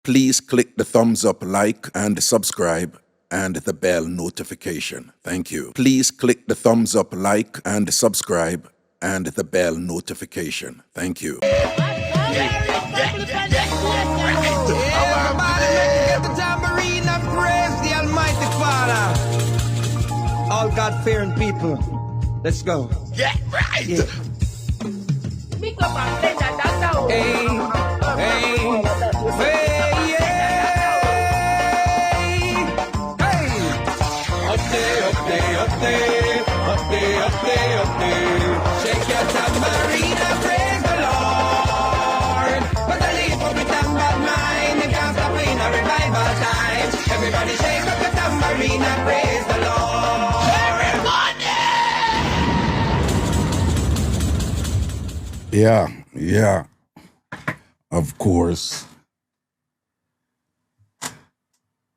Please click the thumbs up, like, and subscribe, and the bell notification. Thank you. Please click the thumbs up, like, and subscribe, and the bell notification. Thank you. Everybody get the tambourine and praise the Almighty Father. All God-fearing people, let's go. Yeah, right. Yeah. Mixup and Blenda, Dancehall. Hey, hey, hey, yeah. Hey. Up there, up there, up there, up there, up there, up there. Shake your tambourine and praise the Lord. But the leaf of the tambour mind, it can't stop in a revival time. Everybody shake up your tambourine and praise the Lord. Yeah, of course.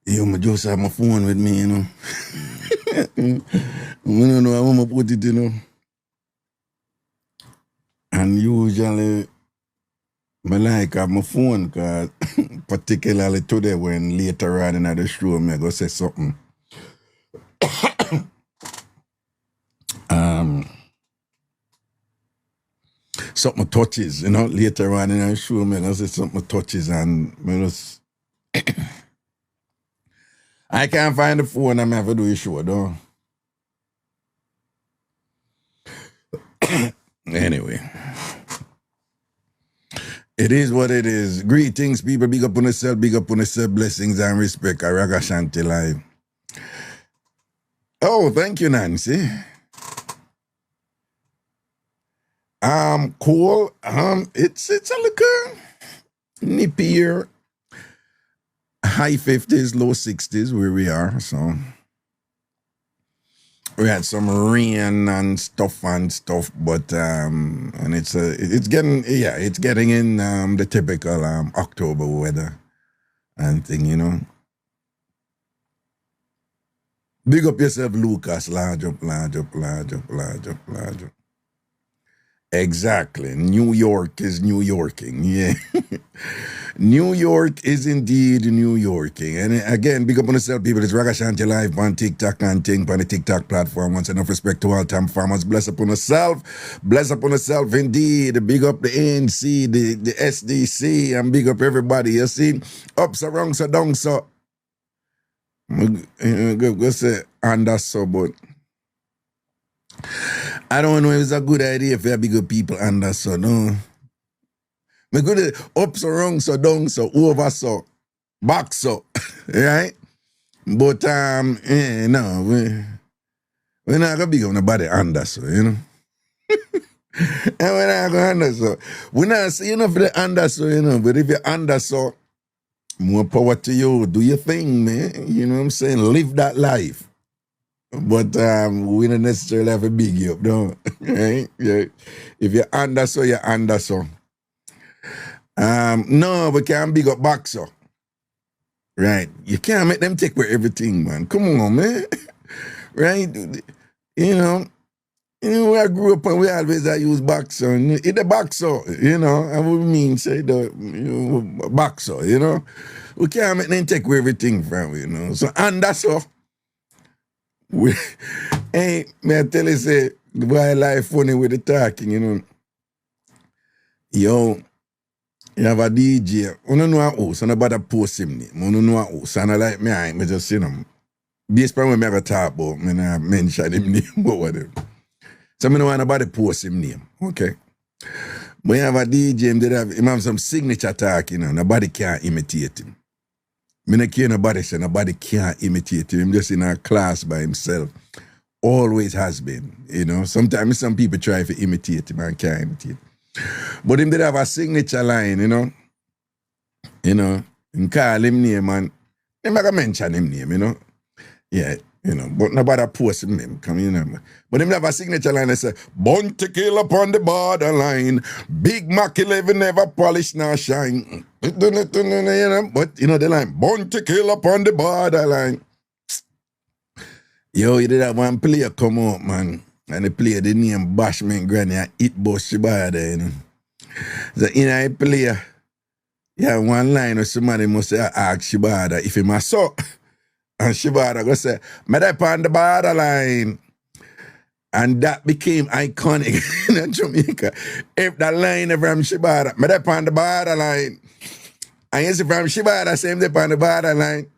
Yo, I just have my phone with me, you know. I don't know how I'm gonna put it, you know. And usually, I like have my phone, cause particularly today when later on in the show, I go say something. Something touches, you know, later on in the show, I'm gonna say something touches and I just I can't find the phone, I'm have to do a show, though. Anyway. It is what it is. Greetings, people. Big up on yourself, big up on yourself. Blessings and respect. Ragashanti live. Oh, thank you, Nancy. Cool. It's a little nippier. High 50s, low 60s where we are, so we had some rain and stuff, but and it's getting in the typical October weather and thing, you know. Big up yourself, Lucas. Large up. Exactly. New York is New Yorking. Yeah. New York is indeed New Yorking. And again, big up on yourself, people. It's Ragashanti live on TikTok and thing on the TikTok platform. Once enough respect to all Tamfammers. Bless upon yourself. Bless upon yourself indeed. Big up the ANC, the SDC, and big up everybody. You see? Up so wrong so down so. Go say under so, but I don't know if it's a good idea if you have bigger people under so, no. Me good up so wrong so down so over so back so, right? But no, we're not gonna big up nobody under so, you know. And we're not gonna under so. We're not saying for the under so, you know, but if you're under so, more power to you. Do your thing, man. You know what I'm saying? Live that life. But we don't necessarily have a big you up, no. Right? Yeah. If you're under so, you're under so. No, we can't big up back so. Right? You can't make them take away everything, man. Come on, man. Right? You know, where I grew up and we always use back so. In the back so, you know, I would mean say the back so, you know. We can't make them take away everything from you know. So under so. Hey, may I tell you, say, the boy life funny with the talking, you know. Yo, you have a DJ, you don't know a host, so nobody post him name. You don't know a host, and I like me, I just, you know, based on what I ever talk about, I mention him name or whatever. So I don't want nobody post him name, okay. But you have a DJ, him have some signature talk, you know, nobody can imitate him. I don't care nobody say nobody can't imitate him. Him just in a class by himself. Always has been, you know. Sometimes some people try to imitate him and can't imitate. But him did have a signature line, you know. You know, him call him name and him not mention him name, you know. Yeah, you know, but nobody post him name, come you know. But him have a signature line that say, "Born to kill upon the borderline. Big Mac 11 never polish nor shine." You know, but you know the line, "Born to kill upon the borderline." Yo, you did that one player come out, man. And he played the name Bashman Granny and It Boss Shibaya there, you know. So in a player, Yeah, one line where somebody must say, ask Shibada if he must so. And Shibada go say, me dey on the borderline. And that became iconic in Jamaica. If that line from Shibada, me dey on the borderline. And you see from Shibada, same dey on the borderline.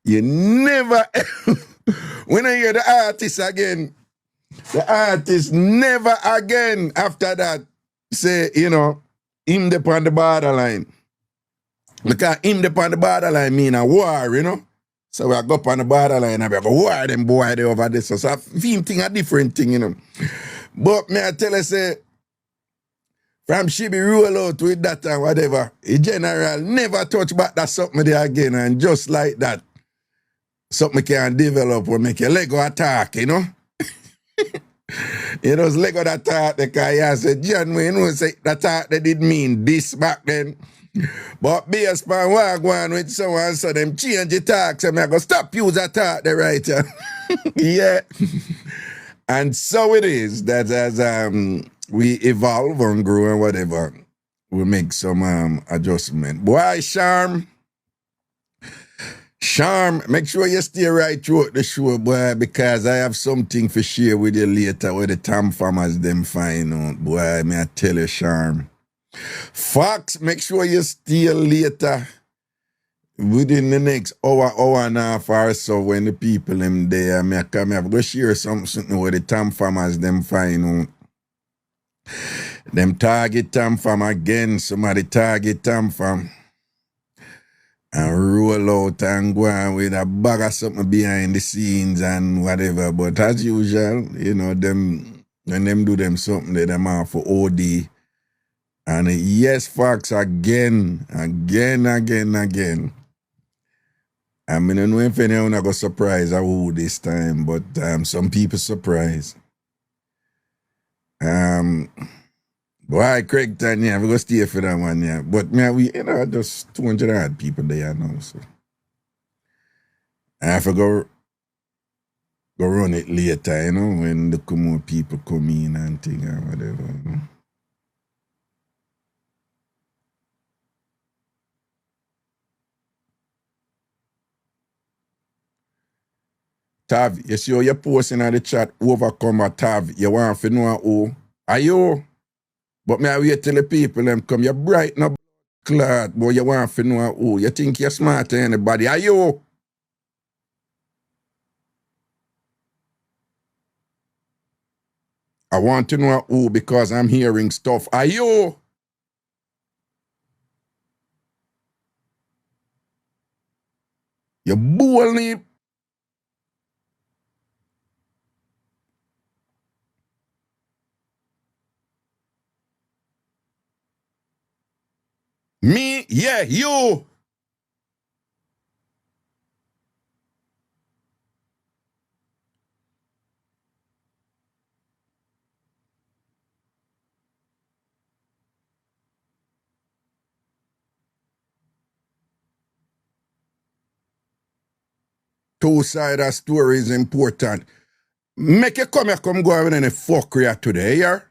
You never, when I hear the artist again, the artist never again after that say, you know, him dey on the borderline. Because him dey on the borderline mean a war, you know. So we go up on the borderline and we go war them boy they over there. So I feel thing a different thing, you know. But me I tell you say, from she be roll out with that and whatever, in general never touch back that something there again, and just like that, something can develop or make your Lego attack, you know. You know, Lego attack because you said, John, you know, say that attack they did mean this back then. But based on what I go on with someone, so them change the talk, so I go stop use that talk there right here. Yeah. And so it is that as we evolve and grow and whatever, we make some adjustment. Boy, Charm, make sure you stay right throughout the show, boy, because I have something to share with you later where the Tamfammers them find out. Boy, may I tell you, Charm. Fox, make sure you stay later within the next hour and a half or so when the people them there. I come have go share something where the Tamfammers them find out. Them target Tamfam again, somebody target Tamfam and roll out and go on with a bag of something behind the scenes and whatever. But as usual, you know, them when them do them something, they them off for OD. And yes, Fox, again. I mean, I don't know if anyone got surprised who this time, but some people surprised. Boy, Craig Tanya, we go stay for that one, yeah. But we, you know, just 200 odd people there now, so. I have to go run it later, you know, when the more people come in and thing or whatever, you know. Tav, you see how you're posting on the chat, overcomer Tav, you want to know who? Are you? But me I wait till the people them come, you're bright no clot, but you want to know who? You think you're smarter than anybody? Are you? I want to know who because I'm hearing stuff. Are you? You boldly. Me? Yeah, you. Two-sided story is important. Make you come here, come go over and fuck you today, yeah?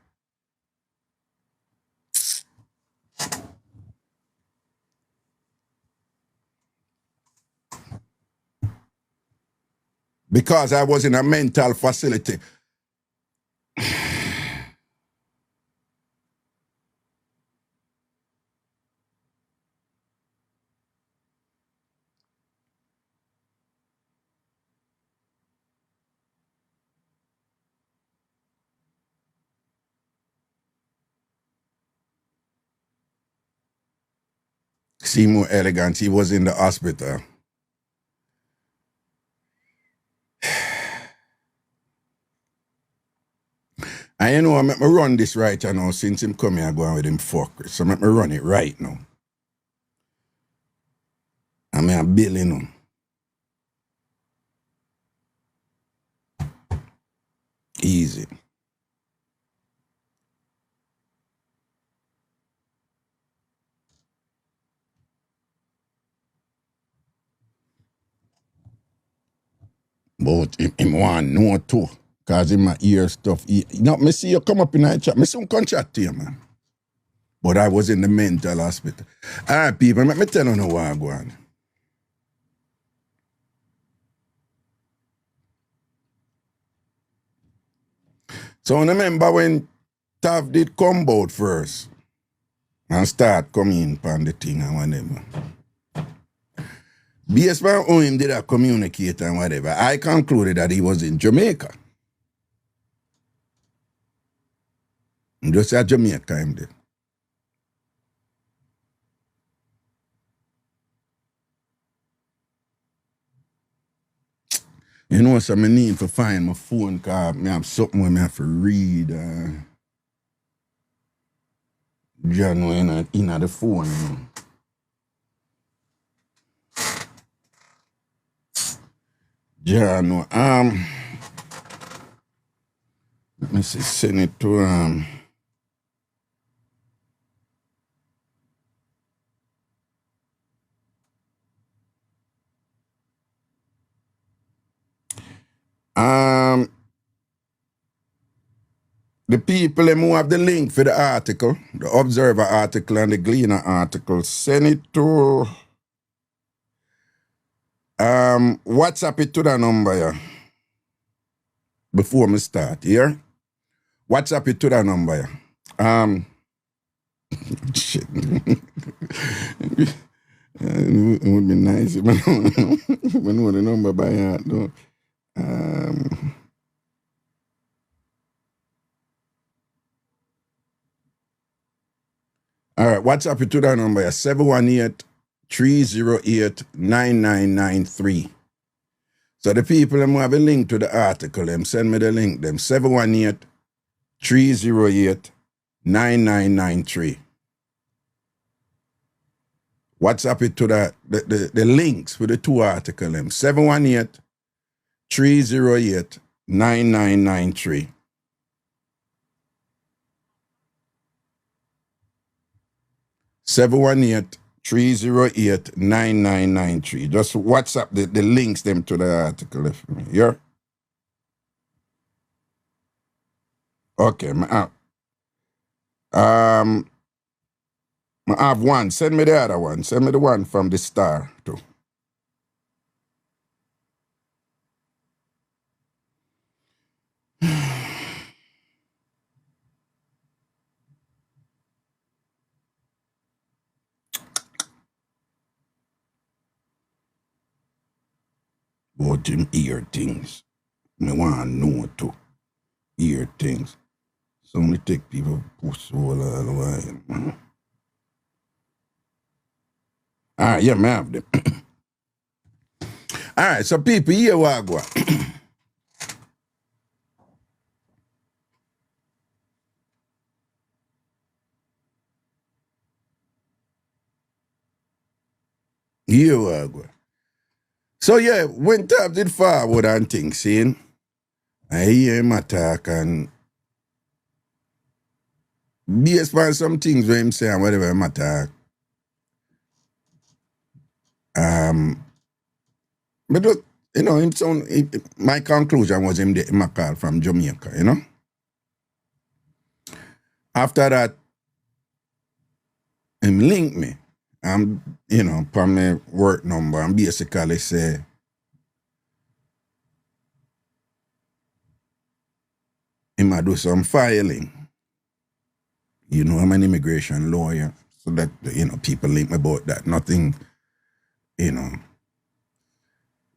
Because I was in a mental facility. See more elegant, he was in the hospital. And you know, I make me run this right now since him come here going with him fuckers. So I make me run it right now. I mean, I'm building them. Easy. But him want know too. Cause him my ear stuff. Me see you come up in the chat. Me soon come chat to you, man. But I was in the mental hospital. All right, people, let me tell you what I go on. So I remember when Tav did come out first and start coming on the thing and whatever. Based on how him did a communicate and whatever, I concluded that he was in Jamaica. Just at Jamaica him did. You know, so I need to find my phone because I have something where I have to read. John in the phone, you know. John, let me see, send it to the people who have the link for the article, the Observer article and the Gleaner article, send it to WhatsApp it to that number, yeah. Before me start, yeah? WhatsApp it to that number, yeah. Shit. It would be nice if I know the number by heart, though. All right, WhatsApp it to that number, 718-308-9993. So the people who have a link to the article, them send me the link, them 718-308-9993. WhatsApp it to the links for the two articles, them 718-308-9993. Seven 308-9993. Just WhatsApp the links them to the article for me. Yeah? Okay, I have one. Send me the other one. Send me the one from the Star too. About them ear things. I want to know too. Ear things. So many take people push all the way. All right, yeah, I have them. All right, so people, here we go. Here we go. So yeah, when Tab did forward and things, seeing, I hear him attack and based on some things where him say and whatever him attack. But you know, my conclusion was him a call from Jamaica, you know. After that, him link me. You know, from my work number and basically say, he might do some filing. You know, I'm an immigration lawyer, so that, you know, people link me about that. Nothing, you know.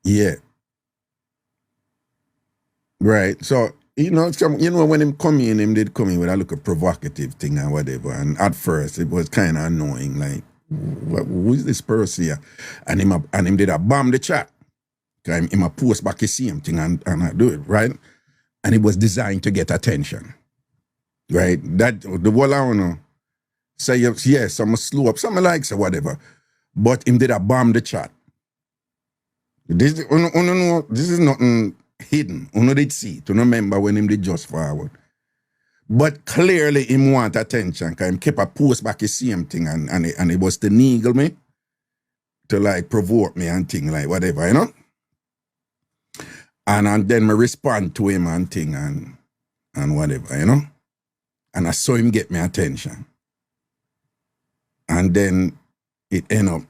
Yeah. Right. So, you know, when him come in, him did come in with a little provocative thing and whatever. And at first, it was kind of annoying, like, who is this person here? And him did a bomb the chat. Him a post back the same thing and I do it, right? And it was designed to get attention. Right? That the whole I don't know. Say yes, I'm a slow up, something like so whatever. But him did a bomb the chat. This is nothing hidden. You did see it. You remember when him did just forward. But clearly him want attention because him kept a post back the same thing and it was to needle me, to like provoke me and thing like whatever, you know? And then me respond to him and thing and whatever, you know? And I saw him get me attention. And then it end up,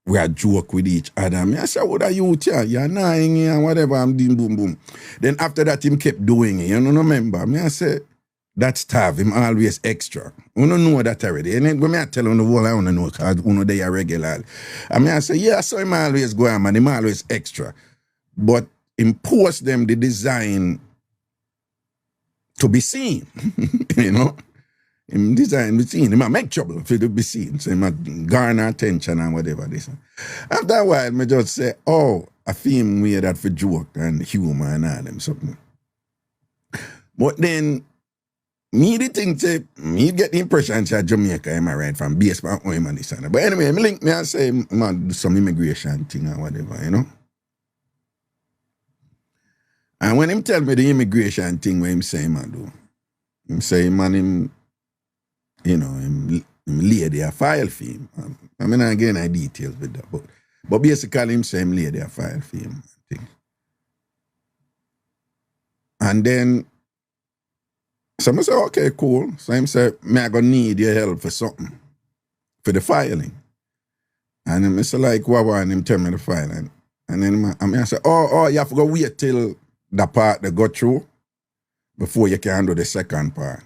we a joke with each other. Me I say, what are you here? You're lying here and whatever. I'm doing boom boom. Then after that, him kept doing it. You know, remember? Me I say, that's tough. Him always extra. You don't know that already. And then when I tell him the whole, I don't know because you know they are regular. I mean, I say, yeah, so him always go on, man. Him always extra. But impose them the design to be seen. You know? Him design be seen. He might make trouble for to be seen. So he might garner attention and whatever this. After a while, me just say, oh, I feel weird that for joke and humor and all them something. But then, me the thing say, me get the impression that Jamaica, am I right, from baseball on him and this and that. But anyway, me link me and say, man, do some immigration thing or whatever, you know? And when him tell me the immigration thing, what him say, man, do, him say, man, him, you know, him lay there file for him. I mean, again, I details with that, but basically him say him lay there file for him. Thing. And then, so I say, okay, cool. So him say, me I gonna need your help for something, for the filing. And him say, like, what, and him tell me the filing. And then I say, oh, you have to go wait till the part that go through before you can do the second part.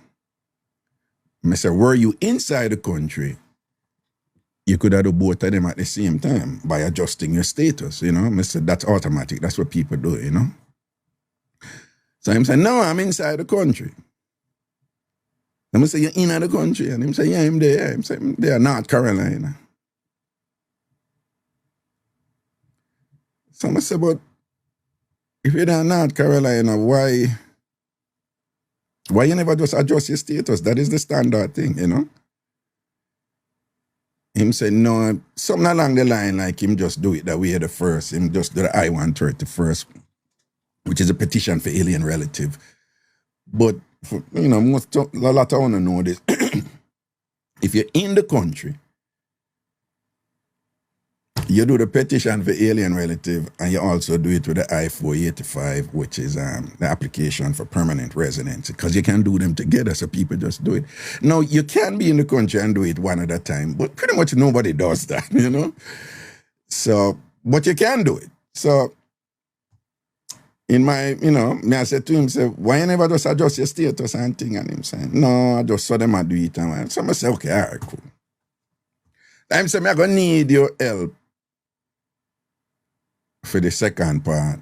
I say, were you inside the country, you could have do both of them at the same time by adjusting your status, you know? I said, that's automatic. That's what people do, you know? So him say, no, I'm inside the country. And I say, you're in the country? And him say, yeah, I'm there. Him say, I'm there, North Carolina. So I say, but if you're in North Carolina, why you never just adjust your status? That is the standard thing, you know? Him say, no, something along the line, like him just do it that way the first. Him just do the I-130 first, which is a petition for alien relative. But, you know, a lot of want to know this. If you're in the country, you do the petition for alien relative, and you also do it with the I-485, which is the application for permanent residency, because you can do them together, so people just do it. Now, you can be in the country and do it one at a time, but pretty much nobody does that, you know? So, but you can do it. So, in my, you know, me I said to him, say, why you never just adjust your status and thing? And him saying, no, I just saw them do it. And so I say, okay, all right, cool. I'm saying, I'm going to need your help for the second part.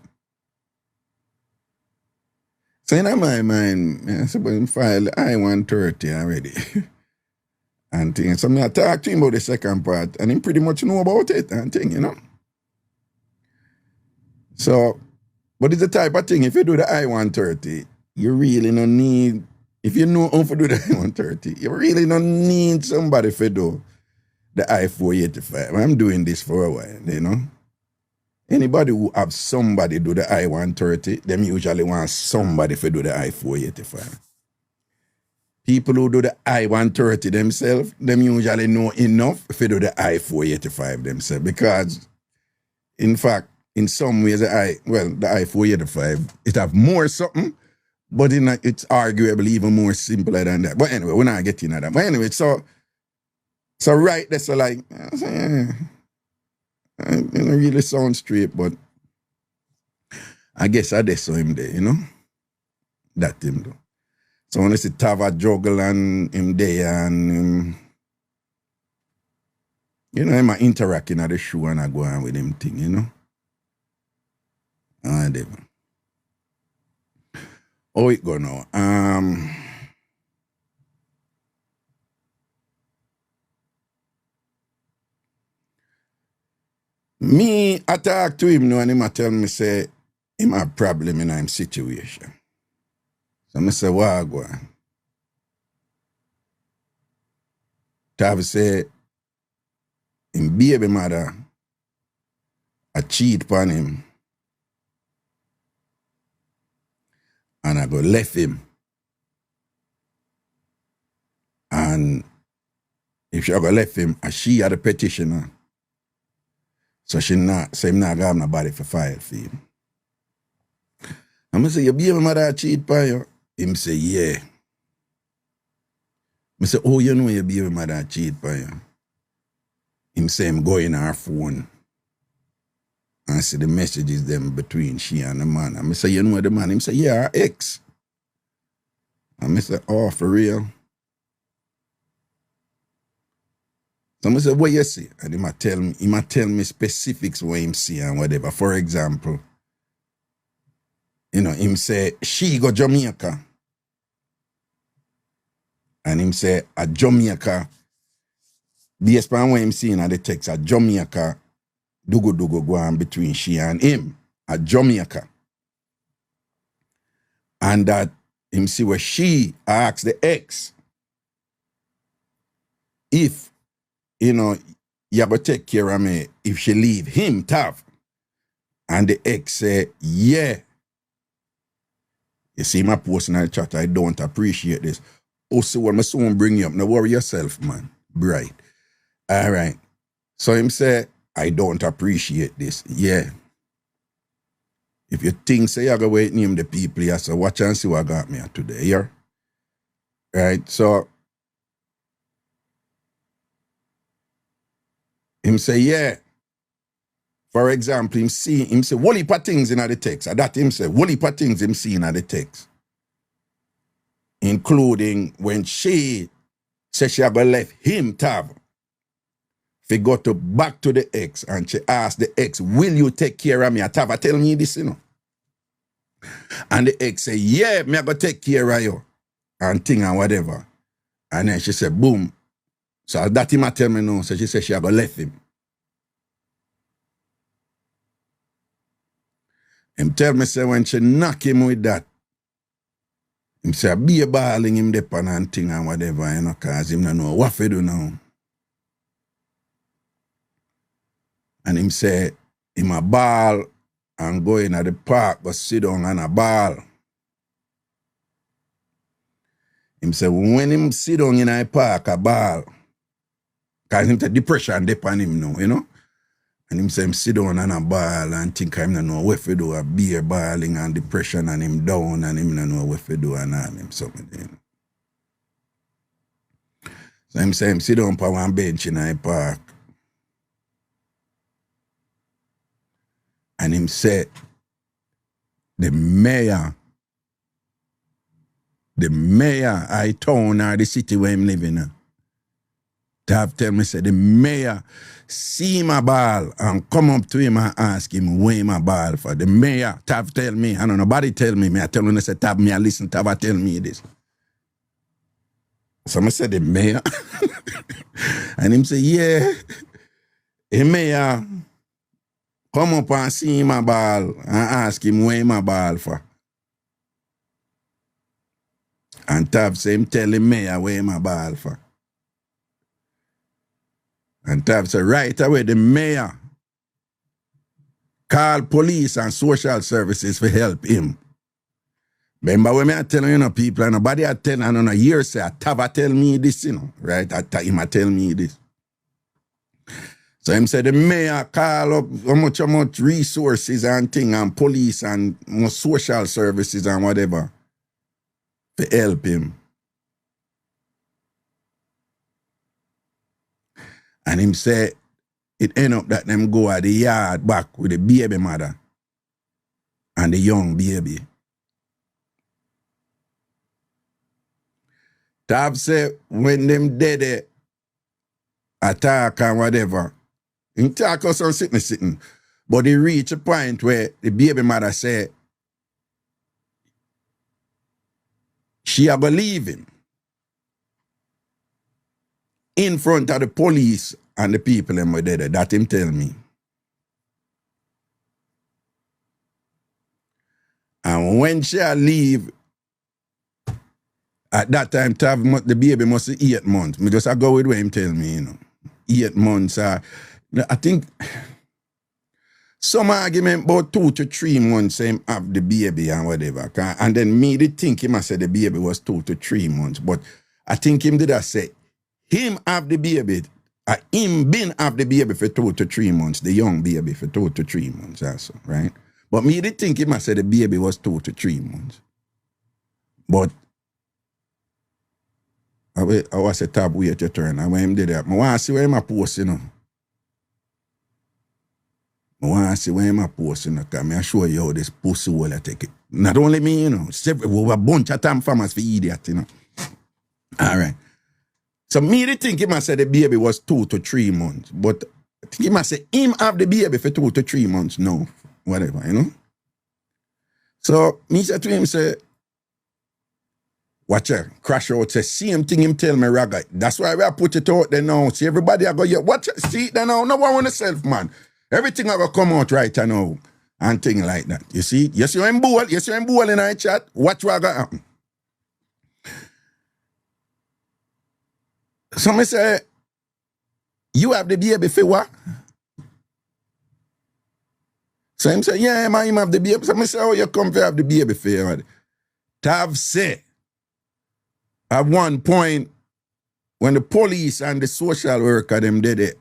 So in my mind, I said, but I file I-130 already. And thing. So I talk to him about the second part, and he pretty much know about it and thing, you know. So, but it's the type of thing, if you do the I-130, you really don't need, if you know how to do the I-130, you really don't need somebody to do the I-485. I'm doing this for a while, you know. Anybody who have somebody do the I-130, them usually want somebody to do the I-485. People who do the I-130 themselves, them usually know enough to do the I-485 themselves. Because, in fact, in some ways, the I-485, it have more something, but it's arguably even more simpler than that. But anyway, we're not getting at that. But anyway, so right, that's like, it don't really sound straight, but I guess I just saw him there, you know? That him though. So when I see Tava juggle and him there and you know, him interacting at the show and I go on with him thing, you know? And how it go now? Me, I talk to him now and him tell me, say, him have a problem in his situation. So I say, what go on? Tav say, him baby mother a cheat upon him and I go left him. And if she go left him, and she had a petitioner, so him not have nobody for file for him. I'm say, your baby mother cheat upon you? Him say, yeah. I say, oh, you know your baby mother cheat upon you? him say him go in her phone and see the messages them between she and the man. And I say, you know the man? Him say, yeah, her ex. And I say, oh, for real? So I say, what you see? And he might tell me specifics what him see and whatever. For example, him say, she go Jamaica. And him say, a Jamaica, based on what him seeing at the text, a Jamaica, dugo go on between she and him, a Jamaica. And that him see where she asks the ex, if, you go take care of me if she leave him, Tav. And the ex say, yeah. You see my post in the chat, I don't appreciate this. Oh, see what my son bring you up. Now worry yourself, man. Bright. All right. So him say, I don't appreciate this. Yeah. If you think say you're going to wait name the people here, so watch and see what got me today, yeah? Right? So him say, yeah. For example, him say, whole heap of things in the text. And that him say, whole heap of things him see in the text. Including when she said she had left him, Tav. She go back to the ex and she asked the ex, will you take care of me? Tav, tell me this, And the ex say, yeah, me I go take care of you. And thing and whatever. And then she said, boom. So that him a tell me no. So she said she had left him. Him tell me say when she knock him with that, him say be a balling him depan and thing and whatever, cause him no know what to do now. And him say him a ball and go in at the park, go sit down and a ball. Him say when him sit down in a park, a ball, cause him take depression depan him now, And him say him sit down and a ball and think him no know what to do, a beer balling and depression and him down and him no know what to do and all him something. So him say him sit down on one bench in a park. And him say the mayor I town or the city where him living in. Tav tell me say the mayor see my ball and come up to him and ask him where my ball for. The mayor, Tav tell me, I don't know, nobody tell me, I tell him, I say, Tav, me I listen, Tav, I tell me this. So I say the mayor. And him say, yeah, the mayor come up and see my ball and ask him where my ball for. And Tav say him tell the mayor where my ball for. And Tav said, right away, the mayor call police and social services for help him. Remember when I tell people, and nobody I tell, and on a year say, Tav tell me this, right? Him tell me this. So him said the mayor call up how much resources and thing and police and social services and whatever to help him. And him say, it end up that them go at the yard back with the baby mother and the young baby. Tav say, when them dead attack and whatever, him talk us on sitting. But he reach a point where the baby mother say, she a believe him. In front of the police and the people in my dead, that him tell me. And when she leave, at that time, the baby must be 8 months. Me just go with what him tell me, 8 months. I think some argument about 2 to 3 months him have the baby and whatever. And then me did think him I said the baby was 2 to 3 months. But I think him did I say, him have the baby, him been have the baby for 2 to 3 months, the young baby for 2 to 3 months also, right? But me did think him I said the baby was 2 to 3 months. But I was a tab wait your turn. And when him did that, I want to see where him a post, I want to see when him a post, you know, because I show you how this pussy will take it. Not only me, you know, we have a bunch of Tamfammers for idiot, you know. All right. So me they think him say the baby was 2 to 3 months, but I think him say him have the baby for 2 to 3 months now, whatever, you know. So me say to him, say, watch out, crash out, say, same thing him tell me, Raga. That's why I put it out there now. See, everybody I go, yeah, watch it, see it there now. No one on yourself, man. Everything I go come out right now. And things like that. You see? Yes, you're in ball. Yes, you're in ball in our chat. Watch what got happen. Somebody say, you have the baby for what? So him say, yeah, man, him have the baby. Somebody say, oh, you come to have the baby for you. Tav say, at one point, when the police and the social worker them did it,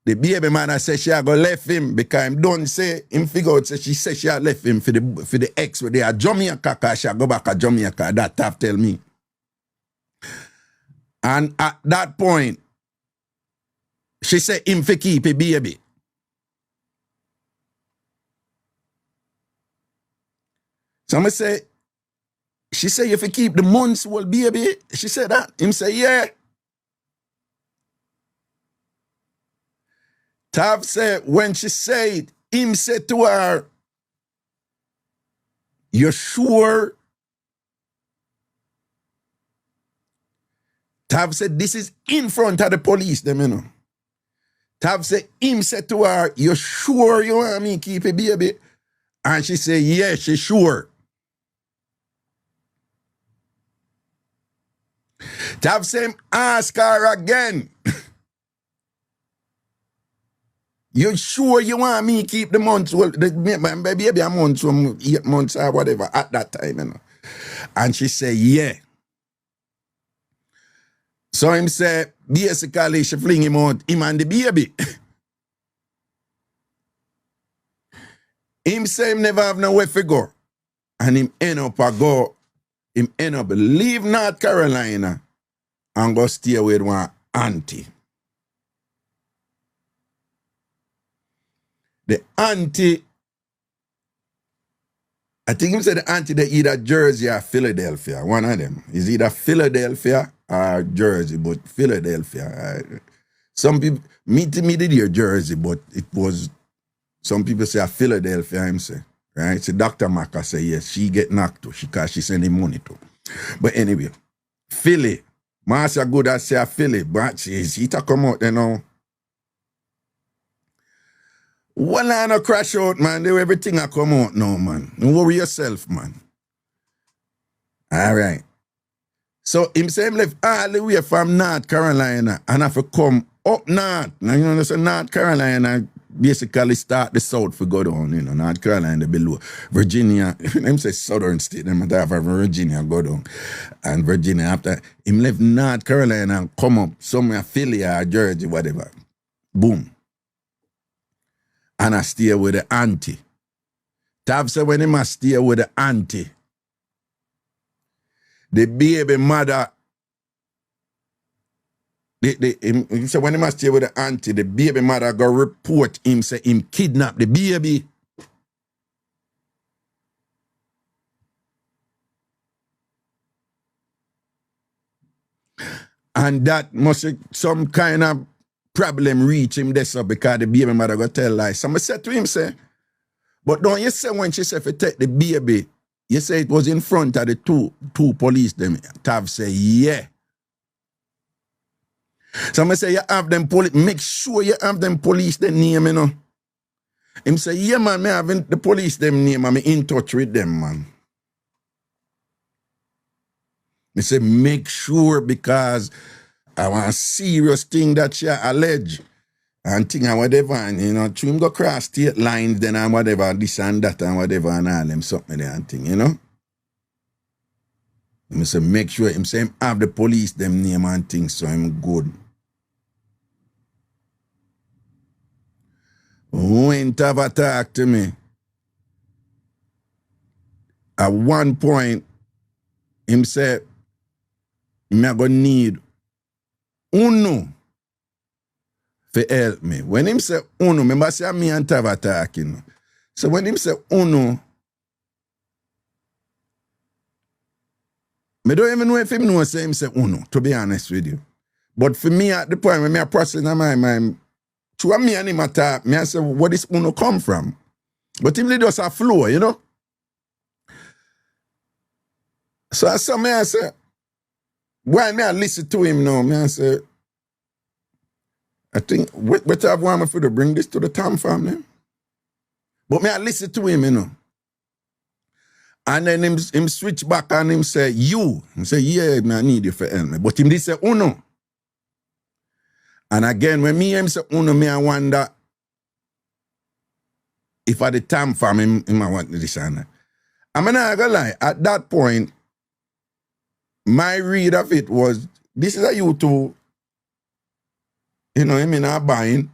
the baby mother said she had go left him because him don't say, him figure out say she said she had left him for the ex where they are Jamaica because she go back to Jamaica. That Tav tell me. And at that point, she said him for keep a baby. Somebody say, she said you for keep the months old baby. She said that. Him say, yeah. Tav said, when she said, him said to her, you sure? Tav said, this is in front of the police, them, you know. Tav said, him said to her, you sure you want me keep a baby? And she said, yeah, she sure. Tav said, ask her again. You sure you want me keep the months? Well, baby a month from 8 months or whatever at that time, you know. And she said, yeah. So him say, basically, she fling him out, him and the baby. Him say him never have nowhere to go. And him end up leave North Carolina and go stay with one auntie. The auntie, I think him said the auntie they either Jersey or Philadelphia. One of them. Is either Philadelphia or Jersey, but Philadelphia. Some people, me did hear Jersey, but it was, some people say Philadelphia, him say. Right? So Dr. Maka say, yes, she get knocked to, because she send him money to. But anyway, Philly. Master good at say Philly, but she to come out, you know. Well, I no crash out, man. Everything I come out now, man. Don't worry yourself, man. All right. So him say him left all the way from North Carolina and have to come up north. Now, you know, so North Carolina basically start the south for go down, you know, North Carolina below. Virginia, him say southern state, them have Virginia go down. And Virginia after, him left North Carolina and come up somewhere, Philly or Jersey, whatever. Boom. And I stay with the auntie. Tav said when he must stay with the auntie, the baby mother, he said when he must stay with the auntie, the baby mother go report him, say him kidnap the baby. And that must some kind of problem reach him this up because the baby mother go tell lies. Somebody said to him, say, but don't you say when she said if you take the baby, you say it was in front of the two police them. Tav say, yeah. Somebody say you have them police, make sure you have them police the name, you know. Him say, yeah man, me having the police them name, I'm in touch with them, man. Me say, make sure because I want a serious thing that she allege and thing and whatever, and you know, to him go cross state lines then and whatever, this and that and whatever and all them something there and thing, you know. Him say, make sure, him say him have the police them name and things so him good. When Tava talk to me, at one point, him say, me go need uno for help me. When him say uno, remember say me and Tava talking. So when him say uno, me don't even know if him know say him say uno, to be honest with you. But for me at the point when I process in my mind, to me and him attack, me I say, where this uno come from? But him just a flow, you know? So I saw me, I say, why me I listen to him now? Me I say, I think, what have one for to bring this to the TamFam then? But me I listen to him, you know. And then him switch back and him say, you. He say, yeah, me I need you for help me. But him did say, uno. And again, when me him say uno, me I wonder if at the TamFam him I want this and that. I'm not gonna lie, at that point, my read of it was, this is a YouTube, you know, him in a buying,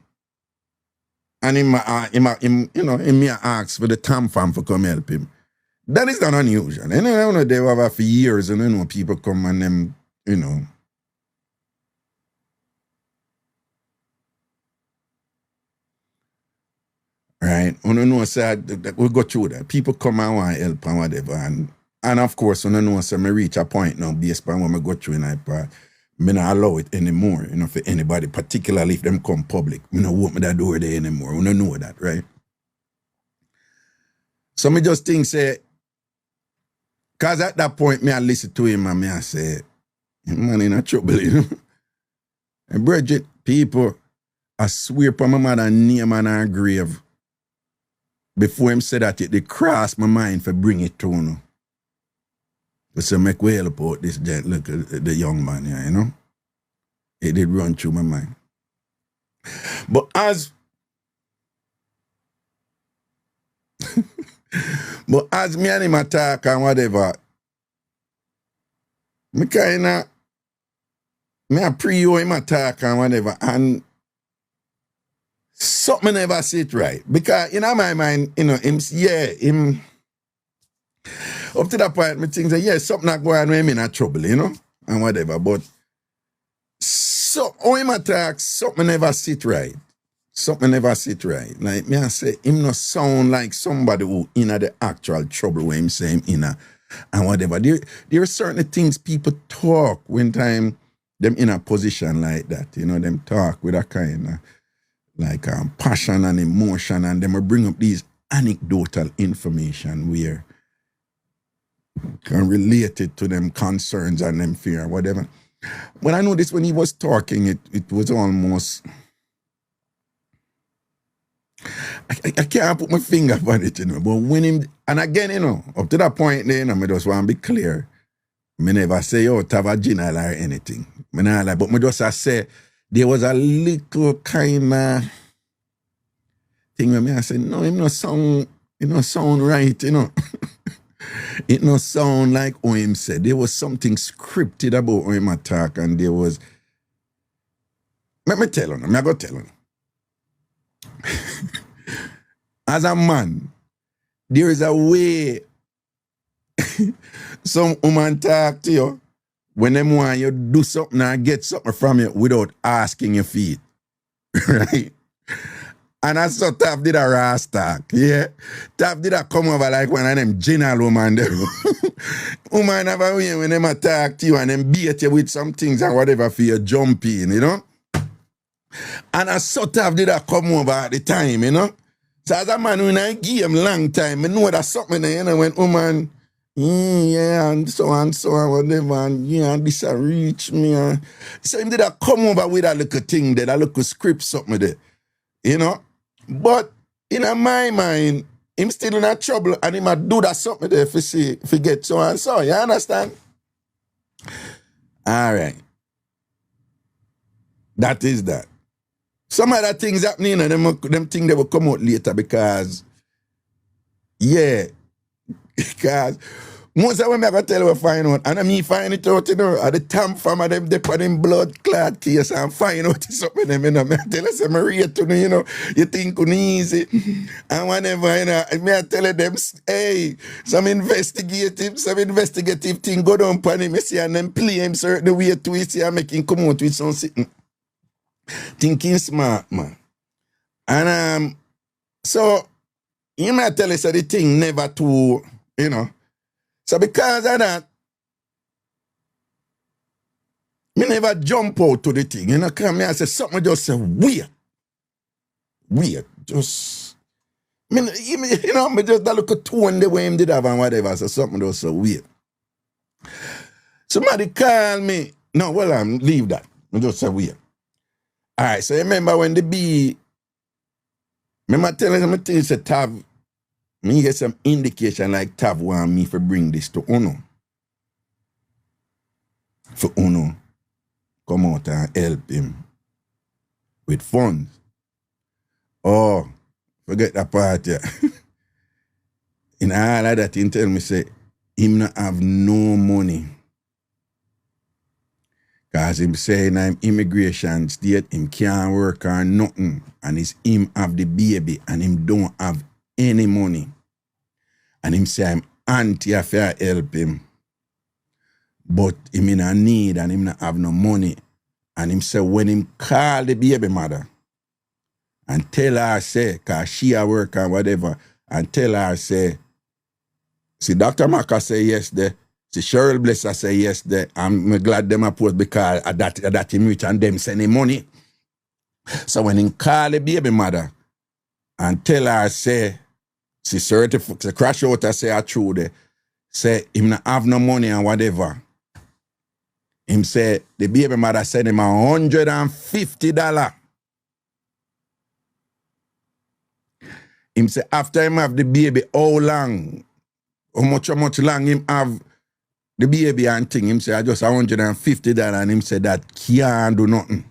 and him me ask for the TamFam for come help him. That is not unusual. And I know they have for years, and you know, people come and them, you know. Right? You know, say we go through that. People come and want help and whatever. And of course, you know, say me reach a point now based on when I go through in that part. Me not allow it anymore, you know, for anybody, particularly if them come public. Me not open that door there anymore. You don't know that, right? So me just think, say, cause at that point, me I listen to him and me I say, man in a trouble, you know. And Bridget, people, I swear upon my mother name and her grave. Before him said that, it crossed my mind for bring it to you. So make way help out this gent, look, the young man here, you know. It did run through my mind. But as me and him attack and whatever, me kinda pre-o him attack and whatever, and something never sit right. Because in my mind, you know, him up to that point, me think that, yeah, something not going on with him in trouble, you know, and whatever. But so him attack, something never sit right. Something never sit right. Like me I say, him not sound like somebody who in the actual trouble where him say him in and whatever. There are certain things people talk when time them in a position like that, you know, them talk with a kind of like passion and emotion, and them will bring up these anecdotal information where can relate it to them concerns and them fear, whatever. When I noticed when he was talking, it was almost, I can't put my finger on it, you know, but when him, and again, you know, up to that point then, you know, I just want to be clear. I never say, oh, Tavagina or anything. I not like, but I just say, there was a little kind of thing where I said, no, it not sound right, you know. It not sound like how him said. There was something scripted about how him attack, and there was, let me tell him, I go tell him. As a man, there is a way some woman talk to you when them want you do something and get something from you without asking your feet. Right? And I saw Taff did a rash talk, yeah? Taff did a come over like one of them general woman there. Woman have a way when them attack to you and them beat you with some things and whatever for you jump in, you know? And I saw Taff did a come over at the time, you know? So as a man, when I give him long time, I know that something there, you know, when woman, yeah, and so on, whatever, and yeah, this a reach me. So him did a come over with a little thing there, a little script something there, you know? But in my mind, him still in a trouble and him a do that something there for get so and so, you understand? All right. That is that. Some other things happening, you know, them things they will come out later because, yeah, because most of them I tell you find out, and me find it out, you know, at the Tamfammers, them dip on them blood clot case and find out something them, you know. Me tell you, some rate to you know, you think it's easy. And whenever, you know, me I tell them, hey, some investigative thing go down upon him, you see, and then play him certain way to it, see, and make him come out with something. Thinking smart, man. And so you might tell us that the thing never too, you know. So because of that, me never jump out to the thing. You know, come here and say something just say weird. Just me just that look at tone the way him did have and whatever. So something just so weird. Somebody call me. No, well, leave that. I just say weird. Alright, so remember when the bee, remember telling them things say Tav, me get some indication like Tav want me to bring this to Uno. For Uno, come out and help him with funds. Oh, forget that part, yeah. In all of that, he tell me, say, him not have no money. Because him saying I'm immigration state, him can't work or nothing. And it's him have the baby and him don't have any money. And him say I'm anti-affair help him. But him in a need and him not have no money. And him say when him call the baby mother and tell her say, cause she a work and whatever, and tell her say, see Dr. Maka say yes there. See, Cheryl Blesser say yes there. I'm glad them a post because that him rich and them send him money. So when him call the baby mother and tell her say, see certificate, crash out and say true there, say him not have no money and whatever. Him say the baby mother send him $150. Him say after him have the baby, how much long him have the baby and thing, him say I just $150 and him say that can't do nothing.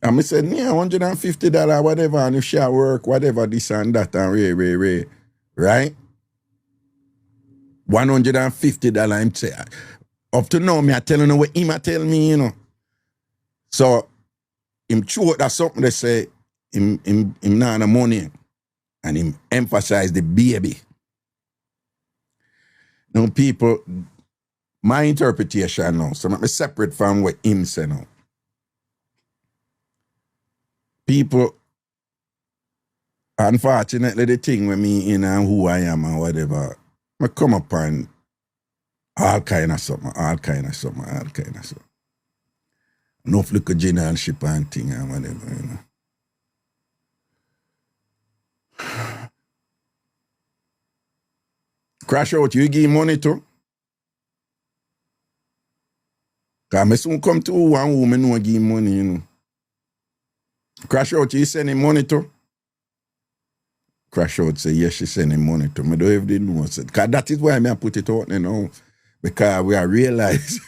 And me said, yeah, $150, whatever, and if she work, whatever, this and that, and right? $150, him say, up to now, me I telling you what him a tell me, you know. So, him choke that something they say, him not the money, and him emphasize the baby. Now, people, my interpretation now, so I'm separate from what him say now. People, unfortunately, the thing with me in and who I am and whatever, I come upon all kind of something. Enough look at generalship and thing and whatever, you know. Crash out, you give money to? Because I soon come to one woman who give money, you know. Crash out, you send him money to? Crash out say, yes, she send him money to me. Don't even know. Because that is why I put it out, you know. Because we are realize,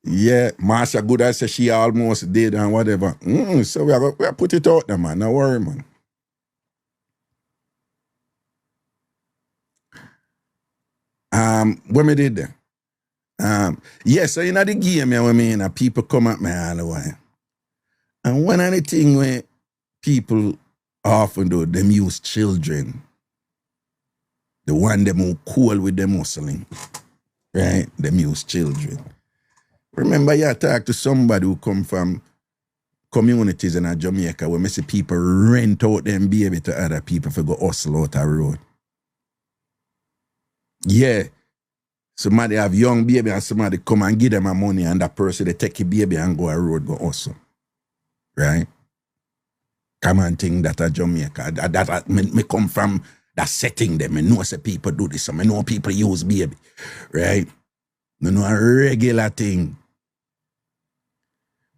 yeah, Marsha good, I say she almost dead and whatever. So we are put it out there, man. No worry, man. What me did there? Yes, so in the game, when me people come at me all the while. And one of the things where people often do, them use children. The one them who cool with them hustling. Right? Them use children. Remember, you talk to somebody who come from communities in Jamaica where me see people rent out them baby to other people for go hustle out the road. Yeah. Somebody have young baby and somebody come and give them a money and that person they take a baby and go a road go hustle. Right? Come and think that a Jamaica. That me come from that setting them. I know say people do this. I know people use baby. Right? I know a regular thing.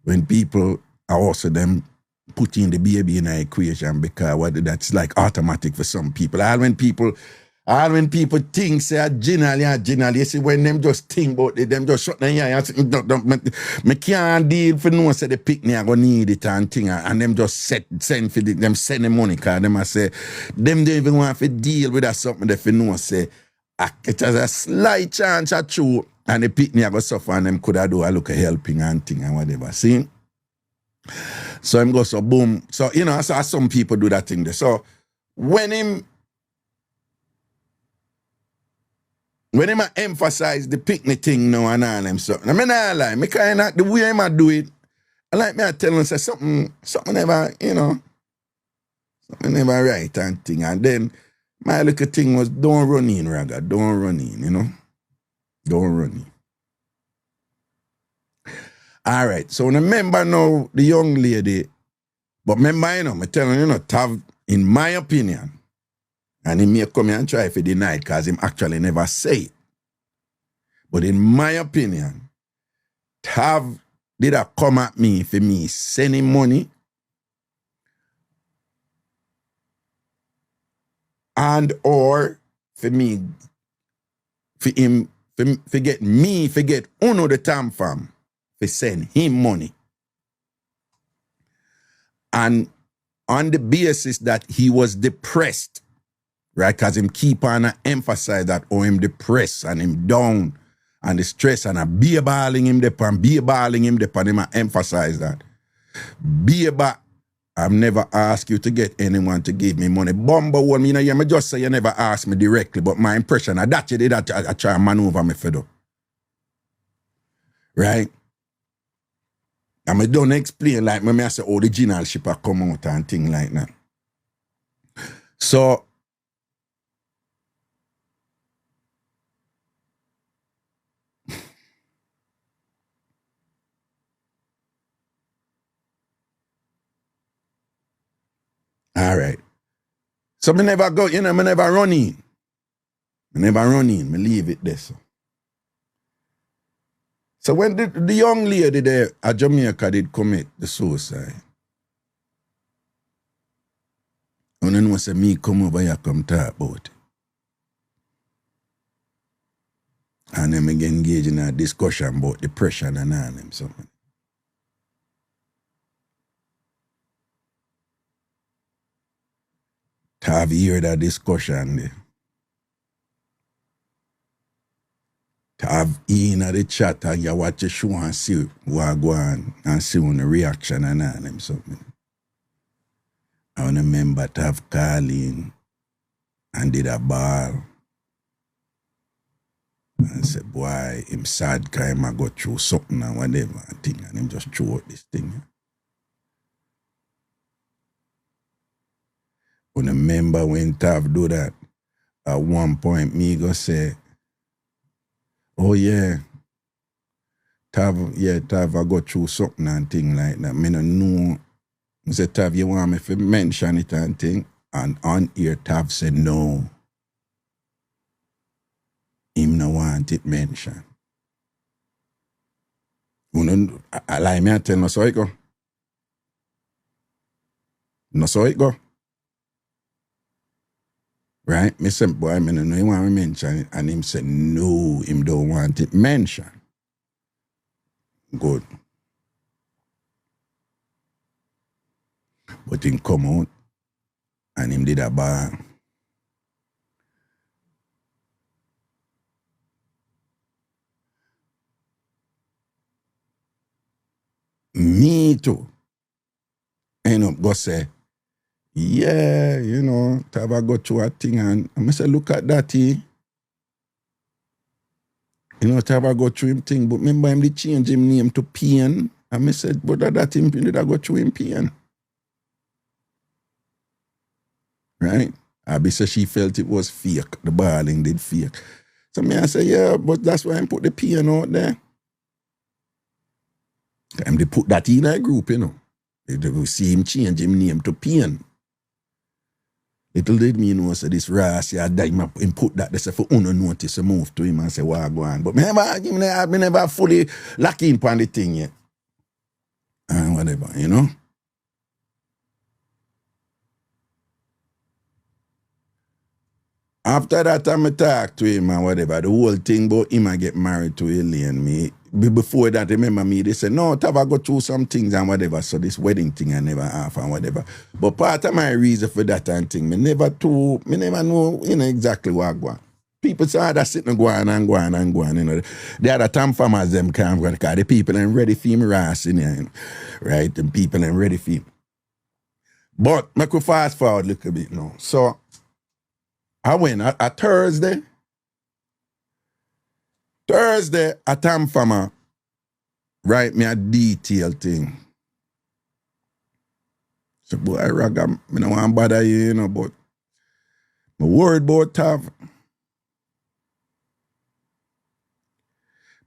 When people are also them putting the baby in an equation because that's like automatic for some people. All when people think say generally, you see when them just think about it, them just shut their ears and me can't deal for no say the picnic I gonna need it and thing and them just send for them send the money cause them I say them don't even want to deal with that something they for no say it has a slight chance at true and the picnic I go suffer and them could have do a look at helping and thing and whatever. See? So him go so boom. So you know, I saw some people do that thing there. So when him emphasize the picnic thing now and all them something, I mean, I lie. Me kind of, the way him do it, like me I tell him, say something never, you know, something never right and thing. And then my little thing was, don't run in, Raga, don't run in, you know. Don't run in. All right, so remember now the young lady, but remember, you know, I tell you, Tav, in my opinion, and he may come here and try to deny it because him actually never say it. But in my opinion, Tav did a come at me for me send him money and or for me, for him, for get me, for get uno the TamFam, for send him money. And on the basis that he was depressed, right? Because him keep on emphasize that, oh, him depressed and him down and the stress and a be balling him and him emphasize that. I've never asked you to get anyone to give me money. Bumble one, you know, you may just say you never asked me directly, but my impression is that you did that, I try to maneuver me for though. Right? And I don't explain like me I say original ship come out and thing like that. So all right. So me never go, you know, me never run in. Me leave it there. So when the young lady there at Jamaica did commit the suicide, and then was say me come over here come talk about it. And then we get engaged in a discussion about depression and all them something. To have heard that discussion there. To have in the chat and you watch the show and see what go on and see on the reaction and all them something. I remember to have calling and did a ball. And said, boy, him sad because him go through something and whatever and thing, and him just throw out this thing. I remember when Tav do that, at one point me go say, oh yeah, Tav I go through something and thing like that. Me no know. I said, Tav, you want me to mention it and thing? And on here, Tav said, no. Him no want it mentioned. I lie me and tell no so it go. No so it go. Right? Me say, boy, me no know you want me mention it. And him said, no, him don't want it mentioned. Good. But him come out and him did a bar. Me too. End up go say, yeah, you know, Tava go through a thing and I say, look at that, You know, Tava go through him thing, but remember him did change him name to Pain. And I said, but that him did I go through him Pain. Right? Abby said she felt it was fake. The balling did fake. So me I say, yeah, but that's why I put the Pain out there. And they put that in a group, you know. They will see him change him name to Pain. Little did me know, so this Ras, yeah, him put that, they say, for notice, move to him and say, what go on. But me never fully lock in on the thing yet. And whatever, you know. After that time I talk to him and whatever, the whole thing about him I get married to Elaine, me. Before that, remember me, they said, no, Tava go through some things and whatever, so this wedding thing I never have and whatever. But part of my reason for that and thing, me never know, you know, exactly what I go on. People say, that's sitting and go on, you know. The other Tamfammers, them can't go, because the people ain't ready for me ras in here, right? The people ain't ready for him. But I could fast forward a little bit now. So, I went a Thursday at Tamfammer, write me a detailed thing So, boy, Raga, I don't want to bother you, you know, but I'm worried about Tav.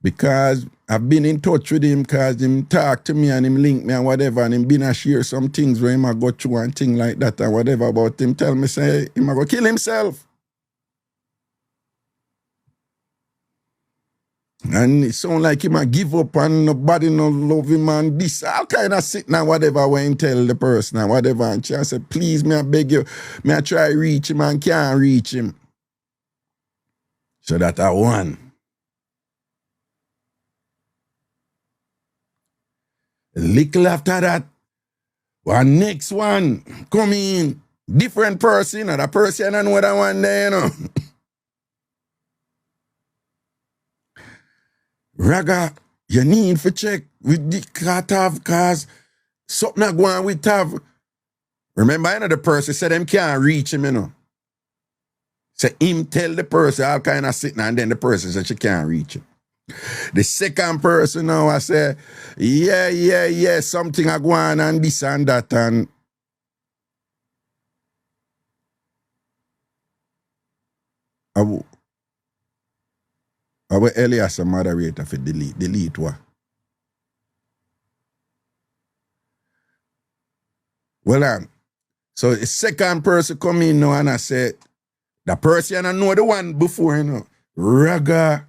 Because I've been in touch with him because him talk to me and him link me and whatever, and him been a share some things where him a go through and thing like that and whatever about him. Tell me, say, him a go kill himself. And it sound like him a give up and nobody no love him and this, all kind of shit and whatever when him tell the person and whatever. And she said, please, me I beg you, me I try reach him and can't reach him. So that I won. Little after that, one next one come in, different person, and the person I know that one there, you know. Raga, you need to check with the Tav because something not going with Tav. Remember, you know, the person said them can't reach him, you know. So him tell the person all kind of sitting and then the person said she can't reach him. The second person now I say, yeah, something I go on and this and that and I will Elias a moderator for delete what? Well, so the second person come in now and I say, the person I know the one before, you know, Raga.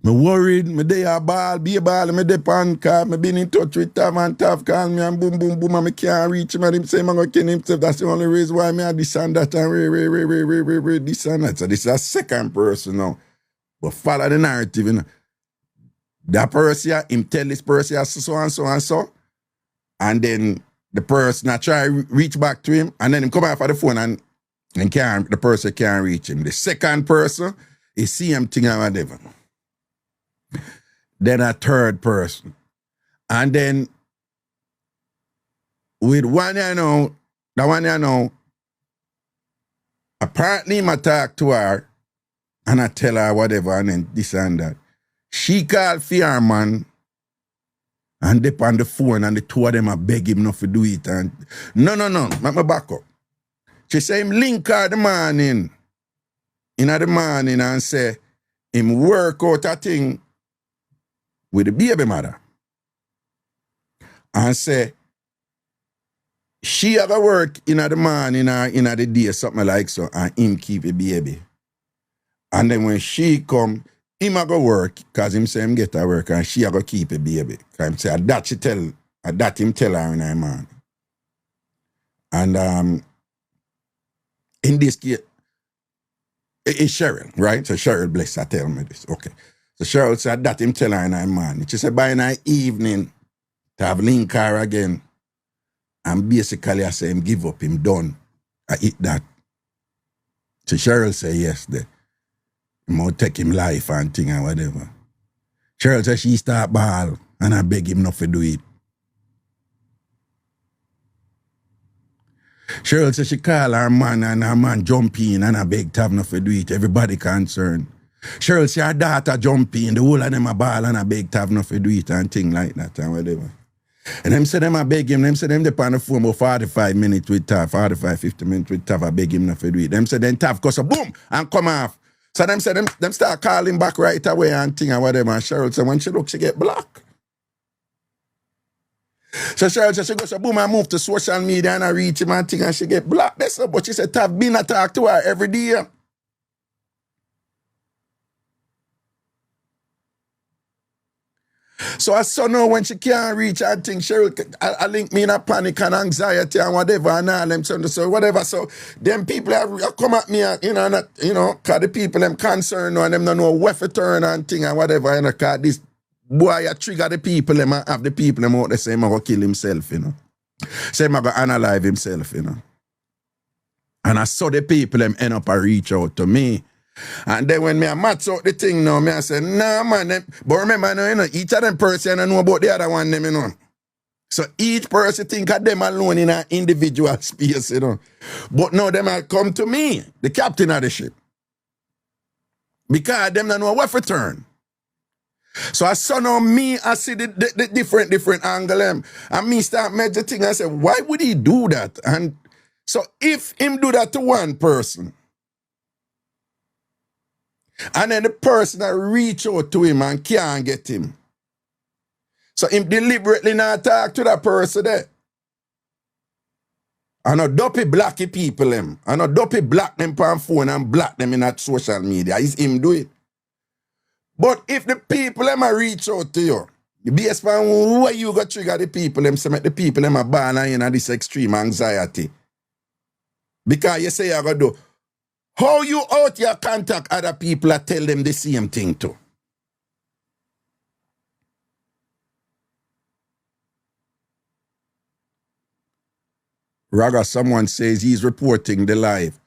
Me worried, me dey a ball, be a ball, me dey pan car, me been in touch with Tav and Tav call me and boom, and me can't reach him and him say, I'm gonna kill himself. That's the only reason why me a this and that and this and that. So this is a second person now. But follow the narrative, you know. That person, him tell this person so and so and so. And then the person I try reach back to him and then him come out for the phone and the person can't reach him. The second person, he see him thing and whatever. Then a third person. And then with one you know, the one you know, apparently I talk to her and I tell her whatever and then this and that. She called for her man and they on the phone and the two of them I beg him not to do it. And no, let me back up. She say him link her the morning, in the morning and say him work out a thing with the baby mother. And say, she have a work in the morning or in the day, something like so, and him keep a baby. And then when she come, him a go work, because him say him get a work, and she a go keep a baby. Because him say, that him tell her in the morning. And in this case, it's Cheryl, right? So Cheryl bless her tell me this. Okay. So Cheryl said that him tell her in the morning. She said by in the evening to have link her again. And basically I say him give up, him done. I eat that. So Cheryl say yes, he might take him life and thing and whatever. Cheryl said she start ball and I beg him not to do it. Cheryl said she call her man and her man jump in and I beg Tav not to do it. Everybody concerned. Cheryl say her daughter jump in, the whole of them a ball and I beg Tav not to do it and thing like that and whatever. And them say them I beg him, them say them dep on the phone about 45 minutes with Tav, 45, 50 minutes with Tav, I beg him not to do it. Them say then Tav goes boom and come off. So them say them start calling back right away and thing and whatever. And Cheryl say when she look, she get blocked. So Cheryl said she goes boom and move to social media and I reach him and thing and she get blocked. That's but she said Tav been a talk to her every day. So I saw now when she can't reach I think Cheryl I link me in a panic and anxiety and whatever and all them so whatever. So them people have come at me and, cause the people them concerned and them don't know where to turn and thing and whatever, cause this boy I trigger the people them and have the people them out there say him go kill himself, Say him go analyze himself, And I saw the people them end up and reach out to me. And then when me I match out the thing now, me I say, nah man, but remember, each of them person I know about the other one, So each person think of them alone in an individual space, But now them I come to me, the captain of the ship. Because them don't know where to turn. So I saw now me, I see the different angle them. And me start meditating. I said, why would he do that? And so if him do that to one person, and then the person that reach out to him and can't get him, so him deliberately not talk to that person there. And a dopey blacky people them. And a dopey black them on phone and black them in that social media. Is him do it. But if the people them a reach out to you, based on where you got trigger the people them, so make the people them a born in this extreme anxiety. Because you say you're gonna do. How you out your contact other people and tell them the same thing too? Raga, someone says he's reporting the live.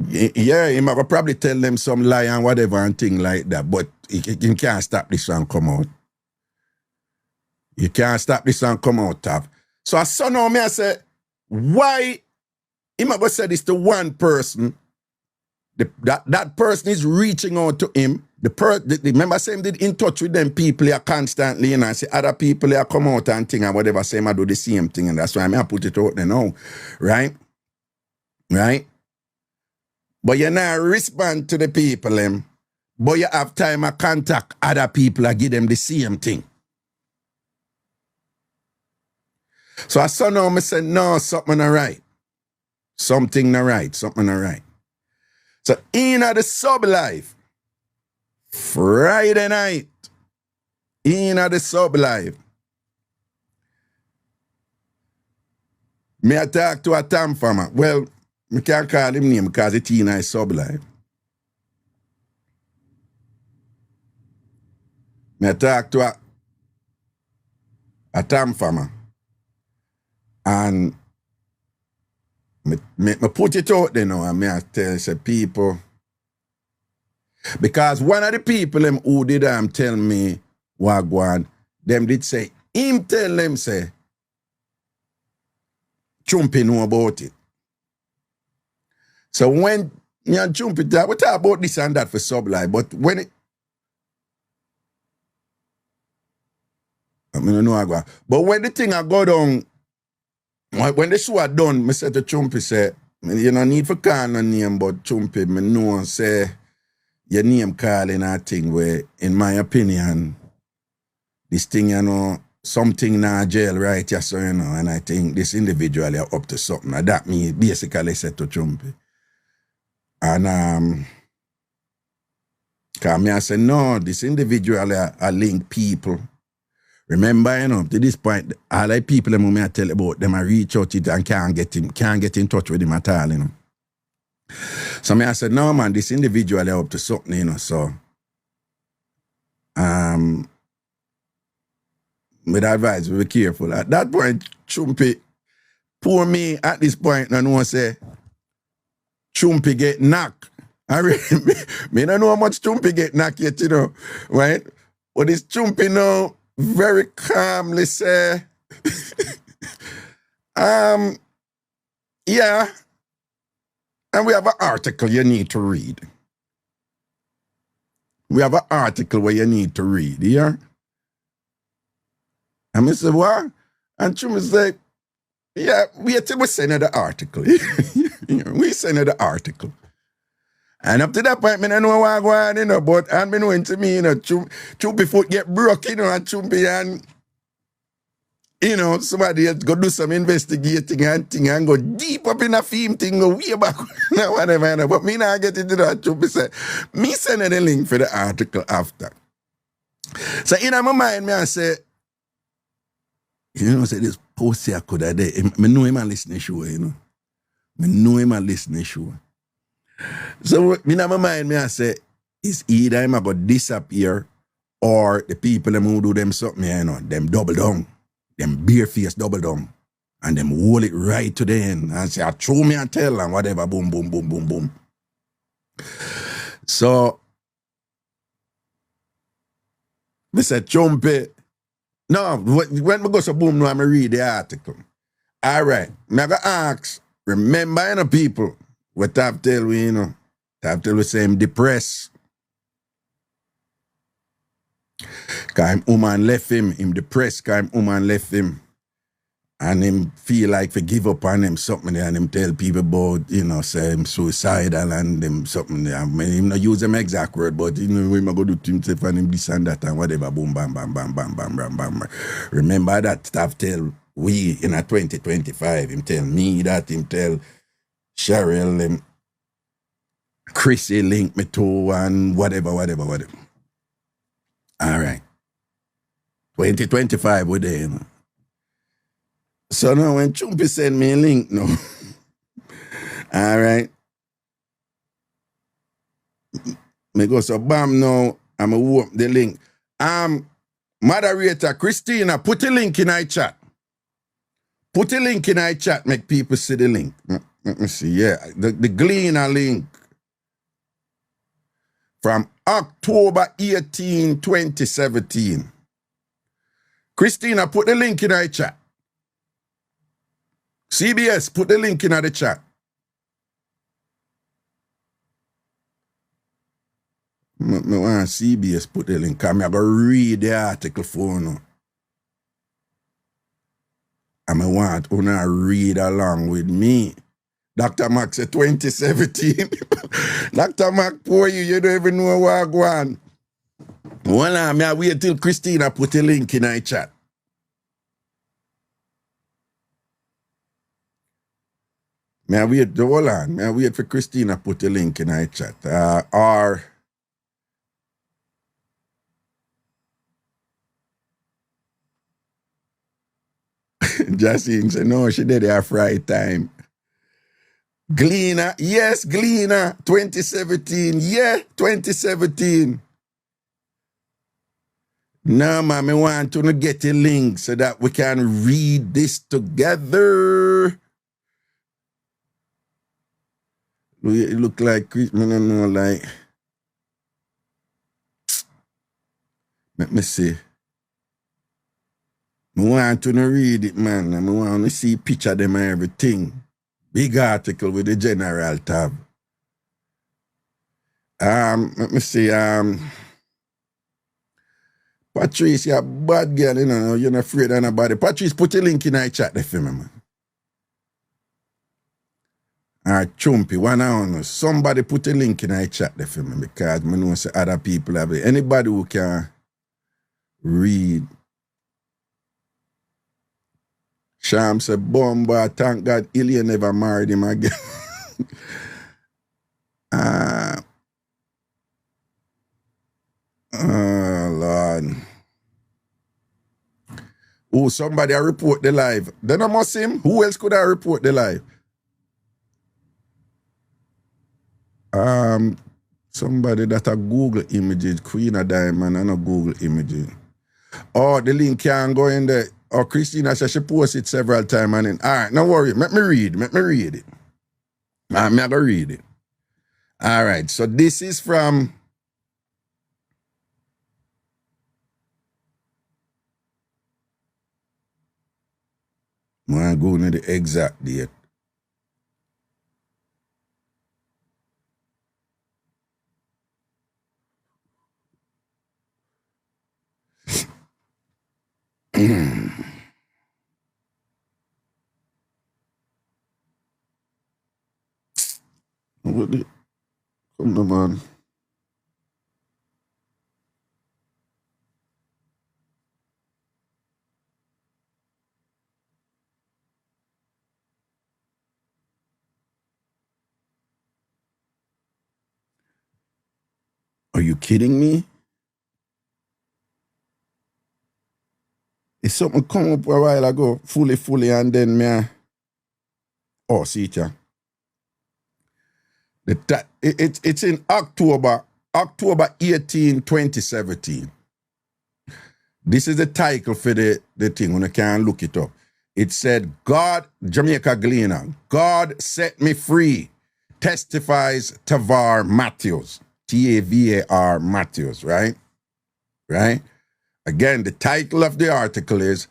Yeah, he might probably tell them some lie and whatever and thing like that, but he can't stop this and come out. You can't stop this and come out, Tav. So I saw now me, I said, why he might go say this to one person, that person is reaching out to him. Remember saying did in touch with them people here constantly, you know, and say other people here come out and thing and whatever, say I do the same thing, and that's why I put it out there now. Right? Right? But you not respond to the people them, but you have time to contact other people and give them the same thing. So I saw now I said, no, something not right. Something not right. Something not right. So in the sub live, Friday night, in the sub live, me I talk to a Tamfammer. Well, I can't call him name because it's in a sub live. Me I talk to a Tamfammer. And me put it out there now, and me I tell say people, because one of the people them who did tell me Wagwan, them did say, him tell them say, Chumpy know about it. So when me and Chumpy talk, we talk about this and that for Sublive, but when it, I mean, I know Wagwan, but when the thing I go down, when the show are done, I said to Chumpy, say, you don't need for call no name, but Chumpy, me know, say, your name calling a thing where, in my opinion, this thing, you know, something in jail, right? Yes, so, you know, and I think this individual are up to something. And that me basically said to Chumpy. And, because me I said, no, this individual are link people. Remember, you know, to this point, all the people them I tell about them, I reach out to it and can't get in touch with him at all, you know. So me I said, no man, this individual are up to something, you know, so with advice, we be careful. At that point, Chumpy, poor me at this point, I know say Chumpy get knocked. I really, me don't know how much Chumpy get knocked yet, you know, right? But this Chumpy now very calmly say, yeah, and we have an article you need to read. We have an article where you need to read, yeah? And I said, what? And Chum said, yeah, wait till we send her the article. We send her the article. And up to that point, I don't know what I'm going, you know, but I'm going to me, you know, Chumpy foot get broke, you know, and Chumpy and, you know, somebody else go do some investigating and thing and go deep up in a theme thing, go way back, whatever, you know. But me not get into that. Chumpy said, me send her the link for the article after. So in my mind, me I say, you know, say this post here could have there. I know him a listening show, you know. I know him a listening show. So in my mind, me I say, it's either him a go disappear or the people them who do them something, you know, them double down. Them bare face double down. And them hold it right to the end. And say, I throw me and tell and whatever, boom, boom, boom, boom, boom. So, I said, Chumpy. No, when we go so boom, no, I'm going to read the article. All right. I'm going to ask, remember, you know, people, what I've tell we, you know, I've tell we say I'm depressed. Cause him woman left him depressed, cause him woman left him. And him feel like to give up on him something there, and him tell people about, say him suicidal and them something there. I mean, him not use them exact word, but him go do to himself and him this and that and whatever, boom, bam, bam, bam, bam, bam, bam, bam. Remember that stuff tell we in a 2025, him tell me that, him tell Cheryl, him Chrissy link me to and whatever. All right. 2025 we're there, So now when Chumpy send me a link now, all right, me go so bam now, I'm going to open the link. Moderator Christina, put the link in our chat. Put the link in our chat, make people see the link. Let me see, yeah, the Gleaner link from October 18, 2017. Christina, put the link in our chat. CBS, put the link in the chat. I want CBS put the link. I'm going to read the article for you. I want you to read along with me. Dr. Mac said 2017. Dr. Mac, poor you don't even know what I go on. Well, I wait till Christina put the link in the chat. May I wait, hold on. May I wait for Christina put the link in our chat. Or Jassine said, no, she did her Friday time. Gleaner, yes, Gleaner, 2017. Yeah, 2017. No, man, I want to get a link so that we can read this together. It look like Christmas, I don't know, like. Let me see. I want to read it, man. I want to see picture them and everything. Big article with the general tab. Let me see. Patrice, you're a bad girl, you're not afraid of nobody. Patrice, put a link in our chat there for me, man. Chumpy, one on somebody put a link in our chat there for me because I know say other people have it. Anybody who can read. Sham said, Bomba, thank God Ilya never married him again. Oh, Lord. Oh, somebody report the live. Then I must him. Who else could I report the live? Somebody that a Google images, Queen of Diamond, and a Google images. Oh, the link can go in there. Oh, Christina said she posted it several times. And then, all right, no worry. Let me read it. I'm going to read it. All right, so this is from... I'm going to go into the exact date. Come on, man. Are you kidding me? It's something come up a while ago, fully, and then me. Oh, see it, yeah. It's in October 18, 2017. This is the title for the thing, when I can look it up. It said, God, Jamaica Gleaner, God set me free, testifies Tavar Matthews, Tavar Matthews, right? Right? Again, the title of the article is,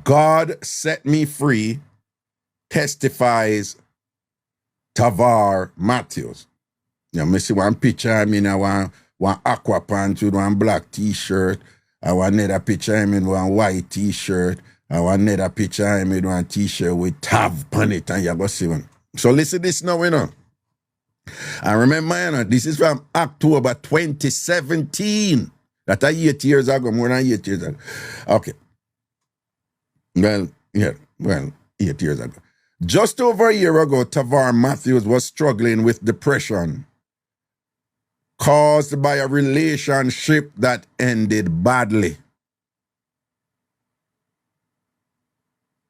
God set me free, testifies Tavar Matthews. You know, I see one picture, I mean, one aqua pants with one black t-shirt, I want another picture of him in one white t-shirt. I want another picture of him in one t-shirt with Tav on it, and you go see one. So listen this now, you know. I remember, you know, this is from October 2017. That's 8 years ago, more than 8 years ago. Okay. Well, yeah, 8 years ago. Just over a year ago, Tavar Matthews was struggling with depression caused by a relationship that ended badly.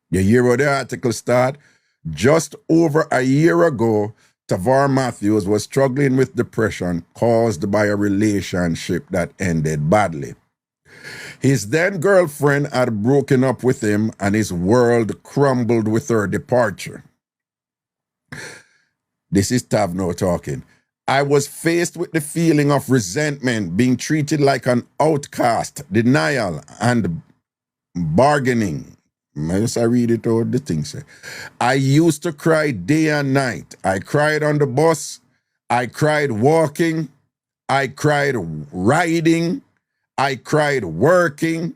You hear how the article start? Just over a year ago, Tavar Matthews was struggling with depression caused by a relationship that ended badly. His then girlfriend had broken up with him and his world crumbled with her departure. This is Tav now talking. I was faced with the feeling of resentment, being treated like an outcast, denial, and bargaining. I read it out, the thing say. I used to cry day and night. I cried on the bus. I cried walking. I cried riding. I cried working.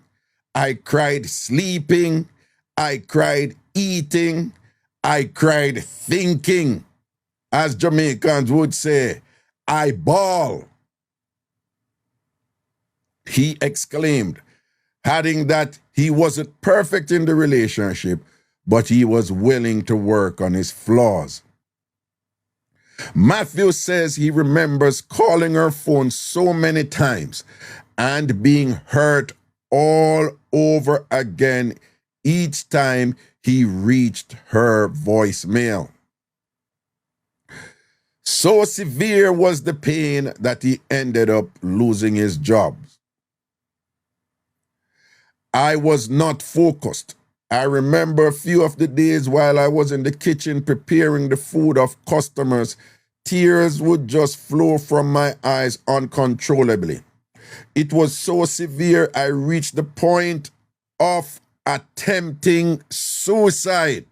I cried sleeping. I cried eating. I cried thinking. As Jamaicans would say, I bawl. He exclaimed, adding that he wasn't perfect in the relationship, but he was willing to work on his flaws. Matthew says he remembers calling her phone so many times and being hurt all over again each time he reached her voicemail. So severe was the pain that he ended up losing his job. I was not focused. I remember a few of the days while I was in the kitchen preparing the food of customers, tears would just flow from my eyes uncontrollably. It was so severe, I reached the point of attempting suicide.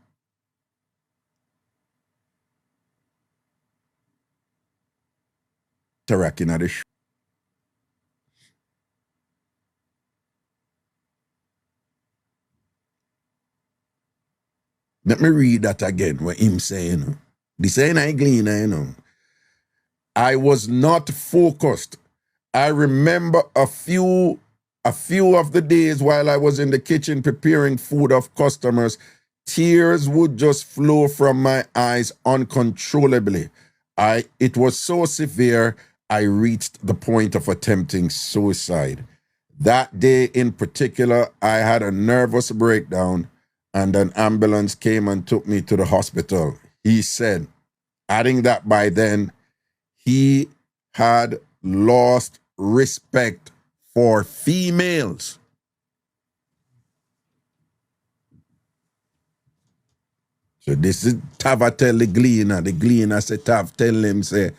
Let me read that again, what him saying. This ain't I glean, you know. I was not focused. I remember a few of the days while I was in the kitchen preparing food of customers, tears would just flow from my eyes uncontrollably. It was so severe, I reached the point of attempting suicide. That day in particular, I had a nervous breakdown and an ambulance came and took me to the hospital. He said, adding that by then, he had lost respect for females. So this is Tava tell the gleaner say Tav tell him, say,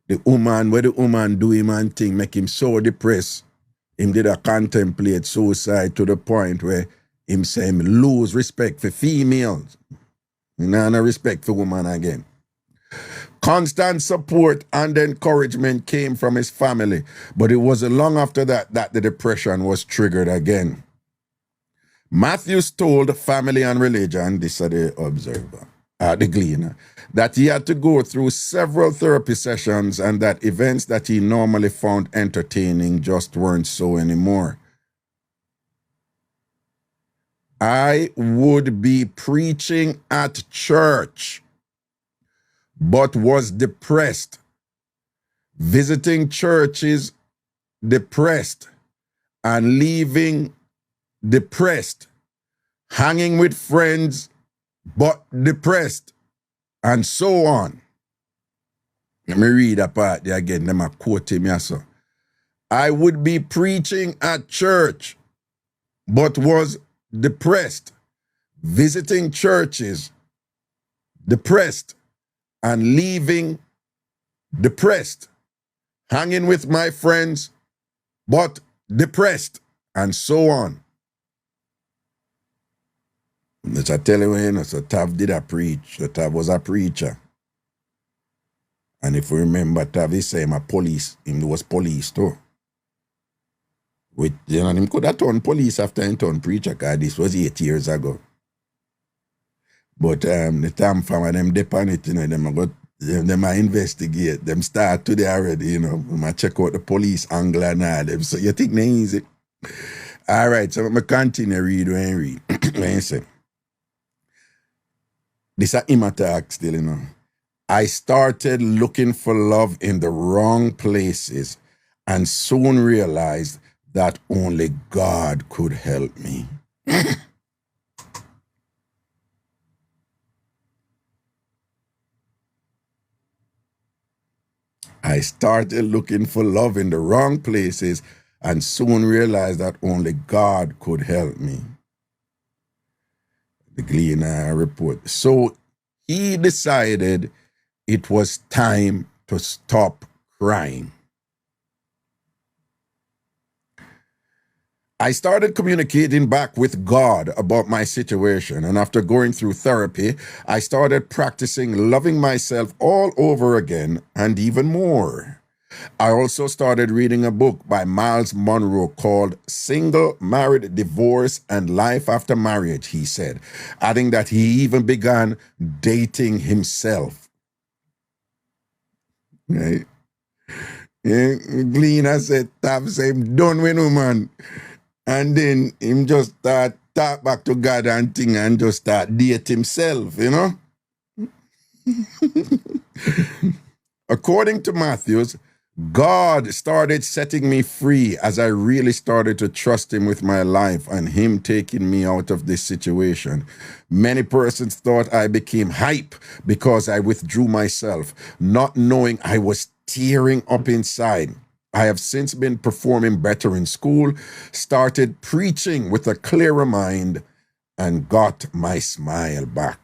the woman do him and thing, make him so depressed. Him did a contemplate suicide to the point where him say him lose respect for females. No respect for women again. Constant support and encouragement came from his family, but it wasn't long after that the depression was triggered again. Matthews told Family and Religion, this is the Observer, the Gleaner, that he had to go through several therapy sessions and that events that he normally found entertaining just weren't so anymore. I would be preaching at church, but was depressed, visiting churches depressed, and leaving depressed, hanging with friends but depressed, and so on. Let me read that part there again. Let me quote him here, so. I would be preaching at church, but was depressed, visiting churches depressed, and leaving depressed, hanging with my friends but depressed, and so on. Which I tell you, you know, so Tav did a preach. So Tav was a preacher. And if you remember, Tav is saying him was police too. With, you know, him could have turned police after he turned preacher, because this was 8 years ago. But the Tamfammer, them dip on it, you know, them investigate. Them start today already, you know. I check out the police angle and all them. So you think they easy? All right, so I'm going to continue read when I read. When you say, this is him attack still, you know. I started looking for love in the wrong places and soon realized that only God could help me. I started looking for love in the wrong places and soon realized that only God could help me. The Gleaner report. So he decided it was time to stop crying. I started communicating back with God about my situation, and after going through therapy, I started practicing loving myself all over again and even more. I also started reading a book by Miles Monroe called Single, Married, Divorce, and Life After Marriage, he said, adding that he even began dating himself. Right? Yeah, Gleaner said, "Tab say him done with no man." And then him just start talk back to God and thing and just start date himself, you know? According to Matthews, God started setting me free as I really started to trust him with my life and him taking me out of this situation. Many persons thought I became hype because I withdrew myself, not knowing I was tearing up inside. I have since been performing better in school, started preaching with a clearer mind, and got my smile back.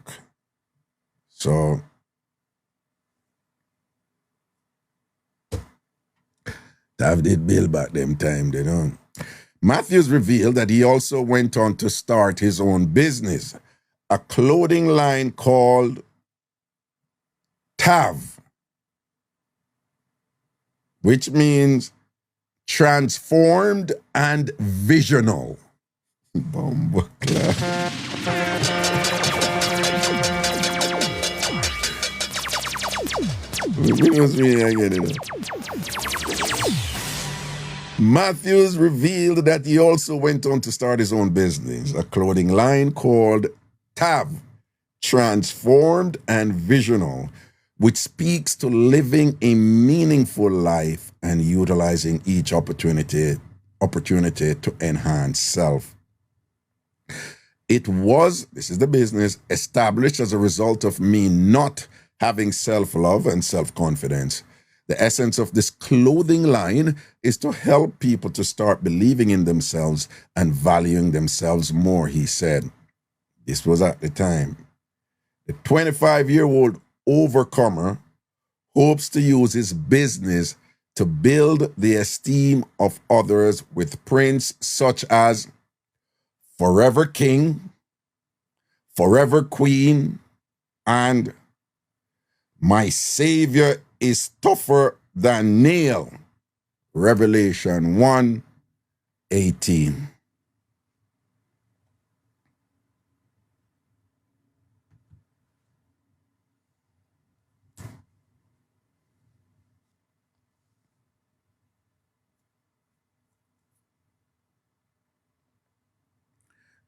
So, Tav did build back them time, you know. Matthews revealed that he also went on to start his own business, a clothing line called Tav, which means transformed and visional. Matthews revealed that he also went on to start his own business, a clothing line called Tav, transformed and visional, which speaks to living a meaningful life and utilizing each opportunity to enhance self. It was, this is the business, established as a result of me not having self-love and self-confidence. The essence of this clothing line is to help people to start believing in themselves and valuing themselves more, he said. This was at the time. The 25-year-old overcomer hopes to use his business to build the esteem of others with prints such as Forever King, Forever Queen, and My Savior is Tougher Than Nail, Revelation 1:18.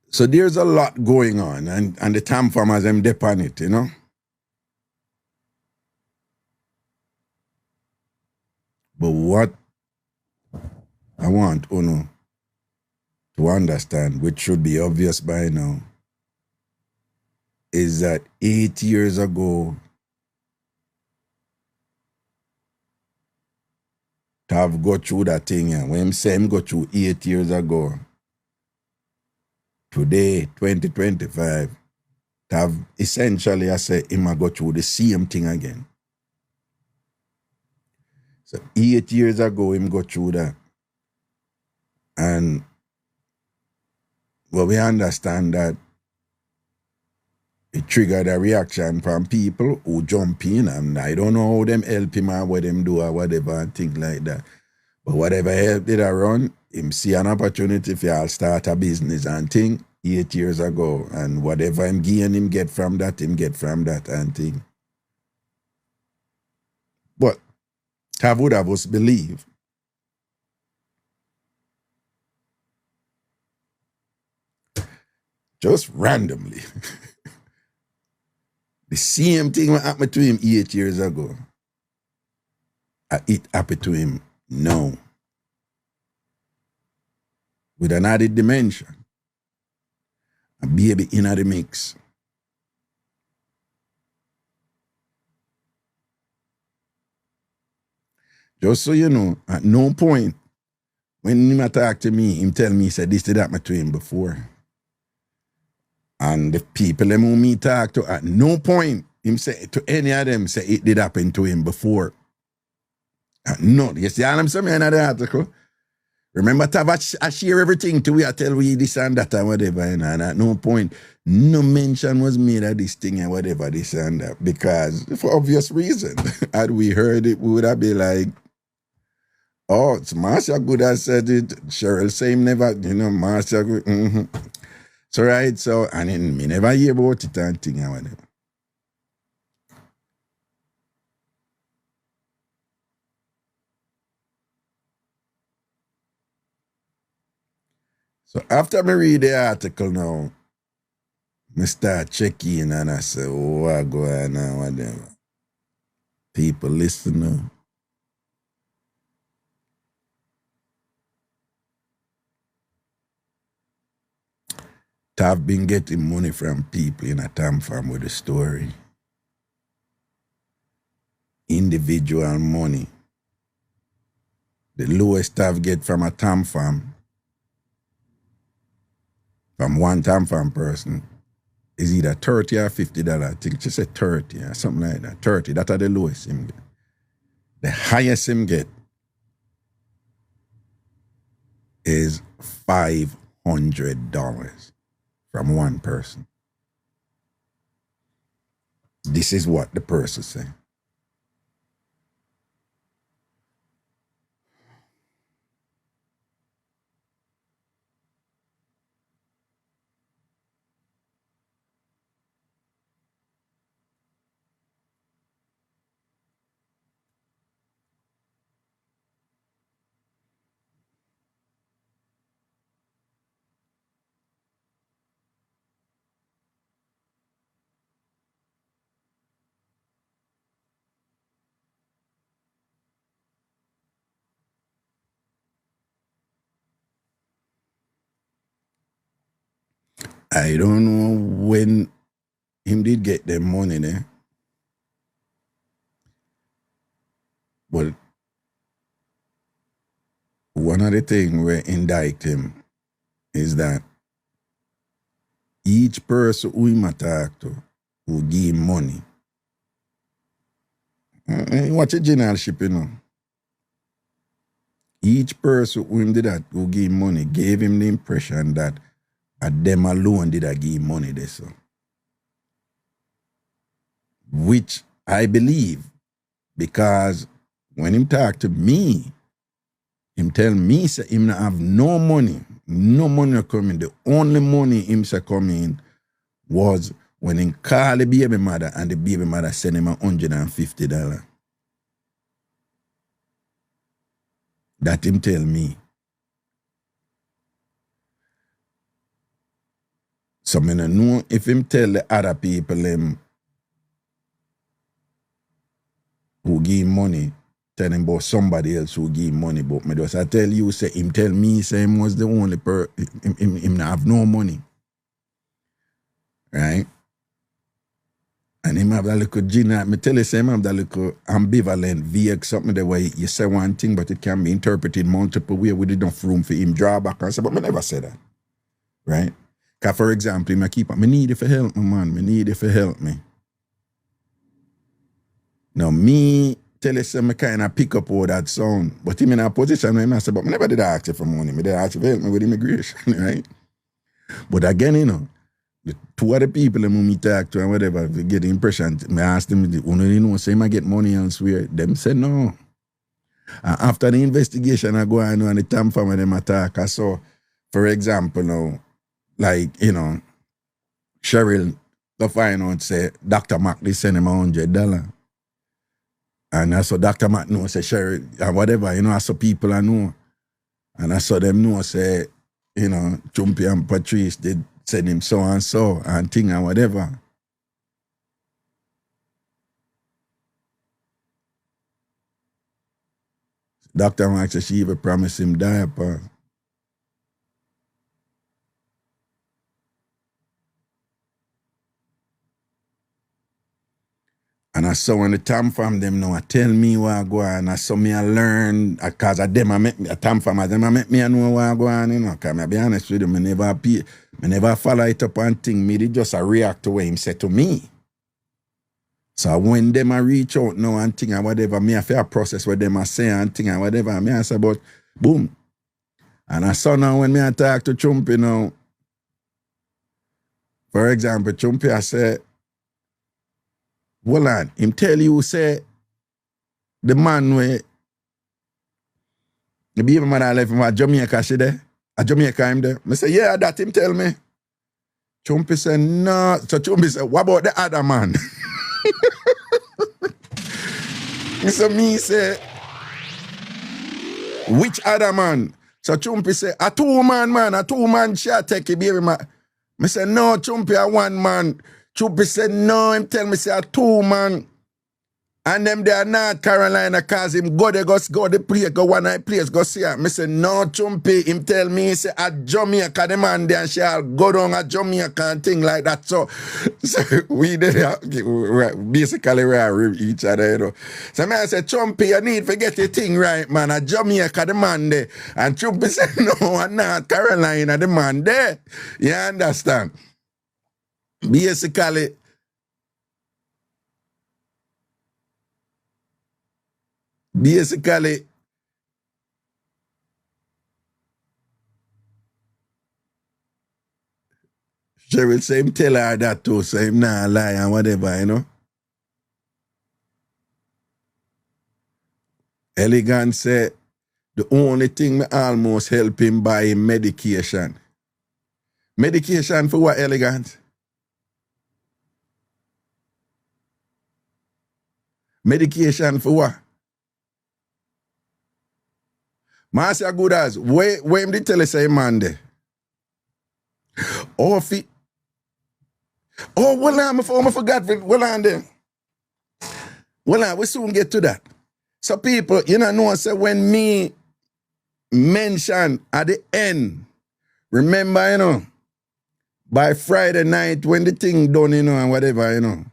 So there's a lot going on, and the Tamfammers them dip on it, you know. But what I want Uno to understand, which should be obvious by now, is that 8 years ago, Tav go through that thing, and when him say him go through 8 years ago, today, 2025, Tav essentially, I say, him a go through the same thing again. So 8 years ago, him go through that. And well, we understand that it triggered a reaction from people who jump in, and I don't know how them help him or what them do or whatever and things like that. But whatever help did I run, him see an opportunity for y'all start a business and thing 8 years ago. And whatever him gain, him get from that and thing. But have would have us believe just randomly the same thing what happened to him 8 years ago. It happened to him now. With an added dimension. A baby in the mix. Just so you know, at no point when him talk to me, him tell me, he said this did happen to him before. And the people who me talk to, at no point him say to any of them say it did happen to him before. No, you see all I'm saying in the article. Remember to have I share everything to we, I tell we this and that and whatever, and at no point, no mention was made of this thing and whatever, this and that, because for obvious reason. Had we heard it, we would have been like, oh, it's Marcia Good has said it, Cheryl same never, Marcia Good, So right, so, and then me never hear about it and thing and whatever. So after me read the article now, I start checking and I say, oh, what go on and whatever. People listen now. I've been getting money from people in a TamFam with the story. Individual money. The lowest I've get from a TamFam, from one TamFam person, is either $30 or $50. I think she said 30 or something like that. 30, that are the lowest him get. The highest him get is $500 from one person. This is what the person said. I don't know when him did get them money there. But one of the things we indict him is that each person who him attack to who give him money. Watch a generalship, Each person who him did that who give him money gave him the impression that them alone did I give him money there, so. Which I believe, because when him talk to me, him tell me say him not have no money coming. The only money him say coming was when him call the baby mother and the baby mother send him $150. That him tell me. So I don't know if him tell the other people him who give him money, tell him about somebody else who give him money, but me just I tell you, say him tell me, say him was the only him not have no money. Right? And him have that little gene, me tell you, say him have that little ambivalent vague something the way you say one thing, but it can be interpreted multiple ways with enough room for him draw back and say, but me never say that. Right? Because, for example, I keep up, I need you for help me, man. I need you for help me. Now, me tell you some kind of pick up all that sound, but him in a position where I say, but I never did ask you for money. I did ask you for help me with immigration, right? But again, the two other people who me talk to and whatever, get the impression, I ask them, say I get money elsewhere. Them say no. After the investigation I go on and the Tamfammer them attack. I saw, for example, now, like, you know, Cheryl go find out say Dr. Mac they send him $100. And I saw Dr. Mac know say Cheryl and whatever, you know, I saw people I know. And I saw them know say, you know, Chumpy and Patrice did send him so and thing and whatever. Dr. Mac said she even promised him diaper. And I saw when the TamFam them know, I tell me what I go on. I saw me I learn, because of them I make me, a TamFam, them I make me I know what I go on, you know. Because I be honest with you, I never follow it up and thing. Me, they just react to what him said to me. So when them I reach out now and thing and whatever, me I feel process what them I say and thing and whatever, me I say about boom. And I saw now when me I talk to Chumpy now, for example, Chumpy I say, hold on, him tell you say the man where the baby mother left him at Jamaica, she there? At Jamaica him there? I say, yeah, that him tell me. Chumpy say, no. So Chumpy say, what about the other man? So me say, which other man? So Chumpy say, a two-man shall take a baby man. I say, no, Chumpy a one man. Chumpy said, no, him tell me say a two man. And them they are North Carolina cause him go there, go the place, go one night place, go see her. Me say, no, Chumpy, him tell me, he say, at Jamaica, the man there, and she'll go down at Jamaica and thing like that. So we did basically we each other, you know. So me I say, Chumpy, you need to get your thing right, man. At Jamaica, the man there. And Chumpy said, no, at North Carolina, the man there. You understand? Basically, she will say him tell her that too, so him not lie and whatever, you know. Elegant said the only thing me almost help him buy him medication. Medication for what, Elegant? Medication for what? Master good as, where him did tell us say man there? Oh, well, I forgot. Well, on there. Well, we soon get to that. So people, you know, say when me mention at the end, remember, you know, by Friday night when the thing done, you know, and whatever, you know,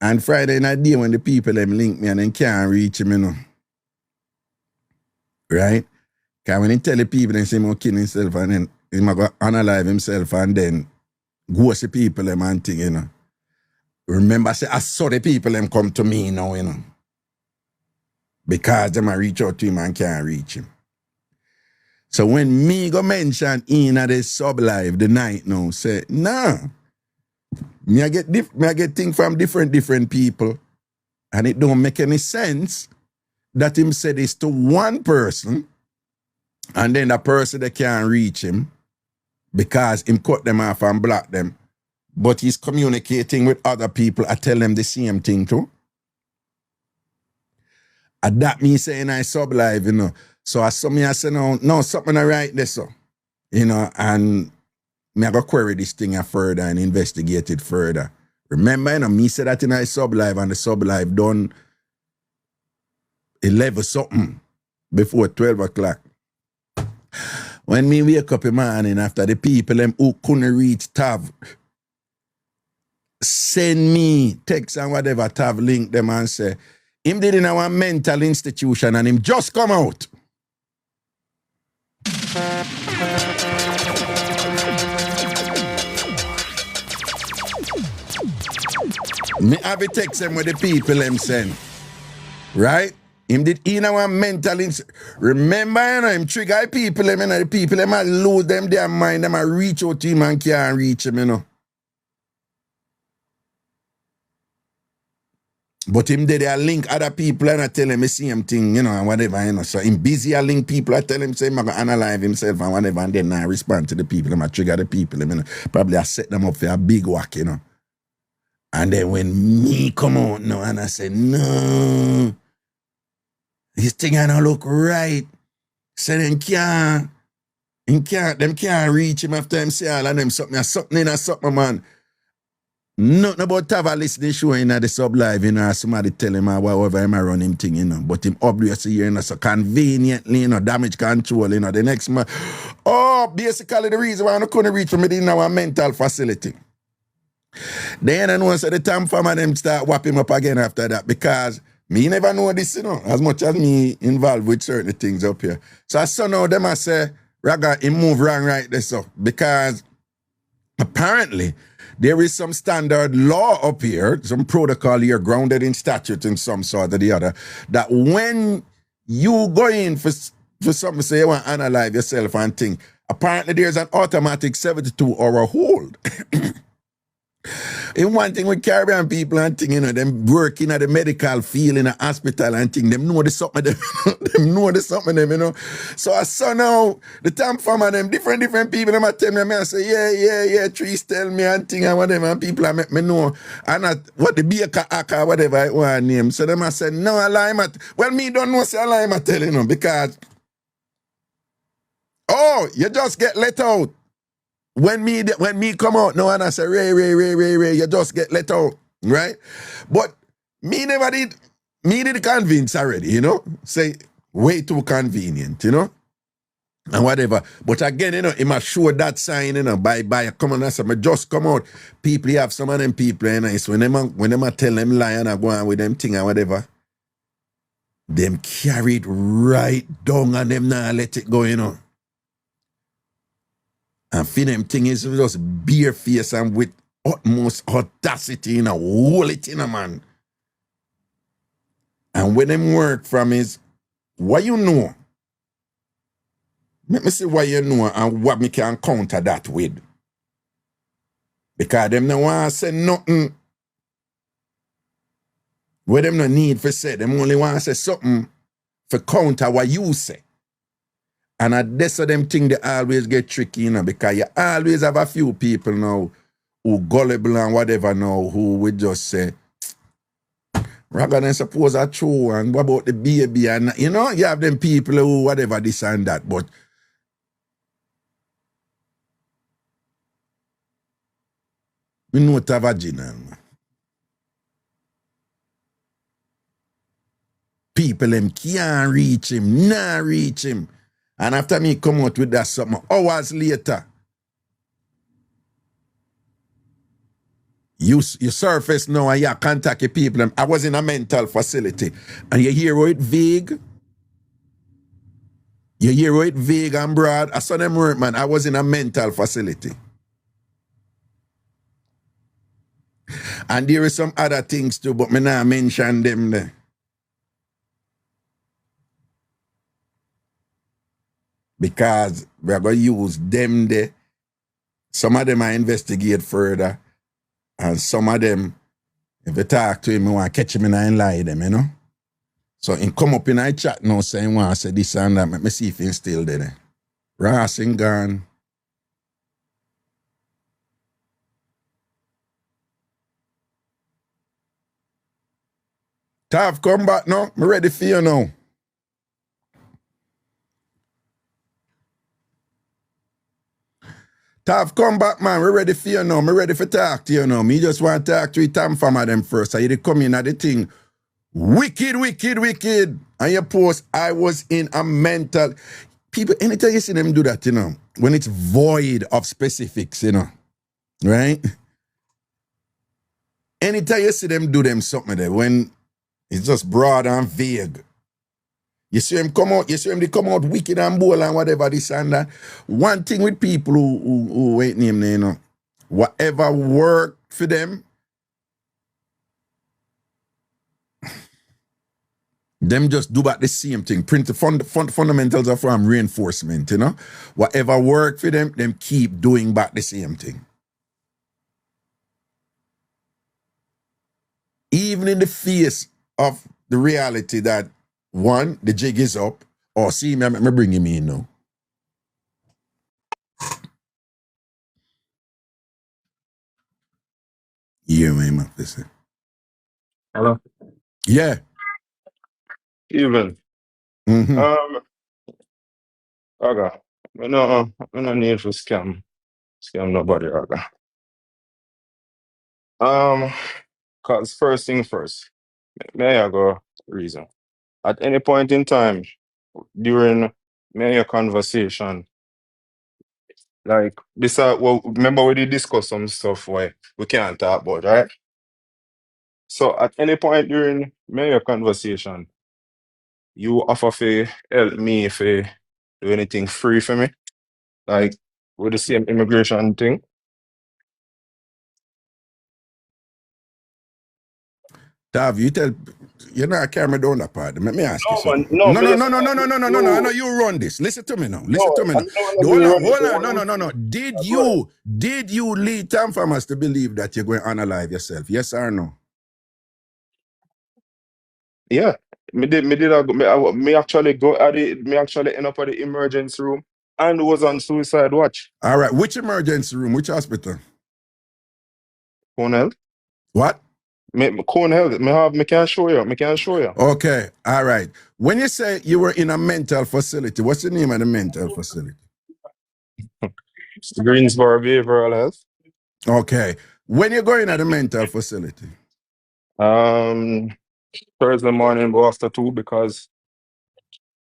and Friday night day when the people them link me and then can't reach him, you know. Right? Because when he tell the people, they say he'll kill himself and then he might go unalive himself and then go see people them and thing, you know. Remember, say, I saw the people them come to me now, you know. Because them I reach out to him and can't reach him. So when me go mention in at the sub live the night now, say, nah. Me I get things from different people. And it don't make any sense that him say this to one person and then the person that can't reach him because him cut them off and block them. But he's communicating with other people. I tell them the same thing too. And that me saying I sub live, you know. So I saw me, I say, no, something I write this, so. You know, and me I go query this thing further and investigate it further. Remember, you know, me said that in I sub live and the sub live done 11 something before 12 o'clock. When me wake up in the morning after the people them who couldn't reach Tav send me text and whatever, Tav link them and say, him did in our mental institution and him just come out. Me have a text them with the people them send. Right? Him did in our mental remember, you know, him trigger people them, you know, the people them lose them their mind, them reach out to him and can't reach him, you know. But him did I link other people and I tell him the same thing, you know, and whatever, you know. So him busy I link people, I tell him, say, I'm going to analyze himself and whatever, and then I respond to the people, I'm going to trigger the people, you know. Probably I set them up for a big whack, you know. And then when me come out now and I say, no, this thing I don't look right. So them can't reach him after him say all of them something, man. Nothing about Tava listening show in the sub live, you know, somebody tell him whatever him run him thing, you know. But him obviously, you know, so conveniently, you know, damage control, you know, the next man. Oh, basically the reason why I couldn't reach from it in our mental facility. Then I know so the Tamfammer them start whap him up again after that because me never know this, you know, as much as me involved with certain things up here. So I saw now them I say, Raga, he move wrong right there, so because apparently there is some standard law up here, some protocol here grounded in statute in some sort or the other, that when you go in for something, say you want to analyze yourself and think, apparently there's an automatic 72-hour hold. In one thing with Caribbean people and thing, you know, them working at the medical field in a hospital and thing, them know the something them, them, you know. So I saw now the Tamfammer them, different people, them I tell me, I say, yeah, trees tell me and thing and whatever, and people I make me know. And not what the baker aka, whatever I want to name. So them I said, no, I lie, well, me don't know, say I lie, I tell you, know, because, oh, you just get let out. When me come out now and I say, Ray, you just get let out, right? But me never did, me did convince already, you know? Say, way too convenient, you know? And whatever. But again, you know, it must show that sign, you know, by come on, I say, just come out. People, you have some of them people, you know, so when them tell them lie and I go on with them thing and whatever, them carry it right down and them not let it go, you know? And for them thing is just bare face and with utmost audacity, you know, hold it in a man. And when them work from is, what you know? Let me see what you know and what me can counter that with. Because them no want to say nothing where them no need for say. Them only want to say something for counter what you say. And at this of them thing they always get tricky, you know, because you always have a few people now who gullible and whatever now who would just say, rather than suppose are true and what about the baby and, you know, you have them people who whatever this and that, but we know it's a vaginal, man. People them can't reach him, not reach him. And after me come out with that something, hours later, you surface now and you contact your people. I was in a mental facility. And you hear it vague. You hear it vague and broad. I saw them work, man. I was in a mental facility. And there is some other things too, but me not mention them there. Because we're going to use them there. Some of them I investigate further. And some of them, if you talk to him, I want to catch him and lie them, you know. So he come up in a chat now saying, I say this and that. Let me see if he's still there. Ross and gone. Tav, come back now. I'm ready for you now. Tav, come back, man. We're ready for you now. I'm ready for talk to you now. Me just want to talk to you, Tamfammer them first. So you come in at the thing. Wicked. And you post, I was in a mental. People, anytime you see them do that, you know, when it's void of specifics, you know, right? Anytime you see them do them something there, when it's just broad and vague. You see them come out, they come out wicked and bold and whatever this and that. One thing with people who ain't named, you know, whatever work for them, them just do back the same thing. Fundamentals are from reinforcement, you know. Whatever work for them keep doing back the same thing. even in the face of the reality that, one, the jig is up, or see, me bring him in now. Yeah, man, man, listen. Hello. Yeah. Even. Raga. I no need for scam nobody, Raga. Cause first thing first, may I go reason. At any point in time during may your conversation, like this, well, remember we did discuss some stuff where we can't talk about, right? So at any point during may your conversation, you offer to help me if do anything free for me, like with the same immigration thing. Tav, you tell, you know, I camera down that part. Let me ask you No, man, something. no, No, me no, just no, no, no, no, no, no, no, no. I know you run this. Listen to me now. Listen to me I now. don't Hold want to on, run it. hold on. No, no, no, no. Did you lead Tamfammers to believe that you're going to unalive yourself? Yes or no? Yeah, me actually go at it. Me actually end up at the emergency room and was on suicide watch. All right. Which emergency room? Which hospital? Cone Health. What? Cone Health. Me can show you. Me can show you. Okay. All right. When you say you were in a mental facility, what's the name of the mental facility? Greensboro Behavioral Health. Okay. When you're going at the mental facility? Thursday morning, go after 2 because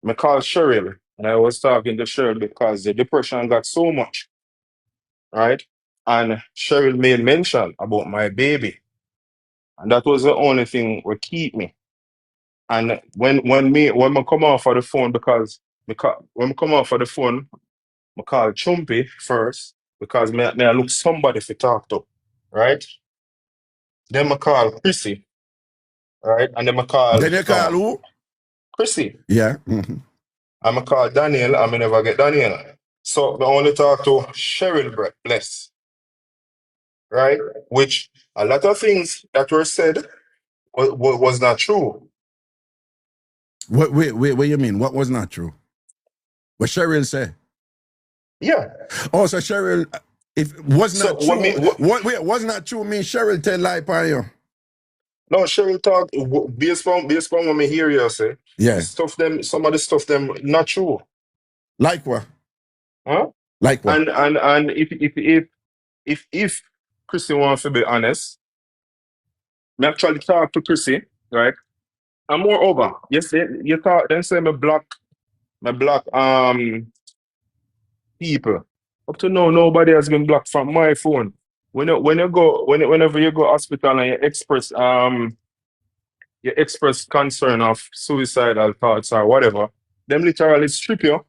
me call Cheryl and I was talking to Cheryl because the depression got so much, right? And Cheryl made mention about my baby, and that was the only thing that keep me. And when I come off of the phone, because when I come off of the phone, I call Chumpy first because me I look somebody to talk to, right? Then I call Chrissy, right? And then I call Then you call who? Chrissy. Yeah. I'm going to call Daniel, and I never get Daniel. So I only talk to Cheryl Bless, right? Which a lot of things that were said was not true. What you mean? What was not true? What Cheryl said? Yeah. Oh, so Cheryl, if it was So not true, was not true mean Cheryl tell lie upon you? no, Cheryl talk based on what me hear you say. Yeah. Some of the stuff them not true. Like what? Huh? Like what? And if Chrissy wants to be honest, me actually talk to Chrissy, right? And moreover, yes, you talk then say me block people. Up to now, nobody has been blocked from my phone. Whenever you go hospital and you express concern of suicidal thoughts or whatever, them literally strip you.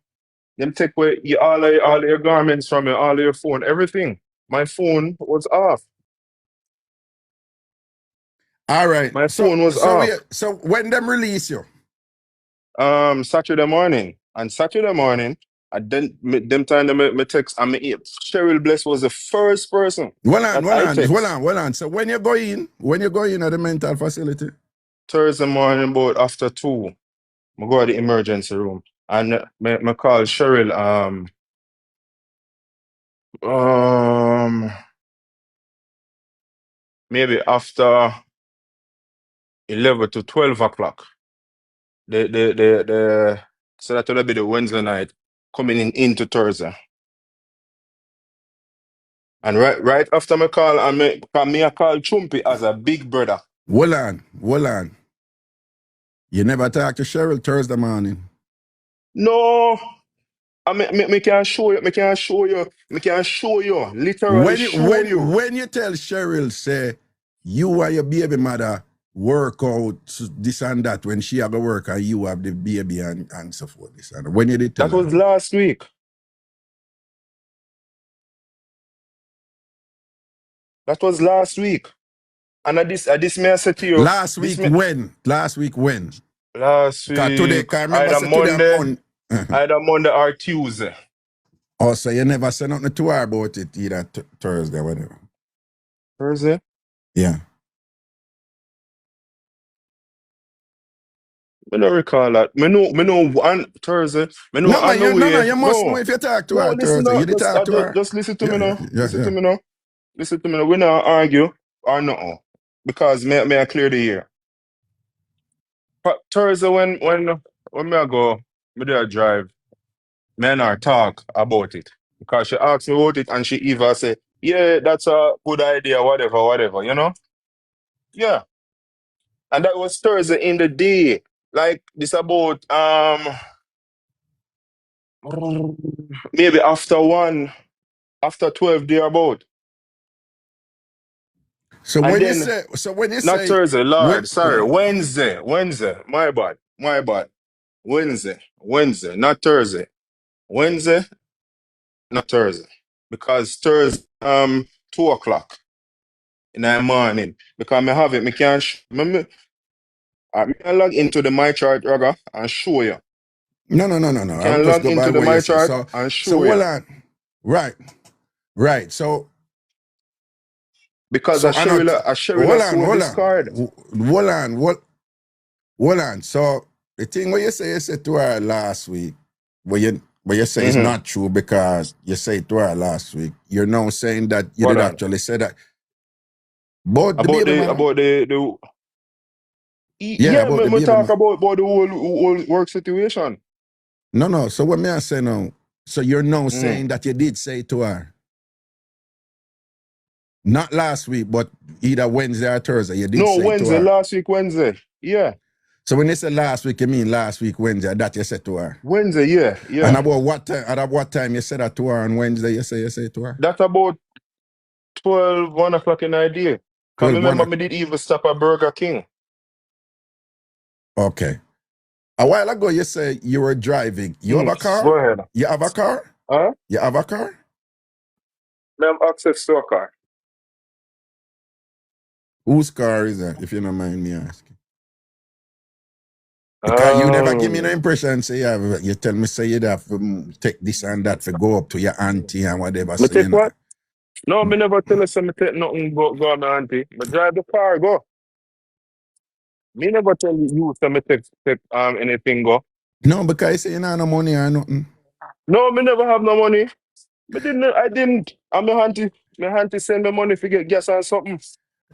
Them take away all your garments from you, all your phone, everything. My phone was off. All right. My phone was off. So when them release you? Saturday morning. And Saturday morning, I then them time me text. I mean, Cheryl Bless was the first person that I text. Hold on. So when you go in at the mental facility? Thursday morning, about after 2, I go to the emergency room and me call Cheryl. Maybe after 11 to 12 o'clock. So that will be the Wednesday night coming into Thursday. And right after my call, I call Chumpy as a big brother. Hold on. You never talk to Cheryl Thursday morning? No, me can show you. Me can show you. Literally show you. When you tell Cheryl say you and your baby mother work out this and that when she have to work and you have the baby and so forth. This and when you did tell That was her? last week. That was last week. And I this may I say to you. Last week when? Last week, Today, I remember either either Monday or Tuesday. Oh, so you never said nothing to her about it either Thursday or whatever? Thursday? Yeah. Me no recall that. Me know on Thursday. Me know No, man, on the way. you must know if you talk to No, her listen Thursday. now. You did talk to her. Just listen to me Yeah, now. yeah, Listen yeah. to me now. Listen to me now. We not argue or nothing. Because may I clear the air. But Thursday when me I go, me there drive, me and her talk about it. Because she asked me about it and she even say, yeah, that's a good idea, whatever, you know? Yeah. And that was Thursday in the day. Like this about maybe after 12 thereabout. So And when you then say, not Thursday, Lord, sorry, yeah. Wednesday, my bad. Wednesday, not Thursday. Wednesday, not Thursday. Because Thursday, 2 o'clock in the morning. Because I have it, I can't, me can log into the My Chart, Raga, and show you. No. I I will can just log go by into the what you My say. Chart So and show hold you. on. Right. Because So I not a Cheryl sold this card. hold on. So the thing what you said to her last week, what you say is Mm-hmm. not true because you said it to her last week. You're now saying that you Hold did on. actually say that. But the About baby the man. about the Yeah, yeah, about the me baby talk man. about the whole work situation. No. So what may I say now? So you're now Mm. saying that you did say to her. Not last week, but either Wednesday or Thursday, you did No, say to Wednesday, her. last week, Wednesday. Yeah. So when you say last week, you mean last week, Wednesday, that you said to her. Wednesday, yeah. And about what time? At what time you said that to her on Wednesday? You say to her. That's about 1 o'clock in the day. Because 12, 1 remember, me did even stop at Burger King. Okay. A while ago, you said you were driving. You have a car? Go ahead. You have a car? Huh? You have a car? Me have access to a car. Whose car is that, if you don't mind me asking? Because you never give me no impression, say you tell me say you'd have to take this and that to go up to your auntie and whatever. Me So take you know. what? No, me never tell us me take nothing go on my auntie. Me drive the car, go. Me never tell you say me take anything go. No, because you say you don't have no money or nothing. No, me never have no money. I didn't. And my auntie send me money to get gas and something.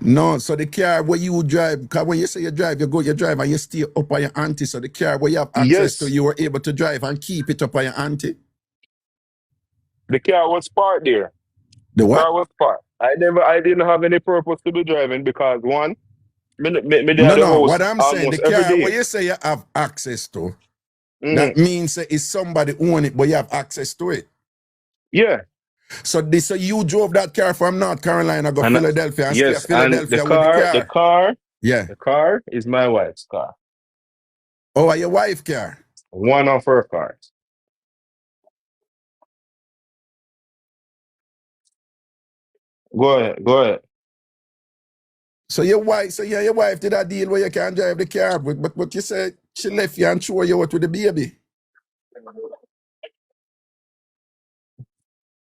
No, so the car where you drive, because when you say you drive, you drive and you stay up on your auntie. So the car where you have access to, Yes, you were able to drive and keep it up on your auntie. the car was parked there. The what? Car was parked. I didn't have any purpose to be driving because one, me there at the No. house What I'm saying, the almost every car where day. you say you have access to, Mm-hmm. that means that it's somebody own it, but you have access to it. Yeah. So you drove that car from North Carolina to And Philadelphia and stay at yes, and Philadelphia with the car. Yeah. the car is my wife's car. Oh, your wife car. One of her cars. Go ahead. So your wife did a deal where you can't drive the car, but you said she left you and threw you out with the baby.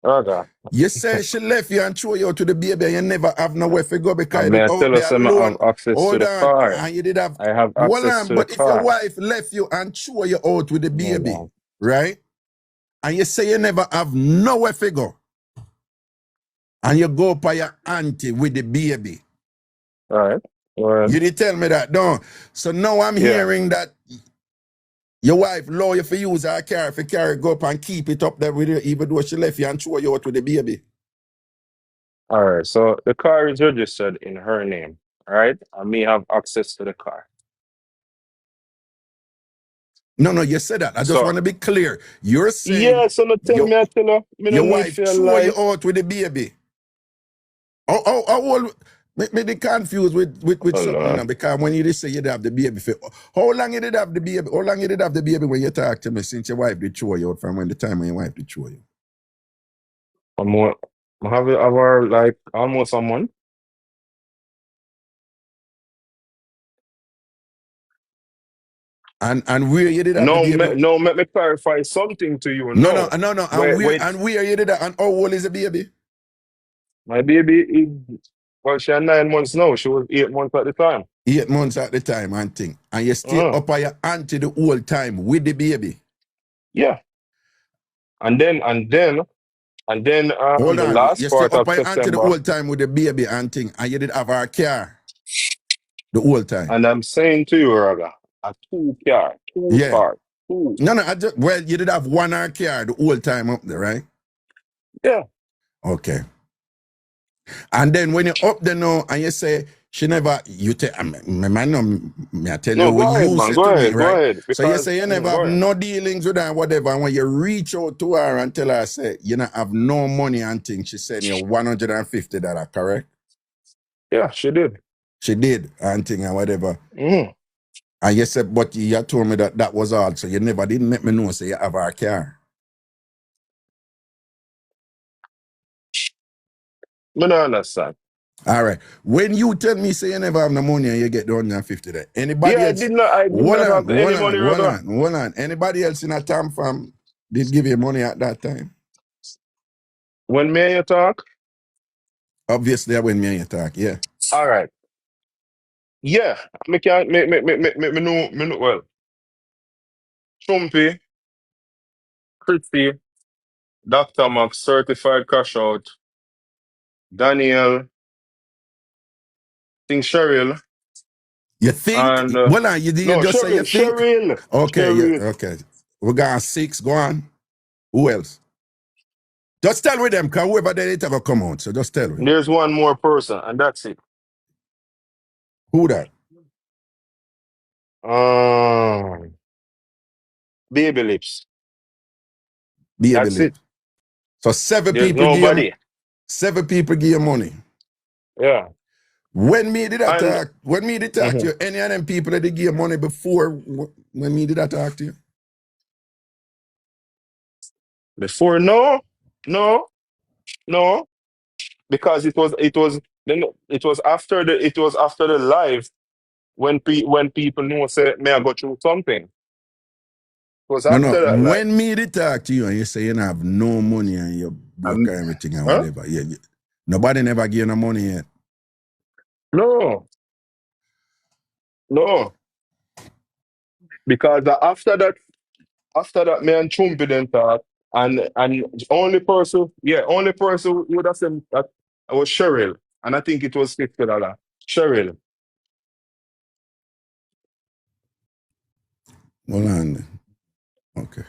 Okay. You say she left you and threw you out to the baby and you never have nowhere to go because And you may I did out tell us there I alone. have access to Hold the on. car. And you did have, I have hold access on, to the but if your car. wife left you and threw you out with the baby, No. right? And you say you never have nowhere to go. And you go by your auntie with the baby. All right. Well, You did tell me that, don't. So now I'm yeah. hearing that your wife allow you to use her car for carry go up and keep it up there with you, even though she left you and threw you out with the baby. All right. So the car is registered in her name. All right. I may have access to the car. No, you said that. I just So want to be clear. You're saying yeah, so no tell your, me, I tell her, me no your need wife for your threw you life. out with the baby. Well, me they confused with Oh, something now Lord. because when you just say you did have the baby, how long you did have the baby? How long you did have the baby when you talk to me since your wife did throw you out from when the time when your wife did throw you? I have our like almost a month. And where you did have the No, baby? let me clarify something to you. No. No. And where you did that? And how old is the baby? My baby is, well, she had 9 months now. She was 8 months at the time. 8 months at the time and thing. And you stay Uh-huh. up at your auntie the whole time with the baby. Yeah. And then Hold the on. last You stay part up of at your auntie the September, whole time with the baby and thing. And you did have our car the whole time. and I'm saying to you, Raga, a two car, Yeah. two. No, well, you did have one our car the whole time up there, right? Yeah. Okay. And then when you're up there now and you say, she never, you tell, I tell you No, go what ahead, you man. say Go to me, ahead. Go right? ahead. So you Because say you never go have ahead. no dealings with her and whatever. And when you reach out to her and tell her, say, you don't have no money and things, she said you $150, correct? Yeah, she did. She did and thing and whatever. Mm-hmm. And you said, but you told me that was all. So you never didn't let me know, so you have her car. I don't understand. All right. When you tell me say you never have no money and you get the $150 there, anybody Yeah, else? I did not have any money, Raga. Hold on. Anybody else in a TamFam did give you money at that time? When me and you talk, Obviously, when me and you talk, yeah. all right. Yeah, me can me know well. Chumpy, Christy, Dr. Max, certified cash out, Daniel, Think Cheryl, You think? and Well, you no, just say you think? Okay, yeah, Cheryl. okay. We got 6, go on. Who else? Just tell with them, because whoever they ever come out, so just tell with them. There's one more person, and that's it. Who that? Baby lips. Baby That's lip. it. So 7 There's people give nobody. you 7 people give you money. Yeah. When me did I And talk? When me did talk to you, any of them people that they give you money before when me did I talk to you? before, no, because it was after the live when people know say may I go through something. It was No. after that live. When me did talk to you and you say you don't have no money and you broke Um, everything and huh? whatever, nobody never give you no money yet. No, because after that, me and Chumpy then talk, and only person who would have said that was Cheryl, and I think it was $50. Cheryl. Hold on. Okay.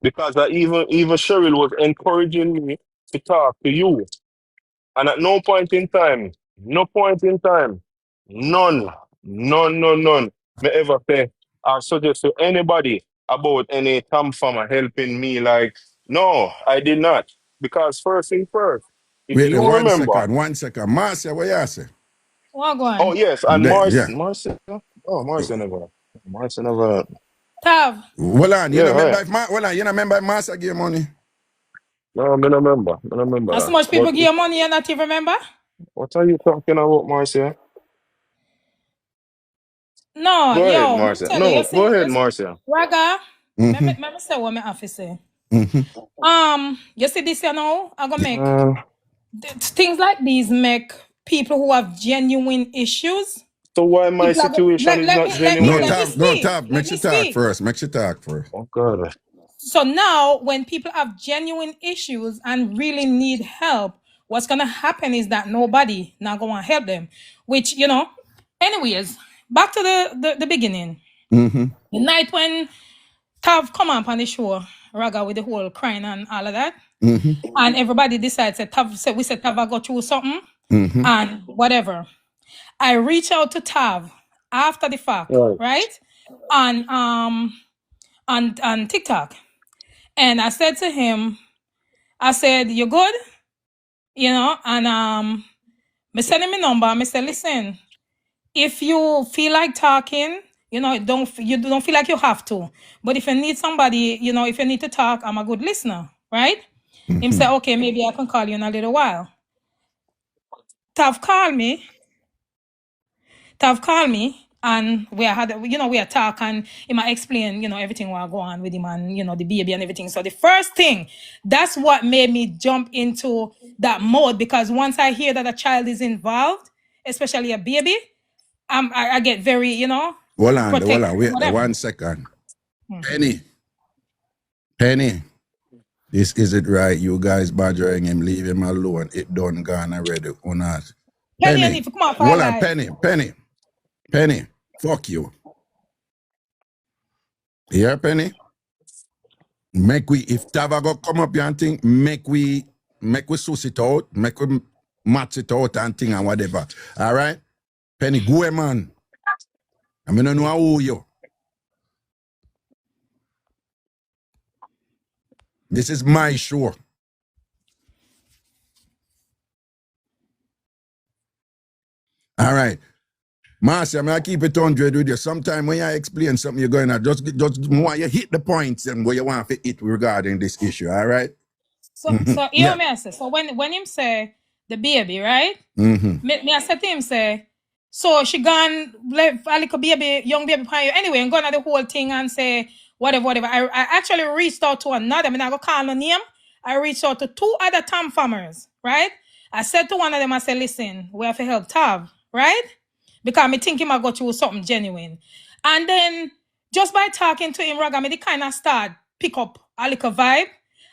Because even Cheryl was encouraging me to talk to you. And at no point in time, none, me ever say or suggest to anybody about any Tamfammer helping me. Like, no, I did not. Because first thing first, if Wait there, you remember, 1 second. Marcia, what you say? oh Wagwan. yes, and Yeah. Marcia never, Tav. Hold on, you yeah, know remember right. if you know remember if Marcia give you money? No, I don't remember And so that. much But people give you money and not even remember? what are you talking about, Marcia? No, Go ahead, yo, me Marcia. tell you, No, go ahead, Marcia. Raga, Mm-hmm. me say what me have to say. Mm-hmm. You see this, you know, I gonna make Uh, things like these make people who have genuine issues. So why my People are situation is not No, genuine? Tav, let make me you talk speak. first. Make you talk first. Oh God. So now, when people have genuine issues and really need help, what's gonna happen is that nobody not gonna help them. Which you know, anyways, back to the beginning. Mm-hmm. The night when Tav come up on the show, Raga with the whole crying and all of that, Mm-hmm. and everybody decides that Tav said we said Tav I go through something Mm-hmm. and whatever. I reach out to Tav after the fact, Right. right? On TikTok. And I said to him, I said, you good? You know, and me send him a number. I said, listen, if you feel like talking, you know, you don't feel like you have to. But if you need somebody, you know, if you need to talk, I'm a good listener, right? Him say, okay, maybe I can call you in a little while. Tav called me. And we had, we talk and he might explain, everything what go on with him and, the baby and everything. So the first thing, that's what made me jump into that mode, because once I hear that a child is involved, especially a baby, I get very, Hold on, protective, wait there, whatever. 1 second. Penny, this isn't right. You guys badgering him, leave him alone. It done gone already or not. Penny, you need to come out for hold on, life. Penny, fuck you. Here, Penny? Make we, if Tava go come up here and think, make we suss it out, make we match it out and thing and whatever. All right? Penny, go away, man. I mean, I know who you. This is my show. All right. Marcia, I keep it 100 with you. Sometimes when I explain something you're going to just want you hit the points and where you want to hit regarding this issue, all right? So you know me I say. So when him say the baby, right? Me I said to him say, so she gone left a little baby, young baby behind you. Anyway, I'm gonna the whole thing and say whatever. I actually reached out to another. I mean, I go call no name. I reached out to 2 other Tamfammers, right? I said to one of them, I said, listen, we have to help Tav, right? Because me think him I go through something genuine. And then just by talking to him, Raga, me the kind of start pick up a little vibe.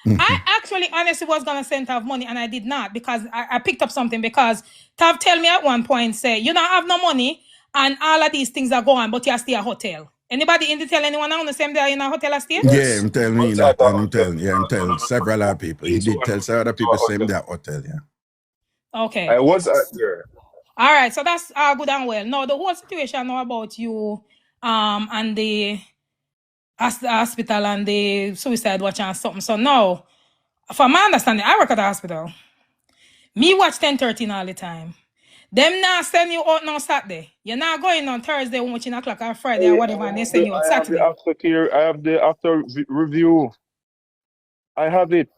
I actually honestly was gonna send Tav money and I did not, because I picked up something, because Tav tell me at one point, say, you don't have no money and all of these things are going, but you stay at a hotel. Anybody in the tell anyone on the same day in a hotel I stay? Yeah, I'm telling me that, and I'm telling several other people. He did tell several other people same day at hotel, yeah. Okay. I was at there. All right, so that's good and well. Now the whole situation now about you and the hospital and the suicide watch and something. So now, from my understanding, I work at the hospital. Me watch 10:13 all the time. Them now send you out on Saturday. You're not going on Thursday, watching o'clock or Friday or whatever, and they send you out I have Saturday. the aftercare. I have the after review. I have it.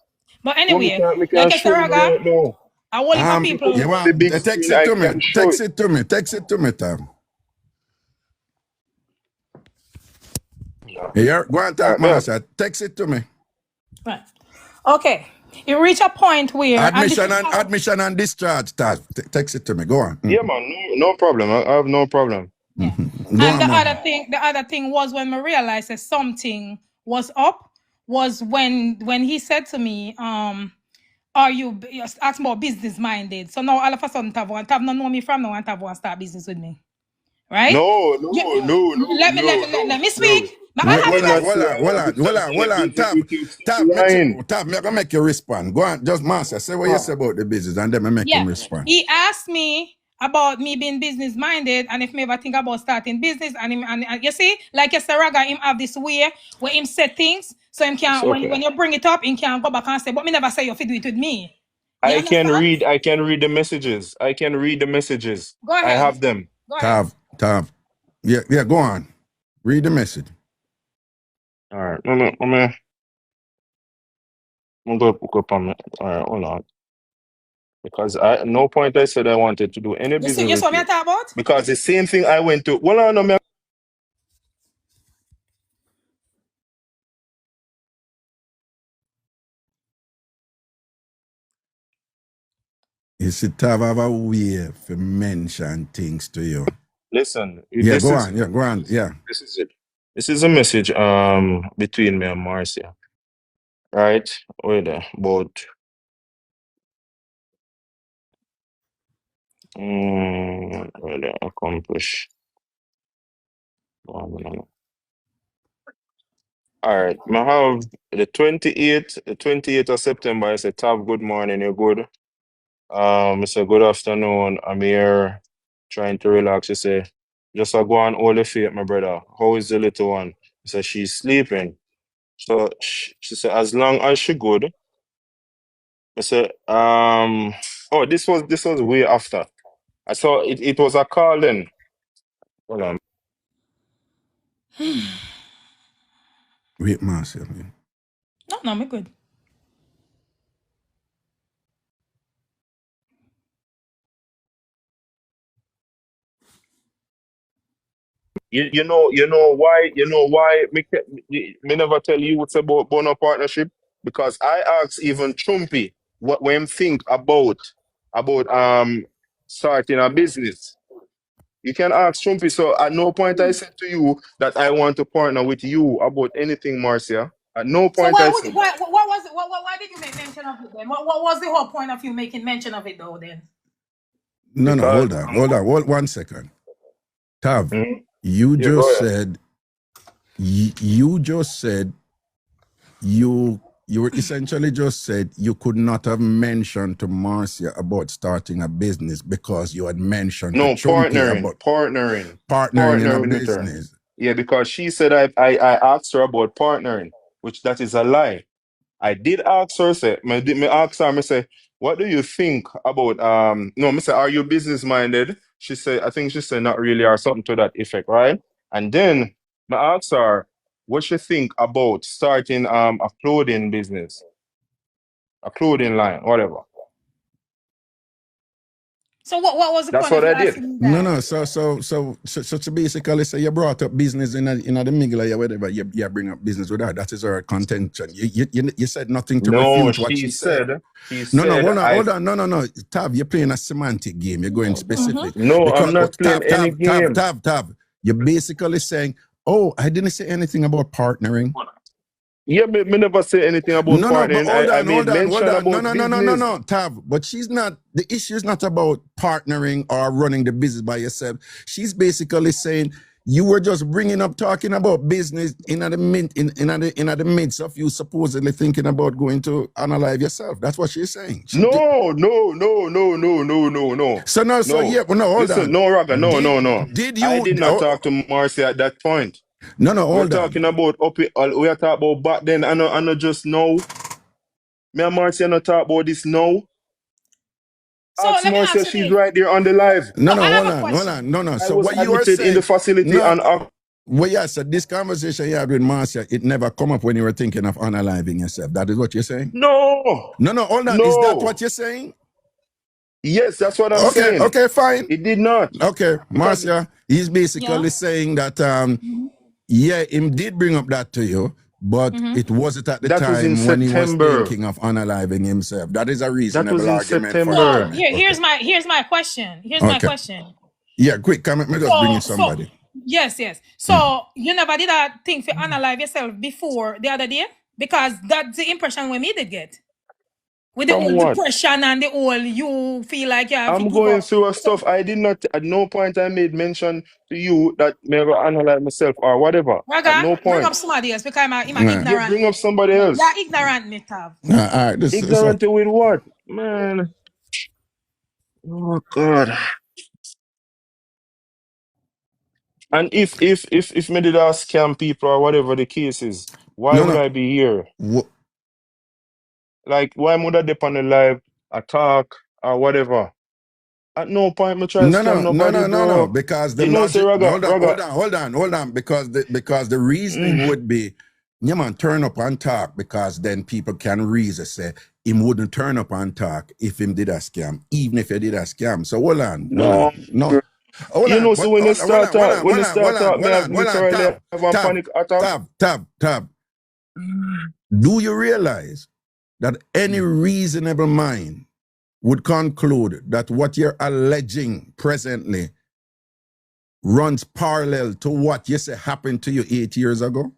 But We anyway, can like I show said, you Raga, right now. a whole heap of people. You want the big text screen, it to I me. can show Text it to me. Text it to me, Tam. Here, go and talk, Marsha. Text it to me. Right. Okay. You reach a point where Admission and discharge. Text it to me. Go on. Yeah, man. No problem. I have no problem. Yeah. Go And on, the other thing was, when I realized that something was up, was when he said to me, are you asking about business minded? So now all of a sudden Tav not know me from now and Tav start business with me. Right? No. Let me speak. Hold on. Tab, I'm gonna make you respond. Go on, just Master, say what you say about the business and then I make him respond. He asked me about me being business minded and if me ever think about starting business, and you see, like you said, Raga, him have this way where him set things so him can when you bring it up, him can go back and say, but me never say you fit do it with me. I can read the messages. Go ahead. I have them. Go ahead. Tav. Yeah, go on. Read the message. All right. I'm gonna pick up on it. All right, hold on. Because at no point I said I wanted to do any business. You saw me talk about? Because the same thing I went to. Well, I know me. You see, Tav have a way to mention things to you. Listen. Go on. Yeah. This is it. This is a message between me and Marcia. Right? Wait there. About wait there. Accomplish. All right. I have the 28th of September. I said, Tav, good morning. You're good. I said, good afternoon. I'm here trying to relax. She said, just go on all the faith, my brother. How is the little one? He said, she's sleeping. So she said, as long as she good. I said, oh, this was way after. I saw it was a call then. Hold on. Wait, Marcia. No, me good. you know why me never tell you what's about Bono partnership because I asked even Trumpy what when think about starting a business. You can ask Trumpy. So at no point I said to you that I want to partner with you about anything, Marcia. At no So point I said that. what was it? Why did you make mention of it then? What was the whole point of you making mention of it though then? No, Because hold 1 second. Tav, Hmm? you Yeah, go just ahead. said you just said you were essentially just said you could not have mentioned to Marcia about starting a business because you had mentioned to No, Chumpy about partnering in a partnering with her. business. Yeah, because she said I asked her about partnering, which that is a lie. I did ask her, me ask her, me say, what do you think about no, me say, are you business minded? She said, I think she said not really or something to that effect, right? And then me ask her what she think about starting a clothing business, a clothing line, whatever. So what was the That's point of what you I did. asking me No, that? no. So basically, say you brought up business in a the middle or whatever. You bring up business with her. That is her contention. You said nothing to No, refute what she said. she No. said Hold on. No. Tav, you're playing a semantic game. You're going specific no, I'm because not playing any game. Tav. You're basically saying, "Oh, I didn't say anything about partnering." Yeah, me never say anything about No, but partnering. hold I on. made mention about business. No, Tav. But she's not. The issue is not about partnering or running the business by yourself. She's basically saying you were just bringing up talking about business in the midst of you supposedly thinking about going to unalive yourself. That's what she's saying. No. So No. yeah, well, no, hold Listen, on. no, Raga, no. Did I you? did not talk to Marcy at that point. No, We're hold on. talking about we are talking about back then. I know just now. Me and Marcy are not talk about this now. So Ask let me Marcy, ask you she's this. right there on the live. So No, I have hold a on. question. No. I So was what you are admitted in the saying? facility No. and Well, yeah, so this conversation you had with Marcia, it never come up when you were thinking of unaliving yourself. That is what you're saying? no. No, hold on. Is that what you're saying? Yes, that's what I'm saying. Okay, fine. It did not. Okay, Because Marcia, he's Yeah. basically saying that, yeah, him did bring up that to you, but it wasn't at the that was in time when he was September. thinking of unaliving himself. That is a That was reasonable in argument for an So September. argument. Okay. here's my question. Okay. Yeah, quick, come me just bring in So somebody. yes. So you never did that thing for unalive yourself before the other day? Because that's the impression we did get. With the From whole what? depression and the whole you feel like you have to I'm give going up. through a So stuff. I did not, at no point I made mention to you that maybe analyze myself or whatever. At Raga, no bring up point. somebody else because I'm Yeah. You ignorant. bring up somebody else. You're ignorant, Nitav. All right, this is Ignorant with what? Man. Oh God. And if me did I scam people or whatever the case is, why would no. I be here? Wh- Like why would I dip on the live, attack or whatever? At no point me try to No, scam nobody, no. bro. Because the You know, say logic. Raga, Hold on. Because the reasoning would be, yeah, man, turn up and talk. Because then people can reason say him wouldn't turn up and talk if him did a scam, even if he did a scam. So hold on. no. No. Hold You on. know, so when you start talk, me have Hold on. literally have a panic attack. Tab. Do you realize that any reasonable mind would conclude that what you're alleging presently runs parallel to what you say happened to you 8 years ago?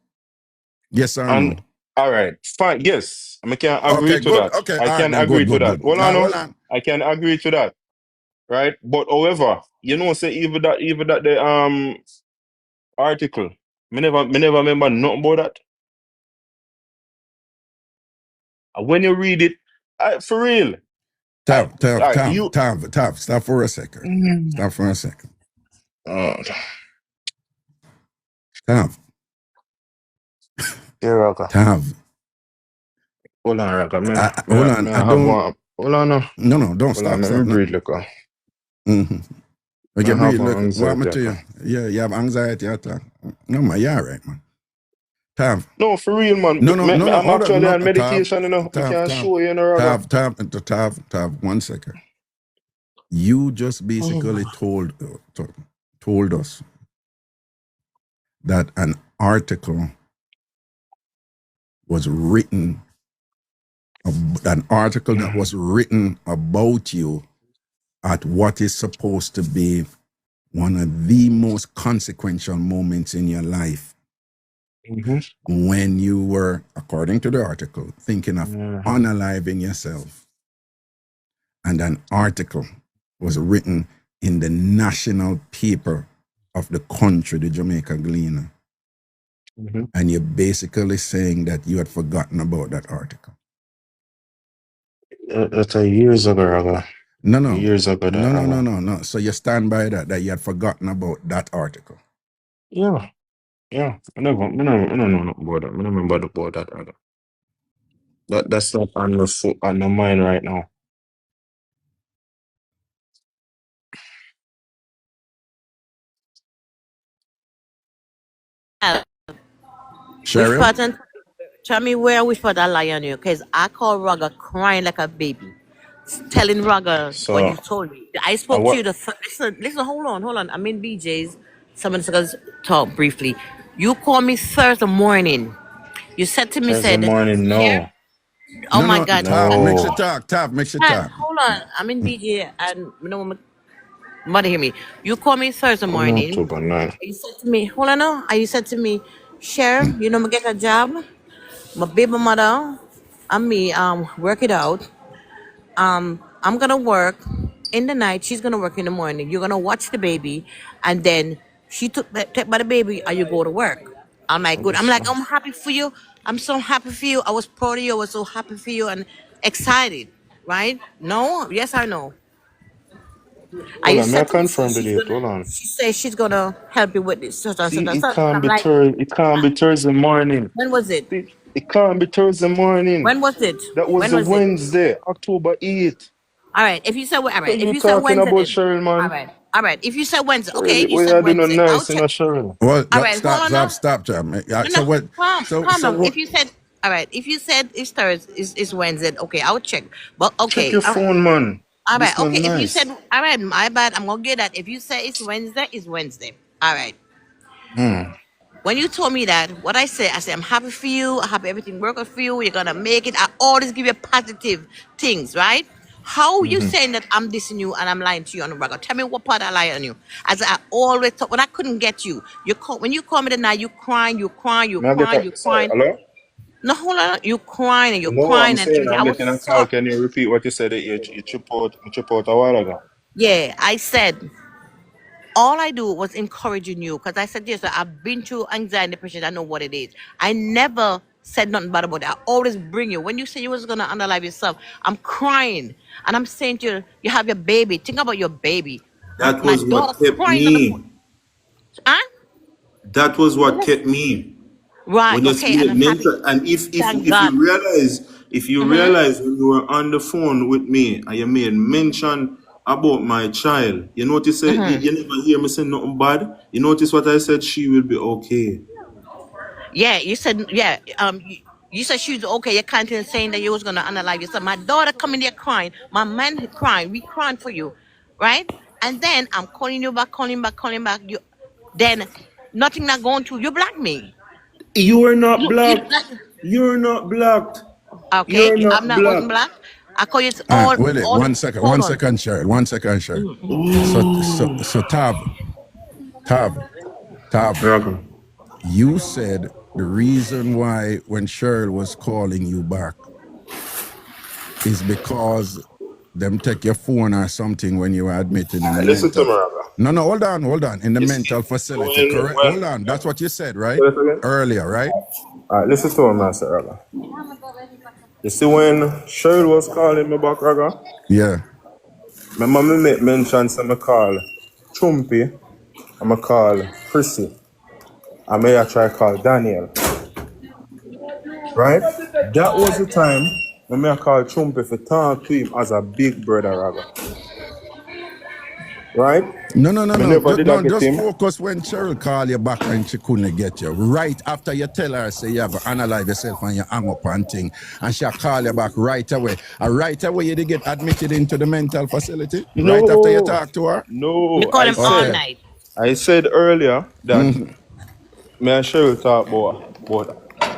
Yes or no? And all right, fine, yes, I can agree Okay, to good. that. Okay, I all right, can then agree good. to that. Hold on, Hold no. on. I can agree to that. Right, but however, you know, say even that the article, me never remember nothing about that. And when you read it, for real, Tav, you. stop for a second. Stop for a second. Uh, Tav. Here, okay. Tav. Hold on, Raga. Hold on. I I have don't. one. Hold on, no. No, don't Hold on, stop. let me No. breathe, look. Mm-hmm. I Okay, have breathe. an Look, what anxiety happened to you? attack. Yeah, you have anxiety attack. No, man, you're all right, man. Tav. No, for real, man. No. I'm Hold on. actually No, on medication, you know. I Tav. can't show you, you know, Raga. Tav. 1 second. You just basically told us that an article was written, that was written about you at what is supposed to be one of the most consequential moments in your life, when you were, according to the article, thinking of unaliving yourself. And an article was written in the national paper of the country, the Jamaica Gleaner. And you're basically saying that you had forgotten about that article. That's a years ago, Raga. No. Years ago. No. So you stand by that you had forgotten about that article. Yeah. I don't know about that. I don't remember about that, Raga. That's not on the mind right now. Which Cheryl? part? And tell me which part I lie on you, because I call Raga crying like a baby, telling Raga what you So, told me. I spoke to what you. Listen. Hold on. I'm in BJ's. Someone's gonna talk briefly. You called me Thursday morning. You said to me, Thursday said, morning? "Share." No. Oh my No, God, Tav, mix No. it talk. Tav, mix it Man, talk. hold on. I'm in BJ, and no mother hear me. You called me Thursday On morning. October 9. You said to me, hold on now. And you said to me, Share, me get a job. My baby mother and me work it out. I'm gonna work in the night, she's gonna work in the morning. You're gonna watch the baby, and then she take by the baby and you go to work. I'm like, good. I'm like, I'm happy for you. I'm so happy for you. I was proud of you. I was so happy for you and excited. Right? No? Yes or no? And Hold you on, may I said to me, confirm the date? Hold on. she says she's gonna help you with this. See, it And can't I'm be like, Thursday morning. when was it? See, it can't be Thursday morning. When was it? That was When the was it? Wednesday, October 8th. All right. If you said all So right, if you you said talking Wednesday, about then Cheryl, all man? right, all right. If you said Wednesday, okay, Cheryl, you we said are doing no Wednesday. I'll nice, check. Cheryl. Well, All right, hold on now. stop, Jam. No, calm down. What? If you said all right, if you said it's Thursday, is Wednesday, okay, I'll check. But Check okay, your phone, man. all right, This not okay. If you said nice. all right, my bad. I'm gonna get that. If you say it's Wednesday, it's Wednesday. All right. When you told me that, what I said, I'm happy for you. I hope everything works for you. You're gonna make it. I always give you positive things, right? How you saying that I'm dissing you and I'm lying to you on the record? Tell me what part I lie on you. As I always thought, when I couldn't get you, when you call me tonight, you crying. May I get a, You sorry, crying. hello? No, hold on. You crying and you're No, I'm crying and saying everything. I I'm was getting a so call. Can you repeat what you said? You chip out a while ago. yeah. I said all I do was encouraging you because I said, yes, I've been through anxiety and depression. I know what it is. I never said nothing bad about it. I always bring you. When you say you was going to unalive yourself, I'm crying. And I'm saying to you, you have your baby. Think about your baby. That My was what daughter kept crying on the phone. me. Huh? That was what kept me. Right. When you Okay. see And it I'm happy. mentioned, and Thank if God. you realize, when you were on the phone with me and you made mention about my child, you notice you never hear me say nothing bad. You notice what I said? She will be okay. Yeah, you said you said she was okay. You're kind of saying that you was gonna analyze yourself. My daughter coming there crying, my man crying, we crying for you, right? And then I'm calling you back, calling back. You then nothing not going to you block me. You are not You blocked. like You're not blocked. okay? You're I'm not not wasn't blocked. black. I call you All right, wait it. all. Hold One on. second, Cheryl. 1 second, Cheryl. So Tav, Welcome. you said the reason why when Cheryl was calling you back is because them take your phone or something when you were admitted in the Listen to mental. me, Raga. No, hold on. In the You see, mental facility, when correct? Hold on. That's what you said, right? say that again? Earlier, right? All right, listen to me, Master Raga. You see, when Cheryl was calling me back, Raga, Yeah. my mommy make mention, so I call Chumpy, and I call Chrissy, and I try call Daniel, right? That was the time when I call Chumpy for talk to him as a big brother, Raga, right? No. Me never did I get Just him. focus when Cheryl call you back and she couldn't get you. Right after you tell her, say you have to analyze yourself and you hang up and thing. And she'll call you back right away. And right away you did get admitted into the mental facility? Right after you No, talk to her? You no. call him all Okay. night. I said earlier that me and Cheryl talk about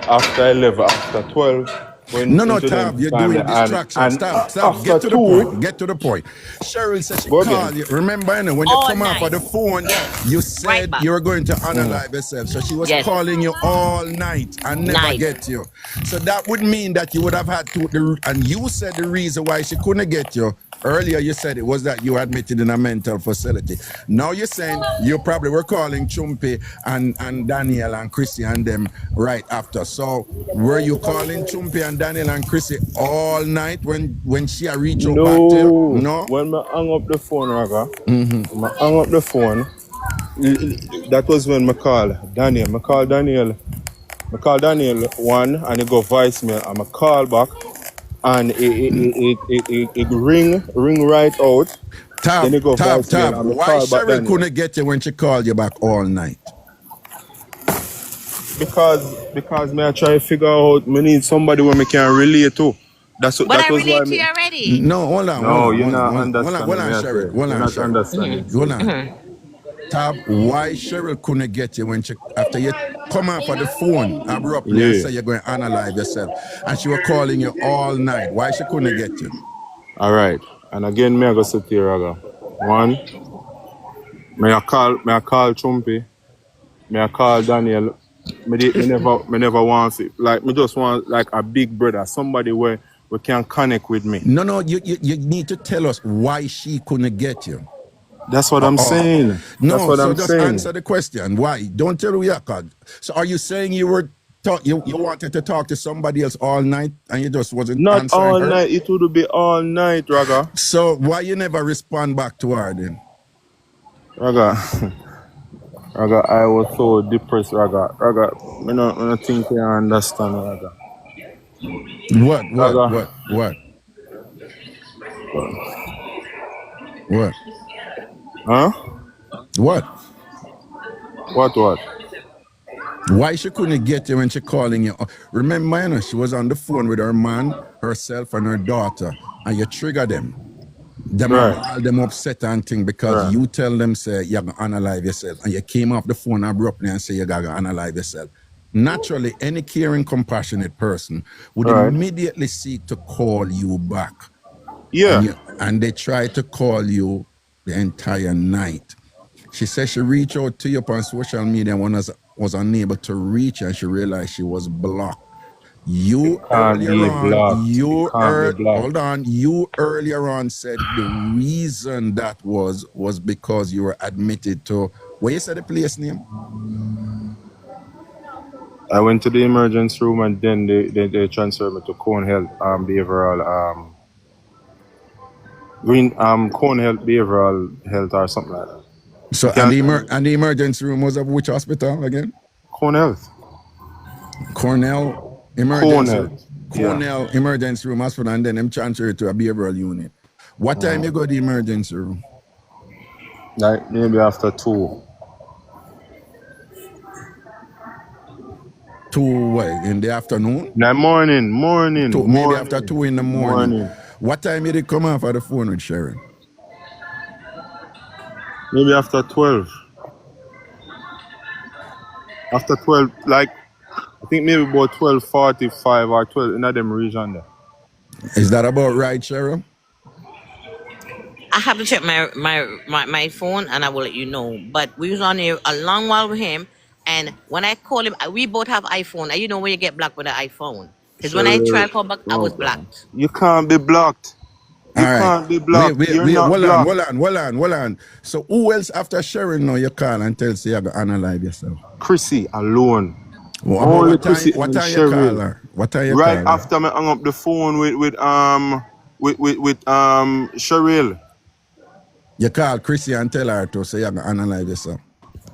after 11, after 12, when No, into them Tav, you're time, doing distraction. Stop. after Get to the point. 2, Get to the point. Cheryl said she go again. called you. Remember, you know, when you All come off of night. the phone, Yes. you Right said back. you were going to unalive yourself. So she was Yes. calling you all night and never Night. get you. So that would mean that you would have had to, and you said the reason why she couldn't get you. Earlier, you said it was that you were admitted in a mental facility. Now you're saying you probably were calling Chumpy and Daniel and Chrissy and them right after. So were you calling Chumpy and Daniel and Chrissy all night when she reached out back to you? No. When I hung up the phone, Raga, I hung up the phone. That was when I called Daniel. I called Daniel one, and he go voicemail. And I call back, and it ring right out. Then he go voicemail, and I Why call back Cheryl Daniel. couldn't get you when she called you back all night? Because me I try to figure out, me need somebody where me can relate to. But That I was why relate to me. you already. No, hold on. No, hold you're on, not hold on, understanding me. Cheryl. Hold You're on, not Cheryl. understanding. Hold on. Tab, why Cheryl couldn't get you when she, after you come off of the phone abruptly and Yeah. say you're going to unalive yourself, and she was calling you all night? Why she couldn't get you? All right. And again, me I go sit here, Raga. One, me I call Chumpy. Me I call Daniel. Me never want it. Like me just want like a big brother, somebody where we can connect with me. No, you need to tell us why she couldn't get you. That's what I'm saying. That's No, what so I'm just saying. answer the question. Why? Don't tell me your card. So are you saying you were you wanted to talk to somebody else all night and you just wasn't Not answering all her? night. It would be all night, Raga. So why you never respond back to her then? Raga, I was so depressed, Raga. I don't think you understand, Raga. What? Huh? What? What? Why she couldn't get you when she calling you? Remember, you know, she was on the phone with her man, herself, and her daughter, and you trigger them. Them Right. all them upset and thing because Right. you tell them say you're gonna unalive yourself, and you came off the phone abruptly and say you're gonna unalive yourself. Naturally, any caring, compassionate person would Right. immediately seek to call you back. Yeah. And they try to call you the entire night. She said she reached out to you upon social media and was unable to reach her, and she realized she was blocked. You can't be earlier on, blocked. hold on. You earlier on said the reason that was because you were admitted to, where you said the place name? I went to the emergency room and then they transferred me to Cone Health Behavioral Cone Health Behavioral Health or something like that. So and the emergency room was of which hospital again? Cone Health. Cornell emergency Health. Cornell emergency room hospital, and then them transferred to a behavioral unit. What time you go to the emergency room? Like maybe after 2. 2 what, in the afternoon? No, morning. Maybe after 2 in the morning. What time you did come off of the phone with Sharon? Maybe after 12. After 12, like I think maybe about 12:45 or 12 in them region there. Is that about right, Cheryl? I have to check my phone and I will let you know. But we was on here a long while with him, and when I call him, we both have iPhone. And you know when you get blocked with the iPhone. Because when I try to call back, I was blocked. You can't be blocked. You can't be blocked. You're not blocked. Hold on. So who else after Sharon now you call and tell say you're going to unalive yourself? Chrissy alone. Only Chrissy and Cheryl. Call her? What time you right call after me hung up the phone with Cheryl. You call Chrissy and tell her to say you're going to unalive yourself.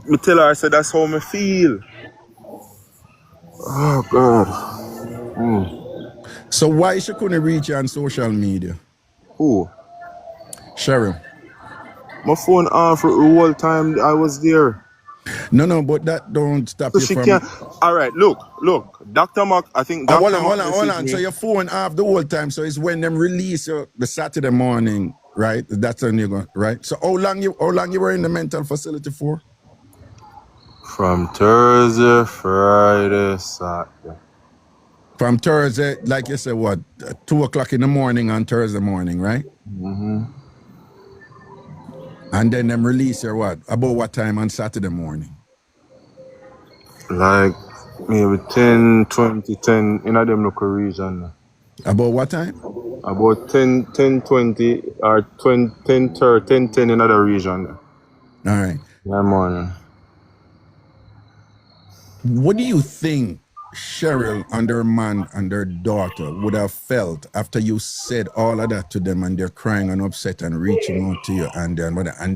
Me tell her I said that's how me feel. Oh God. So why she couldn't reach you on social media? Who? Cheryl. My phone off the whole time I was there. No, but that don't stop So you she from... can't. All right, look. Dr. Mark, I think Dr. Hold on. So your phone off the whole time. So it's when them release you the Saturday morning, right? That's when you go, right? So how long you were in the mental facility for? From Thursday, Friday, Saturday. From Thursday, like you said, what, 2 o'clock in the morning on Thursday morning, right? Mm-hmm. And then them release your what? About what time on Saturday morning? Like maybe 10, 20, 10 in a them local region. About what time? About 10, 10, 20 or 20, 10, 30, 10, 10 in other region. All right. Yeah, morning. What do you think Cheryl and her man and her daughter would have felt after you said all of that to them and they're crying and upset and reaching out to you and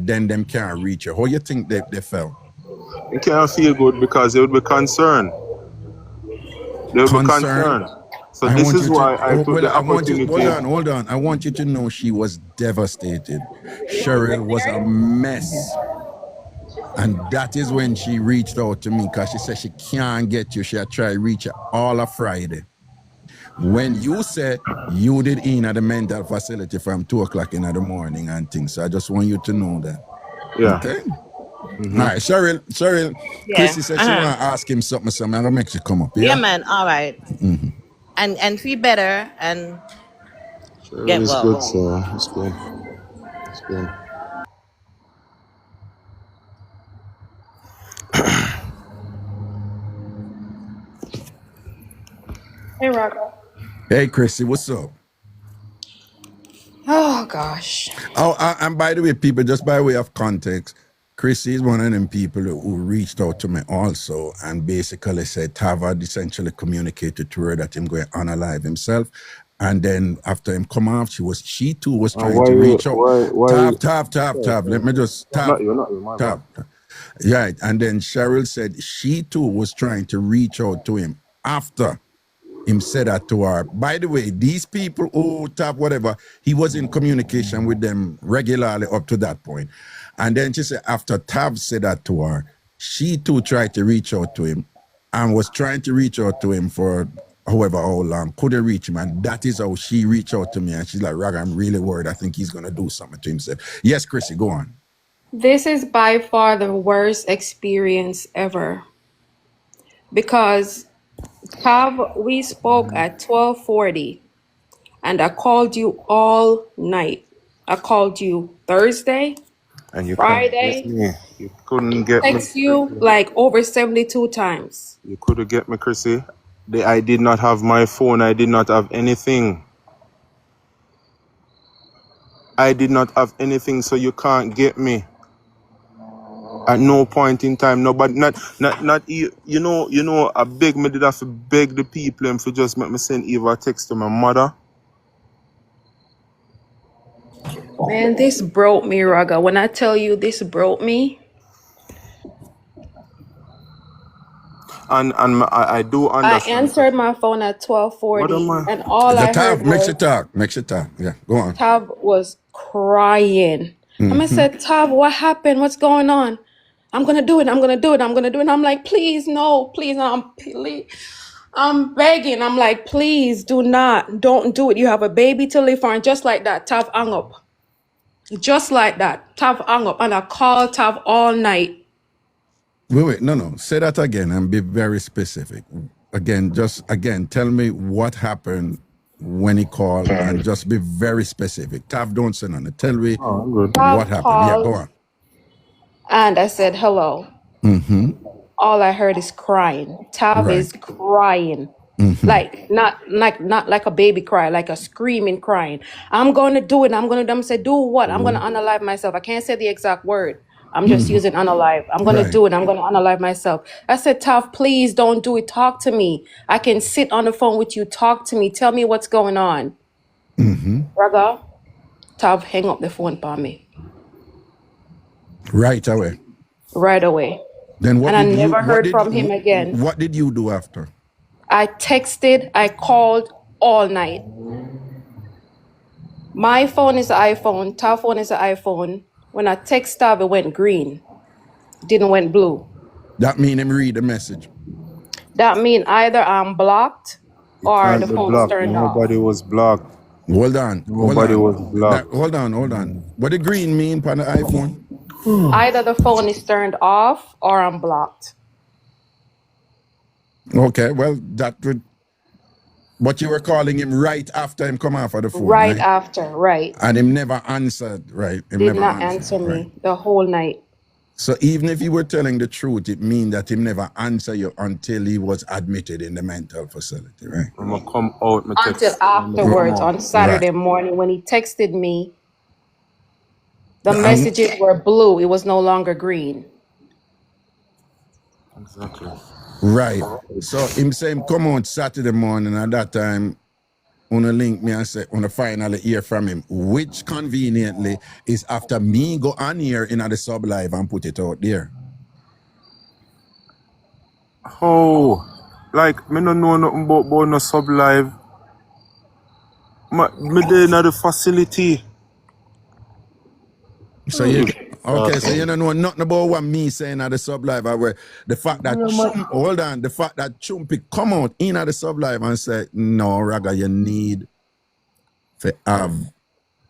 then them can't reach you? How you think they felt? They can't feel good because they would be concerned. They would be concerned. So this is why I took the opportunity. Hold on. I want you to know she was devastated. Cheryl was a mess. And that is when she reached out to me because she said she can't get you. She had tried to reach you all of Friday. When you said you did in at the mental facility from 2 o'clock in the morning and things. So I just want you to know that. Yeah. Okay? Mm-hmm. All right, Cheryl, Yeah. Chrissy said she want to ask him something. I'm going to make you come up. Yeah, man. All right. Mm-hmm. And feel better and Cheryl get is well. good, sir. It's good. It's good. Hey, Raga. Hey, Chrissy, what's up? Oh, gosh. Oh, and by the way, people, just by way of context, Chrissy is one of them people who reached out to me also and basically said Tav had essentially communicated to her that him going to unalive himself. And then after him come off, she too was trying to reach out. Tav. Let me just Tav. Right. And then Cheryl said she too was trying to reach out to him after him said that to her. By the way, these people who Tav whatever, he was in communication with them regularly up to that point. And then she said after Tav said that to her, she too tried to reach out to him and was trying to reach out to him for however how long, couldn't reach him. And that is how she reached out to me. And she's like, Raga, I'm really worried. I think he's going to do something to himself. Yes, Chrissy, go on. This is by far the worst experience ever. Because, Tav, we spoke at 12:40, and I called you all night. I called you Thursday, And you Friday. couldn't get me. You couldn't get me. Text you like over 72 times. You couldn't get me, Chrissy. I did not have my phone. I did not have anything. I did not have anything, so you can't get me. At no point in time, nobody, not you know, I beg me did have to beg the people and for just make me send Eva a text to my mother. Man, this broke me, Raga. When I tell you this broke me, And I do I understand. answered my phone at 12:40, What am I- and all I Tav, heard makes was you talk. Yeah, go on. Tav was crying. I said, Tav, what happened? What's going on? I'm gonna do it. And I'm like, please, no, please. I'm begging. I'm like, please, don't do it. You have a baby to live for. And just like that, Tav hung up. Just like that, Tav hung up. And I called Tav all night. Wait, no. Say that again and be very specific. Again, tell me what happened when he called and just be very specific. Tav, don't say nothing. Tell me what happened. Yeah, go on. And I said, hello. All I heard is crying. Tav is crying. Like not like a baby cry, like a screaming crying. I'm gonna do it. I said, do what? I'm gonna unalive myself. I can't say the exact word. I'm just using unalive. I'm gonna do it. I'm gonna unalive myself. I said, Tav, please don't do it. Talk to me. I can sit on the phone with you. Talk to me. Tell me what's going on. Raga, Tav hang up the phone for me. Right away. And Then what? I never heard from him again. What did you do after? I texted, I called all night. My phone is an iPhone, Tav phone is an iPhone. When I text Tav, it went green. Didn't went blue. That mean him read the message. That mean either I'm blocked or the phone's turned off. Nobody was blocked. Hold on. Nobody was blocked. Hold on. What the green mean on the iPhone? Either the phone is turned off or I'm blocked. Okay, well, that would. But you were calling him right after him come off of the phone, Right right? after, right. And him never answered, right? Him Did never not answered, answer right? me the whole night. So even if you were telling the truth, it means that him never answer you until he was admitted in the mental facility, right? I'm gonna come out, my Until text. I'm gonna come afterwards, out. on Saturday morning, when he texted me, the And, messages were blue. It was no longer green. Exactly. right. So him say him come out Saturday morning. At that time, on a link me and say on a finally hear from him, which conveniently is after me go on here in the sub live and put it out there. Oh, like me no know nothing about no sub live. Me there in the facility. So you okay? So you don't know nothing about what me saying at the sub live. Where the fact that hold on, the fact that Chumpy come out in at the sub live and say, no, Raga, you need to have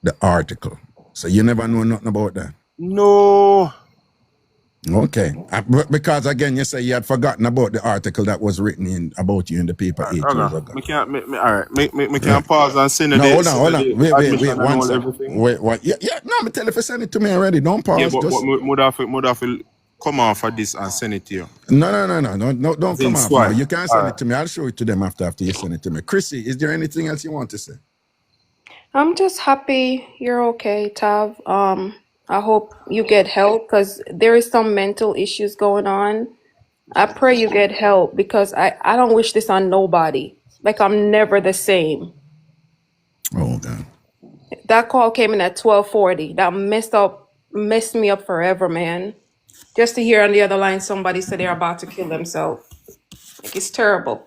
the article. So you never know nothing about that. No. Okay, because again, you say you had forgotten about the article that was written in about you in the paper 8 years ago. Me can't. All right. Me can't pause and send No, hold on. Wait, admission and one all second. everything. Wait, what? Yeah. No, I'm tell you to send it to me already. Don't pause. Yeah, but just would have to come off of this and send it to you. no. Don't come off now. You can send All it to me. I'll show it to them after you send it to me. Chrissy, is there anything else you want to say? I'm just happy you're okay, Tav. I hope you get help because there is some mental issues going on. I pray you get help because I don't wish this on nobody. Like I'm never the same. Oh God. That call came in at 12:40. That messed me up forever, man. Just to hear on the other line somebody say they're about to kill themselves. Like it's terrible.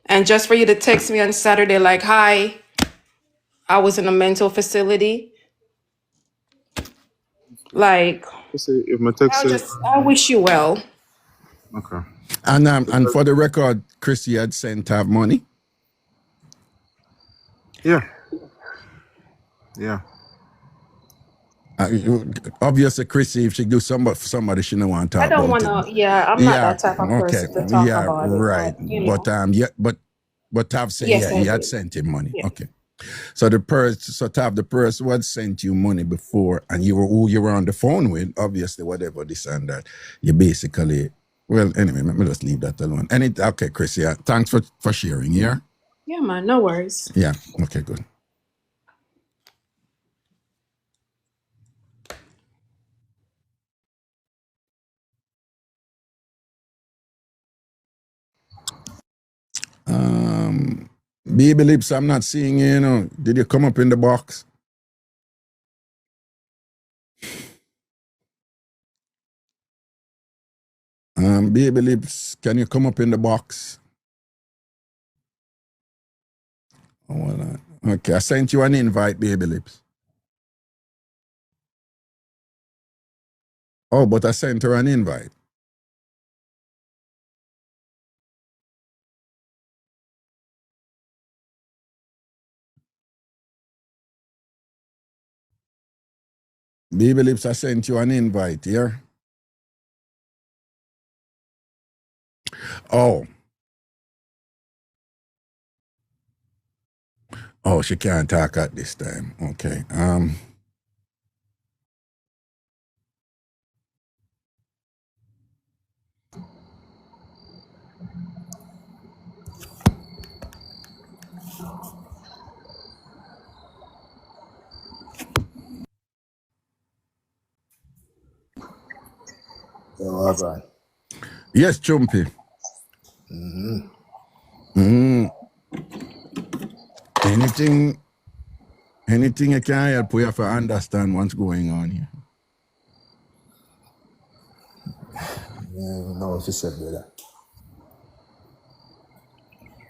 And just for you to text me on Saturday like, hi, I was in a mental facility. Like, If my text says, I wish you well. okay. And for the record, Chrissy had sent have money. Yeah. Obviously, Chrissy, if she do somebody she don't want to talk I don't about want it. to, I'm not that type of person to talk about it. Right. But Tav said, Yes, he I had did. sent him money. Yeah. Okay. So Tav, the person who had sent you money before, and who you were on the phone with, obviously, whatever this and that, you basically, well, anyway, let me just leave that alone. Okay, Chris, yeah, thanks for sharing, yeah? Yeah, man, no worries. Yeah, okay, good. Baby Lips, I'm not seeing you, Did you come up in the box? Baby Lips, can you come up in the box? Oh, hold on. Okay, I sent you an invite, Baby Lips. Oh, but I sent her an invite. Baby Lips, I sent you an invite, yeah? Oh. Oh, she can't talk at this time. Okay. Okay. Yes, Chumpy. Anything you can help we have to understand what's going on here. Yeah, no, if you said that.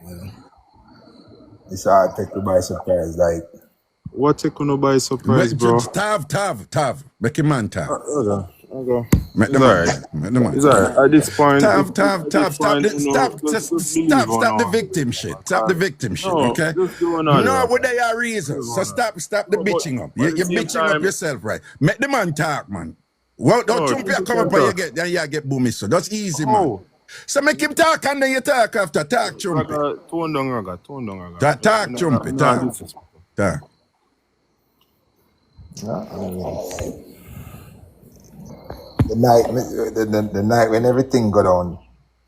Yeah. It's hard to take you by surprise, like. What take you by surprise, bro? Tav. Make a man Tav. Okay. Make the man Tav. Make the man It's alright. At this point, Tav. Stop the victim shit. Stop the victim shit, okay? Just going on. No, what they are reasons. So stop the bitching up. You're bitching up yourself, right? Make the man talk, man. Well, don't jump here, come up and you get boomy, so that's easy, man. So make him talk and then you talk after. Talk, Trumpet. Tone down, Raga. Talk, Trumpet. Talk. Talk. Yeah, I mean, the night when everything got on,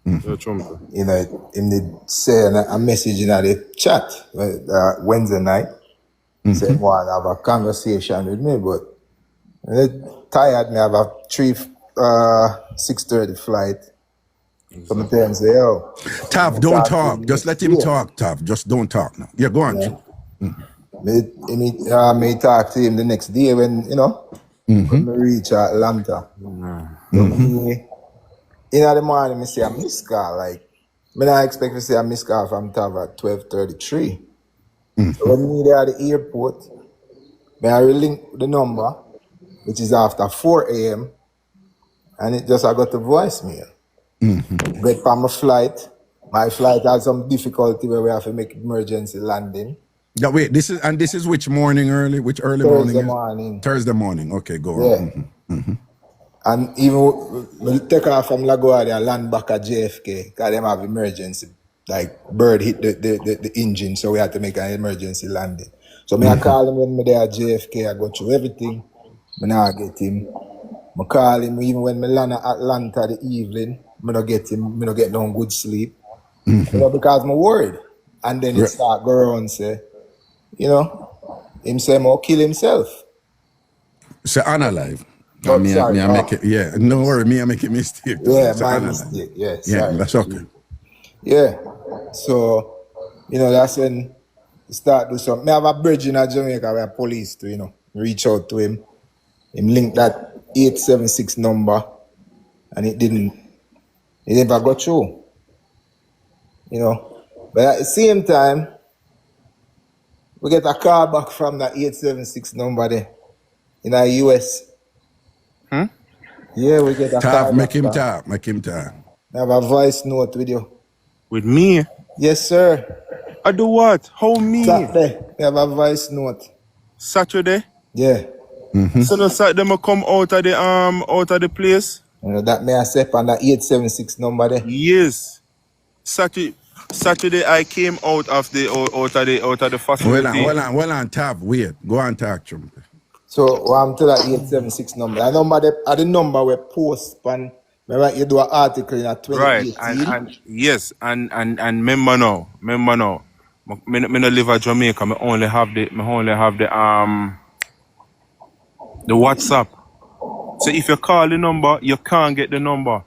Yeah, Trumpet. you know, in the say a message in the chat Wednesday night, said one have a conversation with me, but tired me have a 6:30 flight. Sometimes say, yo, Tav, don't talk. Just let him talk, Tav. Just don't talk now. Yeah, go on. Yeah. Me talk to him the next day when, you know, when we reach Atlanta. So me, in the morning, I say I miss call. Like, I don't expect to say I miss call from Tav at 12:33. So when me there at the airport, I relink the number, which is after 4 a.m., and it just I got the voicemail. Get on my flight. My flight had some difficulty where we have to make emergency landing. Yeah, wait, this is which morning early? Which early Thursday morning? morning. Thursday morning. Okay, go on. Yeah. And even when you take off from LaGuardia and land back at JFK, because them have emergency. Like bird hit the engine, so we had to make an emergency landing. So I call him when me there at JFK, I go through everything. I now get him. I call him even when I land at Atlanta the evening, I don't get him, I don't get no good sleep. You know, because I'm worried. And then it start go around and say, you know, him say more kill himself. So unalive. Oh, sorry. I make it, yeah. No worry, me I make a mistake. Yeah, my mistake. Yeah, yeah, sorry. that's okay. Yeah. So, you know, that's when you start do something. I have a bridge in Jamaica where police to, you know, reach out to him. Him link that 876 number and it never got through. You know. But at the same time, we get a call back from that 876 number there in the US. Yeah, we get a call back. Make him talk. I have a voice note with you. With me? Yes, sir. I do what? How me? Saturday. We have a voice note. Saturday? Yeah. So no Saturday I come out of the place? You know, that may I say on the 876 number there. Yes. Saturday I came out of the facility. Well on, Tab, wait. Go on, talk, Trumpet. So I'm to that 876 number. The number we post on. Remember you do an article in 2018. Right, and yes, and remember now. Me no live at Jamaica. Me only have the WhatsApp. So if you call the number, you can't get the number.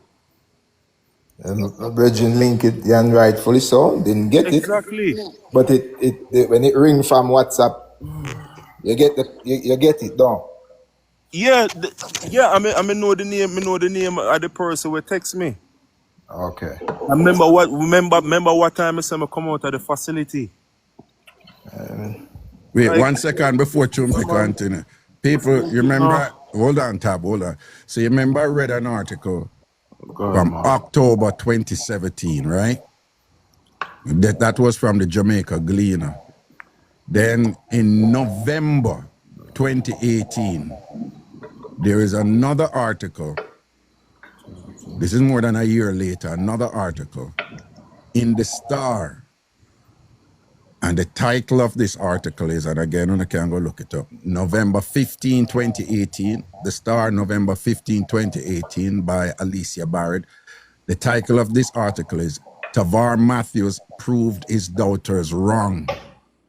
Virgin link it and rightfully so. Didn't get it. Exactly. But it when it ring from WhatsApp, you get it down. Yeah, I know the name. Me know the name of the person who text me. Okay. I remember what time I said I come out of the facility. Wait, 1 second before Trumpet continue. People, you remember? Hold on, Tab. Hold on. So you remember I read an article from October 2017, right? That was from the Jamaica Gleaner. Then in November 2018, there is another article. This is more than a year later, another article in the Star. And the title of this article is, and again, I can go look it up, November 15, 2018, The Star, November 15, 2018, by Alicia Barrett. The title of this article is, Tavar Matthews proved his doubters wrong.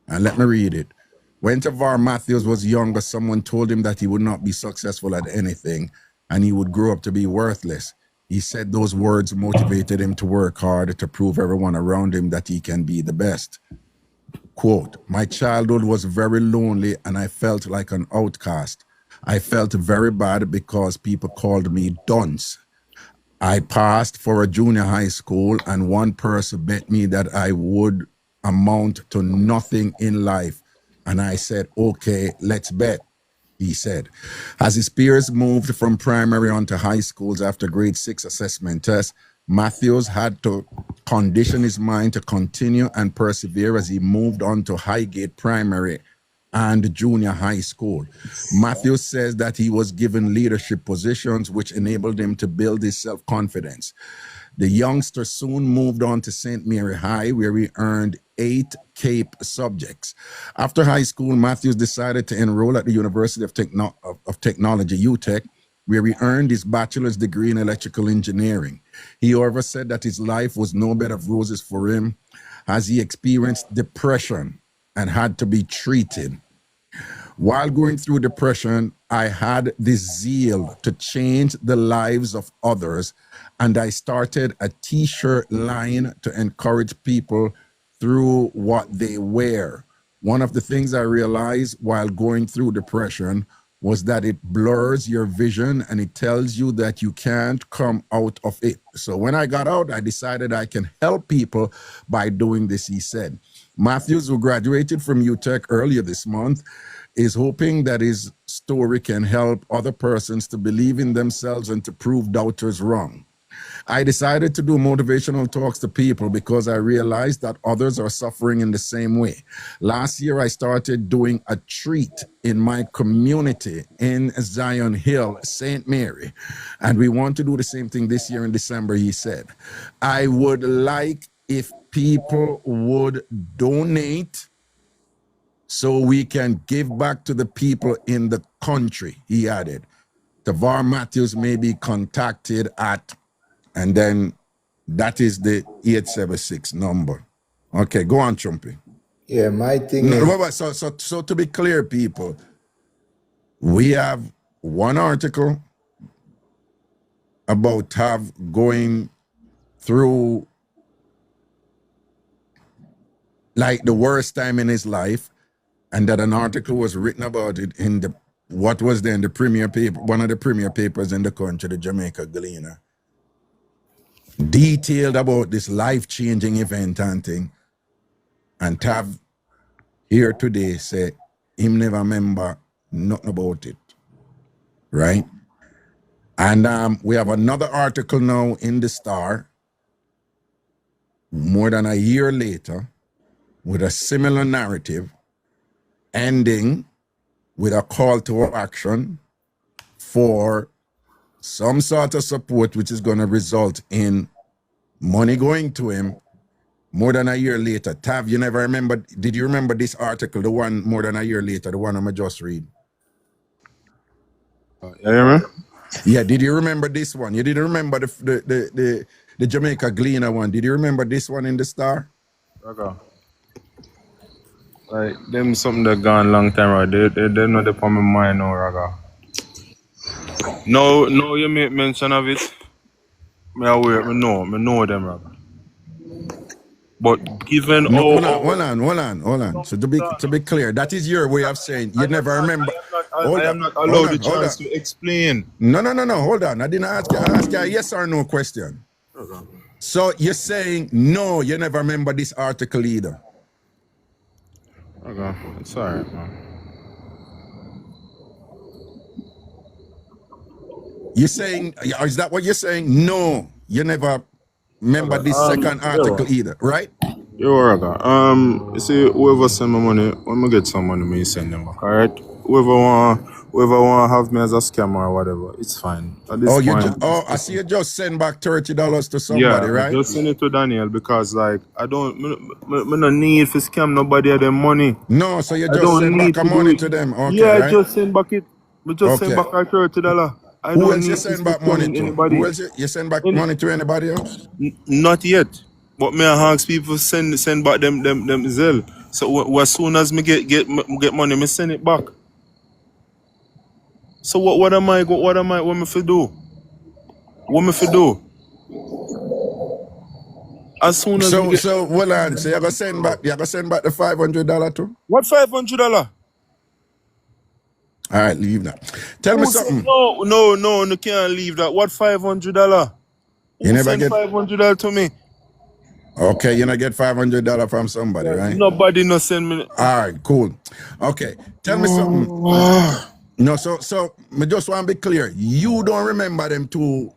And let me read it. When Tavar Matthews was younger, someone told him that he would not be successful at anything and he would grow up to be worthless. He said those words motivated him to work hard to prove everyone around him that he can be the best. Quote, my childhood was very lonely and I felt like an outcast. I felt very bad because people called me dunce. I passed for a junior high school and one person bet me that I would amount to nothing in life. And I said, okay, let's bet, he said. As his peers moved from primary on to high schools after grade 6 assessment tests, Matthews had to condition his mind to continue and persevere as he moved on to Highgate Primary and Junior High School. Matthews says that he was given leadership positions which enabled him to build his self-confidence. The youngster soon moved on to St. Mary High, where he earned 8 Cape subjects. After high school, Matthews decided to enroll at the University of Technology, UTech, where he earned his bachelor's degree in electrical engineering. He, however, said that his life was no bed of roses for him, as he experienced depression and had to be treated. While going through depression, I had this zeal to change the lives of others, and I started a t-shirt line to encourage people through what they wear. One of the things I realized while going through depression was that it blurs your vision and it tells you that you can't come out of it. So when I got out, I decided I can help people by doing this, he said. Matthews, who graduated from UTech earlier this month, is hoping that his story can help other persons to believe in themselves and to prove doubters wrong. I decided to do motivational talks to people because I realized that others are suffering in the same way. Last year, I started doing a treat in my community in Zion Hill, St. Mary, and we want to do the same thing this year in December, he said. I would like if people would donate so we can give back to the people in the country, he added. Tavar Matthews may be contacted at, and then that is the 876 number. Okay, go on, Chumpy. Yeah, my thing is... So to be clear, people, we have one article about Tav going through like the worst time in his life, and that an article was written about it in the what was then the premier paper, one of the premier papers in the country, the Jamaica Gleaner, detailed about this life-changing event and thing. And Tav here today say him never remember nothing about it, right? And we have another article now in the Star, more than a year later, with a similar narrative, ending with a call to action for some sort of support, which is going to result in money going to him more than a year later. Tav, you never remember, did you remember this article, the one more than a year later, the one I'm just read? You hear me? Yeah, did you remember this one? You didn't remember the Jamaica Gleaner one. Did you remember this one in the Star? Okay. Like, them something that gone long time, right? They not upon my mind now, Raga. No, you make mention of it. Me aware, me know them, Raga. But given No, hold on. So to be clear, that is your way of saying you never remember. I am not allowed the chance to explain. No. Hold on. I didn't ask you a yes or no question. Okay. So you're saying no, you never remember this article either. Okay, it's alright, man. You're saying, is that what you're saying? No, you never remember this second article either, right? Yo, Raga. You see, whoever send me money, when I get some money, me send them back, alright? Whoever want have me as a scammer or whatever, it's fine. At this point, I see you just send back $30 to somebody, right? Just send it to Daniel because, like, I don't need to scam nobody of them money. No, so you just send back money to them, okay? Yeah, right? just send back it. We just send back our $30. Who else you send back money to? Anybody. Who else you send back money to anybody else? Not yet. But me I ask people send back them Zelle. So as soon as me get money, me send it back. So what am I fi do? What me fi do? As soon as so hold on, so you gonna send back the $500 too? What $500? All right, leave that. Tell me something. No, you can't leave that. What $500? You never send get $500 to me. Okay, you not get $500 from somebody, right? Nobody no send me. All right, cool. Okay, tell me something. No, so me just want to be clear. You don't remember them two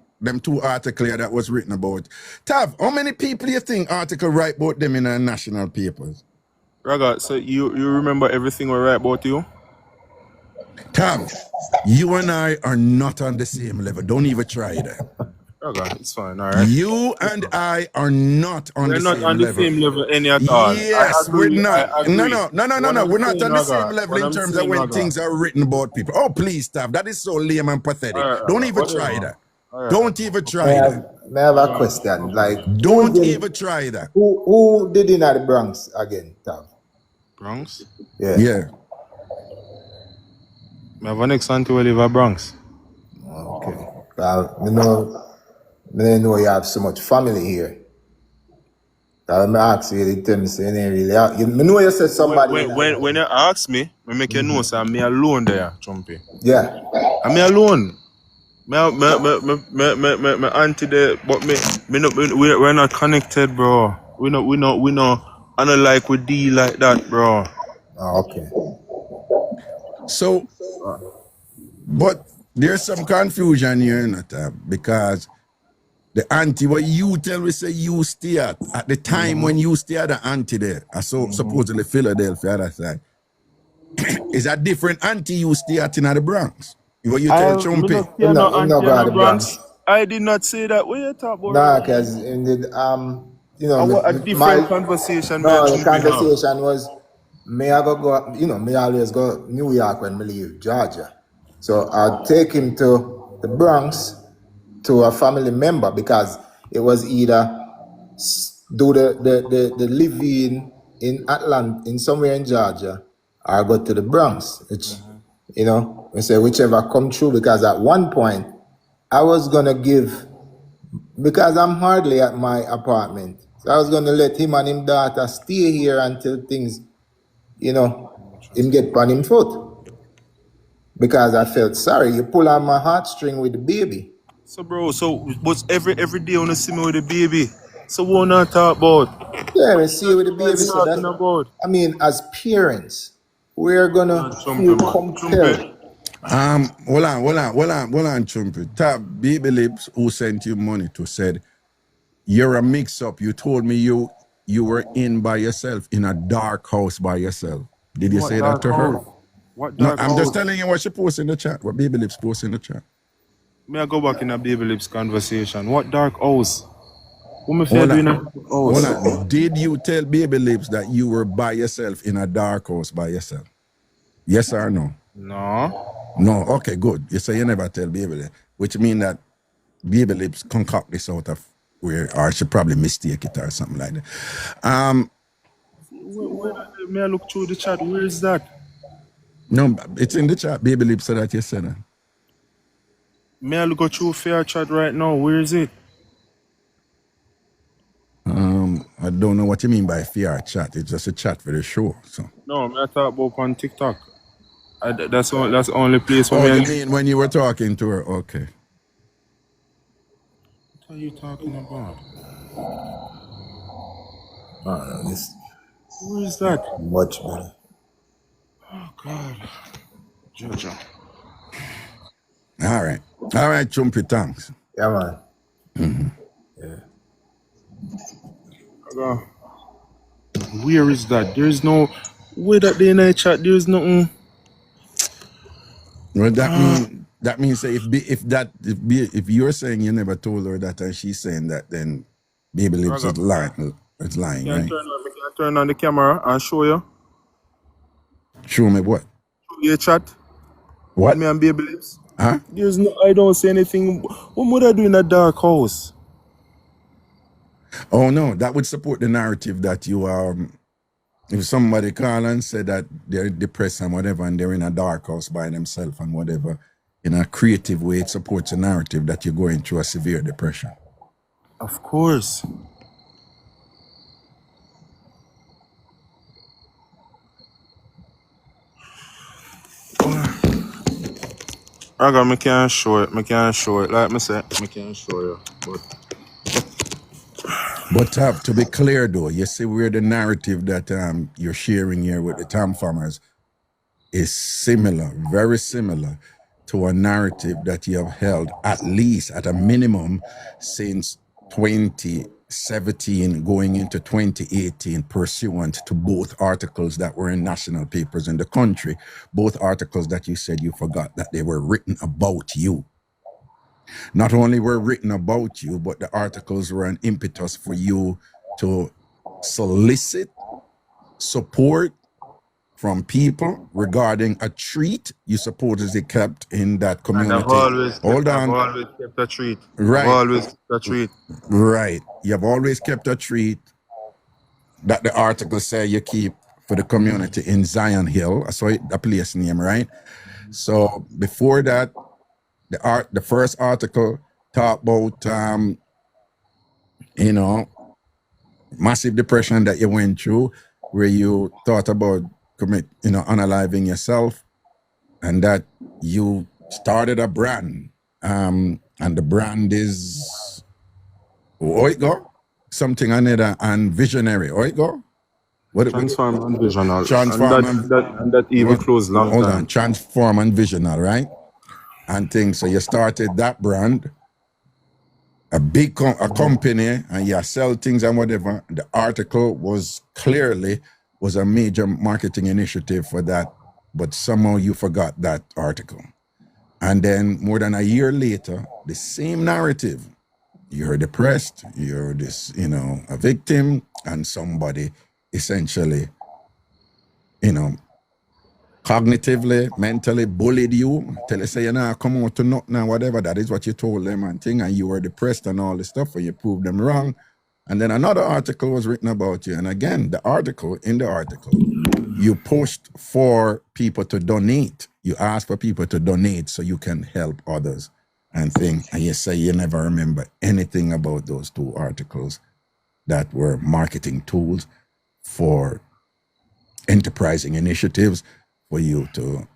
articles that was written about. Tav, how many people do you think article write about them in the national papers? Raga, so you remember everything we write about you? Tav, you and I are not on the same level. Don't even try that. Okay, it's fine. All right. You and I are not on We're the not same on the level. same level any at all. I Yes, we're agree. I not. agree. No. We're not on the same level What in I'm terms of saying, when Raga. things are written about people. Oh, please, stop. That is so lame and pathetic. All right, Don't even whatever. try that. All right. Don't even May try I that. have a question? Like, Don't even try that. who did in at the Bronx again, Tav? Bronx? Yeah. Yeah. I have an ex-auntie who live at Bronx. Okay. Well, I know you have so much family here. I'm ask you, they tell me say you ain't really. I know you said somebody. When you ask me, I make you know, say me alone there, Chumpy. Yeah. I'm me alone. Me auntie there, but we're not connected, bro. We not. I don't like we deal like that, bro. Oh, okay. So, but there's some confusion here, because the auntie, what you tell me say you stay at the time when you stay at the auntie there, I so supposedly Philadelphia, that side. Is a different auntie you stay at in the Bronx? What you tell Chumpy? I'm not going to the Bronx. I did not say that. What you talk about? Nah, because in the A different conversation, me and the Chumpy conversation was me I go me always go New York when me leave Georgia. So I'd take him to the Bronx to a family member because it was either do the living in Atlanta in somewhere in Georgia or go to the Bronx. Which we say whichever come true, because at one point I was gonna give, because I'm hardly at my apartment. So I was gonna let him and him daughter stay here until things, him get on him foot. Because I felt sorry. You pull on my heartstring with the baby. So bro, but every day when you see me with the baby, so what not talk about? Yeah, I see you with the What baby. you So talking about? I mean, as parents, we're gonna feel compelled. Hold on, Chumpy. Tap Baby Lips, who sent you money to, said you're a mix-up. You told me you were in by yourself, in a dark house by yourself. Did you say that to her? What No, dark I'm house? just telling you what she posted in the chat, what Baby Lips posted in the chat. May I go back in a Baby Lips conversation? What dark house? What me Hold feel doing on. a Hold house? on. Did you tell Baby Lips that you were by yourself in a dark house by yourself? Yes or no? No. No. Okay, good. You say you never tell Baby Lips, which means that Baby Lips concoct this out of where, or she probably mistake it or something like that. May I look through the chat? Where is that? No, it's in the chat. Baby Lips said that you said that. May I go through fair chat right now? Where is it? I don't know what you mean by fair chat. It's just a chat for the show. So. No, may I talk about on TikTok. That's the only place where you mean when you were talking to her? Okay. What are you talking about? This Where is that? much better. Oh God. Georgia. All right, Chumpy, thanks. Yeah, man. Where is that? There's no where that day in the chat. There's nothing. Well, that means if you're saying you never told her that and she's saying that, then Baby Lips is lying. It's lying, Can right? I turn on the camera and show you? Show me what? Show you a chat. What? Me and Baby Lips. Huh? There's no. I don't say anything. What would I do in a dark house? Oh no, that would support the narrative that you if somebody call and say that they're depressed and whatever and they're in a dark house by themselves and whatever, in a creative way, it supports a narrative that you're going through a severe depression. Of course. I can't show it. I can't show it. Like I said, I can't show you. But to be clear though, you see where the narrative that you're sharing here with the Tamfammers is similar, very similar to a narrative that you have held at least at a minimum since 2017 going into 2018, pursuant to both articles that were in national papers in the country, both articles that you said you forgot that they were written about you. Not only were written about you, but the articles were an impetus for you to solicit support from people regarding a treat you supposedly kept in that And I've community. always Hold kept, I've on. always kept a treat. I've Right. always kept a treat. Right. You've always kept a treat that the article say you keep for the community in Zion Hill. I saw it, a place name, right? So before that, the first article talked about you know, massive depression that you went through, where you thought about unaliving yourself, and that you started a brand. And the brand is Oigo, something another and visionary. Oigo? What Transform and visional. Transform And that even closed long hold time. on, transform and visional, right? And things. So you started that brand, a big a company, and you sell things and whatever. The article was clearly was a major marketing initiative for that, but somehow you forgot that article. And then more than a year later, the same narrative. You're depressed, you're this, a victim, and somebody essentially, cognitively, mentally bullied you, tell you say you're not come out to nothing and whatever. That is what you told them and thing, and you were depressed and all this stuff, and you proved them wrong. And then another article was written about you. And again, in the article, you pushed for people to donate. You asked for people to donate so you can help others and thing. And you say you never remember anything about those two articles that were marketing tools for enterprising initiatives for you to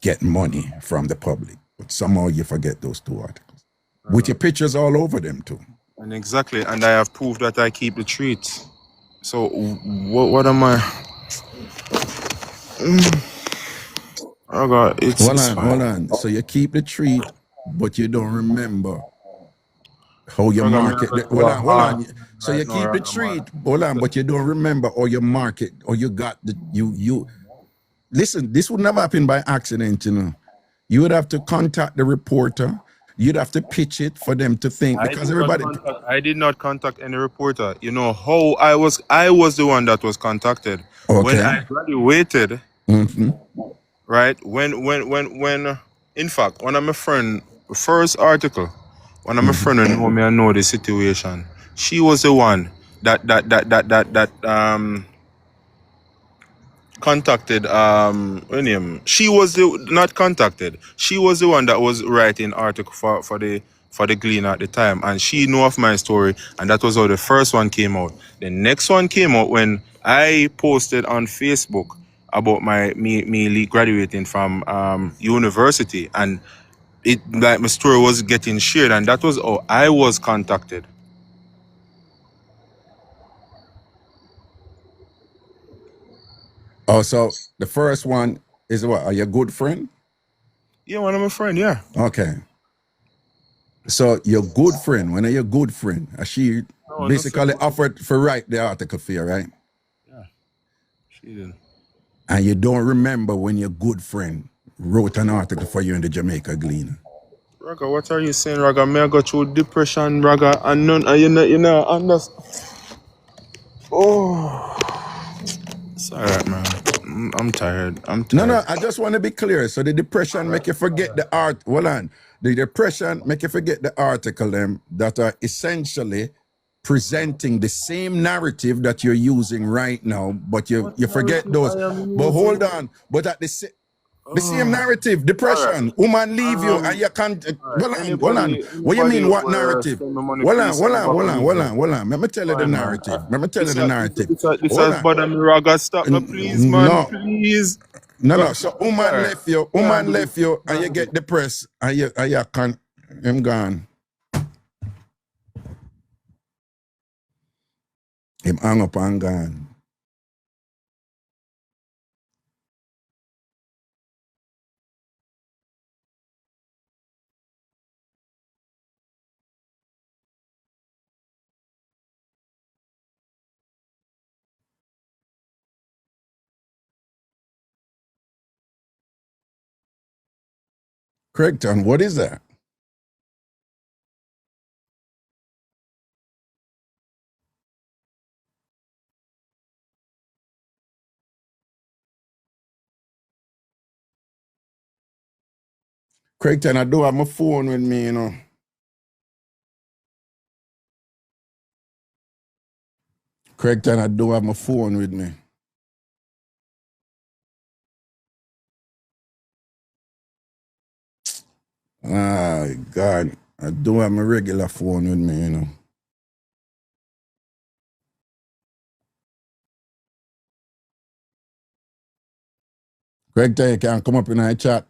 get money from the public. But somehow you forget those two articles. With your pictures all over them too. And exactly. And I have proved that I keep the treats. So what am I? Oh God, Hold on. So you keep the treat, but you don't remember how you market. Hold on. So you keep the treat, hold on, but you don't remember how you market, or you got the you. Listen, this would never happen by accident, You would have to contact the reporter. You'd have to pitch it for them to think, because everybody. I did not contact any reporter. You know how I was the one that was contacted. Okay. When I graduated, right? When in fact, one of my friend, first article, one of my friend who know me and know the situation, she was the one that contacted her name. She was not contacted. She was the one that was writing article for the Gleaner at the time, and she knew of my story, and that was how the first one came out. The next one came out when I posted on Facebook about me graduating from university, and it like my story was getting shared, and that was how I was contacted. Oh, so the first one is what? Are you a good friend? Yeah, one of my friend, yeah. Okay. So your good friend, when are your good friend? She basically offered to write the article for you, right? Yeah, she did. And you don't remember when your good friend wrote an article for you in the Jamaica Gleaner. Raga, what are you saying, Raga? May I go through depression, Raga, and none, you know, understand. Oh, it's alright, man. I'm tired. No, I just want to be clear. So the depression make you forget the art. Hold on. The depression make you forget the article them that are essentially presenting the same narrative that you're using right now, but you forget those. But hold on. But at the same narrative, depression, woman leave you, and you can't. Hold on. What you mean? What narrative? Hold on. Let me tell you the narrative. This has bothered me, Raga. Stop me, please, man. No. Please. No. So woman left you, and you get depressed, and you can't. I'm gone. Him hang up and gone. Craigton, what is that? Craigton, I do have my phone with me, you know. Craigton, I do have my phone with me. Ah, God. I do have my regular phone with me, you know. Craigton, you can come up in our chat.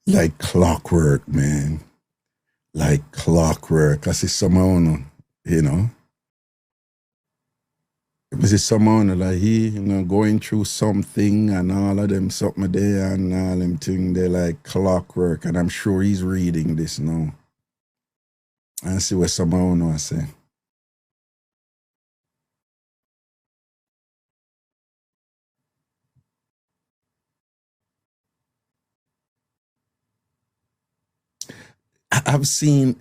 Like clockwork, man. Like clockwork. I see someone, you know. I see someone like he, you know, going through something and all of them something there and all them thing they like clockwork. And I'm sure he's reading this now. And see what someone I say. I've seen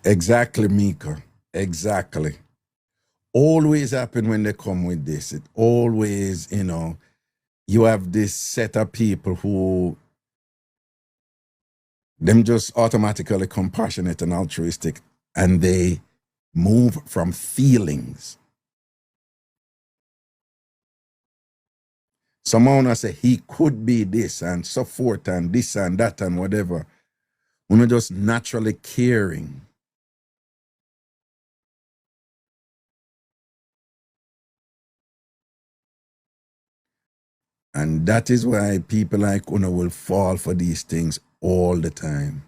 exactly, Mika. Exactly. Always happen when they come with this. It always, you know, you have this set of people who them just automatically compassionate and altruistic, and they move from feelings. Someone will say he could be this and so forth and this and that and whatever. We're just naturally caring. And that is why people like Una will fall for these things all the time.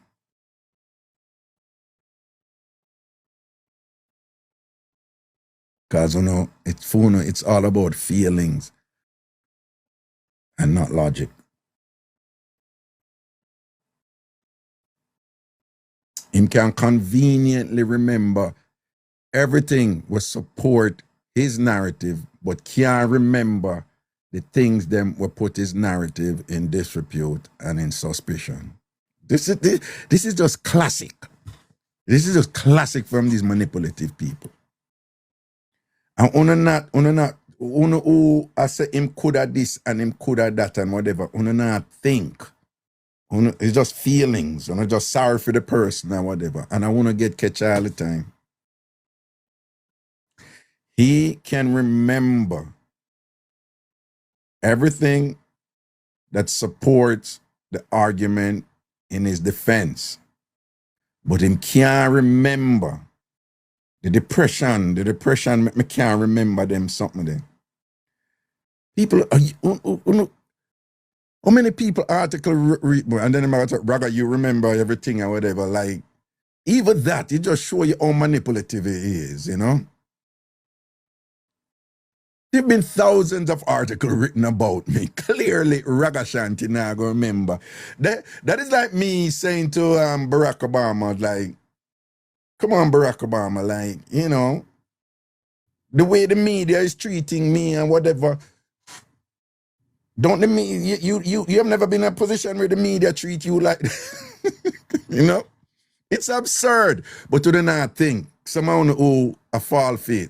Because it's all about feelings and not logic. Him can conveniently remember everything will support his narrative, but can't remember the things them will put his narrative in disrepute and in suspicion. This is just classic. This is just classic from these manipulative people. And una who I say him could have this and him could have that and whatever, una not think. It's just feelings. Una just sorry for the person and whatever. And I want to get catch all the time. He can remember everything that supports the argument in his defense. But him can't remember the depression me can't remember them something there. People, how many people article read, and then about Raga, you remember everything or whatever, like, even that, it just show you how manipulative it is, you know? There've been thousands of articles written about me. Clearly, Ragashanti now go remember. That is like me saying to Barack Obama, like, come on, Barack Obama, like, you know, the way the media is treating me and whatever. Don't the media, you have never been in a position where the media treat you like, you know? It's absurd. But to the not think, someone who a fall fit.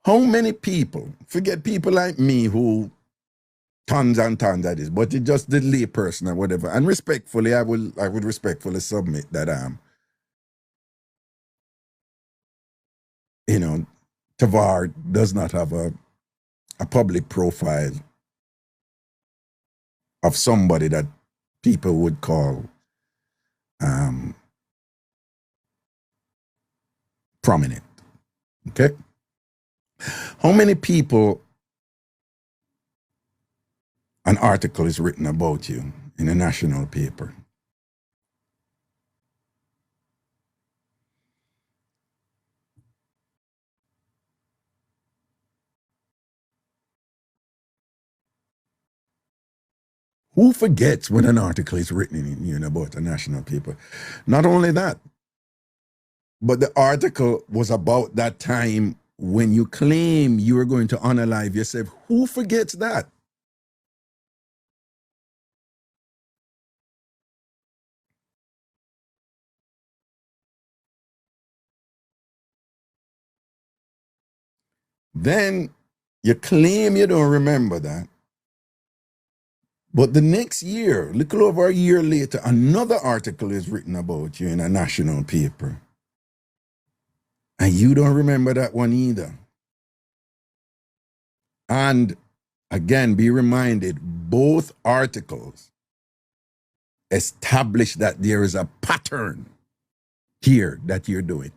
How many people, forget people like me who tons and tons of this, but it's just the lay person or whatever. And respectfully, I would respectfully submit that you know, Tavar does not have a public profile of somebody that people would call prominent. Okay? How many people an article is written about you in a national paper? Who forgets when an article is written in you about a national paper? Not only that, but the article was about that time when you claim you were going to unalive yourself. Who forgets that? Then you claim you don't remember that. But the next year, little over a year later, another article is written about you in a national paper. And you don't remember that one either. And again, be reminded, both articles establish that there is a pattern here that you're doing.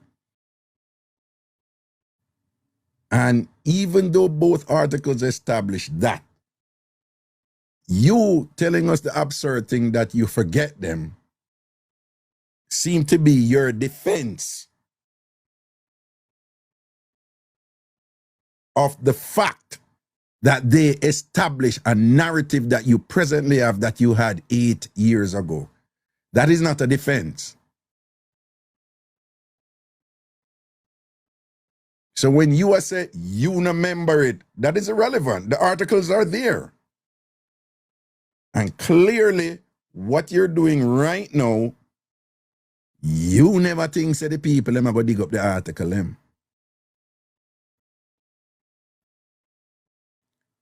And even though both articles establish that, you telling us the absurd thing that you forget them seem to be your defense of the fact that they establish a narrative that you presently have that you had 8 years ago. That is not a defense. So when you are saying you remember it, that is irrelevant. The articles are there. And clearly, what you're doing right now, you never think say the people them are going to dig up the article them.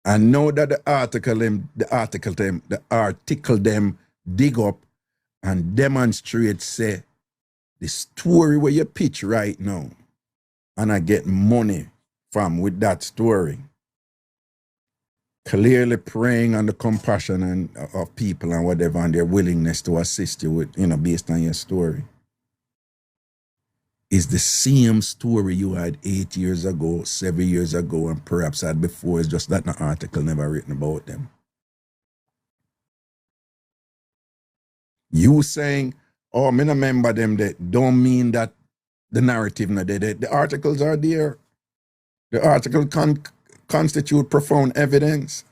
And know that the article them dig up and demonstrate say the story where you pitch right now, and I get money from with that story. Clearly preying on the compassion and of people and whatever, and their willingness to assist you with, based on your story. Is the same story you had 8 years ago, 7 years ago, and perhaps had before. It's just that an article never written about them. You saying, oh, me no remember them, that don't mean that the narrative no there. The articles are there. The article constitute profound evidence.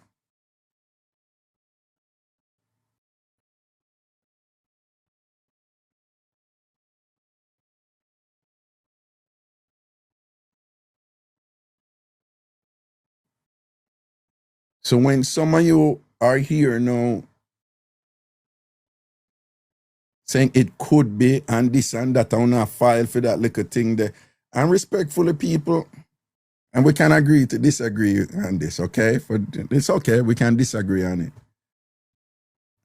So when some of you are here now saying it could be and this and that, I want to file for that little thing there, and respectfully people, and we can agree to disagree on this, okay? It's okay, we can disagree on it.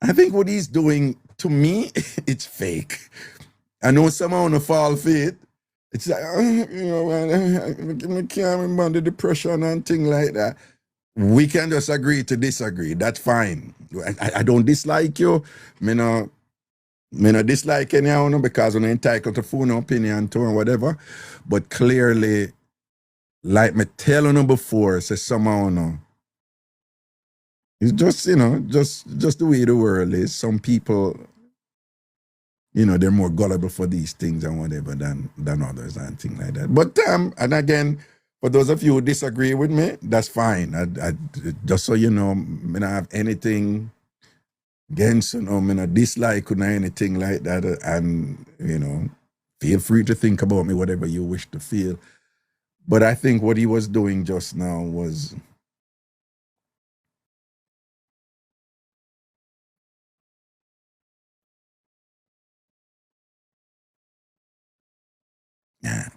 I think what he's doing, to me, it's fake. I know someone want to fall for it. It's like, I can't remember the depression and thing like that. We can just agree to disagree. That's fine. I don't dislike you. Me no dislike anyone because I'm entitled to phone opinion to and whatever. But clearly, like me telling you before, say somehow, it's just, just the way the world is. Some people, they're more gullible for these things and whatever than others and things like that. But and again, for those of you who disagree with me, that's fine. I just so you know, I don't have anything against, I don't dislike or anything like that. And, feel free to think about me whatever you wish to feel. But I think what he was doing just now was, yeah.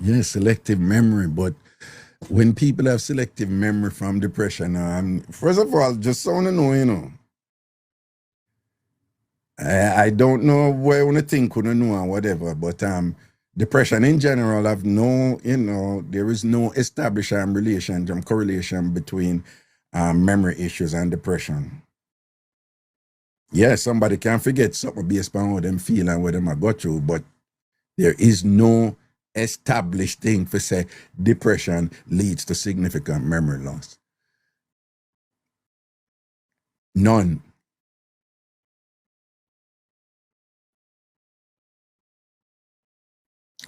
Yeah, selective memory, but when people have selective memory from depression, first of all, just so you know, I don't know where you think you know or whatever, but depression in general have no, there is no established correlation between memory issues and depression. Yeah, somebody can forget something based on how them feel and what them I go through, but there is no established thing for say depression leads to significant memory loss. None.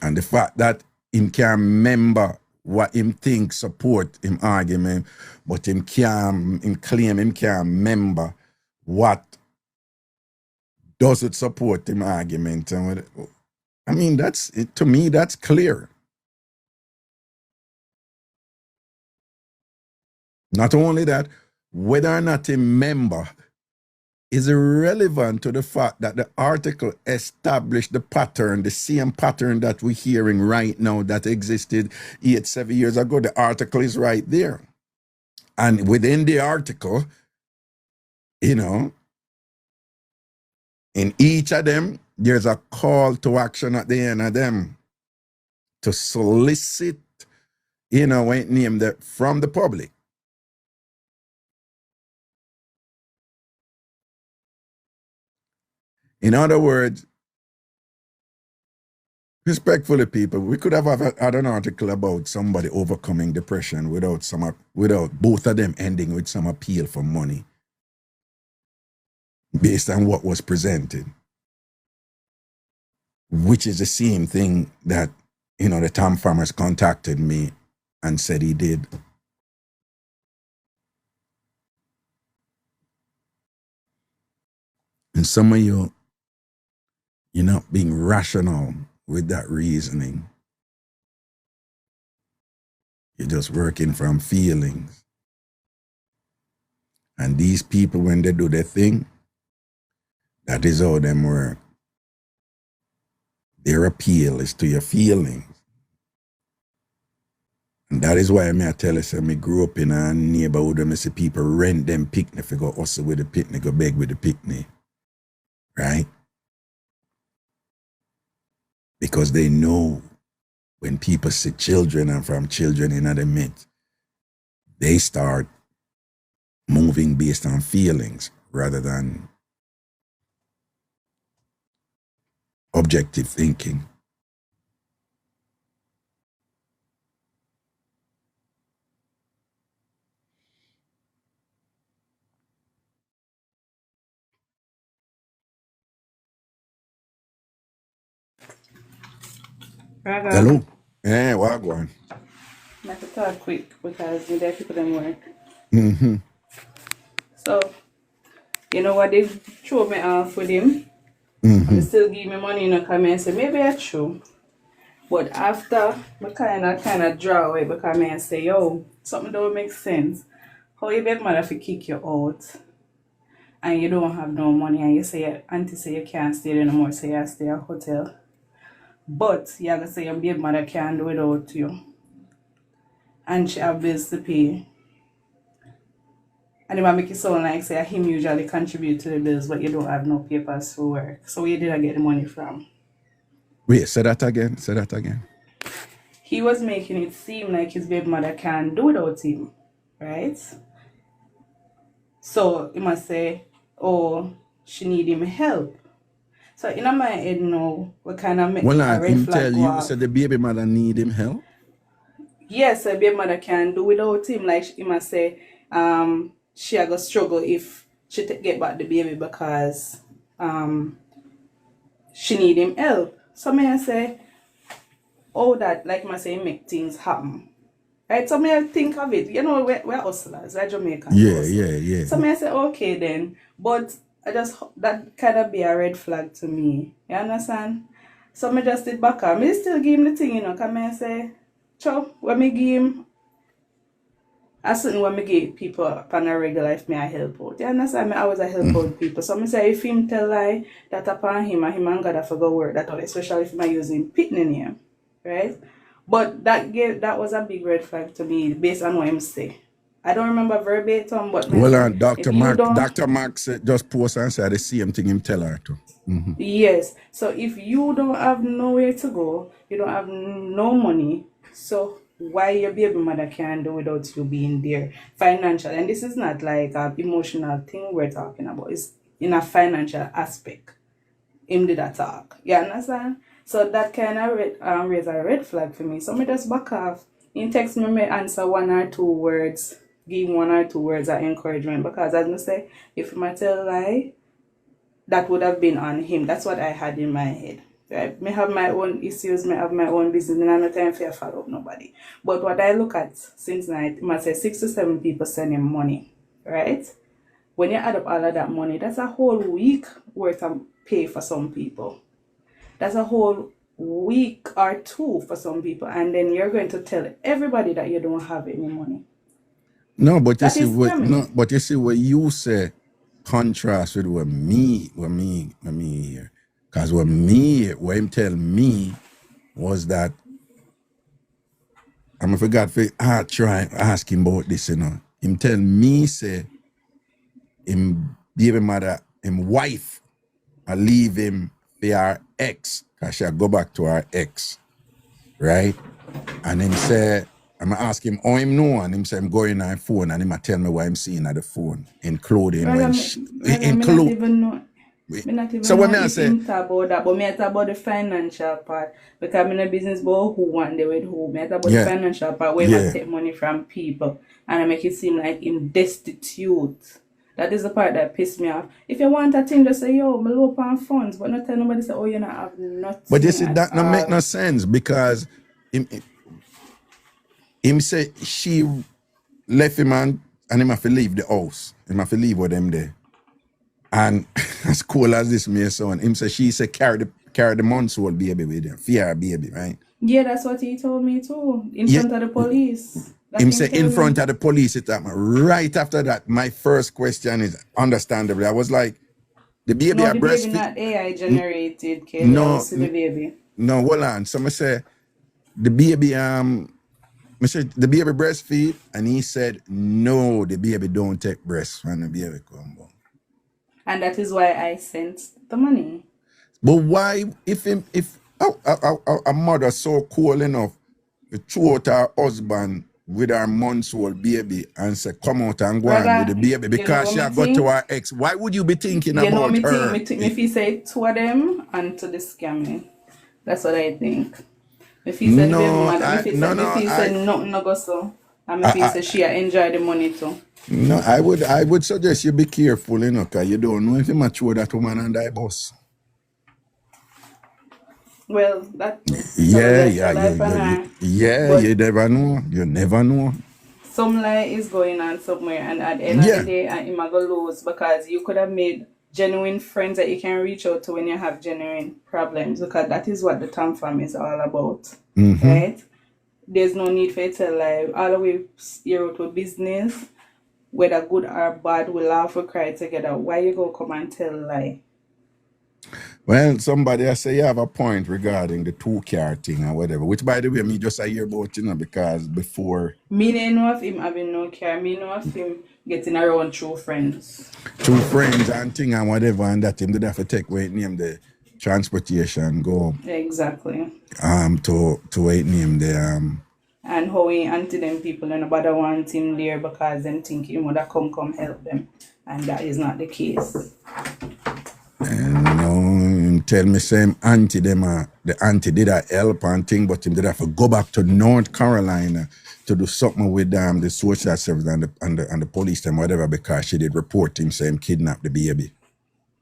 And the fact that him can remember what him think support him argument, but him claim him can't remember what doesn't support him argument. And I mean, to me, that's clear. Not only that, whether or not a member is irrelevant to the fact that the article established the pattern, the same pattern that we're hearing right now that existed 7 years ago. The article is right there. And within the article, in each of them, there's a call to action at the end of them to solicit, name that from the public. In other words, respectfully, people, we could have had an article about somebody overcoming depression without both of them ending with some appeal for money based on what was presented, which is the same thing that, the Tamfammers contacted me and said he did. And some of you're not being rational with that reasoning. You're just working from feelings. And these people, when they do their thing, that is how them work. Their appeal is to your feelings. And that is why I tell you, I grew up in a neighborhood and I see people rent them picnic to go hustle with the picnic, go beg with the picnic. Right? Because they know when people see children and from children in the midst, they start moving based on feelings rather than objective thinking. Raga, Hello? Yeah, what going? I have to talk quick because there people them work. Mm-hmm. So, you know what, they throw me off with him. Mm-hmm. They still give me money, come and say, maybe I true. But after, I kind of draw away because I say, yo, something don't make sense. How you beg mother to kick you out and you don't have no money and you say, auntie say you can't stay there no more, so you stay at a hotel. But you have to say your baby mother can't do without you. And she have bills to pay. And it might make it sound like say him usually contribute to the bills, but you don't have no papers for work. So where did I get the money from? Wait, say that again. He was making it seem like his baby mother can't do without him, right? So he must say, oh, she need him help. So in my head now, we kind of make a red him flag tell go you, off. so the baby mother need him help? Yes, a baby mother can do without him. Like he must say, she a go struggle if she get back the baby because she need him help. So may I say, oh that, like I say, make things happen. Right? So may I think of it. We're hustlers, we're Jamaican. Yeah. So may I say, okay then. But that kind of be a red flag to me. You understand? So me just did back up. Me still give him the thing, because I say, when me give him I certain when me give people on a regular life, me I help out. You understand? Me always I help out people. So me say if him tell lie that upon him and God have to go work that out, especially if I using pitney name. Right? But that was a big red flag to me based on what him say. I don't remember verbatim, but me Well, say, Dr. if you don't, Dr. Max just post and say the same thing him tell her to. yes. So if you don't have nowhere to go, you don't have no money, so why your baby mother can do without you being there financial? And this is not like an emotional thing we're talking about. It's in a financial aspect. Him did that talk. You understand? So that kind of raise a red flag for me. So me just back off. In text me answer one or two words, give one or two words of encouragement, because as I say, if I tell a lie, that would have been on him. That's what I had in my head. Right? May have my own issues, may have my own business, and I'm not time for follow up nobody. But what I look at since night, I must say 6 to 7 people sending money, right? When you add up all of that money, that's a whole week worth of pay for some people. That's a whole week or two for some people, and then you're going to tell everybody that you don't have any money. No, but you That see is what scamming. but you see what you say contrast with what me here. Because what him tell me was that I forgot for try ask him about this, you know. Him tell me say him baby mother, him wife, I leave him for her ex, because she'll go back to her ex, right? And him say, I'm gonna ask him how him know, and him say I'm going on phone, and him a tell me what I'm seeing at the phone, including Rather, when me not even know. Me not even so know when I if say him talk about that, but me talk about the financial part, because I'm in a business about who want they with who. Me talk about the yeah, financial part where I yeah. take money from people and I make it seem like him destitute. That is the part that pissed me off. If you want a thing, just say, yo, me low on funds, but not tell nobody say, oh, you not have But you nothing see, at that not make all. no sense, because him say she left him and him have to leave the house. Him have to leave with them there. And as cool as this may sound, him say she say carry the month-old baby with him, fear her baby, right? Yeah, that's what he told me too, in Yeah. front of the police. That Him him say tell in front me. of the police, it happened. Right after that, my first question is understandable. I was like, the baby No, are the baby breastfeed. not AI generated, Kelly. I will No, see the baby. no, hold on. So I say the baby I said the baby breastfeed, and he said no, the baby don't take breast when the baby come born. And that is why I sent the money. But why, if a mother so cool enough to throw out her husband with her months-old baby and say, come out and go on with the Raga, baby you know because what she me had got to think? her ex, why would you be thinking You know what about me think? her? Me if he say two of them and to the scamming. That's what I think. If he said the baby No, mother, me feel say nothing no go so. And me feel say she enjoy the money too. no, I would suggest you be careful, you know, because you don't know if you mature that woman and die boss. Well, that too. Some Yeah, get yeah, your life and her. you But never know. You never know. some lie is going on somewhere, and at the end of the Yeah. day, I'm gonna lose, because you could have made genuine friends that you can reach out to when you have genuine problems, because that is what the TamFam is all about, right? There's no need for you to lie. All the way here out with business, whether good or bad, we laugh, we cry together. Why you go come and tell a lie? Well, somebody I say you have a point regarding the 2 car thing or whatever, which by the way, me just I hear about, you know, because before Me don't know of him having no care. Me know of him getting around true friends. 2 friends and thing and whatever, and that him did have to take wait name the transportation go Exactly. to wait name the And how he anti them people and nobody want him there because them think he would have come help them. And that is not the case. and you know, him tell me same auntie them the auntie did a help and thing, but him did have to go back to North Carolina to do something with the social service and the police them whatever, because she did report him saying kidnapped the baby.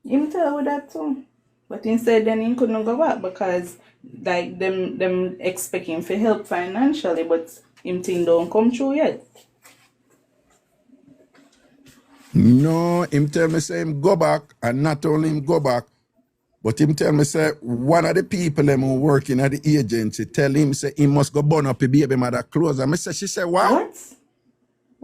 Him tell with that too. But instead then he couldn't go back because like them expect him for help financially, but him thing don't come true yet. No, him tell me say him go back, and not only him go back, but him tell me say one of the people them who working at the agency tell him say he must go burn up the baby mother clothes. And me say she say what? What?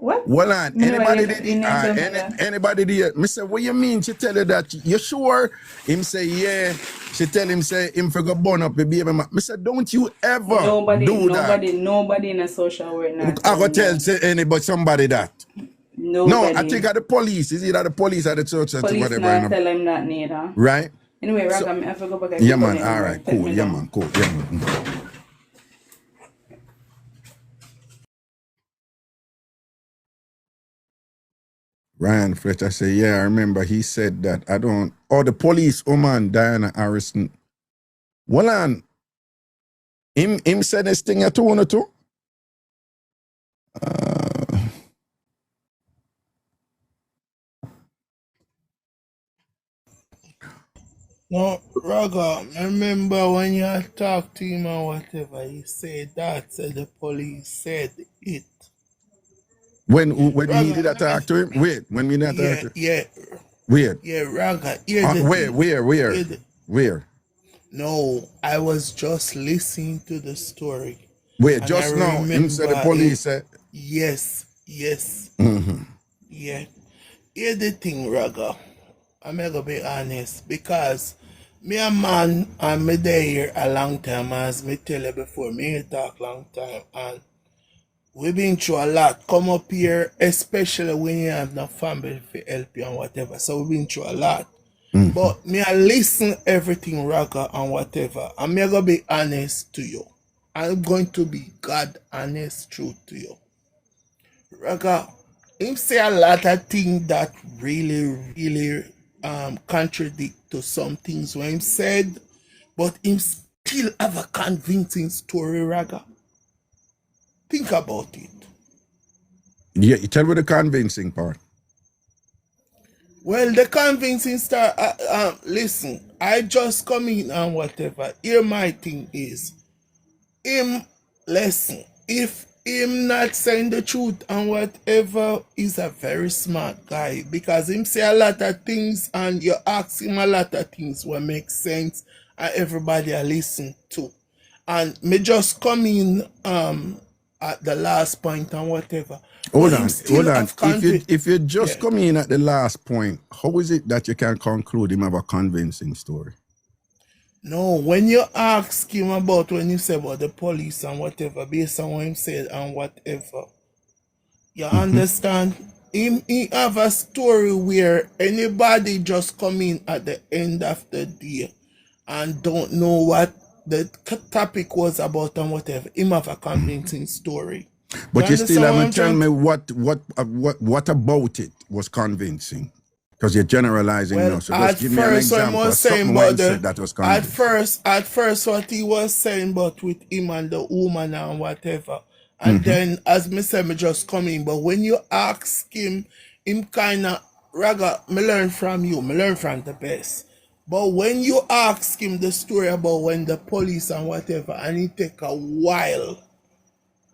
What? Well, on Me never anybody you did never tell me that. anybody did. Me say, what you mean? She tell her that you sure? Him say, yeah. She tell him say him for go burn up the baby. Me say, don't you ever do that. Nobody in a social work not I tell go me tell that. say anybody somebody that. No, I think Nobody. at the police. Is either the police or the church or Police whatever, you not know. tell him that neither. Right? Anyway, So Raga, me have to go back and yeah, keep man. coming All over. right, Take cool. me Yeah, down. man. Cool. Yeah, man. Ryan Fletcher say, yeah, I remember he said that. I don't. Oh, the police woman, Diana Harrison. Well, on him said this thing at 202. No, Raga, remember when you talked to him or whatever, he said that, said the police said it. When me Raga, did attack to him? Wait, when me did attack to him? Wait. Raga, hear the Where? thing. Hear the, Where? no, I was just listening to the story. Wait, And I just now, him said the remember police said, yes. mm-hmm. Yeah. Hear the thing, Raga. I'm gonna be honest, because me a man and me there here a long time, as me tell you before, me here talk long time, and we been through a lot. Come up here, especially when you have no family to help you and whatever. So we been through a lot. Mm-hmm. But me I listen everything Raga and whatever. And me gonna be honest to you. I'm going to be God honest truth to you. Raga, him say a lot of things that really contradict to some things when him said, but him still have a convincing story, Raga. Think about it. Yeah, you tell me the convincing part. Well, the convincing star, listen, I just come in and whatever. Here my thing is, him, listen, if him not saying the truth and whatever, he's a very smart guy, because him say a lot of things and you ask him a lot of things what make sense and everybody a listen to. And me just come in at the last point and whatever. Hold But him on. still have If you just yeah. come in at the last point, how is it that you can conclude him have a convincing story? No, when you ask him about when you say about the police and whatever, based on what him said and whatever, you understand? He have a story where anybody just come in at the end of the day and don't know what the topic was about and whatever. Him have a convincing story. But you still understand what haven't I'm tell trying me to- what about it was convincing. Because you're generalizing now. Well, So just at give me an first, what he example of was saying something what about he said that was at convincing. first, what he was saying, but with him and the woman and whatever, and then as me said, me just come in. But when you ask him kind of Raga, me learn from you, me learn from the best. But when you ask him the story about when the police and whatever, and it take a while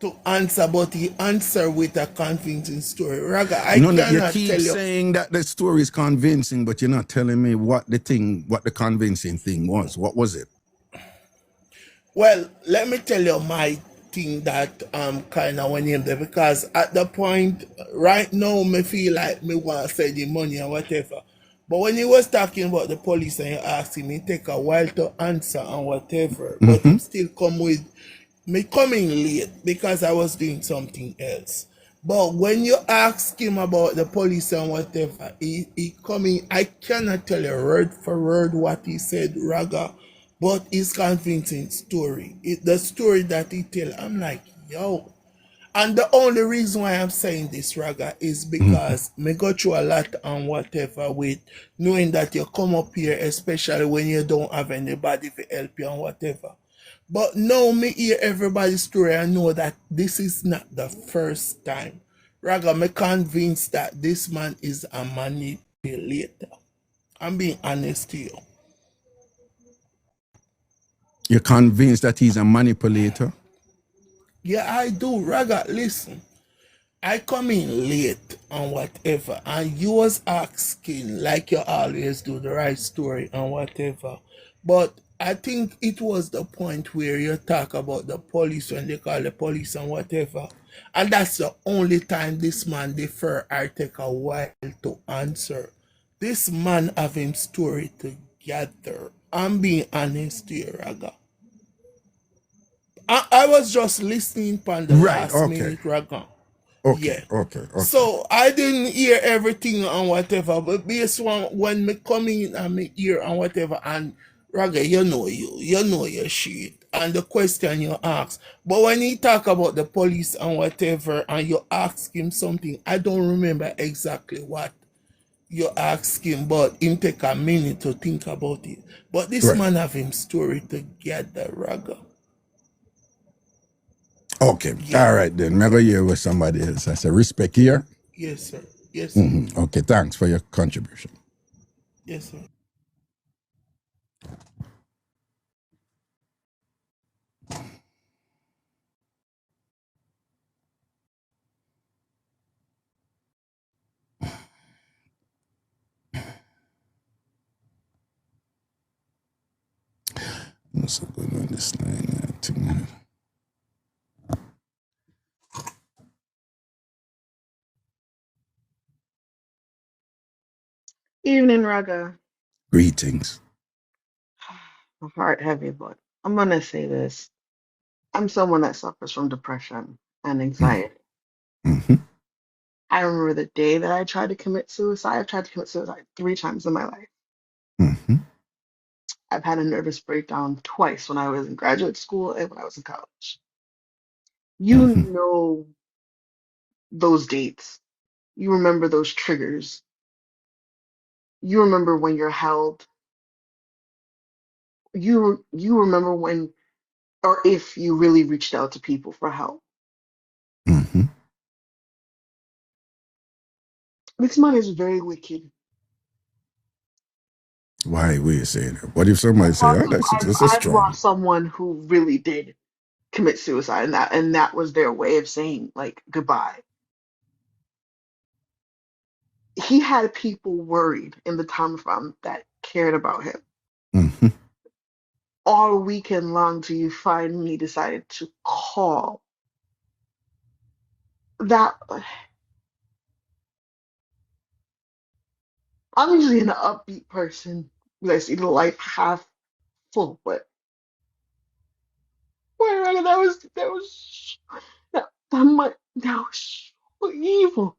to answer, but he answer with a convincing story. Raga, I No, you cannot keep tell you. saying that the story is convincing, but you're not telling me what the convincing thing was. What was it? Well, let me tell you my thing that kind of went in there, because at the point right now me feel like me want to say the money or whatever. But when he was talking about the police and you asked him, it take a while to answer and whatever. But him still come with me coming late because I was doing something else. But when you ask him about the police and whatever, he coming. I cannot tell you word for word what he said, Raga, but it's convincing story. The story that he tell, I'm like, yo. And the only reason why I'm saying this, Raga, is because me go through a lot and whatever with knowing that you come up here, especially when you don't have anybody to help you and whatever. But now me hear everybody's story, I know that this is not the first time. Raga, me convinced that this man is a manipulator. I'm being honest to you. You're convinced that he's a manipulator? Yeah, I do. Raga, listen. I come in late and whatever, and you was asking, like you always do, the right story and whatever. But I think it was the point where you talk about the police when they call the police and whatever. And that's the only time this man defer or take a while to answer. This man have him story together. I'm being honest here, Raga. I was just listening on the Right. last Okay. minute, Raga. Okay. Yeah. Okay. Okay. So I didn't hear everything and whatever, but based on when me come in and me hear and whatever, and Raga, you know your shit, and the question you ask. But when he talk about the police and whatever, and you ask him something, I don't remember exactly what you ask him, but him take a minute to think about it. But this Right. man have him story together, Raga. Okay. Yeah. All right then. I'm gonna hear with somebody else. I say respect here. Yes, sir. Yes, sir. Okay. Thanks for your contribution. Yes, sir. What's so good on this line? Evening, Raga. Greetings. My heart heavy, but I'm gonna say this. I'm someone that suffers from depression and anxiety. Mm-hmm. I remember the day that I tried to commit suicide. I've tried to commit suicide 3 times in my life. Mm-hmm. I've had a nervous breakdown twice when I was in graduate school and when I was in college. You Mm-hmm. know those dates. You remember those triggers. You remember when you're held. You remember when or if you really reached out to people for help. Mm-hmm. This man is very wicked. Why were you saying that? What if somebody say, "Oh, that's a I've strong"? lost someone who really did commit suicide, and that was their way of saying like goodbye. He had people worried in the Tamfammers that cared about him. Mm-hmm. All weekend long till you finally decided to call. That I'm usually an upbeat person. I see the life half full, but boy, that was so evil.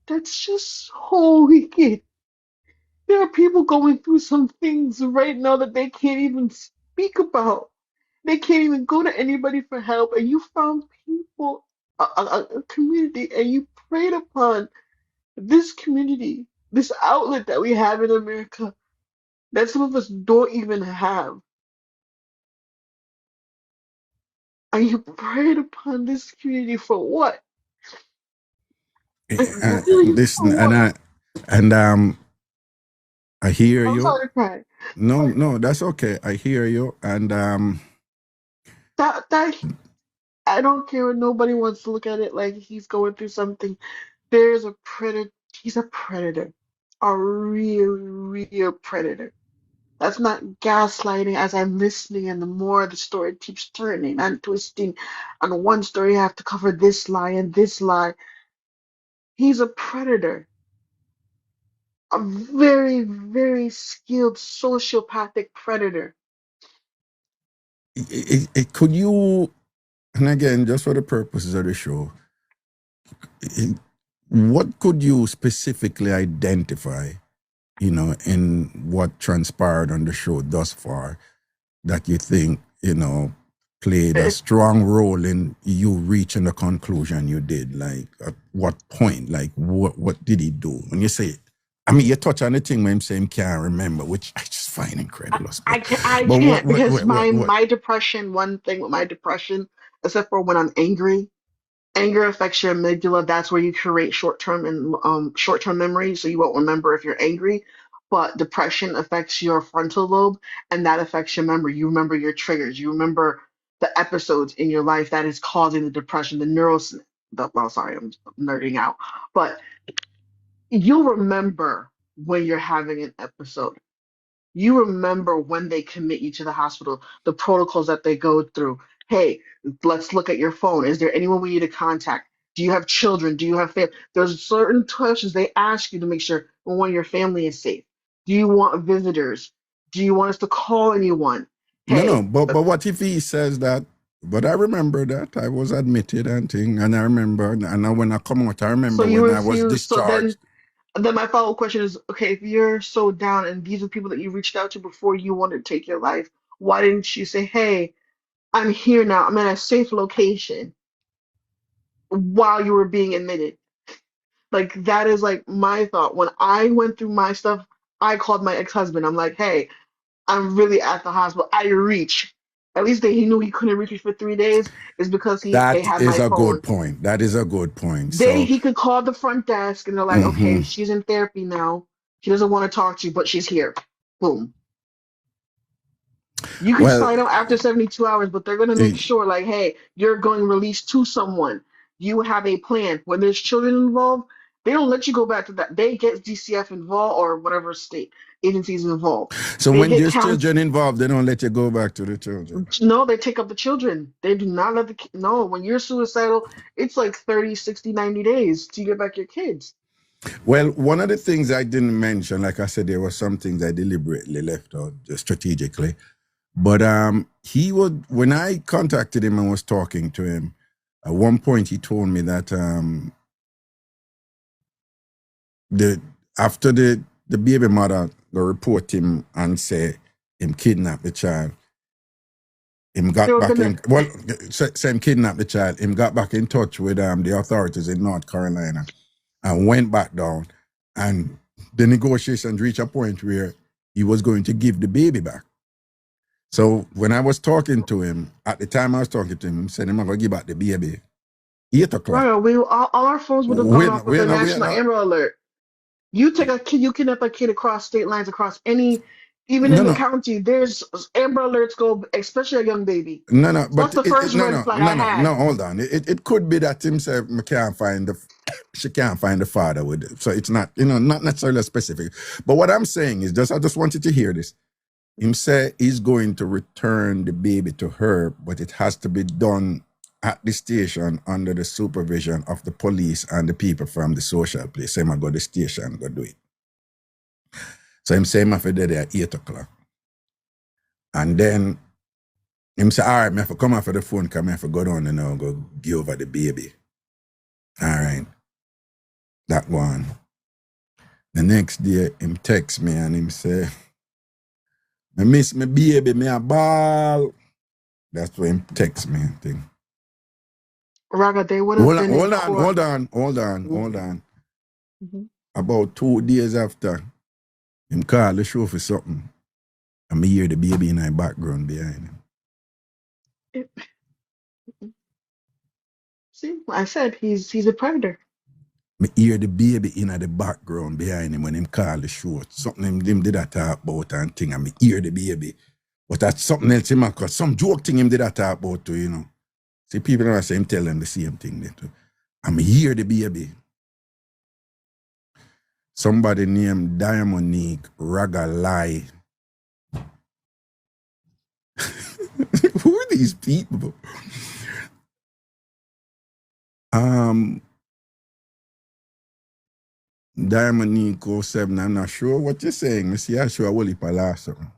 That's just so wicked. There are people going through some things right now that they can't even speak about. They can't even go to anybody for help. And you found people, a community, and you preyed upon this community, this outlet that we have in America that some of us don't even have. And you preyed upon this community for what? Like, really, Listen, for what? and I hear I'm you. sorry to cry. No, But no, that's okay. I hear you, and that I don't care what nobody wants to look at it like he's going through something. There's a predator. He's a predator, a real, real predator. That's not gaslighting as I'm listening, and the more the story keeps turning and twisting. On one story, you have to cover this lie and this lie. He's a predator, a very, very skilled sociopathic predator. could you? And again, just for the purposes of the show, it, what could you specifically identify? In what transpired on the show thus far, that you think played a It, strong role in you reaching the conclusion you did? Like, at what point? Like, what did he do? When you say, I mean, you touch on the thing when him say him can't remember, which I just find incredulous. I But can't what because what what what? my depression. One thing with my depression, except for when I'm angry. Anger affects your amygdala. That's where you create short-term memory, so you won't remember if you're angry. But depression affects your frontal lobe, and that affects your memory. You remember your triggers. You remember the episodes in your life that is causing the depression, the neuros. Well, sorry, I'm nerding out, but you'll remember when you're having an episode. You remember when they commit you to the hospital, the protocols that they go through. Hey, let's look at your phone. Is there anyone we need to contact? Do you have children? Do you have family? There's certain questions they ask you to make sure one, your family is safe. Do you want visitors? Do you want us to call anyone? No, Hey, but what if he says that? But I remember that I was admitted and thing, and I remember, and when I come out, I so remember you when I was refuse. So discharged. then my follow-up question is, okay, if you're so down and these are people that you reached out to before you wanted to take your life, why didn't you say, hey, I'm here now. I'm in a safe location while you were being admitted. Like that is like my thought. When I went through my stuff, I called my ex-husband. I'm like, hey, I'm really at the hospital. I reach. At least he knew he couldn't reach me for 3 days is because they That had is my a phone. good point. That is a good point. They So, he could call the front desk and they're like, okay, she's in therapy now. She doesn't want to talk to you, but she's here. Boom. You can well, sign up after 72 hours, but they're going to make eh, sure, like, hey, you're going released to someone. You have a plan. When there's children involved, they don't let you go back to that. They get DCF involved or whatever state agencies involved. so They when get there's counts. children involved, they don't let you go back to the children. No, they take up the children. They do not let no, when you're suicidal, it's like 30, 60, 90 days to get back your kids. Well, one of the things I didn't mention, like I said, there were some things I deliberately left out just strategically. But he would, when I contacted him and was talking to him, at one point he told me that after the baby mother go report him and say him kidnapped the child, him They got were back gonna in, well, say him kidnapped the child, him got back in touch with the authorities in North Carolina and went back down, and the negotiations reached a point where he was going to give the baby back. So when I was talking to him, at the time I was talking to him, he said, I'm going to give back the baby 8 o'clock. right, all our phones would have gone Wait, off with a wait, no, wait, national no. Amber Alert. You take a kid, you kidnap a kid across state lines, across any, even No, in the no, county, there's Amber Alerts go, especially a young baby. no, So that's but the first no, red no, flag no, I no, no, had. hold on. It could be that him say, she can't find the father with it. So it's not, not necessarily specific. But what I'm saying is I just wanted to hear this. Him say he's going to return the baby to her, but it has to be done at the station under the supervision of the police and the people from the social place. So him go to the station and go do it. So him say him have to be there at 8 o'clock. And then him say, all right, I have to come off of the phone, come I have to go down and now go give over the baby. All right. That one. The next day, him text me and him say, I miss my baby, me a ball. That's what him text me and thing. Raga, they would have Hold on, been in hold on, court. hold on, hold on, Mhm, hold on. mhm. About 2 days after, him call the show for something. And me hear the baby in the background behind him. It- See, I said he's a predator. Me hear the baby in the background behind him when him call the show. Something him did that talk about and thing, and me hear the baby. But that's something else him cause some joke thing him did that talk about too, See, people don't say him tell them the same thing there too. And me hear the baby. Somebody named Diamonique Ragalai. Who are these people? Diamonique 07, I'm not sure what you're saying. Me see I show a whole heap of last something.